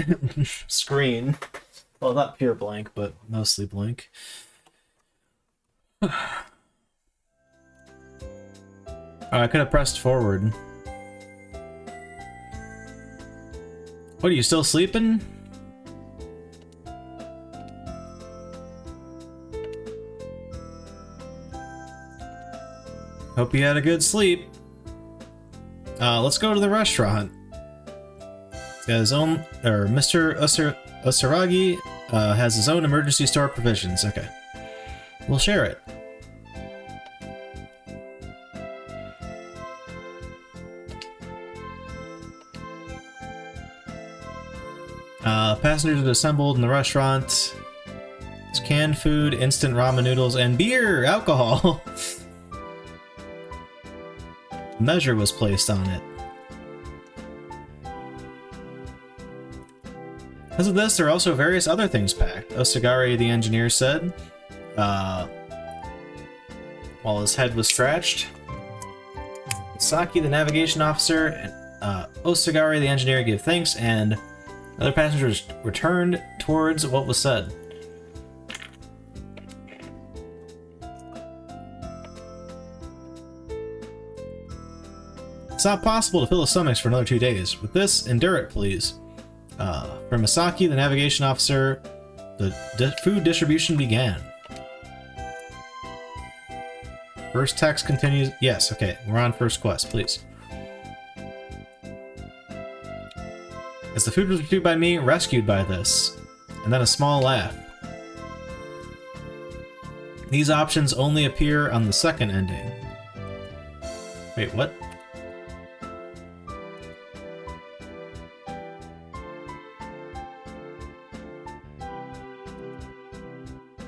screen. Well, not pure blank, but mostly blank. I could have pressed forward. What, are you still sleeping? Hope you had a good sleep. Let's go to the restaurant. He's got his own, or Mr. Osaragi has his own emergency store provisions. Okay. We'll share it. Passengers assembled in the restaurant. It's canned food, instant ramen noodles, and beer! Alcohol! Measure was placed on it. Because of this, there are also various other things packed, Osagari the engineer said, while his head was scratched. Saki the navigation officer and Osagari the engineer gave thanks, and other passengers returned towards what was said. It's not possible to fill the stomachs for another 2 days. With this, endure it, please. From Misaki, the navigation officer, the food distribution began. First text continues. Yes, okay, we're on first quest, please. As the food was reviewed by me, rescued by this. And then a small laugh. These options only appear on the second ending. Wait, what?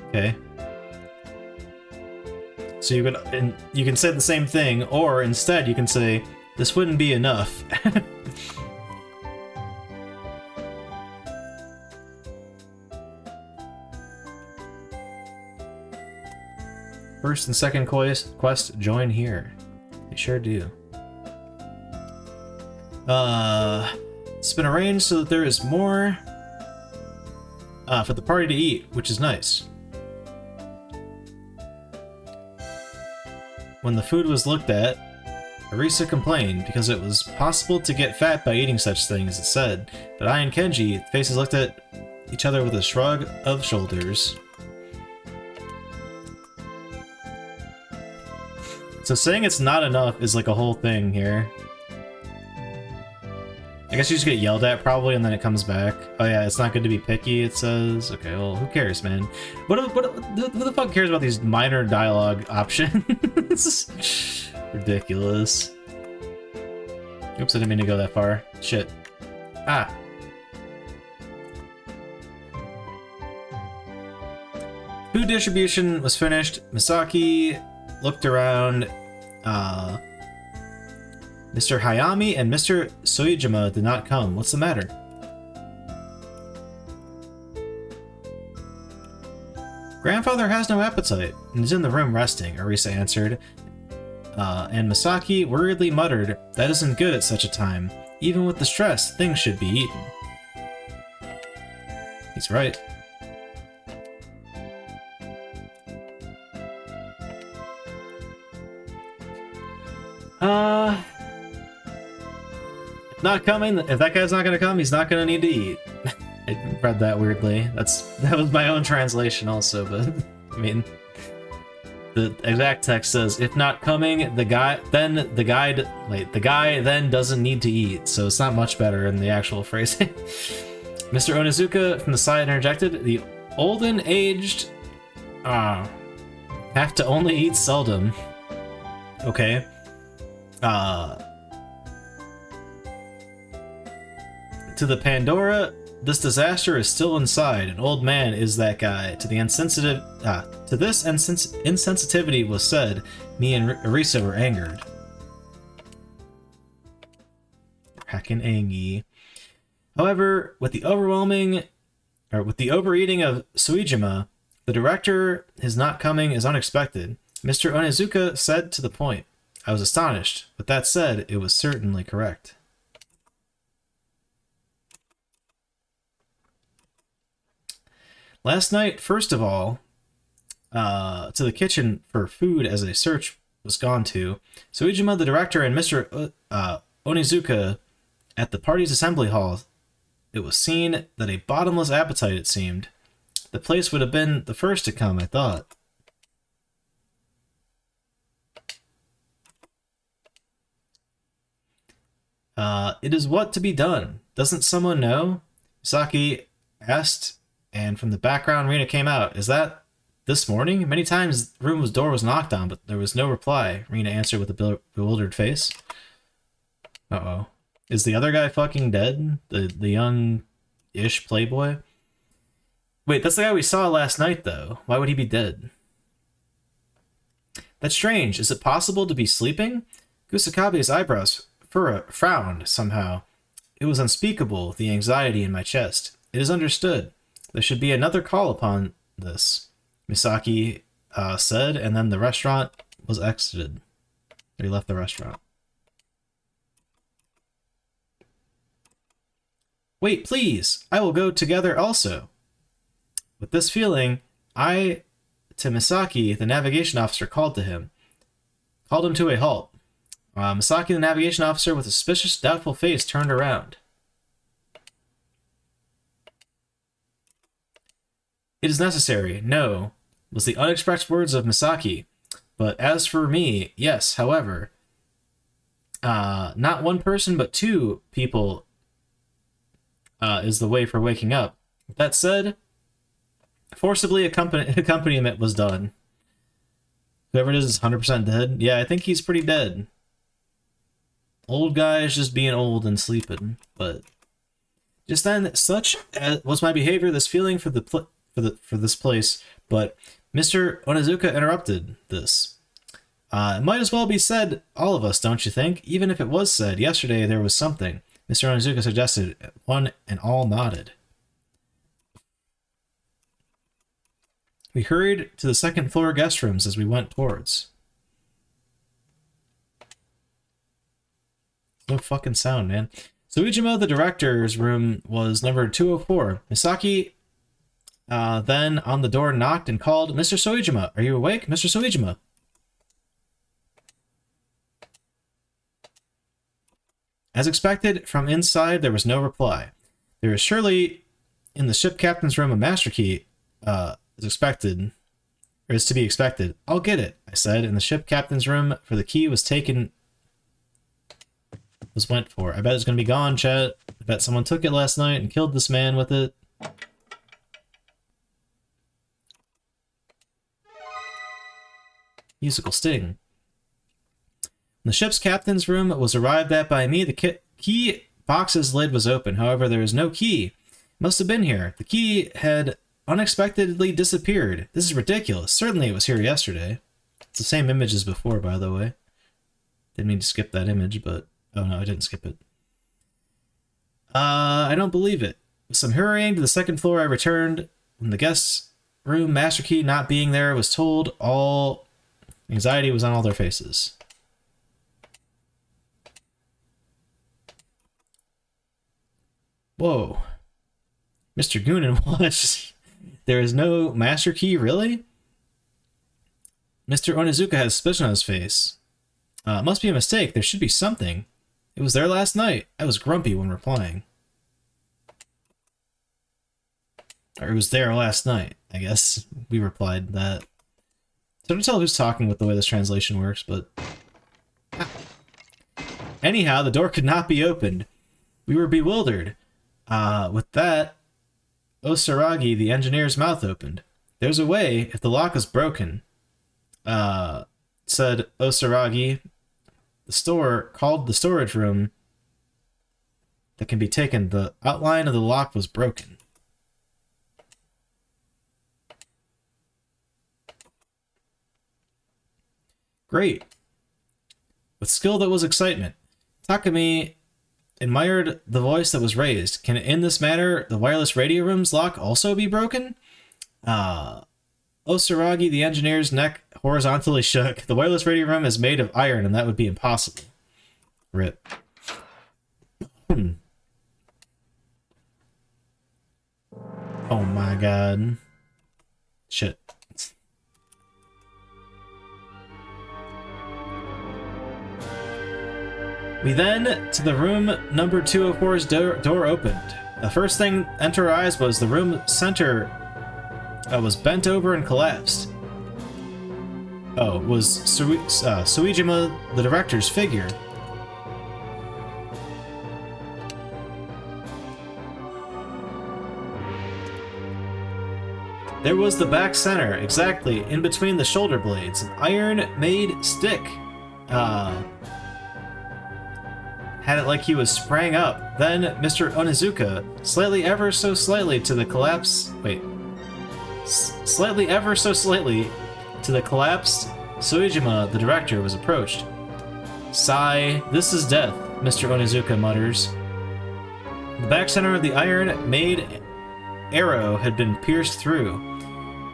Okay. So you can say the same thing, or instead you can say, this wouldn't be enough. First and second quest join here. They sure do. It's been arranged so that there is more for the party to eat, which is nice. When the food was looked at, Arisa complained because it was possible to get fat by eating such things, it said, but I and Kenji faces looked at each other with a shrug of shoulders. So saying it's not enough is like a whole thing here. I guess you just get yelled at probably and then it comes back. Oh yeah, it's not good to be picky, it says. Okay, well, who cares, man? Who the fuck cares about these minor dialogue options? Ridiculous. Oops, I didn't mean to go that far. Shit. Ah. Food distribution was finished. Misaki looked around. Mr. Hayami and Mr. Soijima did not come. What's the matter? Grandfather has no appetite and is in the room resting, Arisa answered. And Misaki worriedly muttered, that isn't good at such a time. Even with the stress, things should be eaten. He's right. Not coming. If that guy's not gonna come, he's not gonna need to eat. I read that weirdly. That was my own translation also, but I mean, the exact text says, "If not coming, the guy then doesn't need to eat." So it's not much better in the actual phrasing. Mr. Onizuka from the side interjected, "The olden aged have to only eat seldom." Okay. To the Pandora, this disaster is still inside. An old man is that guy. To the insensitive, to this insensitivity was said. Me and Arisa were angered. Heckin' angy. However, with the overeating of Soijima, the director, his not coming is unexpected. Mr. Onizuka said to the point. I was astonished, but that said, it was certainly correct. Last night, first of all, to the kitchen for food as a search was gone to. Soijima, the director, and Mr. Onizuka at the party's assembly hall. It was seen that a bottomless appetite, it seemed. The place would have been the first to come, I thought. It is what to be done. Doesn't someone know? Misaki asked, and from the background, Rina came out. Is that this morning? Many times the room's door was knocked on, but there was no reply. Rina answered with a bewildered face. Uh-oh. Is the other guy fucking dead? The young-ish playboy? Wait, that's the guy we saw last night, though. Why would he be dead? That's strange. Is it possible to be sleeping? Kusakabe's eyebrows frowned somehow. It was unspeakable, the anxiety in my chest. It is understood. There should be another call upon this, Misaki said, and then the restaurant was exited. He left the restaurant. Wait, please! I will go together also. With this feeling, to Misaki, the navigation officer, called him to a halt. Misaki, the navigation officer, with a suspicious, doubtful face, turned around. It is necessary, no, was the unexpressed words of Misaki. But as for me, yes, however, not one person but two people is the way for waking up. That said, forcibly accompaniment was done. Whoever it is 100% dead. Yeah, I think he's pretty dead. Old guys just being old and sleeping. But just then, such was my behavior, this feeling for this place. But Mr. Onizuka interrupted this. It might as well be said, all of us, don't you think? Even if it was said yesterday, there was something. Mr. Onizuka suggested. One and all nodded. We hurried to the second floor guest rooms as we went towards. No fucking sound, man. Suijima, the director's room, was number 204. Misaki then on the door knocked and called, Mr. Suijima, are you awake? Mr. Suijima. As expected, from inside there was no reply. There is surely in the ship captain's room a master key is to be expected. I'll get it, I said, in the ship captain's room, for the key was went for. I bet it's gonna be gone, chat. I bet someone took it last night and killed this man with it. Musical sting. The ship's captain's room was arrived at by me. The key box's lid was open. However, there was no key. It must have been here. The key had unexpectedly disappeared. This is ridiculous. Certainly it was here yesterday. It's the same image as before, by the way. Didn't mean to skip that image, but... Oh no, I didn't skip it. I don't believe it. With some hurrying to the second floor, I returned. When the guest room master key not being there was told, all anxiety was on all their faces. Whoa. Mr. Goonan, what? There is no master key, really? Mr. Onizuka has suspicion on his face. It must be a mistake. There should be something. It was there last night. I was grumpy when replying. Or it was there last night, I guess. We replied that. So don't tell who's talking with the way this translation works, but... Anyhow, the door could not be opened. We were bewildered. With that, Osaragi, the engineer's mouth opened. There's a way if the lock is broken, said Osaragi. Called the storage room that can be taken. The outline of the lock was broken. Great. With skill that was excitement, Takumi admired the voice that was raised. Can in this manner the wireless radio room's lock also be broken? Osaragi, the engineer's neck horizontally shook. The wireless radio room is made of iron, and that would be impossible. Rip. Oh my god. Shit. We then, to the room number 204's door opened. The first thing enter our eyes was the room center was bent over and collapsed. Oh, it was Suijima, the director's figure. There was the back center, exactly in between the shoulder blades, an iron-made stick. Had it like he was sprang up. Then Mr. Onizuka, slightly ever so slightly to the collapsed... Suijima, the director, was approached. Sigh, this is death, Mr. Onizuka mutters. The back center of the iron-made arrow had been pierced through.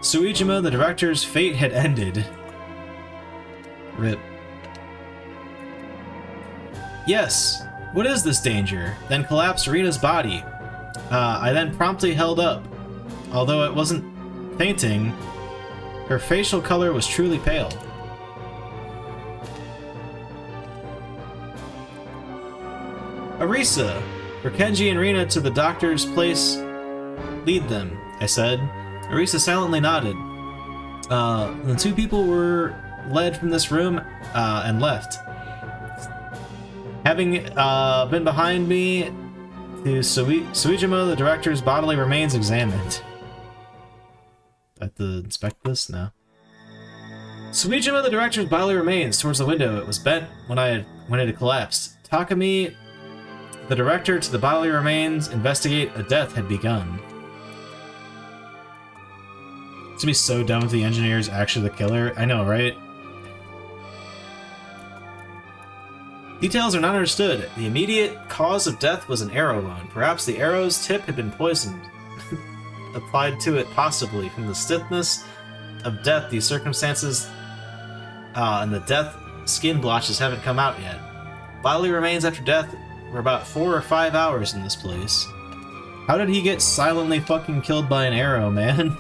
Suijima, the director's fate had ended. Rip. Yes, what is this danger? Then collapsed Rina's body. I then promptly held up. Although it wasn't fainting, her facial color was truly pale. Arisa, for Kenji and Rina to the doctor's place, lead them, I said. Arisa silently nodded. The two people were led from this room and left. Having been behind me, to Suijima, the director's bodily remains examined. I have to inspect this now. Suijima, the director's bodily remains towards the window. It was bent when it had collapsed. Takumi, the director, to the bodily remains, investigate a death had begun. It's gonna be so dumb if the engineer is actually the killer. I know, right? Details are not understood. The immediate cause of death was an arrow wound. Perhaps the arrow's tip had been poisoned. Applied to it, possibly. From the stiffness of death, these circumstances and the death skin blotches haven't come out yet. Bodily remains after death were about 4 or 5 hours in this place. How did he get silently fucking killed by an arrow, man?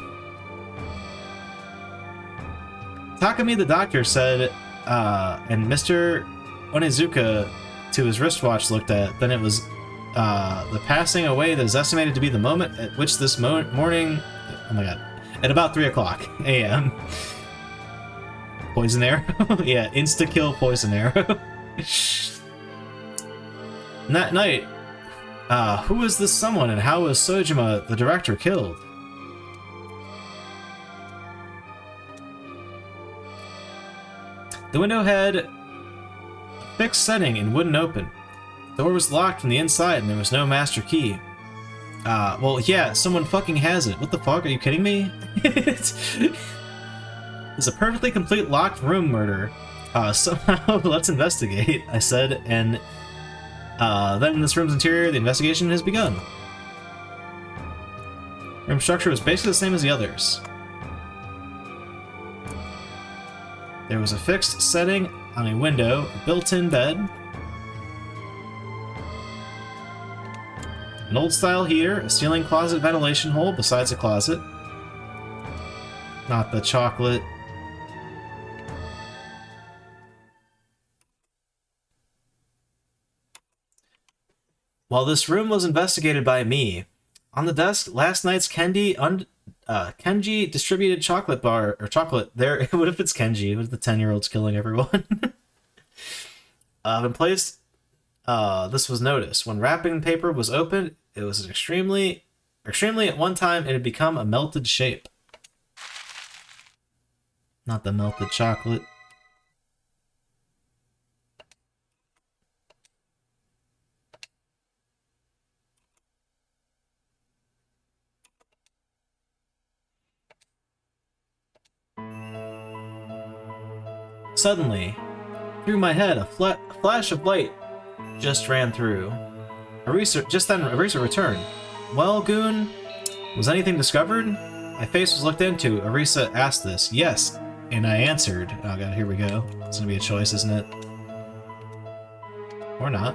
Takumi the doctor said, and Mr. Onizuka to his wristwatch looked at, then it was the passing away that is estimated to be the moment at which this morning, oh my god, at about 3 o'clock a.m. Poison arrow? Yeah, insta-kill poison arrow. And that night, who was this someone and how was Sojima, the director, killed? The window had a fixed setting and wouldn't open. The door was locked from the inside and there was no master key. Well, yeah, someone fucking has it. What the fuck? Are you kidding me? It's a perfectly complete locked room murder. Somehow, let's investigate, I said, and then in this room's interior, the investigation has begun. Room structure was basically the same as the others. There was a fixed setting on a window, a built-in bed, an old-style heater, a ceiling closet ventilation hole besides a closet. Not the chocolate. While this room was investigated by me, on the desk, last night's Kenji distributed chocolate bar, or chocolate, there, what if it's Kenji? What if the 10-year-old's killing everyone? Been placed, this was noticed. When wrapping paper was opened, it was extremely at one time, it had become a melted shape. Not the melted chocolate. Suddenly, through my head, a flash of light just ran through. Just then, Arisa returned. Well, Goon, was anything discovered? My face was looked into. Arisa asked this. Yes, and I answered. Oh god, here we go. It's gonna be a choice, isn't it? Or not.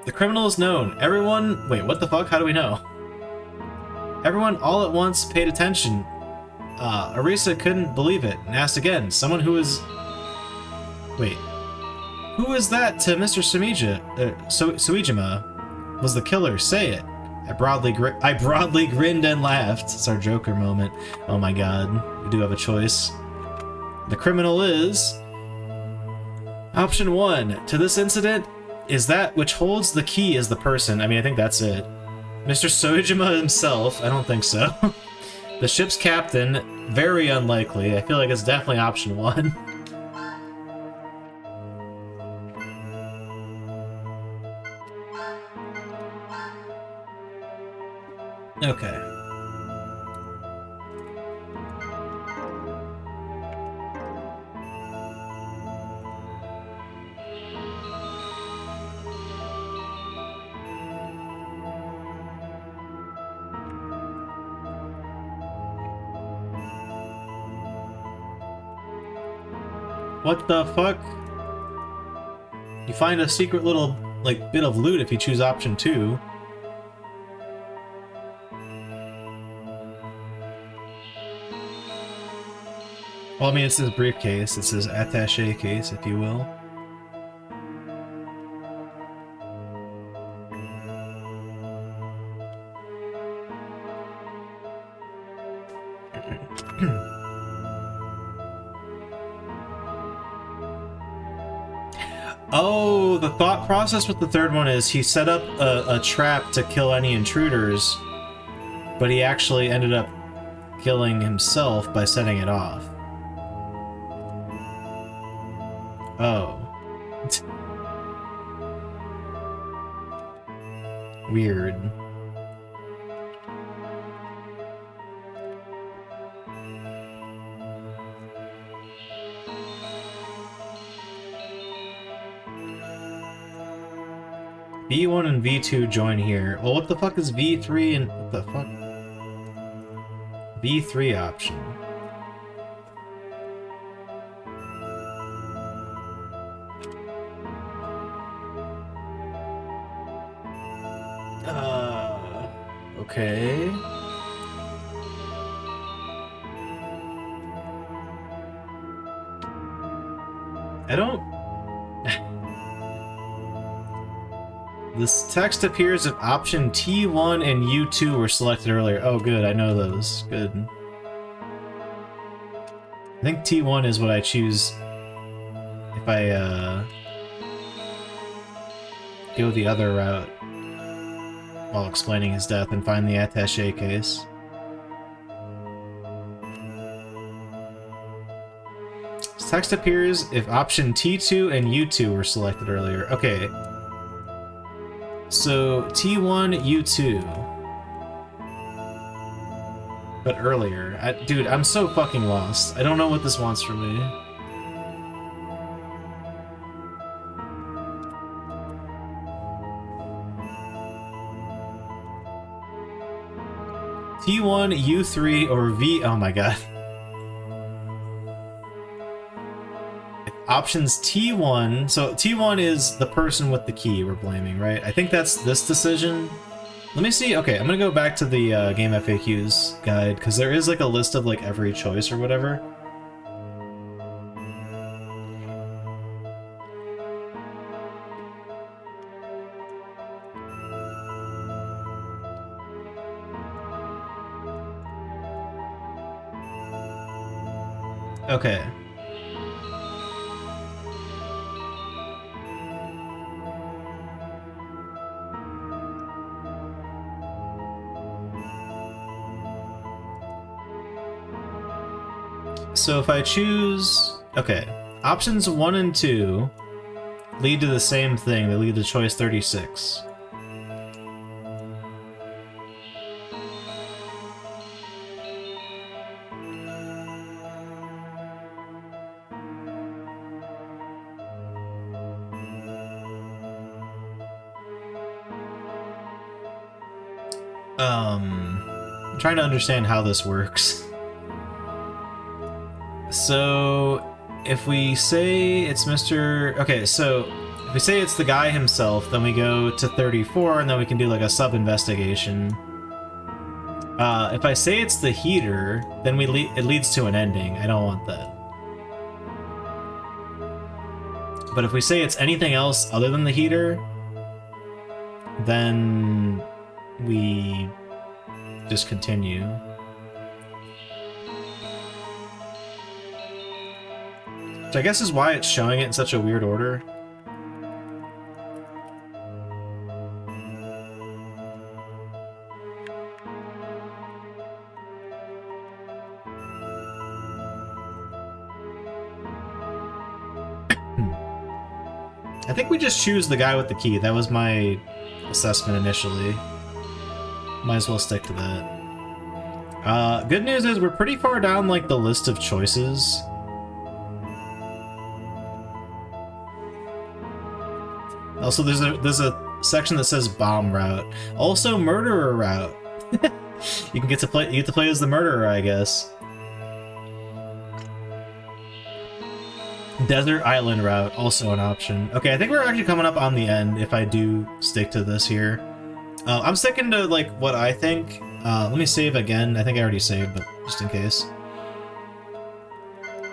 The criminal is known. Everyone... Wait, what the fuck? How do we know? Everyone all at once paid attention. Arisa couldn't believe it and asked again. Someone who is... Wait. Who is that to Mr. Suijima? Was the killer? Say it. I broadly grinned and laughed. It's our Joker moment. Oh my god. We do have a choice. The criminal is... Option 1. To this incident, is that which holds the key as the person. I mean, I think that's it. Mr. Suijima himself? I don't think so. The ship's captain? Very unlikely. I feel like it's definitely option 1. Okay. What the fuck? You find a secret little, like, bit of loot if you choose option 2. Well, I mean, it's his briefcase. It's his attaché case, if you will. Oh, the thought process with the third one is he set up a trap to kill any intruders, but he actually ended up killing himself by setting it off. Oh. Weird. V1 and V2 join here. Well, what the fuck is V3 and what the fuck? V3 option. Okay. I don't... This text appears if option T1 and U2 were selected earlier. Oh, good, I know those. Good. I think T1 is what I choose if I, go the other route while explaining his death and find the attaché case. This text appears if option T2 and U2 were selected earlier. Okay. So, T1, U2. But earlier. Dude, I'm so fucking lost. I don't know what this wants from me. T1, U3, or V... Oh my god. Options T1, so T1 is the person with the key we're blaming, right? I think that's this decision. Let me see. Okay, I'm gonna go back to the game FAQs guide, because there is like a list of like every choice or whatever. Okay. So if I choose... Okay. Options 1 and 2 lead to the same thing. They lead to choice 36. I'm trying to understand how this works. So, if we say it's Mr... Okay, so if we say it's the guy himself, then we go to 34, and then we can do like a sub-investigation. If I say it's the heater, then it leads to an ending. I don't want that. But if we say it's anything else other than the heater, then we just continue. Which I guess is why it's showing it in such a weird order. I think we just choose the guy with the key. That was my assessment initially. Might as well stick to that. Good news is we're pretty far down like the list of choices. Also, there's a section that says bomb route. Also, murderer route. You get to play as the murderer, I guess. Desert island route, also an option. Okay, I think we're actually coming up on the end if I do stick to this here. I'm sticking to like what I think. Let me save again. I think I already saved, but just in case.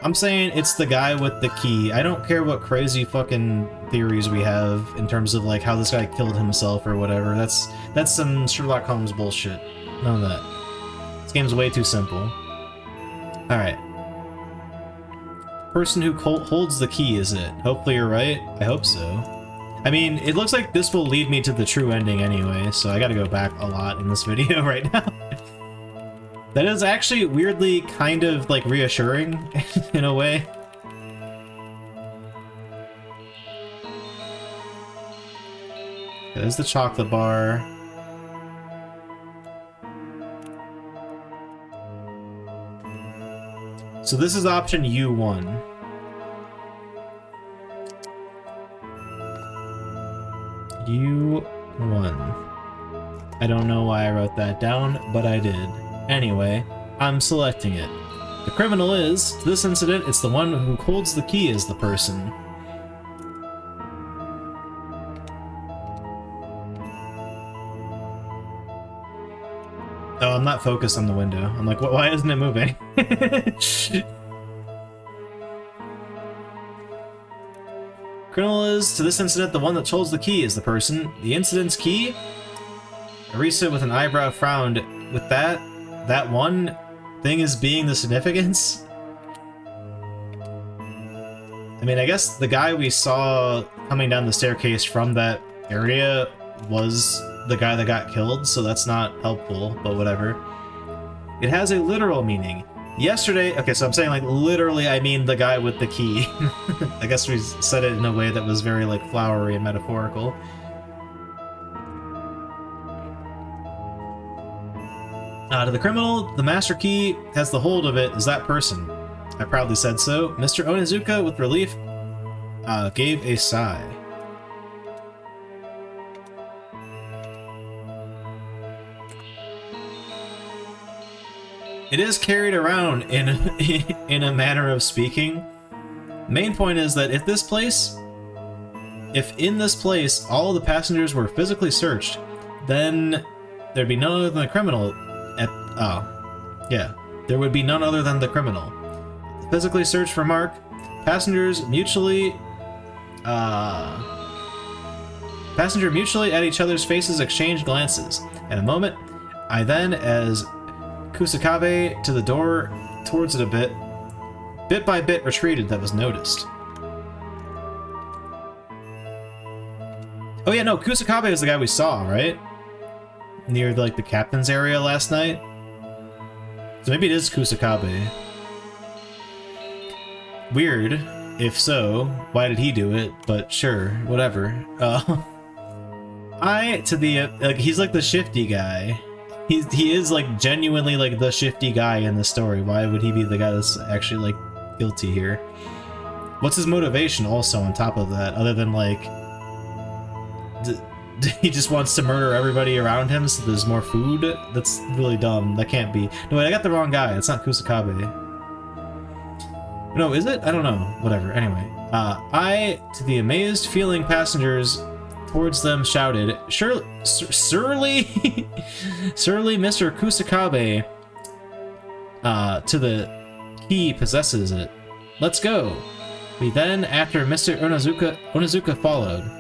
I'm saying it's the guy with the key. I don't care what crazy fucking theories we have in terms of like how this guy killed himself or whatever. That's some Sherlock Holmes bullshit. None of that. This game's way too simple. Alright. Person who holds the key, is it? Hopefully you're right. I hope so. I mean, it looks like this will lead me to the true ending anyway, so I gotta go back a lot in this video right now. That is actually weirdly kind of, like, reassuring, in a way. There's the chocolate bar. So this is option U1. U1. I don't know why I wrote that down, but I did. Anyway, I'm selecting it. The criminal is, to this incident, it's the one who holds the key as the person. Oh, I'm not focused on the window. I'm like, why isn't it moving? Criminal is, to this incident, the one that holds the key is the person. The incident's key? Arisa with an eyebrow frowned. With that one thing is being the significance? I mean, I guess the guy we saw coming down the staircase from that area was the guy that got killed, so that's not helpful, but whatever. It has a literal meaning. Yesterday, okay, so I'm saying like literally I mean the guy with the key. I guess we said it in a way that was very like flowery and metaphorical. To the criminal, the master key has the hold of it is that person. I proudly said so. Mr. Onizuka, with relief, gave a sigh. It is carried around in a manner of speaking. Main point is that if in this place all the passengers were physically searched, then there'd be none other than the criminal. There would be none other than the criminal. Physically searched for Mark. Passenger mutually at each other's faces exchanged glances. In a moment, I then, as Kusakabe to the door towards it a bit by bit retreated, that was noticed. Oh yeah, no, Kusakabe is the guy we saw, right? Near like the captain's area last night. So maybe it is Kusakabe. Weird. If so, why did he do it? But sure, whatever. He's like the shifty guy. He is like genuinely like the shifty guy in the story. Why would he be the guy that's actually like guilty here? What's his motivation also on top of that, other than like he just wants to murder everybody around him so there's more food? That's really dumb. That can't be. No, wait, I got the wrong guy. It's not Kusakabe. No, is it? I don't know. Whatever. Anyway, to the amazed feeling passengers towards them shouted, surely Mr. Kusakabe, to the key possesses it. Let's go. We then, after Mr. Onizuka followed.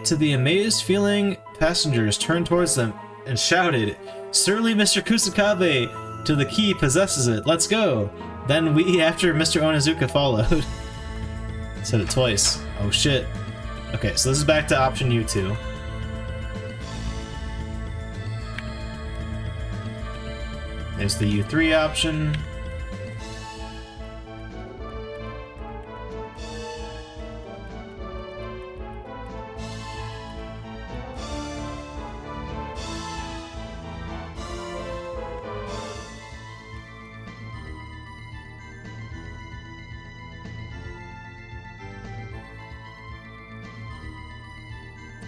To the amazed feeling passengers turned towards them and shouted, surely Mr. Kusakabe, to the key possesses it. Let's go. Then we, after Mr. Onizuka followed. Said it twice. Oh shit. Okay, so this is back to option U2. There's the U3 option.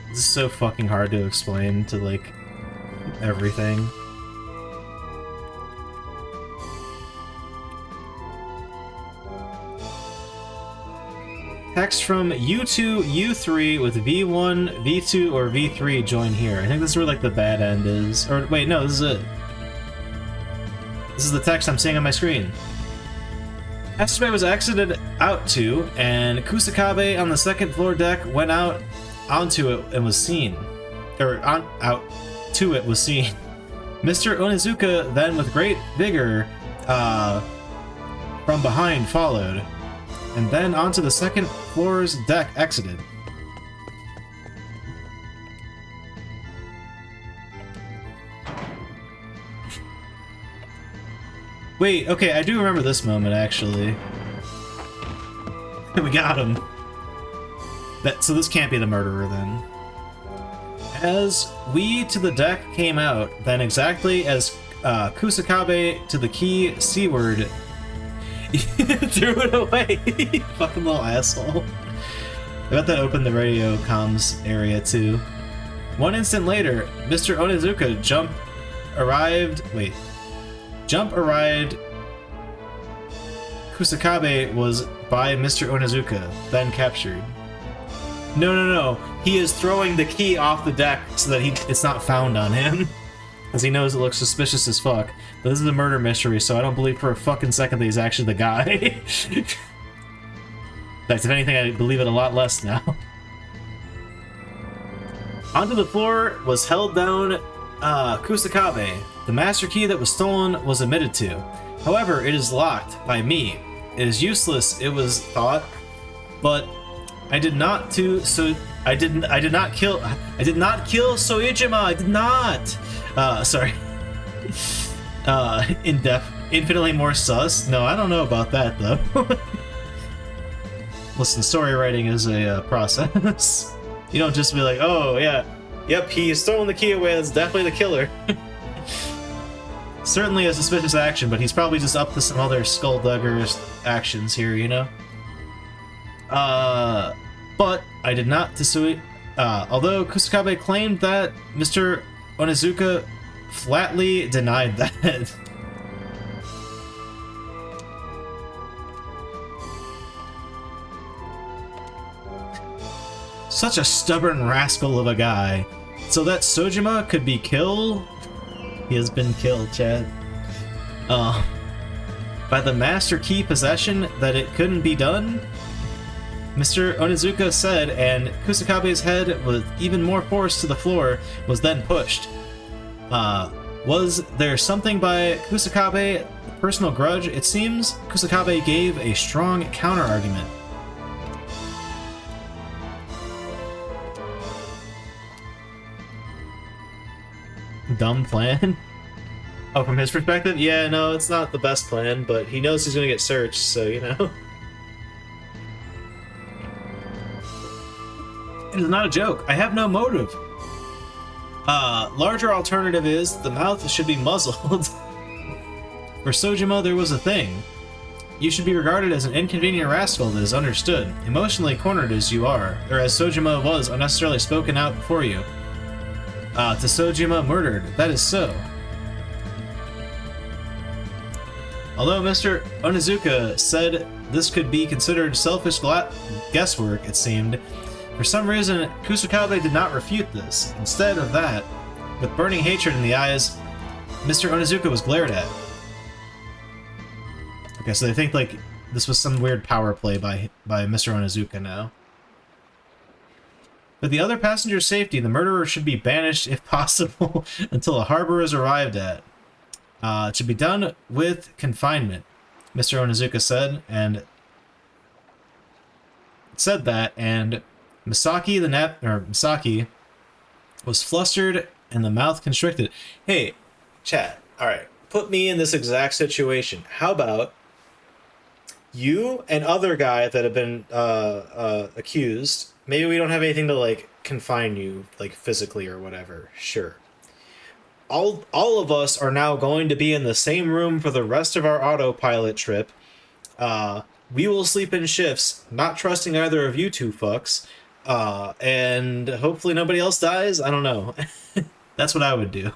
This is so fucking hard to explain to, like, everything. Text from U2, U3 with V1, V2, or V3 join here. I think this is where, like, the bad end is. Or, wait, no, this is it. This is the text I'm seeing on my screen. Passageway was exited out to, and Kusakabe on the second floor deck went out onto it and was seen. Out to it was seen. Mr. Onizuka then with great vigor from behind followed, and then onto the second floor's deck exited. Wait, okay, I do remember this moment actually. We got him. So this can't be the murderer then. As we to the deck came out, then exactly as Kusakabe to the key seaward threw it away. Fucking little asshole. I bet that opened the radio comms area too. One instant later, Mr. Onizuka arrived. Kusakabe was by Mr. Onizuka, then captured. No. He is throwing the key off the deck so that it's not found on him. Because he knows it looks suspicious as fuck. But this is a murder mystery, so I don't believe for a fucking second that he's actually the guy. In fact, if anything, I believe it a lot less now. Onto the floor was held down Kusakabe. The master key that was stolen was admitted to. However, it is locked by me. It is useless, it was thought, but I did not kill Soijima. I did not. Sorry. Infinitely more sus. No, I don't know about that though. Listen, story writing is a process. You don't just be like, oh yeah, yep, he's throwing the key away. That's definitely the killer. Certainly a suspicious action, but he's probably just up to some other skulldugger actions here, you know. But I did not although Kusakabe claimed that Mr. Onizuka flatly denied that. Such a stubborn rascal of a guy. So that Sojima could be killed? He has been killed, Chad. By the master key possession that it couldn't be done? Mr. Onizuka said, and Kusakabe's head with even more force to the floor was then pushed. Was there something by Kusakabe? Personal grudge? It seems Kusakabe gave a strong counter-argument. Dumb plan? Oh, from his perspective? Yeah, no, it's not the best plan, but he knows he's gonna get searched, so, you know. It is not a joke. I have no motive. Larger alternative is the mouth should be muzzled. For Sojima, there was a thing. You should be regarded as an inconvenient rascal that is understood, emotionally cornered as you are, or as Sojima was unnecessarily spoken out for you. To Sojima murdered. That is so. Although Mr. Onizuka said this could be considered selfish guesswork, it seemed, for some reason, Kusakabe did not refute this. Instead of that, with burning hatred in the eyes, Mr. Onizuka was glared at. Okay, so they think, like, this was some weird power play by Mr. Onizuka now. For the other passenger's safety, the murderer should be banished, if possible, until a harbor is arrived at. It should be done with confinement, Mr. Onizuka said, and Misaki was flustered and the mouth constricted. Hey, chat, alright, put me in this exact situation. How about you and other guy that have been accused, maybe we don't have anything to, like, confine you, like, physically or whatever, sure. All of us are now going to be in the same room for the rest of our autopilot trip. We will sleep in shifts, not trusting either of you two fucks. And hopefully nobody else dies? I don't know. That's what I would do.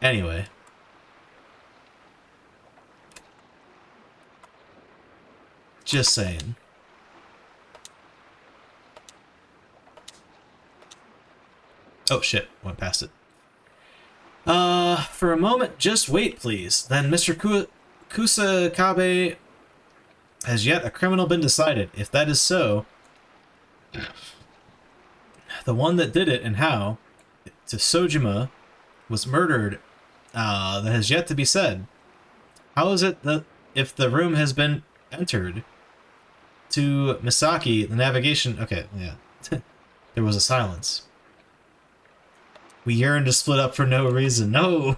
Anyway. Just saying. Oh shit, went past it. For a moment, just wait please. Then Mr. Kusakabe, has yet a criminal been decided? If that is so, the one that did it and how, to Sojima, was murdered, that has yet to be said. How is it that if the room has been entered? To Misaki, the navigation... Okay, yeah. There was a silence. We yearn to split up for no reason. No!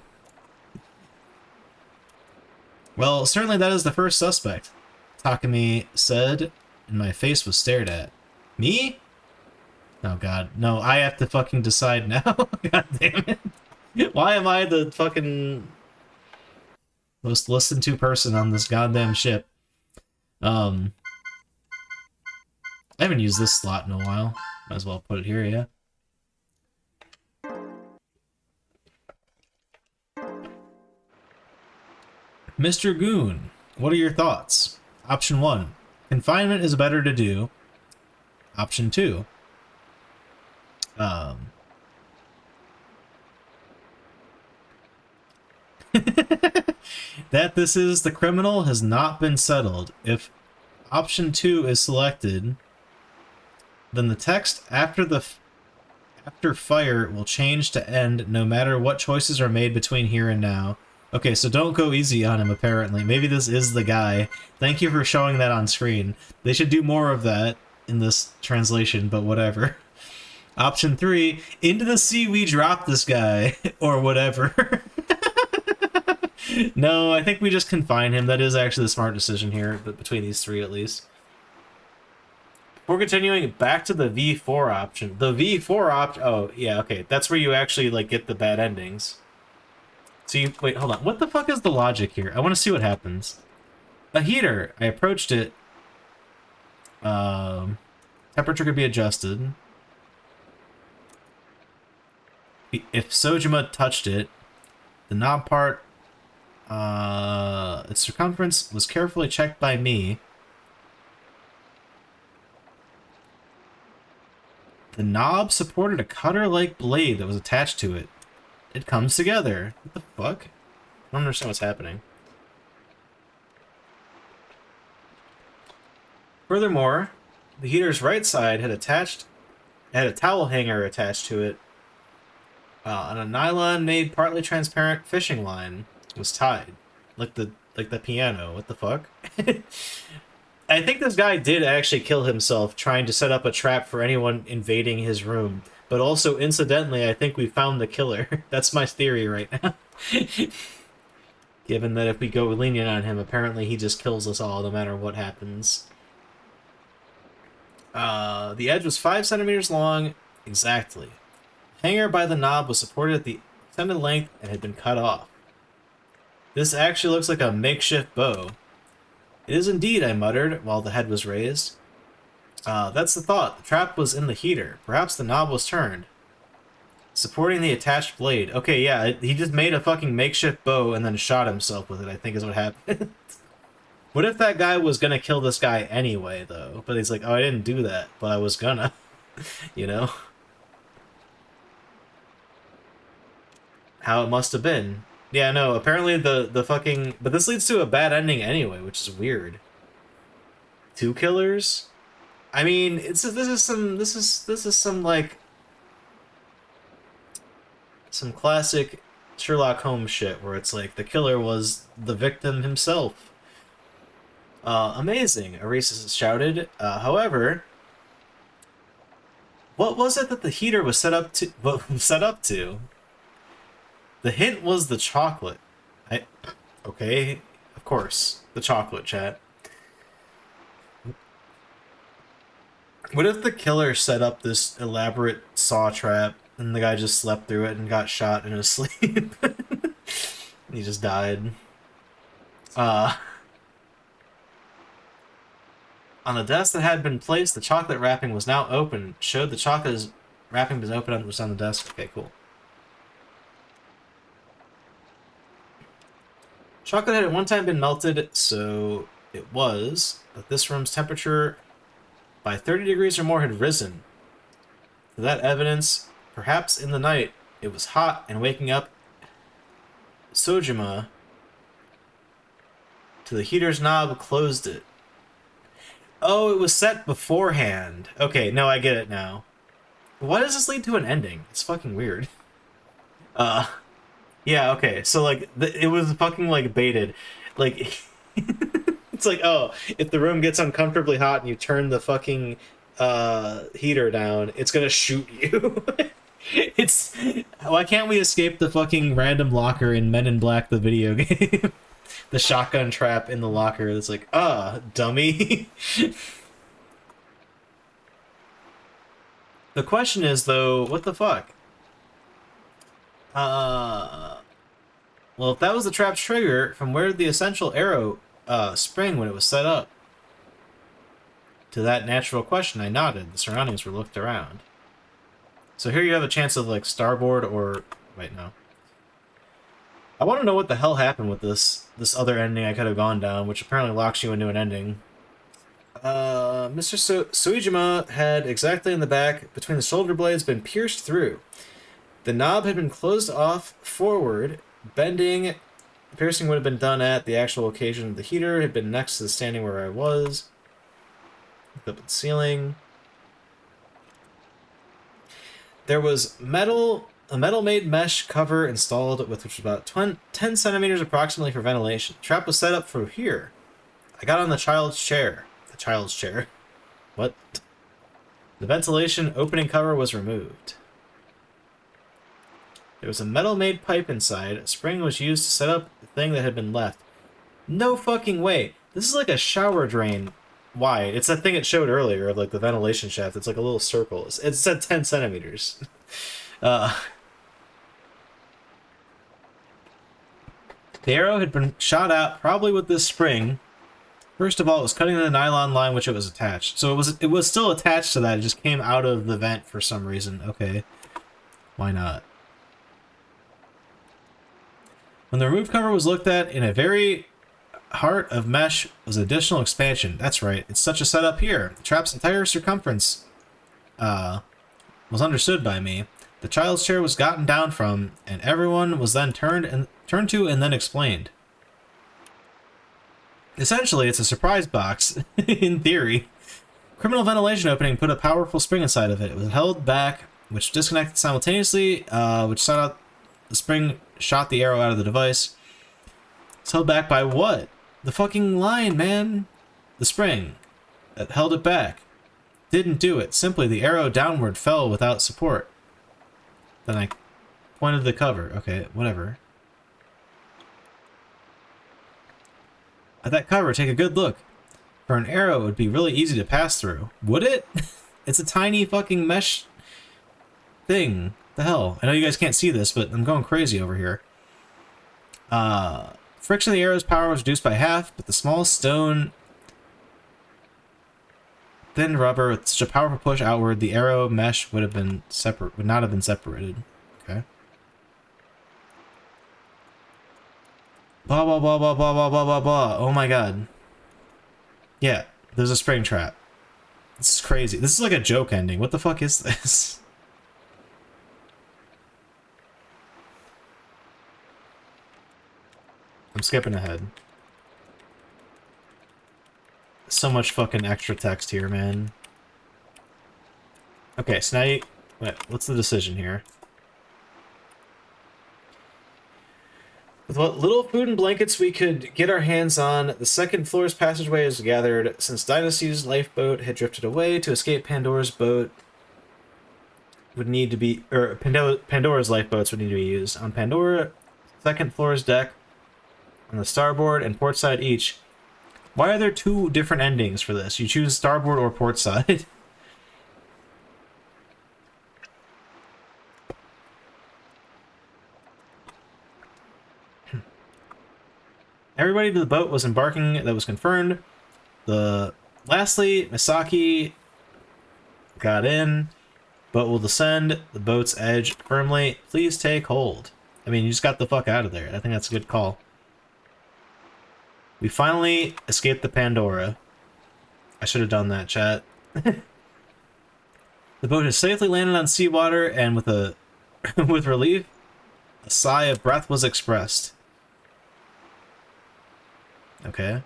Well, certainly that is the first suspect, Takumi said, and my face was stared at. Me? Oh god, no, I have to fucking decide now. God damn it. Why am I the fucking most listened to person on this goddamn ship? I haven't used this slot in a while. Might as well put it here, yeah. Mr. Goon, what are your thoughts? Option 1. Confinement is better to do. Option 2. That this is the criminal has not been settled. If option 2 is selected, then the text after fire will change to end no matter what choices are made between here and now. Okay, so don't go easy on him, apparently. Maybe this is the guy. Thank you for showing that on screen. They should do more of that in this translation, but whatever. Option 3, into the sea we drop this guy, or whatever. No, I think we just confine him. That is actually the smart decision here, but between these three at least. Before continuing, back to the V4 option. The V4 option... Oh, yeah, okay. That's where you actually, like, get the bad endings. So you... Wait, hold on. What the fuck is the logic here? I want to see what happens. A heater. I approached it. Temperature could be adjusted. If Sojima touched it, the knob part... its circumference was carefully checked by me. The knob supported a cutter-like blade that was attached to it. It comes together. What the fuck? I don't understand what's happening. Furthermore, the heater's right side had a towel hanger attached to it, and a nylon-made partly transparent fishing line was tied, like the piano. What the fuck? I think this guy did actually kill himself trying to set up a trap for anyone invading his room. But also, incidentally, I think we found the killer. That's my theory right now. Given that if we go lenient on him, apparently he just kills us all no matter what happens. The edge was 5 centimeters long, exactly. The hanger by the knob was supported at the extended length and had been cut off. This actually looks like a makeshift bow. It is indeed, I muttered, while the head was raised. That's the thought. The trap was in the heater. Perhaps the knob was turned. Supporting the attached blade. Okay, yeah, he just made a fucking makeshift bow and then shot himself with it, I think is what happened. What if that guy was gonna kill this guy anyway, though? But he's like, oh, I didn't do that, but I was gonna. You know? How it must have been. Yeah, no, apparently the fucking... But this leads to a bad ending anyway, which is weird. 2 killers? I mean, this is some like... Some classic Sherlock Holmes shit, where it's like, the killer was the victim himself. Amazing, Aresis shouted. However... What was it that the heater was set up to? The hint was the chocolate. Okay, of course. The chocolate, chat. What if the killer set up this elaborate saw trap and the guy just slept through it and got shot in his sleep? He just died. On the desk that had been placed, the chocolate wrapping was now open. Showed the chocolate wrapping was open and was on the desk. Okay, cool. Chocolate had at one time been melted, so it was, but this room's temperature by 30 degrees or more had risen. For that evidence, perhaps in the night, it was hot, and waking up Sojima to the heater's knob closed it. Oh, it was set beforehand. Okay, no, I get it now. Why does this lead to an ending? It's fucking weird. Yeah, okay, so, like, it was fucking, like, baited. Like, it's like, oh, if the room gets uncomfortably hot and you turn the fucking, heater down, it's gonna shoot you. It's... Why can't we escape the fucking random locker in Men in Black, the video game? The shotgun trap in the locker, it's like, dummy. The question is, though, what the fuck? Well, if that was the trap's trigger, from where did the essential arrow spring when it was set up? To that natural question, I nodded. The surroundings were looked around. So here you have a chance of, like, starboard or... Wait, no. I want to know what the hell happened with this other ending I could have gone down, which apparently locks you into an ending. Mr. Suijima had exactly in the back, between the shoulder blades, been pierced through. The knob had been closed off forward, bending. The piercing would have been done at the actual location of the heater, had been next to the standing where I was. Looked up at the ceiling. There was a metal-made mesh cover installed with which was about 10 centimeters approximately for ventilation. The trap was set up for here. I got on the child's chair. The child's chair. What? The ventilation opening cover was removed. There was a metal-made pipe inside. A spring was used to set up the thing that had been left. No fucking way. This is like a shower drain wide. It's that thing it showed earlier of like the ventilation shaft. It's like a little circle. It said 10 centimeters. The arrow had been shot out, probably with this spring. First of all, it was cutting the nylon line which it was attached. So it was still attached to that. It just came out of the vent for some reason. Okay. Why not? When the remove cover was looked at, in a very heart of mesh was additional expansion. That's right. It's such a setup here. The trap's entire circumference was understood by me. The child's chair was gotten down from, and everyone was then turned to and then explained. Essentially, it's a surprise box, in theory. Criminal ventilation opening put a powerful spring inside of it. It was held back, which disconnected simultaneously, which shot out the spring, shot the arrow out of the device. It's held back by what? The fucking line, man! The spring that held it back didn't do it. Simply, the arrow downward fell without support. Then I pointed to the cover. Okay, whatever. At that cover, take a good look. For an arrow, it would be really easy to pass through. Would it? It's a tiny fucking mesh thing. The hell? I know you guys can't see this, but I'm going crazy over here. Friction of the arrow's power was reduced by half, but the small stone thin rubber with such a powerful push outward, the arrow mesh would not have been separated. Okay. Blah blah blah blah blah blah blah blah blah. Oh my god. Yeah, there's a spring trap. This is crazy. This is like a joke ending. What the fuck is this? I'm skipping ahead. So much fucking extra text here, man. Okay, so now wait, what's the decision here? With what little food and blankets we could get our hands on, the second floor's passageway is gathered. Since Dynasty's lifeboat had drifted away, to escape Pandora's boat would need to be... or Pandora's lifeboats would need to be used. On Pandora, second floor's deck, on the starboard and port side each. Why are there two different endings for this? You choose starboard or port side. Everybody to the boat was embarking. That was confirmed. Lastly, Misaki got in. Boat will descend. The boat's edge firmly. Please take hold. I mean, you just got the fuck out of there. I think that's a good call. We finally escaped the Pandora. I should have done that, chat. The boat has safely landed on seawater, and with relief, a sigh of breath was expressed. Okay.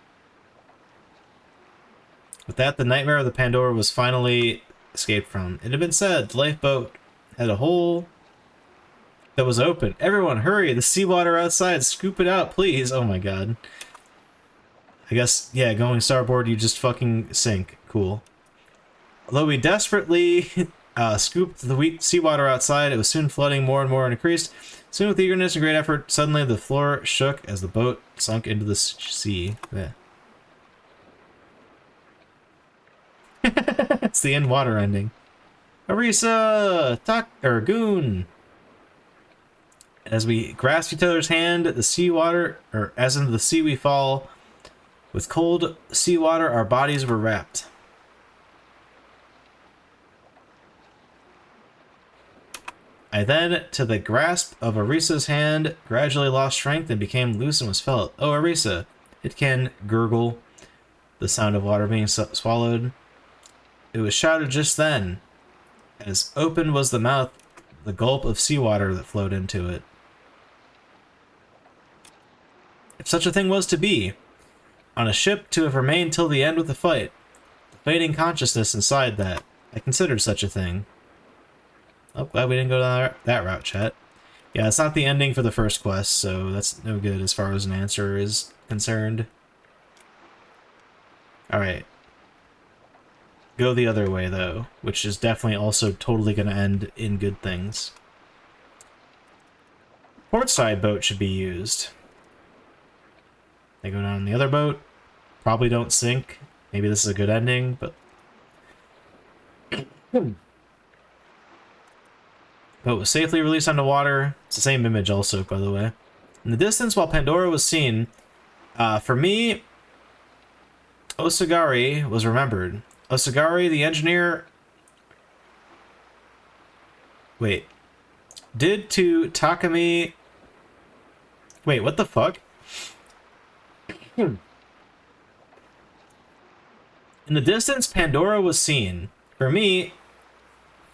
With that, the nightmare of the Pandora was finally escaped from. It had been said the lifeboat had a hole that was open. Everyone, hurry! The seawater outside, scoop it out, please! Oh my god. I guess, yeah, going starboard, you just fucking sink. Cool. Although we desperately scooped the seawater outside, it was soon flooding more and more and increased. Soon, with eagerness and great effort, suddenly the floor shook as the boat sunk into the sea. Yeah. It's the in-water ending. Arisa! Goon! As we grasp each other's hand, the seawater, or as into the sea we fall. With cold seawater, our bodies were wrapped. I then, to the grasp of Arisa's hand, gradually lost strength and became loose and was felt. Oh, Arisa! It can gurgle, the sound of water being swallowed. It was shouted just then, as open was the mouth, the gulp of seawater that flowed into it. If such a thing was to be, on a ship to have remained till the end with the fight, the fading consciousness inside that, I considered such a thing. Oh, glad we didn't go down that route, chat. Yeah, it's not the ending for the first quest, so that's no good as far as an answer is concerned. Alright. Go the other way, though, which is definitely also totally going to end in good things. Portside boat should be used. They go down on the other boat. Probably don't sink. Maybe this is a good ending, but... Boat was safely released onto water. It's the same image also, by the way. In the distance, while Pandora was seen, for me, Osagari was remembered. Osagari, the engineer... Wait. Did to Takami... Wait, what the fuck? In the distance, Pandora was seen. For me,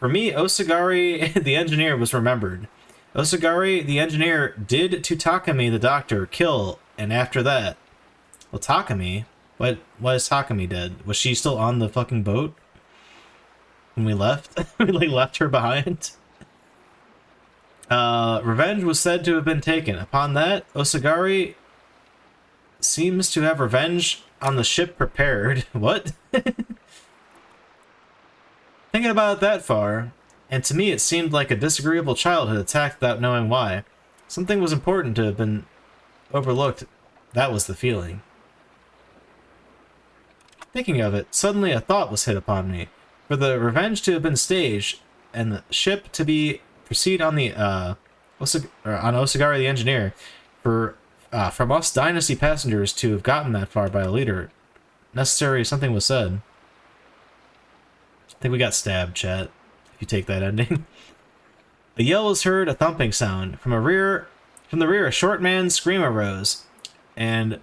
Osagari, the engineer, was remembered. Osagari, the engineer, did to Takami, the doctor, kill, and after that... Well, Takami? Why is Takami dead? Was she still on the fucking boat? When we left? We, like, left her behind? Revenge was said to have been taken. Upon that, Osagari seems to have revenge on the ship prepared. What? Thinking about it that far, and to me it seemed like a disagreeable child had attacked without knowing why. Something was important to have been overlooked. That was the feeling. Thinking of it, suddenly a thought was hit upon me. For the revenge to have been staged, and the ship to be proceed on the on Osagari the engineer, for from us Dynasty passengers to have gotten that far by a leader, necessary something was said. I think we got stabbed, chat, if you take that ending. A yell was heard, a thumping sound. From the rear, a short man's scream arose, and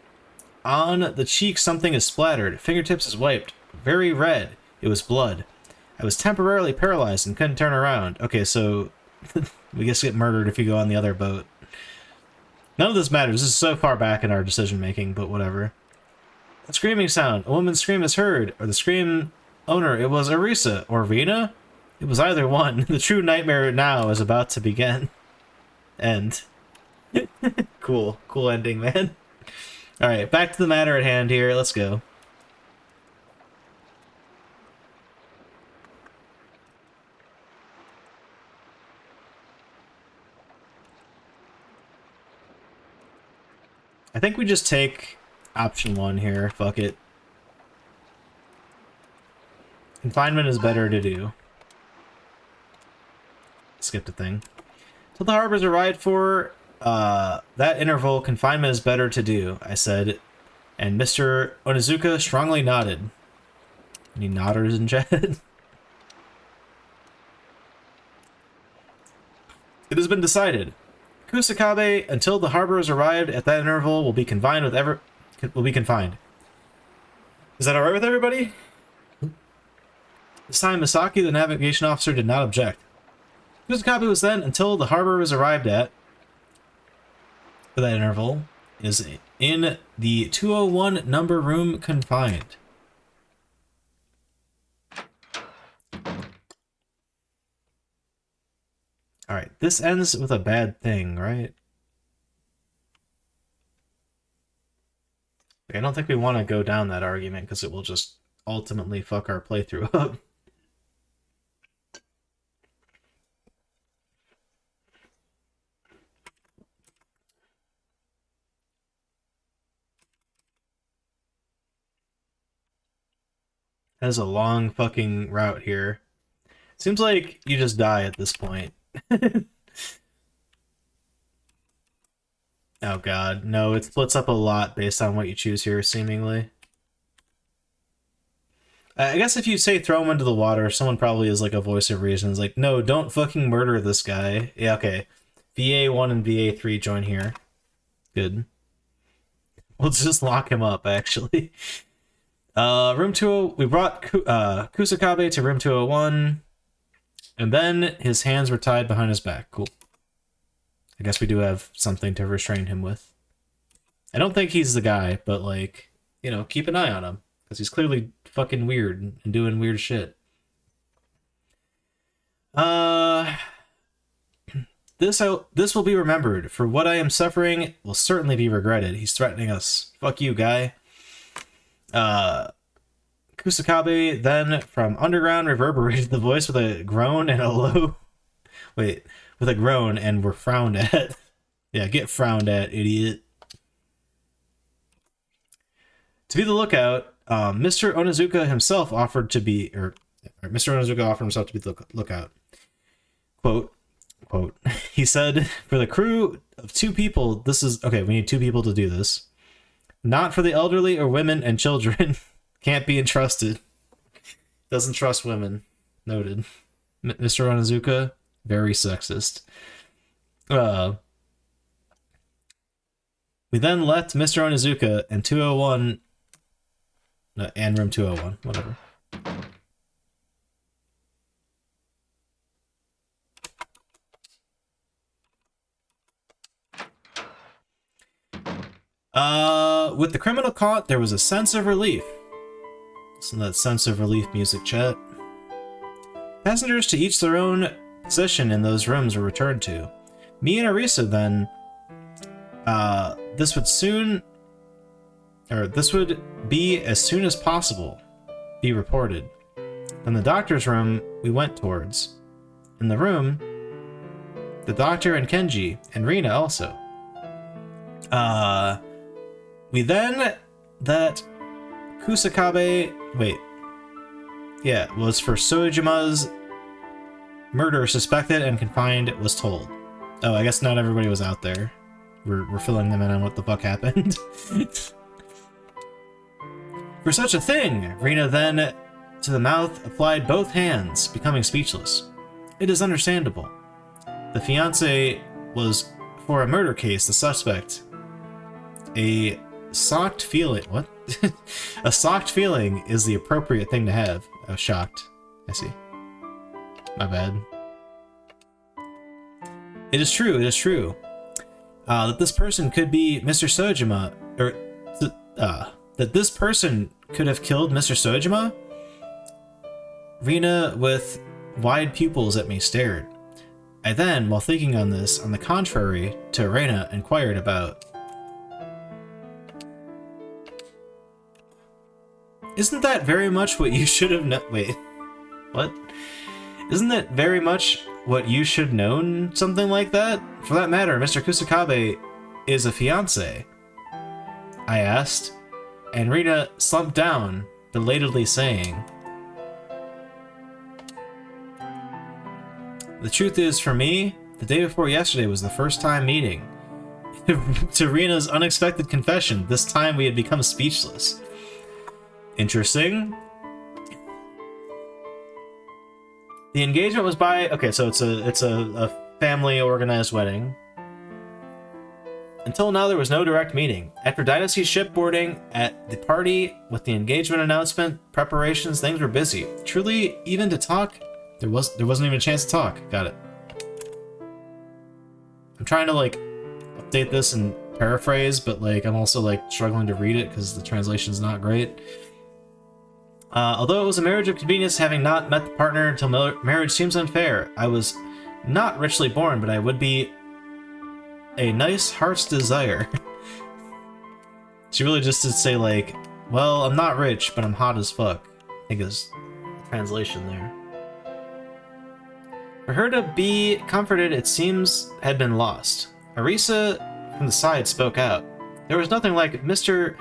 on the cheek something is splattered. Fingertips is wiped. Very red. It was blood. I was temporarily paralyzed and couldn't turn around. Okay, so we just get murdered if you go on the other boat. None of this matters. This is so far back in our decision-making, but whatever. A screaming sound. A woman's scream is heard, or the scream owner. It was Arisa or Rena? It was either one. The true nightmare now is about to begin. End. Cool. Cool ending, man. Alright, back to the matter at hand here. Let's go. I think we just take option 1 here. Fuck it. Confinement is better to do. Skipped a thing. Till the harbors arrived for that interval, confinement is better to do, I said, and Mr. Onizuka strongly nodded. Any nodders in chat? It has been decided. Kusakabe, until the harbor is arrived at that interval, will be confined with Is that alright with everybody? This time, Misaki, the navigation officer, did not object. Kusakabe was then, until the harbor is arrived at, for that interval, is in the 201 number room confined. Alright, this ends with a bad thing, right? I don't think we want to go down that argument because it will just ultimately fuck our playthrough up. That is a long fucking route here. Seems like you just die at this point. Oh god, no, it splits up a lot based on what you choose here, seemingly. I guess if you say throw him into the water, someone probably is like a voice of reason. It's like, no, don't fucking murder this guy. Yeah, okay. VA1 and VA3 join here. Good. We'll just lock him up, actually. Room 2, we brought Kusakabe to room 201, and then his hands were tied behind his back. Cool. I guess we do have something to restrain him with. I don't think he's the guy, but, like, you know, keep an eye on him, because he's clearly fucking weird and doing weird shit. This will be remembered. For what I am suffering will certainly be regretted. He's threatening us. Fuck you, guy. Kusakabe then, from underground, reverberated the voice with a groan and a low... Wait, with a groan and were frowned at. Yeah, get frowned at, idiot. To be the lookout, Mr. Onizuka himself offered to be... Mr. Onizuka offered himself to be the lookout. Quote, he said, for the crew of 2 people, this is... Okay, we need 2 people to do this. Not for the elderly or women and children. Can't be entrusted. Doesn't trust women. Noted. Mr. Onizuka, very sexist. We then left Mr. Onizuka and 201... and room 201, whatever. With the criminal caught, there was a sense of relief. Listen to that sense of relief music, chat. Passengers to each their own position in those rooms were returned to. Me and Arisa then, this would be as soon as possible be reported. Then the doctor's room we went towards. In the room, the doctor and Kenji, and Rina also. We then, that Kusakabe, was for Sojima's murder suspected and confined, was told. Oh, I guess not everybody was out there. We're filling them in on what the fuck happened. For such a thing, Rina then, to the mouth, applied both hands, becoming speechless. It is understandable. The fiancé was for a murder case, the suspect. A socked feeling... What? A socked feeling is the appropriate thing to have. Oh, shocked. I see. My bad. It is true, that this person could be Mr. Sojima, or... that this person could have killed Mr. Sojima? Rina, with wide pupils at me, stared. I then, while thinking on this, on the contrary to Reina, inquired about... Isn't that very much what you should have known? Wait, what? Isn't that very much what you should known? Something like that? For that matter, Mr. Kusakabe is a fiancé. I asked, and Rina slumped down, belatedly saying, the truth is, for me, the day before yesterday was the first time meeting. To Rina's unexpected confession, this time we had become speechless. Interesting. The engagement was by... Okay, so it's a family-organized wedding. Until now, there was no direct meeting. After Dynasty's shipboarding at the party with the engagement announcement, preparations, things were busy. Truly, even to talk, there wasn't even a chance to talk. Got it. I'm trying to, like, update this and paraphrase, but, like, I'm also, like, struggling to read it because the translation's not great. Although it was a marriage of convenience, having not met the partner until marriage seems unfair. I was not richly born, but I would be a nice heart's desire. She really just did say, like, well, I'm not rich, but I'm hot as fuck, I think is the translation there. For her to be comforted, it seems, had been lost. Arisa from the side spoke out. There was nothing like Mr.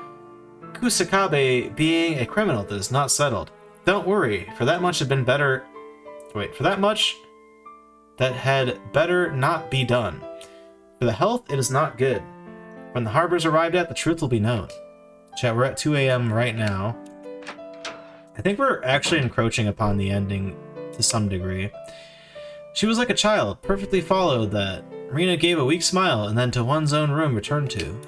Kusakabe being a criminal that is not settled. Don't worry, for that much had been better Wait, for that much, that had better not be done. For the health, it is not good. When the harbor's arrived at, the truth will be known. Chat, we're at 2 a.m. right now. I think we're actually encroaching upon the ending to some degree. She was like a child, perfectly followed that. Rina gave a weak smile and then to one's own room returned to.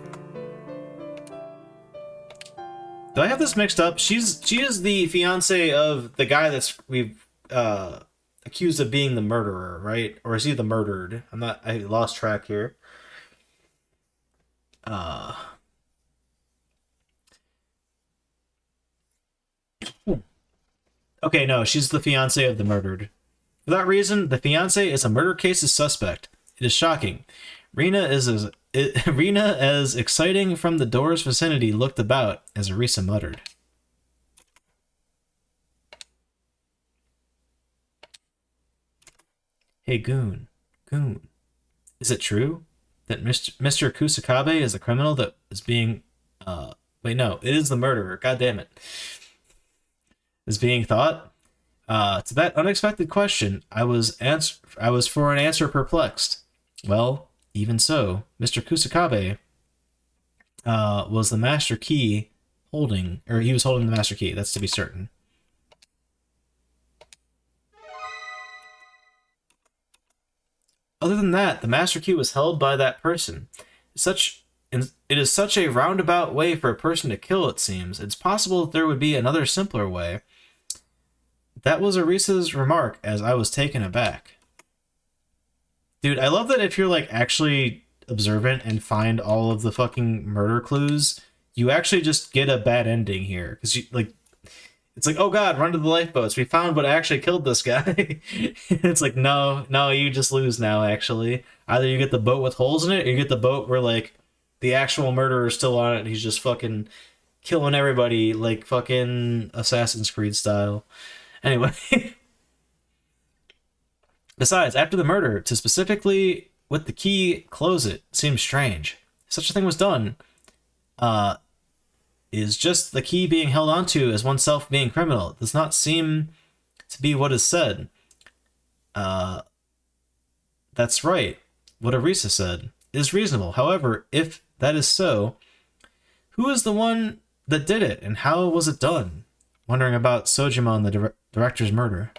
Do I have this mixed up? She is the fiance of the guy we've accused of being the murderer, right? Or is he the murdered? I lost track here. Okay, no, she's the fiance of the murdered. For that reason, the fiance is a murder case's suspect. It is shocking. Rina, as exciting from the door's vicinity, looked about, as Arisa muttered. Hey, Goon. Is it true that Mr. Kusakabe is the criminal that is being... wait, no, it is the murderer. God damn it. Is being thought? To that unexpected question, I was for an answer perplexed. Well, even so, Mr. Kusakabe was the master key he was holding the master key, that's to be certain. Other than that, the master key was held by that person. It is such a roundabout way for a person to kill, it seems. It's possible that there would be another simpler way. That was Arisa's remark as I was taken aback. Dude, I love that if you're, like, actually observant and find all of the fucking murder clues, you actually just get a bad ending here. Because, it's like, oh god, run to the lifeboats. We found what actually killed this guy. It's like, no, you just lose now, actually. Either you get the boat with holes in it, or you get the boat where, like, the actual murderer is still on it and he's just fucking killing everybody, like, fucking Assassin's Creed style. Anyway. Besides, after the murder, to specifically with the key close it seems strange. If such a thing was done, is just the key being held onto as oneself being criminal. It does not seem to be what is said. That's right. What Arisa said is reasonable. However, if that is so, who is the one that did it and how was it done? Wondering about Sojima and the director's murder.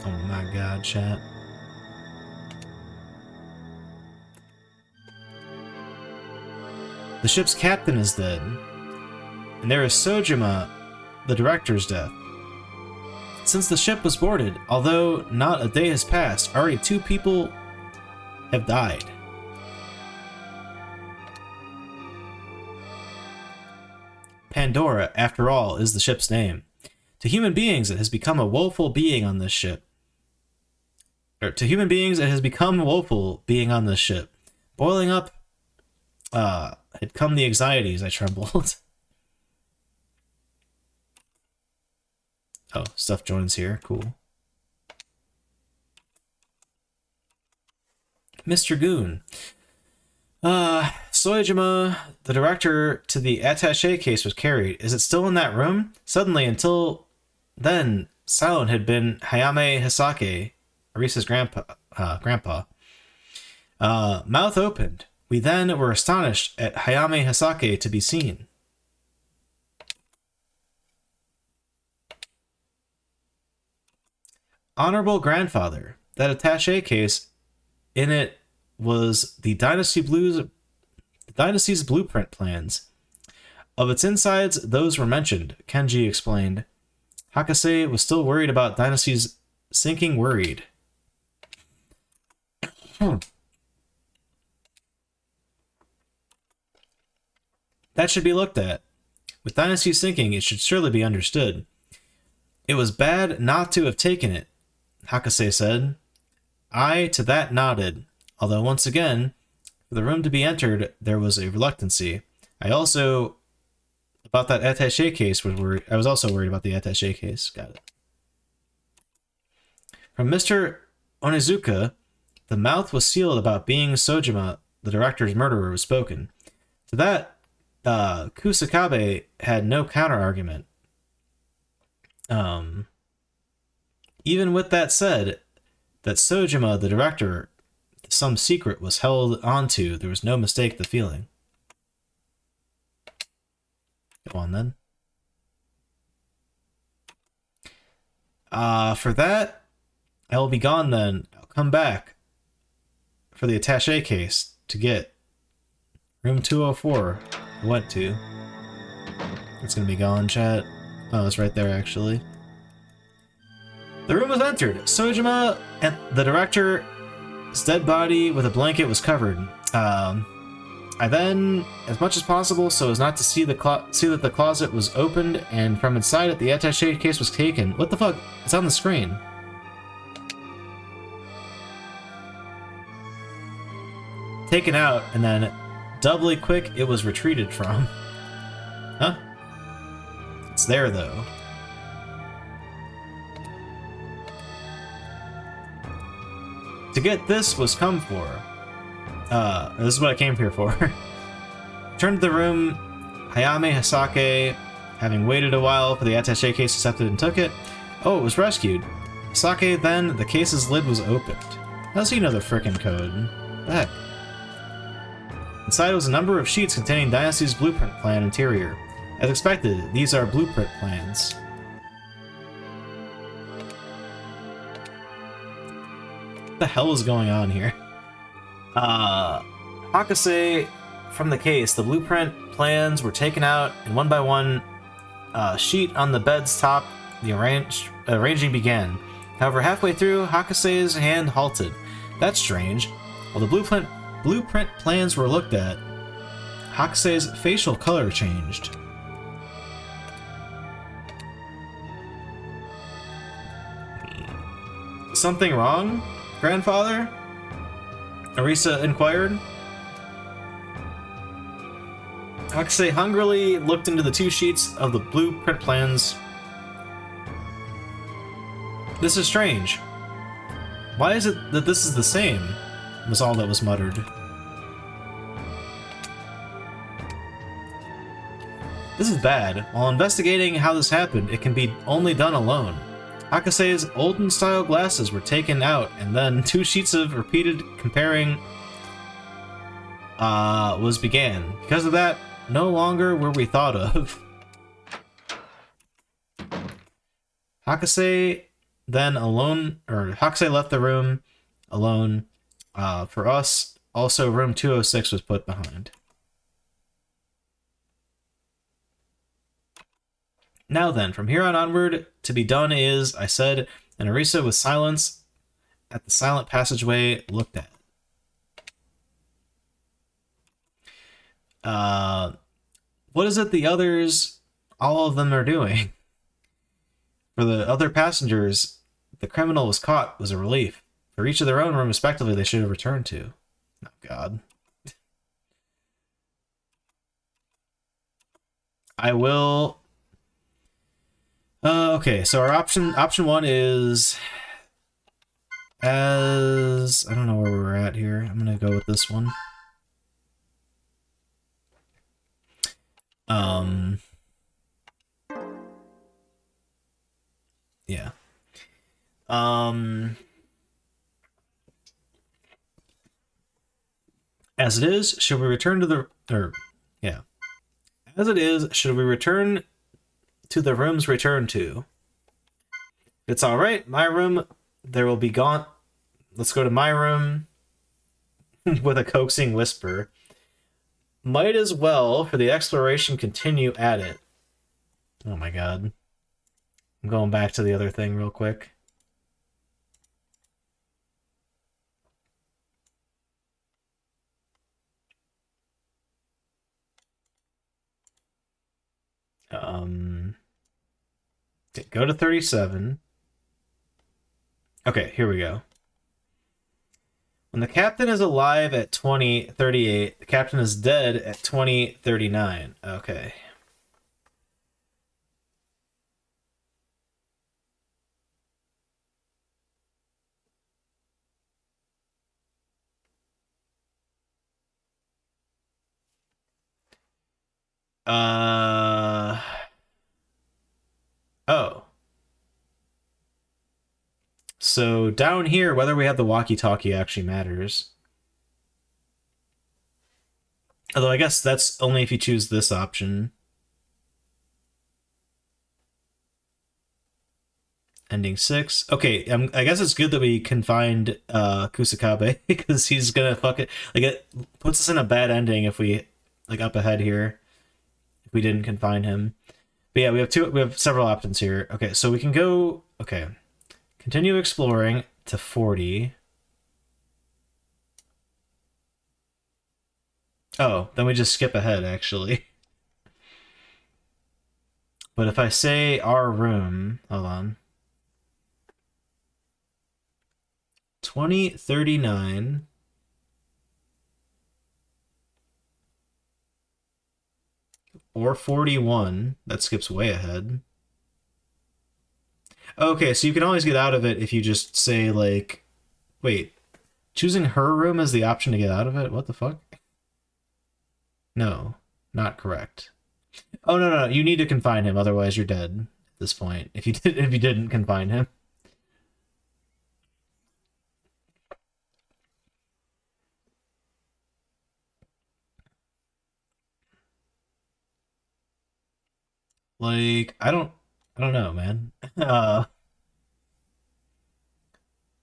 Oh my god, chat. The ship's captain is dead, and there is Sojima, the director's death. Since the ship was boarded, although not a day has passed, already 2 people have died. Pandora, after all, is the ship's name. To human beings, it has become a woeful being on this ship. To human beings, it has become woeful being on this ship. Boiling up, had come the anxieties, I trembled. Oh, stuff joins here, cool. Mr. Goon. Sojima, the director to the attaché case was carried. Is it still in that room? Suddenly, until then, silent had been Hayame Hisake, Arisa's grandpa. Mouth opened. We then were astonished at Hayame Hisake to be seen. Honorable grandfather, that attaché case, in it was the Dynasty's blueprint plans. Of its insides, those were mentioned, Kenji explained. Hakase was still worried about Dynasty's sinking worried. That should be looked at. With Dynasty sinking, it should surely be understood. It was bad not to have taken it, Hakase said. I to that nodded, although once again, for the room to be entered, there was a reluctancy. I also, about that attaché case, I was also worried about the attaché case. Got it. From Mr. Onizuka, the mouth was sealed about being Sojima, the director's murderer, was spoken. To that, Kusakabe had no counter-argument. Even with that said, that Sojima, the director, some secret was held onto, there was no mistake the feeling. Go on then. For that, I will be gone then. I'll come back for the attaché case to get room 204 I went to. It's gonna be gone, chat. Oh, it's right there, actually. The room was entered. Sojima and the director's dead body with a blanket was covered. I then, as much as possible, so as not to see that the closet was opened, and from inside it, the attaché case was taken. What the fuck? It's on the screen. Taken out, and then doubly quick, it was retreated from. Huh? It's there, though. To get this was come for. This is what I came here for. Returned to the room, Hayame Hisake, having waited a while for the attaché case, accepted and took it. Oh, it was rescued. Hisake then, the case's lid was opened. How does he know the frickin' code? What the heck? Inside was a number of sheets containing Dynasty's blueprint plan interior. As expected, these are blueprint plans. What the hell is going on here? Hakase, from the case, the blueprint plans were taken out, and one by one, sheet on the bed's top, the arranging began. However, halfway through, Hakase's hand halted. That's strange. While the blueprint plans were looked at, Hakase's facial color changed. Something wrong, grandfather? Arisa inquired. Hakase hungrily looked into the two sheets of the blueprint plans. This is strange. Why is it that this is the same? Was all that was muttered. This is bad. While investigating how this happened, it can be only done alone. Hakase's olden-style glasses were taken out, and then 2 sheets of repeated comparing began. Because of that, no longer were we thought of. Hakase then alone, or Hakase left the room alone. For us, also room 206 was put behind. Now then, from here on onward, to be done is, I said, and Arisa with silence at the silent passageway looked at. What is it the others, all of them, are doing? For the other passengers, the criminal was caught was a relief. For each of their own room, respectively, they should have returned to. Oh, God. I will... okay, so our option 1 is... As... I don't know where we're at here. I'm gonna go with this one. Yeah. As it is, should we return to the... yeah. As it is, should we return to the rooms returned to? It's alright, my room, there will be gone... Let's go to my room with a coaxing whisper. Might as well, for the exploration, continue at it. Oh my god. I'm going back to the other thing real quick. Okay, go to 37. Okay, here we go. When the captain is alive at 2038, the captain is dead at 2039. Okay. Oh. so down here, whether we have the walkie-talkie actually matters. Although I guess that's only if you choose this option. Ending 6. Okay, I guess it's good that we confined Kusakabe, because he's gonna fuck it. Like, it puts us in a bad ending if we, like, up ahead here, if we didn't confine him. But yeah, we have several options here. Okay, so we can go, okay, continue exploring to 40. Oh, then we just skip ahead, actually. But if I say our room, hold on. 2039. Or 41. That skips way ahead. Okay, so you can always get out of it if you just say, like... Wait. Choosing her room as the option to get out of it? What the fuck? No. Not correct. Oh, no. You need to confine him, otherwise you're dead at this point. If you didn't confine him. Like, I don't know, man.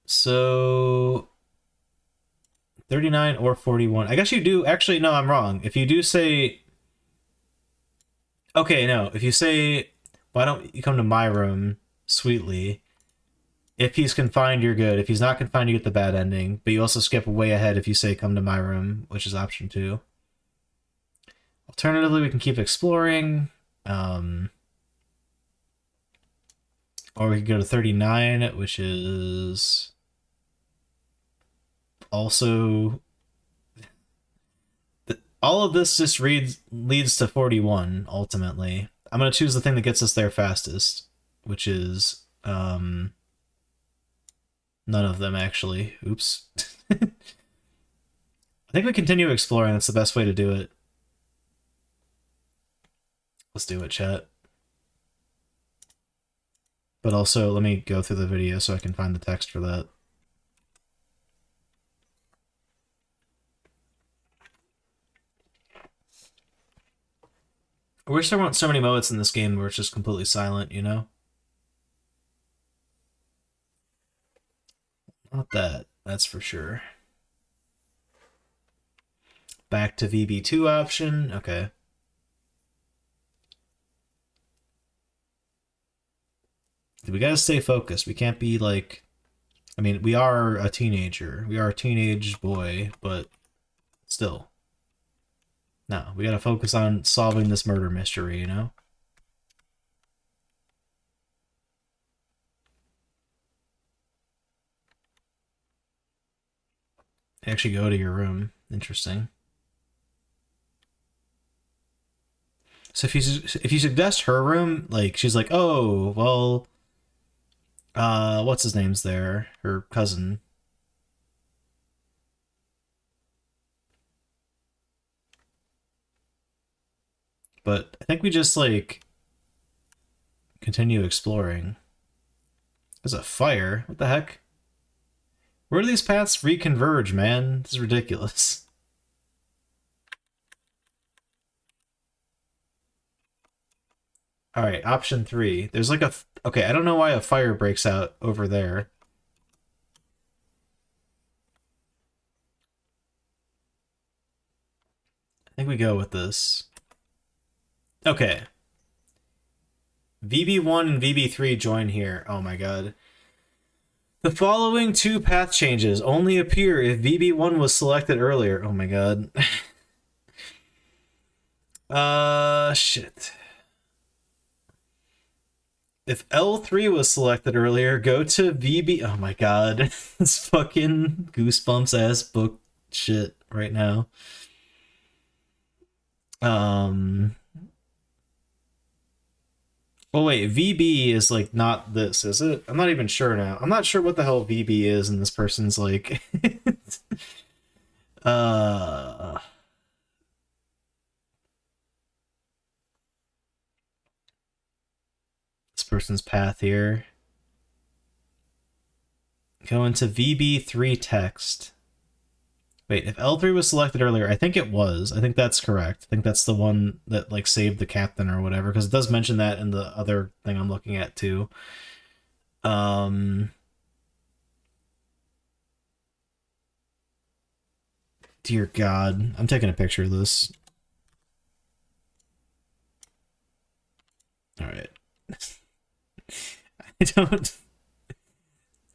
So 39 or 41. I guess you do actually, no, I'm wrong. If you do say, okay, no, if you say, why don't you come to my room sweetly? If he's confined, you're good. If he's not confined, you get the bad ending. But you also skip way ahead if you say come to my room, which is option 2. Alternatively, we can keep exploring. Or we could go to 39, which is also... All of this just leads to 41, ultimately. I'm going to choose the thing that gets us there fastest, which is... none of them, actually. Oops. I think we continue exploring. That's the best way to do it. Let's do it, chat. But also, let me go through the video so I can find the text for that. I wish there weren't so many moments in this game where it's just completely silent, you know? Not that, that's for sure. Back to VB2 option, okay. We gotta stay focused. We can't be like... I mean, we are a teenager. We are a teenage boy, but still. No, we gotta focus on solving this murder mystery, you know? Actually go to your room. Interesting. So if you suggest her room, like, she's like, oh, well, what's his name's there? Her cousin. But I think we just, like, continue exploring. There's a fire. What the heck? Where do these paths reconverge, man? This is ridiculous. Alright, option 3. There's like a... Okay, I don't know why a fire breaks out over there. I think we go with this. Okay. VB1 and VB3 join here. Oh my god. The following 2 path changes only appear if VB1 was selected earlier. Oh my god. Shit. If L3 was selected earlier, go to VB... Oh my god. This fucking Goosebumps ass book shit right now. Oh wait, VB is like not this, is it? I'm not even sure now. I'm not sure what the hell VB is in this person's like... This person's path here. Go into VB3 text. Wait, if L3 was selected earlier, I think it was. I think that's correct. I think that's the one that, like, saved the captain or whatever, because it does mention that in the other thing I'm looking at, too. Dear God. I'm taking a picture of this. Alright.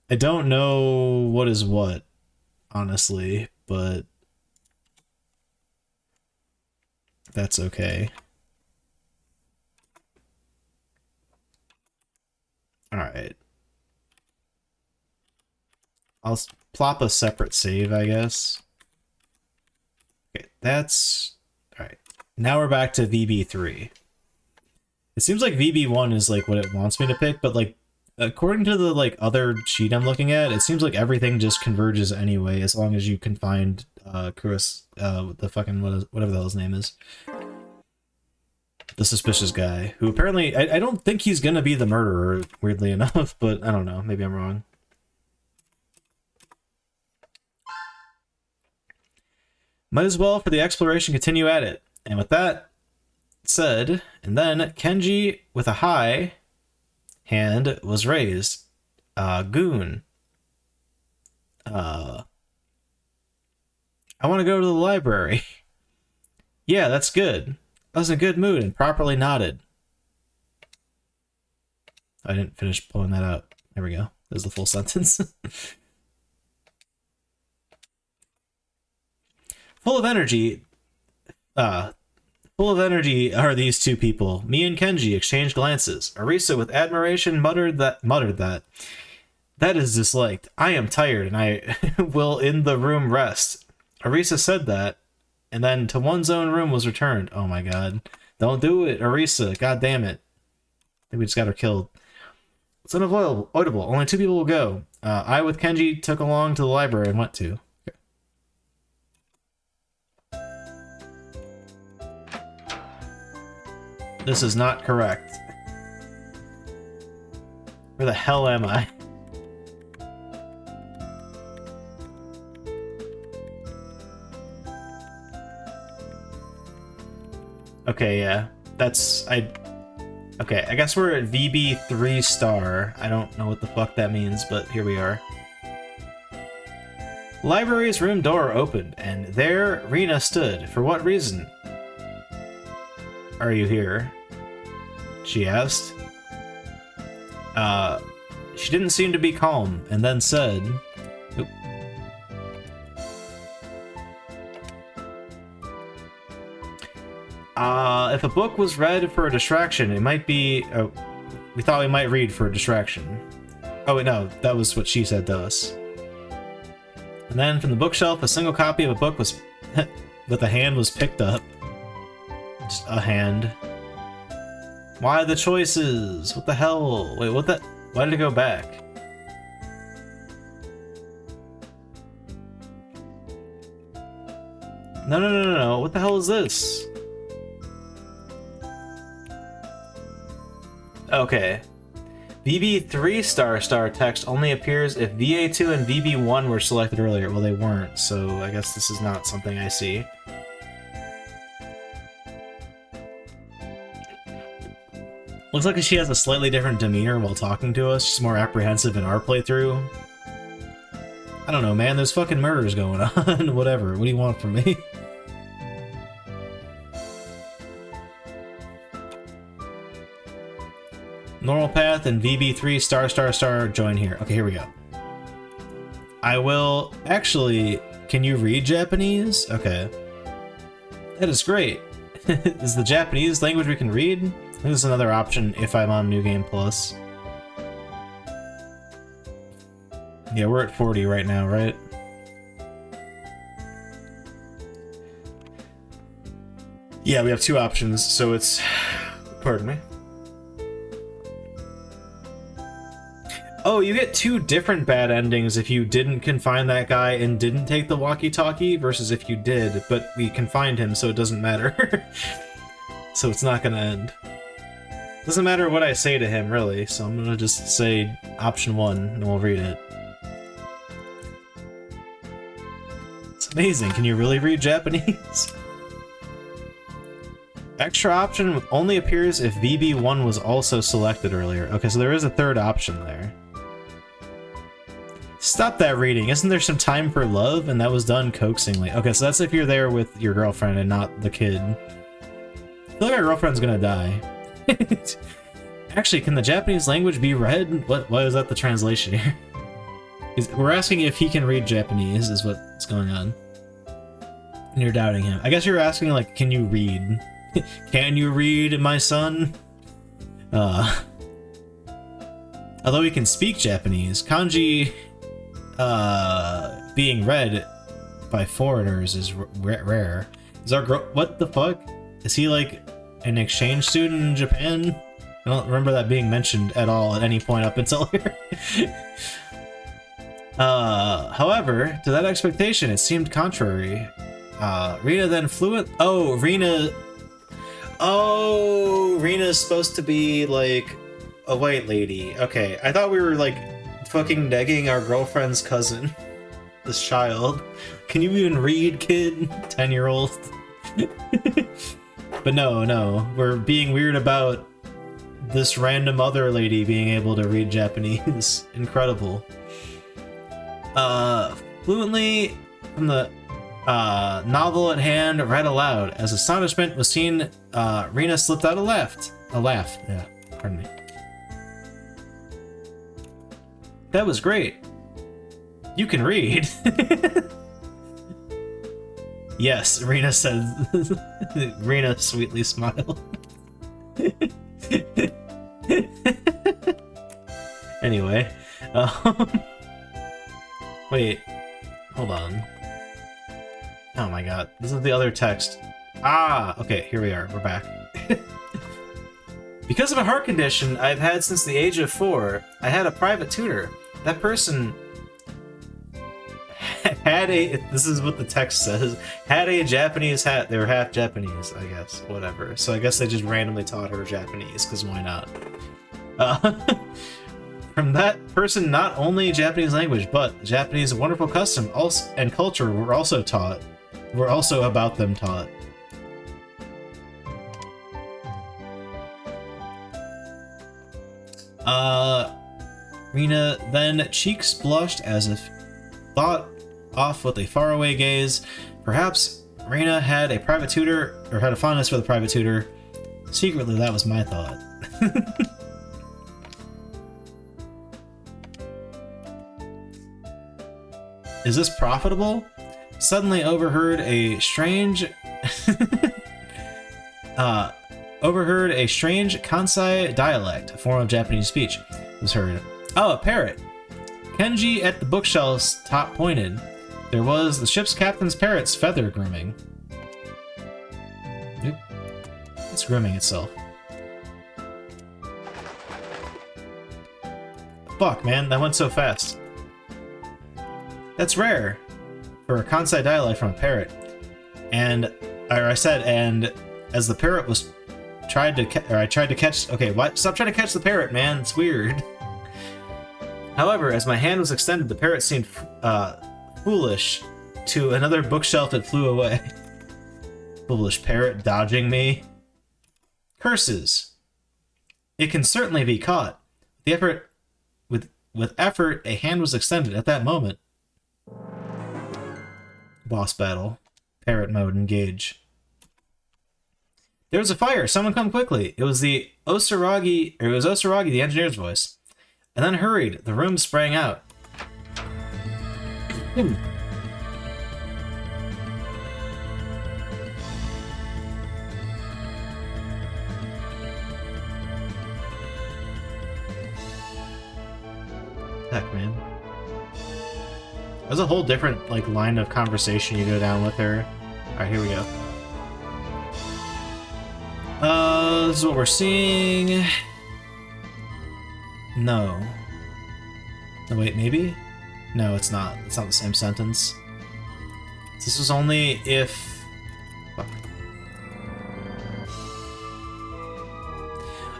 I don't know what is what, honestly, but that's okay. Alright. I'll plop a separate save, I guess. Okay, that's... Alright. Now we're back to VB3. It seems like VB1 is, like, what it wants me to pick, but, like, according to the, like, other sheet I'm looking at, it seems like everything just converges anyway, as long as you can find, Kuros, the fucking, whatever the hell his name is. The suspicious guy, who apparently, I don't think he's gonna be the murderer, weirdly enough, but I don't know, maybe I'm wrong. Might as well, for the exploration, continue at it. And with that said, and then Kenji, with a high hand, was raised. Goon. I want to go to the library. Yeah, that's good. I was in a good mood and properly nodded. I didn't finish pulling that out. There we go. There's the full sentence. Full of energy are these two people. Me and Kenji exchanged glances. Arisa, with admiration, muttered that. That is disliked. I am tired, and I will in the room rest. Arisa said that, and then to one's own room was returned. Oh my god. Don't do it, Arisa. God damn it. I think we just got her killed. It's unavoidable. Only two people will go. I, with Kenji, took along to the library and went to. This is not correct. Where the hell am I? Okay, yeah. Okay, I guess we're at VB 3 star. I don't know what the fuck that means, but here we are. Library's room door opened, and there Rena stood. For what reason? Are you here? She asked. She didn't seem to be calm, and then said... Oop. If a book was read for a distraction, it might be... we thought we might read for a distraction. Oh wait, no, that was what she said to us. And then from the bookshelf, a single copy of a book was... with a hand was picked up. Just a hand. Why the choices? What the hell? Wait, what the... Why did it go back? No. What the hell is this? Okay. VB 3 star text only appears if VA2 and VB1 were selected earlier. Well, they weren't, so I guess this is not something I see. Looks like she has a slightly different demeanor while talking to us. She's more apprehensive in our playthrough. I don't know, man. There's fucking murders going on. Whatever. What do you want from me? Normal path and VB3 star join here. Okay, here we go. I will... Actually, can you read Japanese? Okay. That is great. Is the Japanese language we can read? This is another option if I'm on New Game Plus. Yeah, we're at 40 right now, right? Yeah, we have two options, so it's... Pardon me. Oh, you get two different bad endings if you didn't confine that guy and didn't take the walkie-talkie versus if you did, but we confined him, so it doesn't matter. So it's not gonna end. Doesn't matter what I say to him, really, so I'm gonna just say option 1, and we'll read it. amazing. Can you really read Japanese? Extra option only appears if VB1 was also selected earlier. Okay, so there is a third option there. Stop that reading. Isn't there some time for love? And that was done coaxingly. Okay, so that's if you're there with your girlfriend and not the kid. I feel like our girlfriend's gonna die. Actually, can the Japanese language be read? Why is that the translation here? We're asking if he can read Japanese, is what's going on. And you're doubting him. I guess you're asking, like, can you read? Can you read, my son? Although he can speak Japanese, kanji being read by foreigners is rare. Is our what the fuck? Is he like an exchange student in Japan? I don't remember that being mentioned at all at any point up until here. However, to that expectation, it seemed contrary. Rina then flew. Rina's supposed to be like a white lady. Okay, I thought we were like fucking negging our girlfriend's cousin. This child. Can you even read, kid? 10-year-old. But no, we're being weird about this random other lady being able to read Japanese. Incredible. Fluently from the novel at hand, read aloud. As astonishment was seen, Rina slipped out a laugh. Yeah, pardon me. That was great. You can read. Yes, Rina said. Rina sweetly smiled. Anyway, wait, hold on. Oh my god, this is the other text. Ah, okay, here we are, we're back. Because of a heart condition I've had since the age of 4, I had a private tutor. That person had a, this is what the text says, had a Japanese hat. They were half Japanese, I guess, whatever. So I guess they just randomly taught her Japanese, because why not? From that person, not only Japanese language, but Japanese wonderful custom and culture were also taught. Were also about them taught. Rina then cheeks blushed as if thought off with a faraway gaze. Perhaps Rina had a private tutor, or had a fondness for the private tutor. Secretly, that was my thought. Is this profitable? Suddenly overheard a strange Kansai dialect, a form of Japanese speech, was heard. Oh, a parrot. Kenji at the bookshelf's top pointed. There was the ship's captain's parrot's feather grooming. Oop. It's grooming itself. Fuck, man, that went so fast. That's rare for a Kansai dialect from a parrot. And I said, and as the parrot was I tried to catch. Okay, what? Stop trying to catch the parrot, man. It's weird. However, as my hand was extended, the parrot seemed foolish. To another bookshelf, it flew away. Foolish parrot dodging me. Curses. It can certainly be caught. With effort, a hand was extended at that moment. Boss battle. Parrot mode engage. There was a fire. Someone come quickly. It was Osaragi, the engineer's voice. And then hurried. The room sprang out. Heck, man. There's a whole different line of conversation you go down with her. Alright, here we go. This is what we're seeing. No. No, wait, maybe? No, it's not. It's not the same sentence. This was only if... Fuck.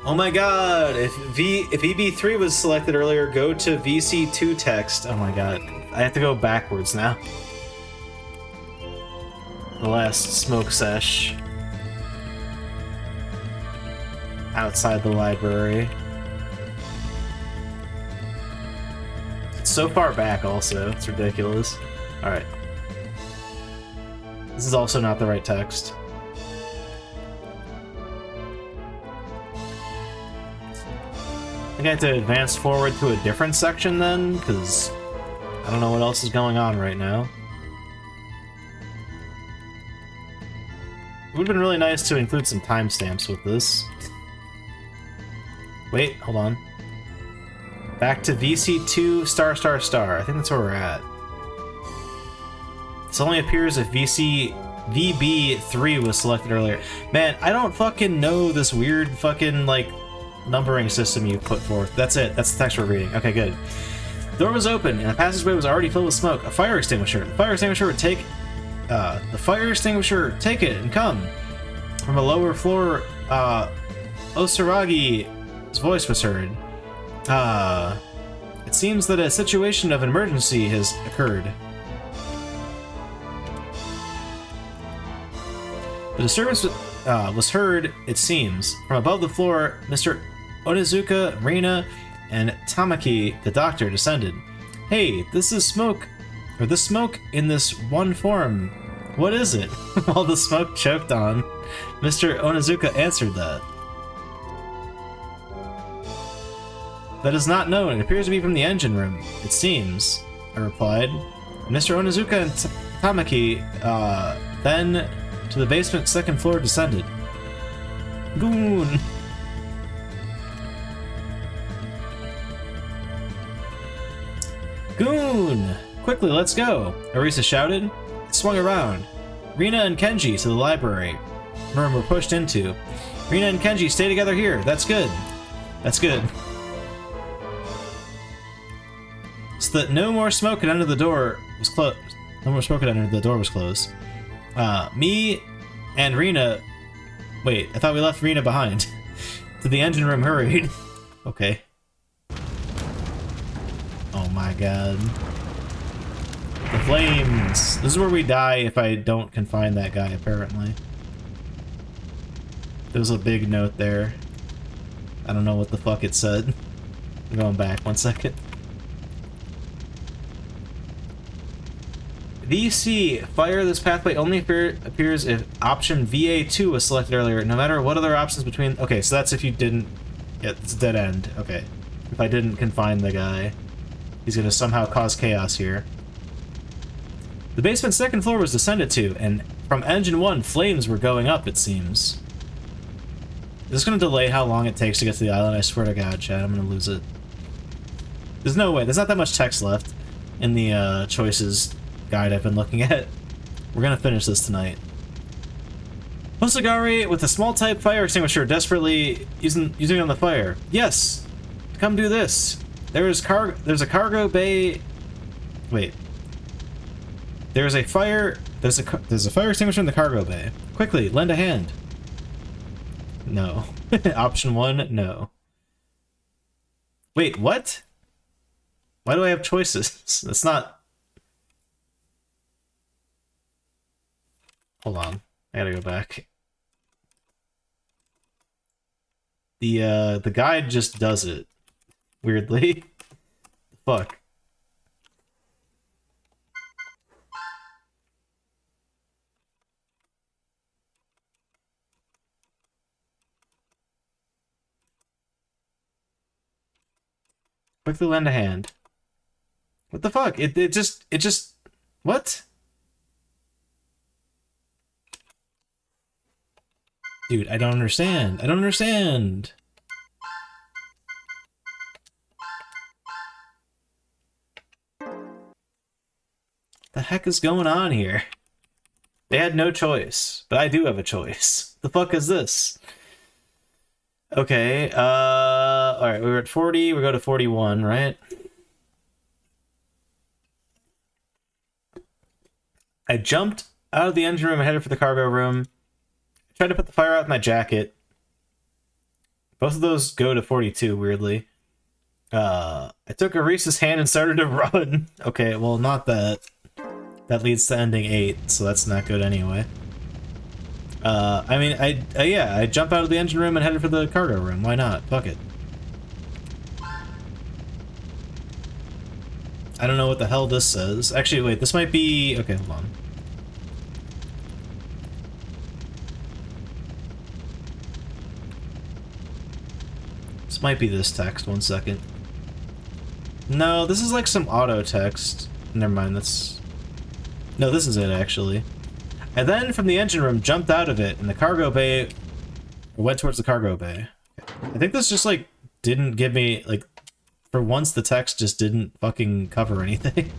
Oh my god! If EB3 was selected earlier, go to VC2 text. Oh my god. I have to go backwards now. the last smoke sesh outside the library. It's so far back also, it's ridiculous. Alright. This is also not the right text. I think I have to advance forward to a different section then, because I don't know what else is going on right now. It would have been really nice to include some timestamps with this. Wait, hold on. Back to VC2 star star star. I think that's where we're at. This only appears if VB3 was selected earlier. Man, I don't fucking know this weird fucking, like, numbering system you put forth. That's it. That's the text we're reading. Okay, good. The door was open, and the passageway was already filled with smoke. A fire extinguisher. The fire extinguisher would take... take it and come. From a lower floor, Osaragi's voice was heard. It seems that a situation of emergency has occurred. The disturbance was heard, it seems. From above the floor, Mr. Onizuka, Rina, and Tamaki, the doctor, descended. Hey, this smoke in this one form. What is it? While the smoke choked on, Mr. Onizuka answered that. That is not known. It appears to be from the engine room. It seems, I replied. Mr. Onizuka and Tamaki, then to the basement second floor descended. Goon! Goon! Quickly, let's go! Arisa shouted. It swung around. Rina and Kenji to the library room were pushed into. Rina and Kenji, stay together here. That's good. That's good. So that no more smoke could enter the door was closed. No more smoke could enter the door was closed. Me and Rina... Wait, I thought we left Rina behind. To the engine room hurried. Okay. Oh my god. The flames! This is where we die if I don't confine that guy, apparently. There's a big note there. I don't know what the fuck it said. I'm going back, 1 second. VC, fire this pathway only appears if option VA2 was selected earlier, no matter what other options between... Okay, so that's if you didn't... Yeah, it's a dead end. Okay. If I didn't confine the guy. He's gonna somehow cause chaos here. The basement's second floor was descended to, and from engine 1, flames were going up, it seems. Is this gonna delay how long it takes to get to the island? I swear to god, Chad, I'm gonna lose it. There's no way. There's not that much text left in the choices guide I've been looking at. We're gonna finish this tonight. Hosagari with a small type fire extinguisher desperately using it on the fire. Yes! Come do this. There's a cargo bay... Wait. There's a fire extinguisher in the cargo bay. Quickly, lend a hand. No. Option 1, no. Wait, what? Why do I have choices? That's not... Hold on. I gotta go back. The guide just does it. Weirdly. Fuck. Quickly lend a hand. What the fuck? It just... What? Dude, I don't understand. I don't understand. The heck is going on here? They had no choice, but I do have a choice. The fuck is this? Okay, alright, we were at 40, we go to 41, right? I jumped out of the engine room and headed for the cargo room. I tried to put the fire out with my jacket. Both of those go to 42, weirdly. I took Arisa's hand and started to run. Okay, well, not that. That leads to ending 8, so that's not good anyway. I mean, yeah, I jump out of the engine room and headed for the cargo room. Why not? Fuck it. I don't know what the hell this says. Actually, wait, this might be... Okay, hold on. This might be this text. 1 second. No, this is like some auto text. Never mind, that's... No, this is it, actually. I then, from the engine room, jumped out of it, and the cargo bay... went towards the cargo bay. I think this just, like, didn't give me, like... For once, the text just didn't fucking cover anything.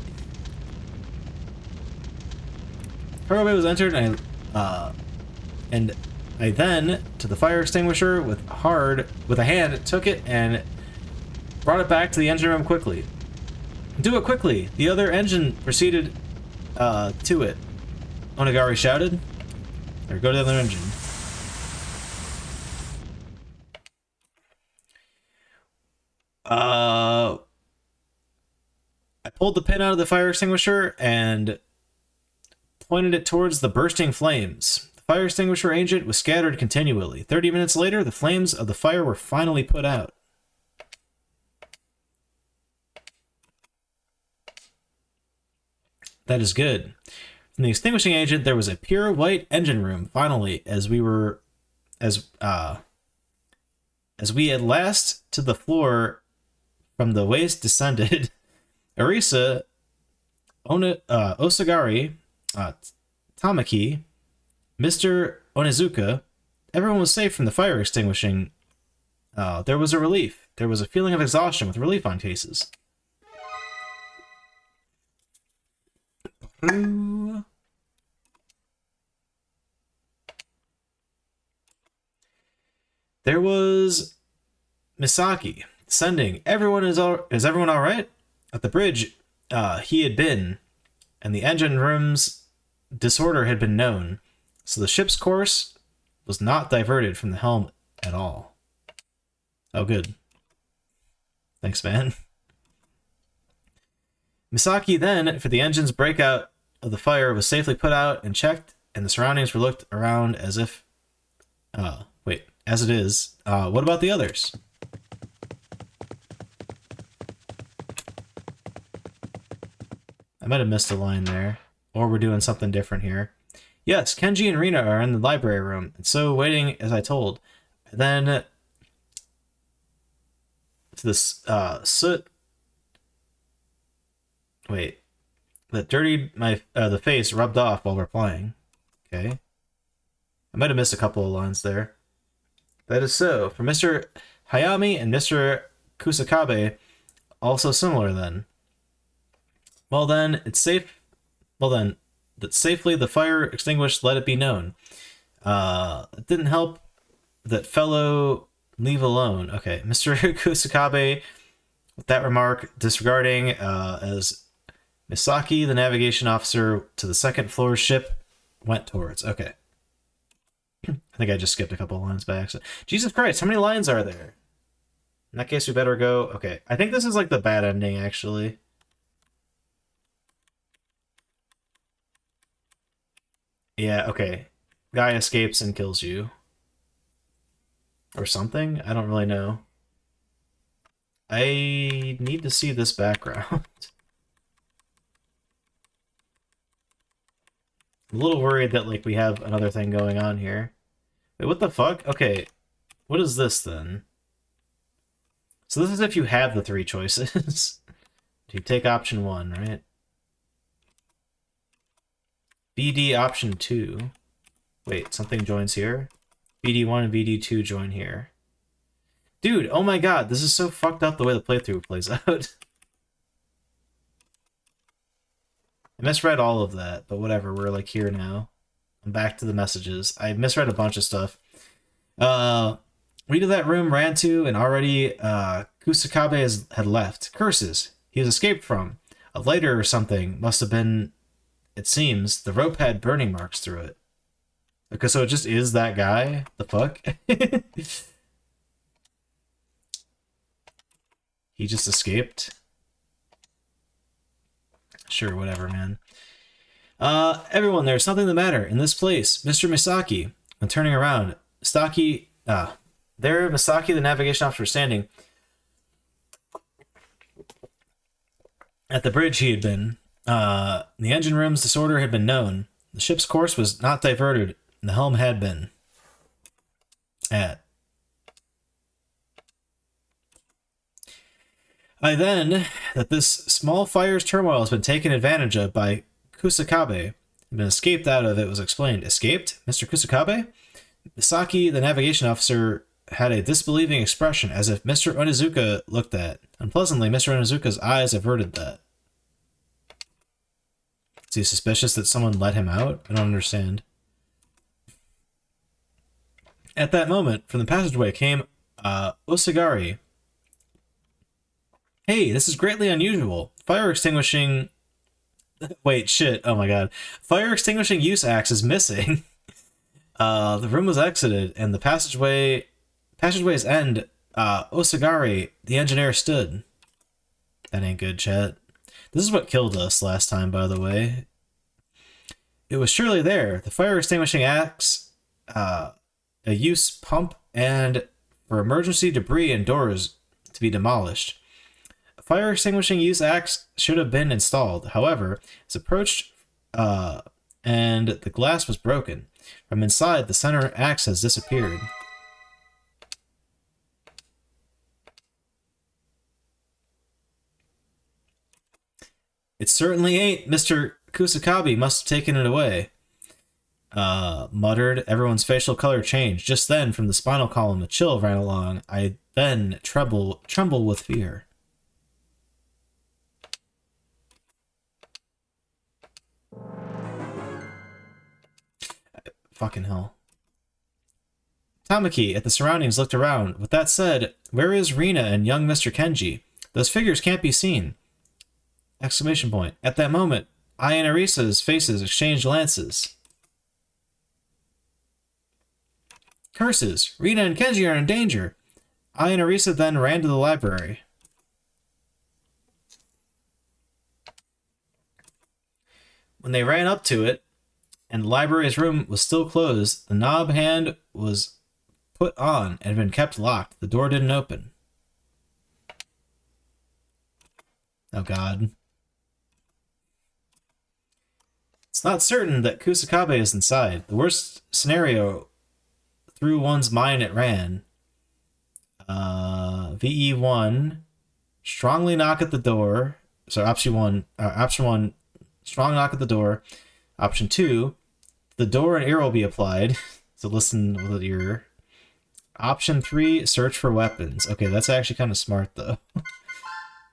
Cargo bay was entered, and I then, to the fire extinguisher with a hand, took it and brought it back to the engine room quickly. Do it quickly! The other engine proceeded to it. Onigari shouted. Or go to the other engine. I pulled the pin out of the fire extinguisher and pointed it towards the bursting flames. The fire extinguisher agent was scattered continually. 30 minutes later, the flames of the fire were finally put out. That is good. From the extinguishing agent, there was a pure white engine room. Finally, as we at last to the floor from the waist descended, Arisa, Osagari, Tamaki, Mr. Onizuka, everyone was safe from the fire extinguishing. There was a relief. There was a feeling of exhaustion with relief on faces. There was Misaki sending, is everyone all right? At the bridge, he had been, and the engine room's disorder had been known, so the ship's course was not diverted from the helm at all. Oh, good. Thanks, man. Misaki then, for the engine's breakout of the fire, was safely put out and checked, and the surroundings were looked around as if... as it is. What about the others? I might have missed a line there. Or we're doing something different here. Yes, Kenji and Rina are in the library room, and so waiting as I told. Then... to this, soot... Wait. That dirtied the face rubbed off while we're playing. Okay. I might have missed a couple of lines there. That is so. For Mr. Hayami and Mr. Kusakabe, also similar then. Well then, it's safe... Well then, that safely the fire extinguished, let it be known. It didn't help that fellow leave alone. Okay, Mr. Kusakabe, with that remark, disregarding as Misaki, the navigation officer to the second floor ship, went towards. Okay. I think I just skipped a couple of lines by accident. Jesus Christ, how many lines are there? In that case, we better go... Okay, I think this is like the bad ending, actually. Yeah, okay. Guy escapes and kills you. Or something? I don't really know. I need to see this background. I'm a little worried that, like, we have another thing going on here. Wait, what the fuck? Okay, what is this, then? So this is if you have the 3 choices. You take option 1, right? BD option 2. Wait, something joins here? BD1 and BD2 join here. Dude, oh my god, this is so fucked up the way the playthrough plays out. I misread all of that, but whatever, we're like here now. I'm back to the messages. I misread a bunch of stuff. We to that room ran to, and already Kusakabe had left. Curses. He has escaped from. A lighter or something must have been, it seems. The rope had burning marks through it. Okay, so it just is that guy? The fuck? He just escaped? Sure, whatever, man. Everyone, there's something the matter in this place. Mr. Misaki. And turning around, there Misaki, the navigation officer, standing at the bridge he had been. The engine room's disorder had been known. The ship's course was not diverted, and the helm had been. That this small fire's turmoil has been taken advantage of by Kusakabe, and been escaped out of it was explained. Escaped? Mr. Kusakabe? Misaki, the navigation officer, had a disbelieving expression, as if Mr. Onizuka looked at. Unpleasantly, Mr. Onizuka's eyes averted that. Is he suspicious that someone let him out? I don't understand. At that moment, from the passageway came Osagari. Hey, this is greatly unusual. Fire extinguishing... Wait, shit. Oh my god. Fire extinguishing use axe is missing. The room was exited, and the passageway's end, Osagari, the engineer, stood. That ain't good, chat. This is what killed us last time, by the way. It was surely there. The fire extinguishing axe, a use pump, and for emergency debris and doors to be demolished. A fire extinguishing use axe should have been installed. However, it's approached, and the glass was broken. From inside, the center axe has disappeared. It certainly ain't. Mr. Kusakabe must have taken it away. Muttered. Everyone's facial color changed. Just then, from the spinal column, a chill ran along. I then tremble with fear. Fucking hell. Tamaki, at the surroundings, looked around. With that said, where is Rina and young Mr. Kenji? Those figures can't be seen. Exclamation point. At that moment, I and Arisa's faces exchanged glances. Curses! Rina and Kenji are in danger! I and Arisa then ran to the library. When they ran up to it, and the library's room was still closed, the knob hand was put on and had been kept locked. The door didn't open. Oh god. It's not certain that Kusakabe is inside. The worst scenario through one's mind it ran. VE1, strongly knock at the door. So option one, strong knock at the door. Option 2, the door and ear will be applied. So listen with the ear. Option 3, search for weapons. Okay, that's actually kind of smart though.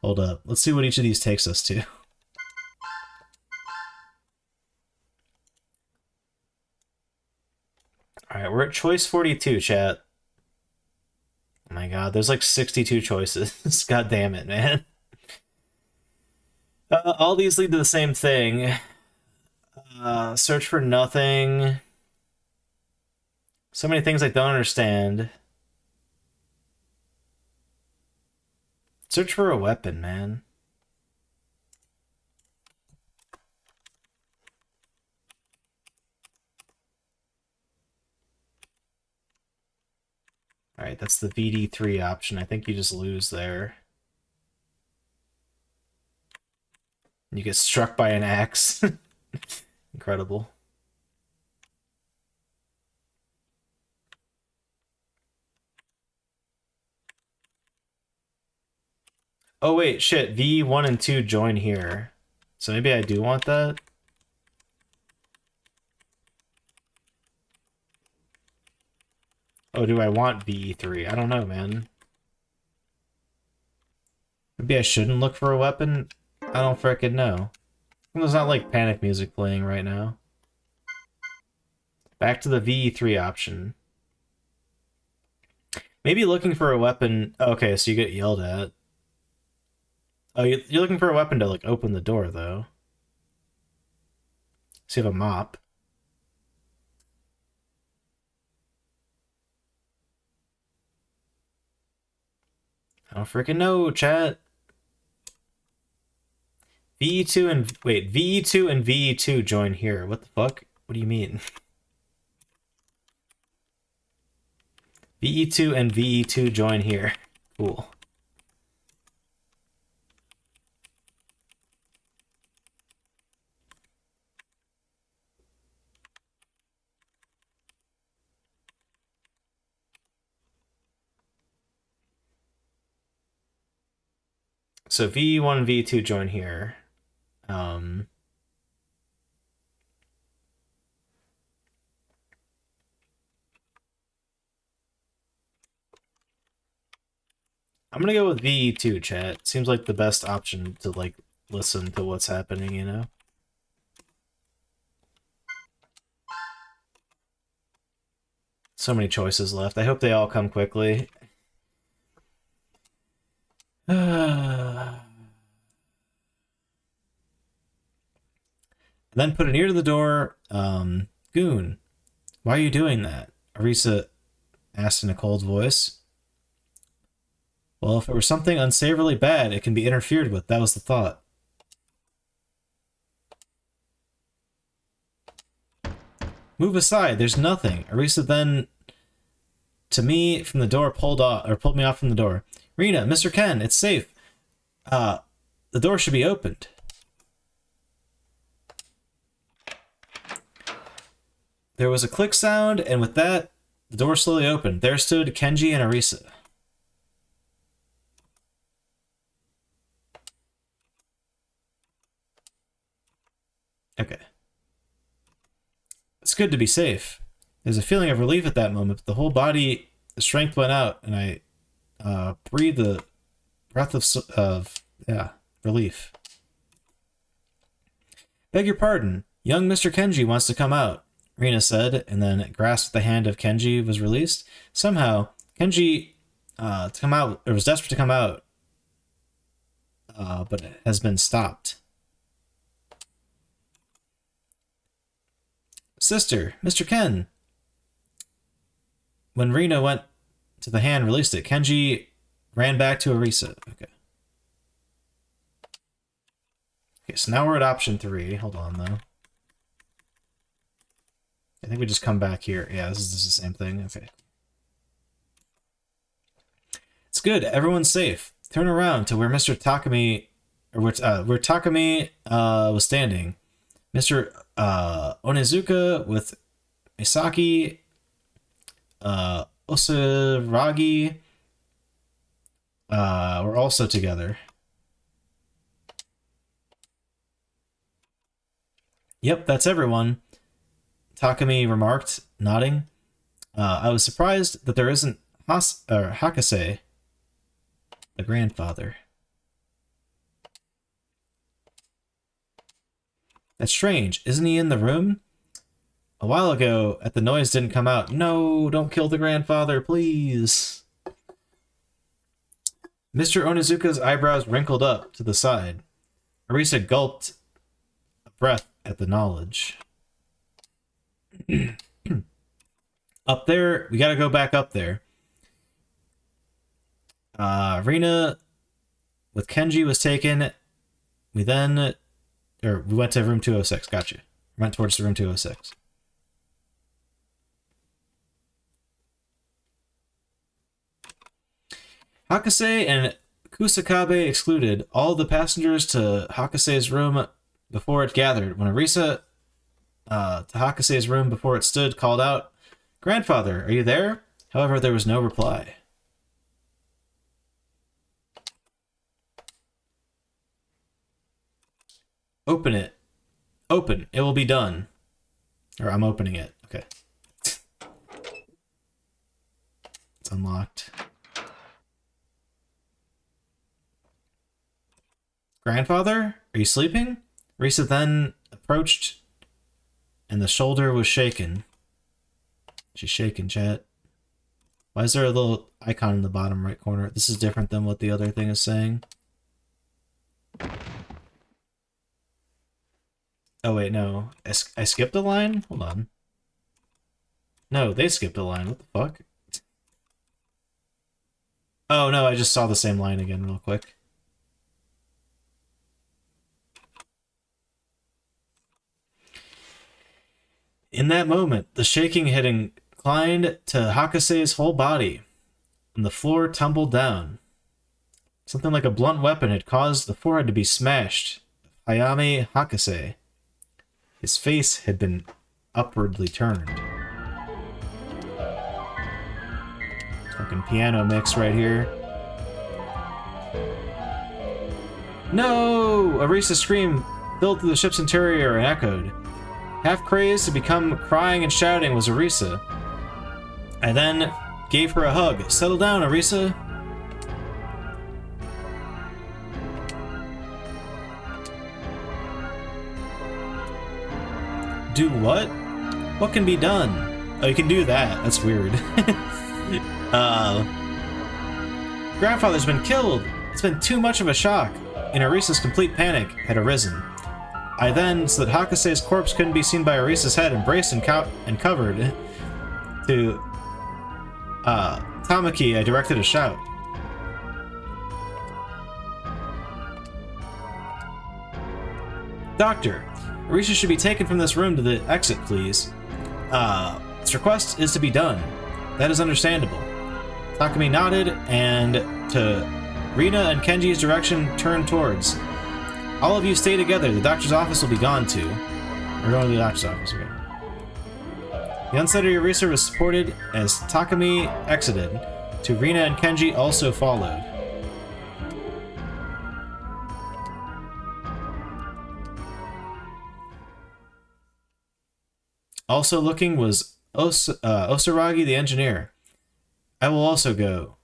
Hold up. Let's see what each of these takes us to. Alright, we're at choice 42, chat. Oh my god, there's like 62 choices. God damn it, man. All these lead to the same thing. Search for nothing. So many things I don't understand. Search for a weapon, man. Alright, that's the VD3 option. I think you just lose there. You get struck by an axe. Incredible. Oh wait, shit. V1 and 2 join here. So maybe I do want that? Oh, do I want VE3? I don't know, man. Maybe I shouldn't look for a weapon? I don't frickin' know. There's not like panic music playing right now. Back to the VE3 option. Maybe looking for a weapon... Okay, so you get yelled at. Oh, you're looking for a weapon to, like, open the door, though. So you have a mop. I don't freaking know, chat. VE2 and... Wait, VE2 and VE2 join here. What the fuck? What do you mean? VE2 and VE2 join here. Cool. So VE1 and VE2 join here. I'm gonna go with VE2, chat. Seems like the best option to, like, listen to what's happening, you know? So many choices left. I hope they all come quickly. Then put an ear to the door. Goon, why are you doing that? Arisa asked in a cold voice. Well, if it were something unsavorily bad, it can be interfered with. That was the thought. Move aside, there's nothing. Arisa then, to me, from the door, pulled me off from the door. Rena, Mr. Ken, it's safe. The door should be opened. There was a click sound, and with that, the door slowly opened. There stood Kenji and Arisa. Okay. It's good to be safe. There's a feeling of relief at that moment, but the whole body, the strength went out, and I breathed the breath of relief. Beg your pardon. Young Mr. Kenji wants to come out, Rena said, and then grasped the hand of Kenji was released. Somehow, Kenji was desperate to come out, but has been stopped. Sister, Mr. Ken. When Rena went to the hand, released it, Kenji ran back to Arisa. Okay, so now we're at option 3. Hold on, though. I think we just come back here. Yeah, this is the same thing. Okay. It's good. Everyone's safe. Turn around to where Mr. Takumi, or where Takumi was standing. Mr. Onizuka with Misaki, Osaragi were also together. Yep, that's everyone, Takumi remarked, nodding. I was surprised that there isn't Hakase, the grandfather. That's strange. Isn't he in the room? A while ago, the noise didn't come out. No, don't kill the grandfather, please. Mr. Onizuka's eyebrows wrinkled up to the side. Arisa gulped a breath at the knowledge. Up there, we gotta go back up there. Rena with Kenji was taken. We went to room 206. Gotcha. Went towards the room 206. Hakase and Kusakabe excluded. All the passengers to Hakase's room before it gathered. When Arisa to Hakase's room before it stood called out, "Grandfather, are you there?" However, there was no reply. Open it. Open. It will be done. Or I'm opening it. Okay. It's unlocked. Grandfather? Are you sleeping? Risa then approached, and the shoulder was shaken. She's shaking, chat. Why is there a little icon in the bottom right corner? This is different than what the other thing is saying. Oh, wait, no. I skipped a line? Hold on. No, they skipped a line. What the fuck? Oh, no, I just saw the same line again real quick. In that moment, the shaking had inclined to Hakase's whole body, and the floor tumbled down. Something like a blunt weapon had caused the forehead to be smashed. Hayame Hakase. His face had been upwardly turned. Fucking piano mix right here. No! Arisa's scream filled through the ship's interior and echoed. Half crazed to become crying and shouting was Arisa. I then gave her a hug. Settle down, Arisa. Do what? What can be done? Oh, you can do that. That's weird. Grandfather's been killed. It's been too much of a shock. And Arisa's complete panic had arisen. I then, so that Hakase's corpse couldn't be seen by Arisa's head, embraced and covered. To Tamaki, I directed a shout. Doctor, Arisa should be taken from this room to the exit, please. This request is to be done. That is understandable. Takumi nodded, and to Rina and Kenji's direction turned towards. All of you stay together. The doctor's office will be gone too. We're going to the doctor's office, okay. The unsteady Arisa was supported as Takumi exited. To Rina and Kenji also followed. Also looking was Osaragi the engineer. I will also go.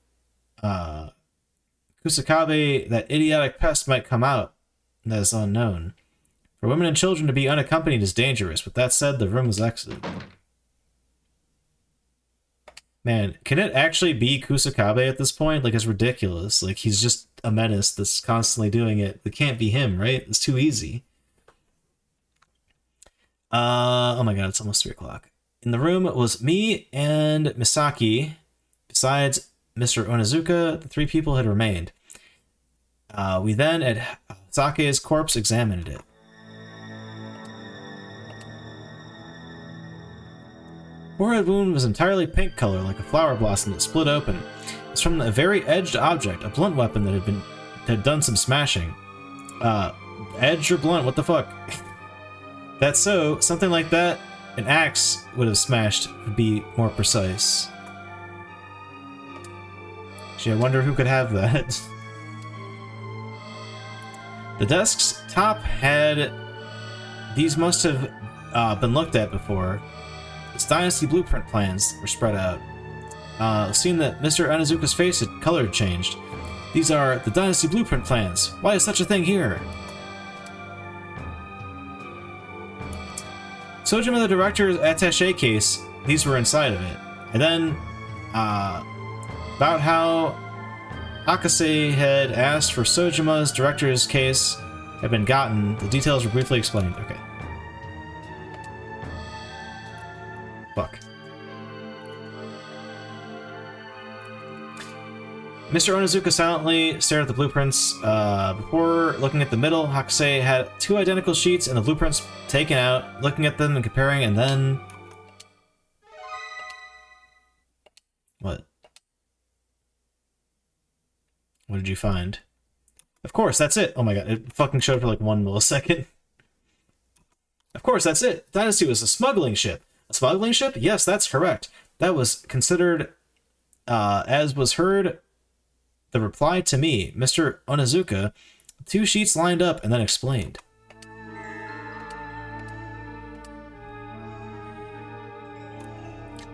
Kusakabe, that idiotic pest, might come out. That is unknown. For women and children to be unaccompanied is dangerous. With that said, the room was exited. Man, can it actually be Kusakabe at this point? Like, it's ridiculous. Like, he's just a menace that's constantly doing it. It can't be him, right? It's too easy. Oh my god, it's almost 3 o'clock. In the room was me and Misaki. Besides Mr. Onizuka, the 3 people had remained. We then, at Sake's corpse, examined it. Forehead wound was entirely pink color, like a flower blossom that split open. It's from a very edged object, a blunt weapon that had done some smashing. Edged or blunt, what the fuck? That's so, something like that, an axe would have smashed, would be more precise. Gee, I wonder who could have that. The desk's top had... These must have been looked at before. Its Dynasty blueprint plans were spread out. Seeing that Mr. Onizuka's face had color changed. These are the Dynasty blueprint plans. Why is such a thing here? Sojima, the director's attaché case, these were inside of it. And then, about how Hakase had asked for Sojima's director's case had been gotten, the details were briefly explained. Okay. Fuck. Mr. Onizuka silently stared at the blueprints. Before looking at the middle, Hakase had 2 identical sheets and the blueprints taken out, looking at them and comparing, and then... What? What did you find? Of course, that's it! Oh my god, it fucking showed for like 1 millisecond. Of course, that's it! Dynasty was a smuggling ship. A smuggling ship? Yes, that's correct. That was considered, as was heard... The reply to me, Mr. Onizuka, 2 sheets lined up and then explained.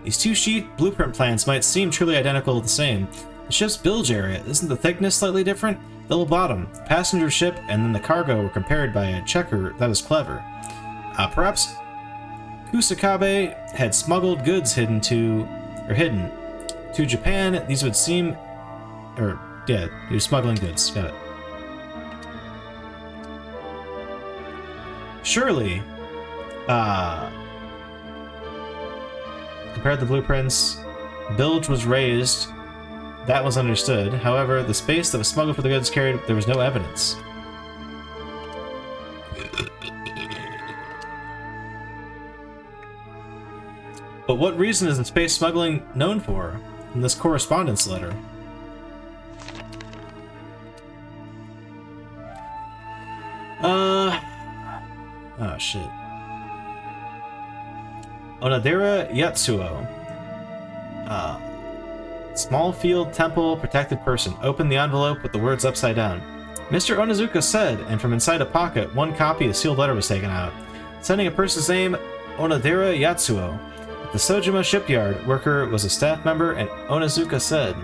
These 2-sheet blueprint plans might seem truly identical the same. The ship's bilge area, isn't the thickness slightly different? Double bottom, the passenger ship, and then the cargo were compared by a checker that was clever. Perhaps Kusakabe had smuggled goods hidden to Japan. These would seem... yeah, he was smuggling goods. Got it. Surely, compared to the blueprints, bilge was raised. That was understood. However, the space that was smuggled for the goods carried, there was no evidence. But what reason is the space smuggling known for in this correspondence letter? Oh shit. Onodera Yatsuo. Small field temple protected person. Open the envelope with the words upside down. Mr. Onizuka said, and from inside a pocket, one copy of the sealed letter was taken out. Sending a person's name, Onodera Yatsuo. The Sojima shipyard worker was a staff member, and Onizuka said.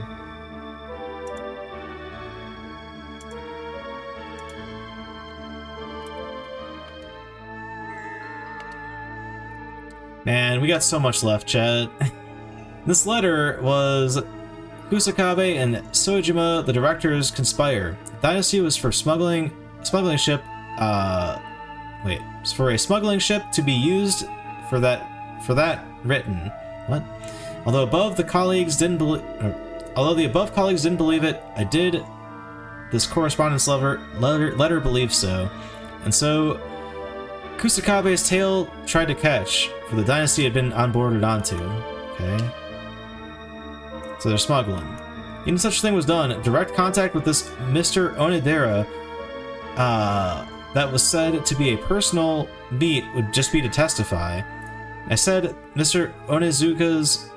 Man, we got so much left, chat. This letter was Kusakabe and Sojima, the directors, conspire. Dynasty was for smuggling ship. It's for a smuggling ship to be used for that written. What? Although the above colleagues didn't believe it, I did. This correspondence letter believes so, and so Kusakabe's tale tried to catch, for the Dynasty had been onboarded onto. Okay. So they're smuggling. Even such a thing was done. Direct contact with this Mr. Onodera, that was said to be a personal meet, would just be to testify. I said Mr. Onizuka's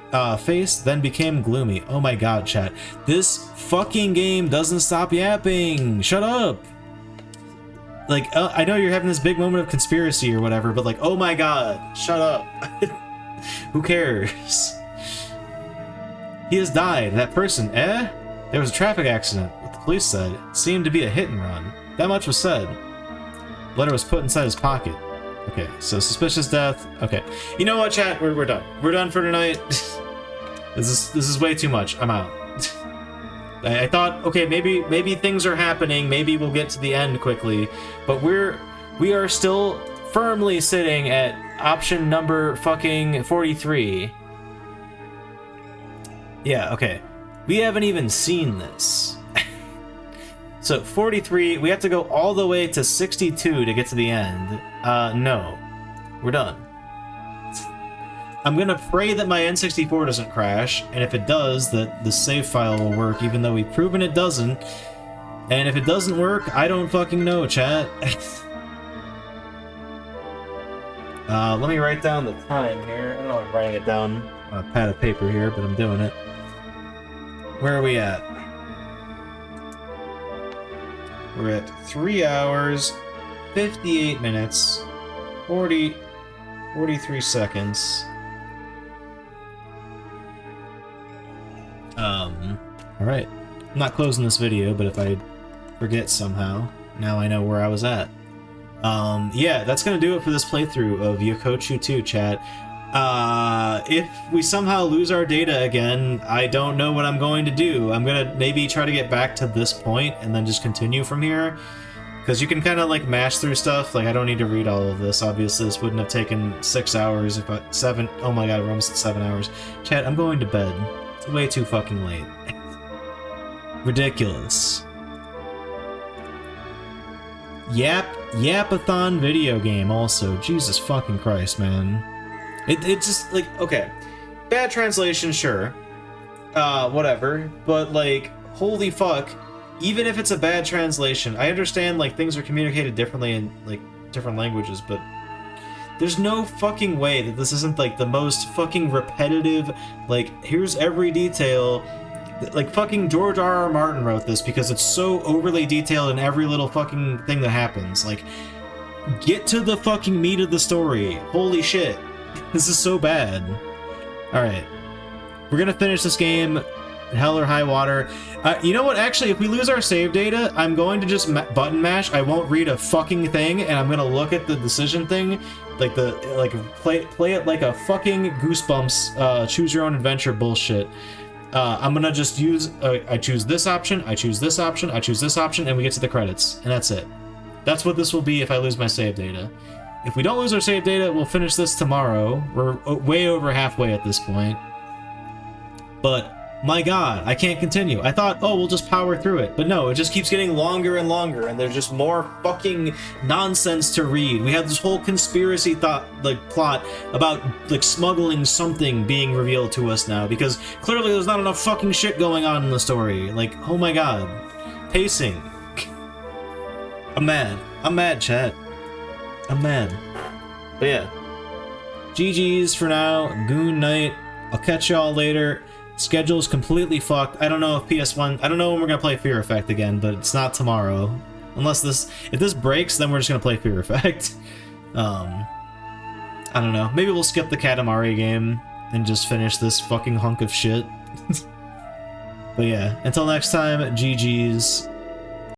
face then became gloomy. Oh my god, chat. This fucking game doesn't stop yapping! Shut up! Like, I know you're having this big moment of conspiracy or whatever, but like, oh my god, shut up. Who cares? He has died. That person, eh? There was a traffic accident, what the police said. It seemed to be a hit and run. That much was said. The letter was put inside his pocket. Okay, so suspicious death. Okay. You know what, chat? We're done. We're done for tonight. This is way too much. I'm out. I thought, okay, maybe things are happening, maybe we'll get to the end quickly, but we are still firmly sitting at option number fucking 43. Yeah, okay. We haven't even seen this. So 43, we have to go all the way to 62 to get to the end. No. We're done. I'm gonna pray that my N64 doesn't crash, and if it does, that the save file will work, even though we've proven it doesn't. And if it doesn't work, I don't fucking know, chat. Let me write down the time here. I don't know if I'm writing it down on a pad of paper here, but I'm doing it. Where are we at? We're at 3 hours, 58 minutes, 43 seconds. Alright. I'm not closing this video, but if I forget somehow, now I know where I was at. Yeah, that's gonna do it for this playthrough of Yakochu II, chat. If we somehow lose our data again, I don't know what I'm going to do. I'm gonna maybe try to get back to this point and then just continue from here. Because you can kind of like mash through stuff. Like, I don't need to read all of this. Obviously, this wouldn't have taken 6 hours if I... 7... Oh my god, we're almost at 7 hours. Chat, I'm going to bed. It's way too fucking late. Ridiculous. Yapathon video game also. Jesus fucking Christ, man. It just, like, okay. Bad translation, sure. Whatever. But, like, holy fuck. Even if it's a bad translation, I understand, like, things are communicated differently in, like, different languages, but there's no fucking way that this isn't, like, the most fucking repetitive, like, here's every detail. Like, fucking George R.R. Martin wrote this because it's so overly detailed in every little fucking thing that happens. Like, get to the fucking meat of the story. Holy shit. This is so bad. Alright. We're gonna finish this game, hell or high water. You know what? Actually, if we lose our save data, I'm going to just button mash. I won't read a fucking thing, and I'm gonna look at the decision thing, like play it like a fucking Goosebumps, choose your own adventure bullshit. I'm gonna just use, I choose this option, I choose this option, I choose this option, and we get to the credits, and that's it. That's what this will be if I lose my save data. If we don't lose our save data, we'll finish this tomorrow. We're way over halfway at this point. But my god, I can't continue. I thought, oh, we'll just power through it. But no, it just keeps getting longer and longer, and there's just more fucking nonsense to read. We have this whole conspiracy plot about, like, smuggling something being revealed to us now, because clearly there's not enough fucking shit going on in the story. Like, oh my god. Pacing. I'm mad. I'm mad, chat. I'm mad. But yeah. GG's for now. Goon night. I'll catch y'all later. Schedule's completely fucked. I don't know if PS1... I don't know when we're gonna play Fear Effect again, but it's not tomorrow. Unless this... If this breaks, then we're just gonna play Fear Effect. I don't know. Maybe we'll skip the Katamari game and just finish this fucking hunk of shit. But yeah, until next time, GG's.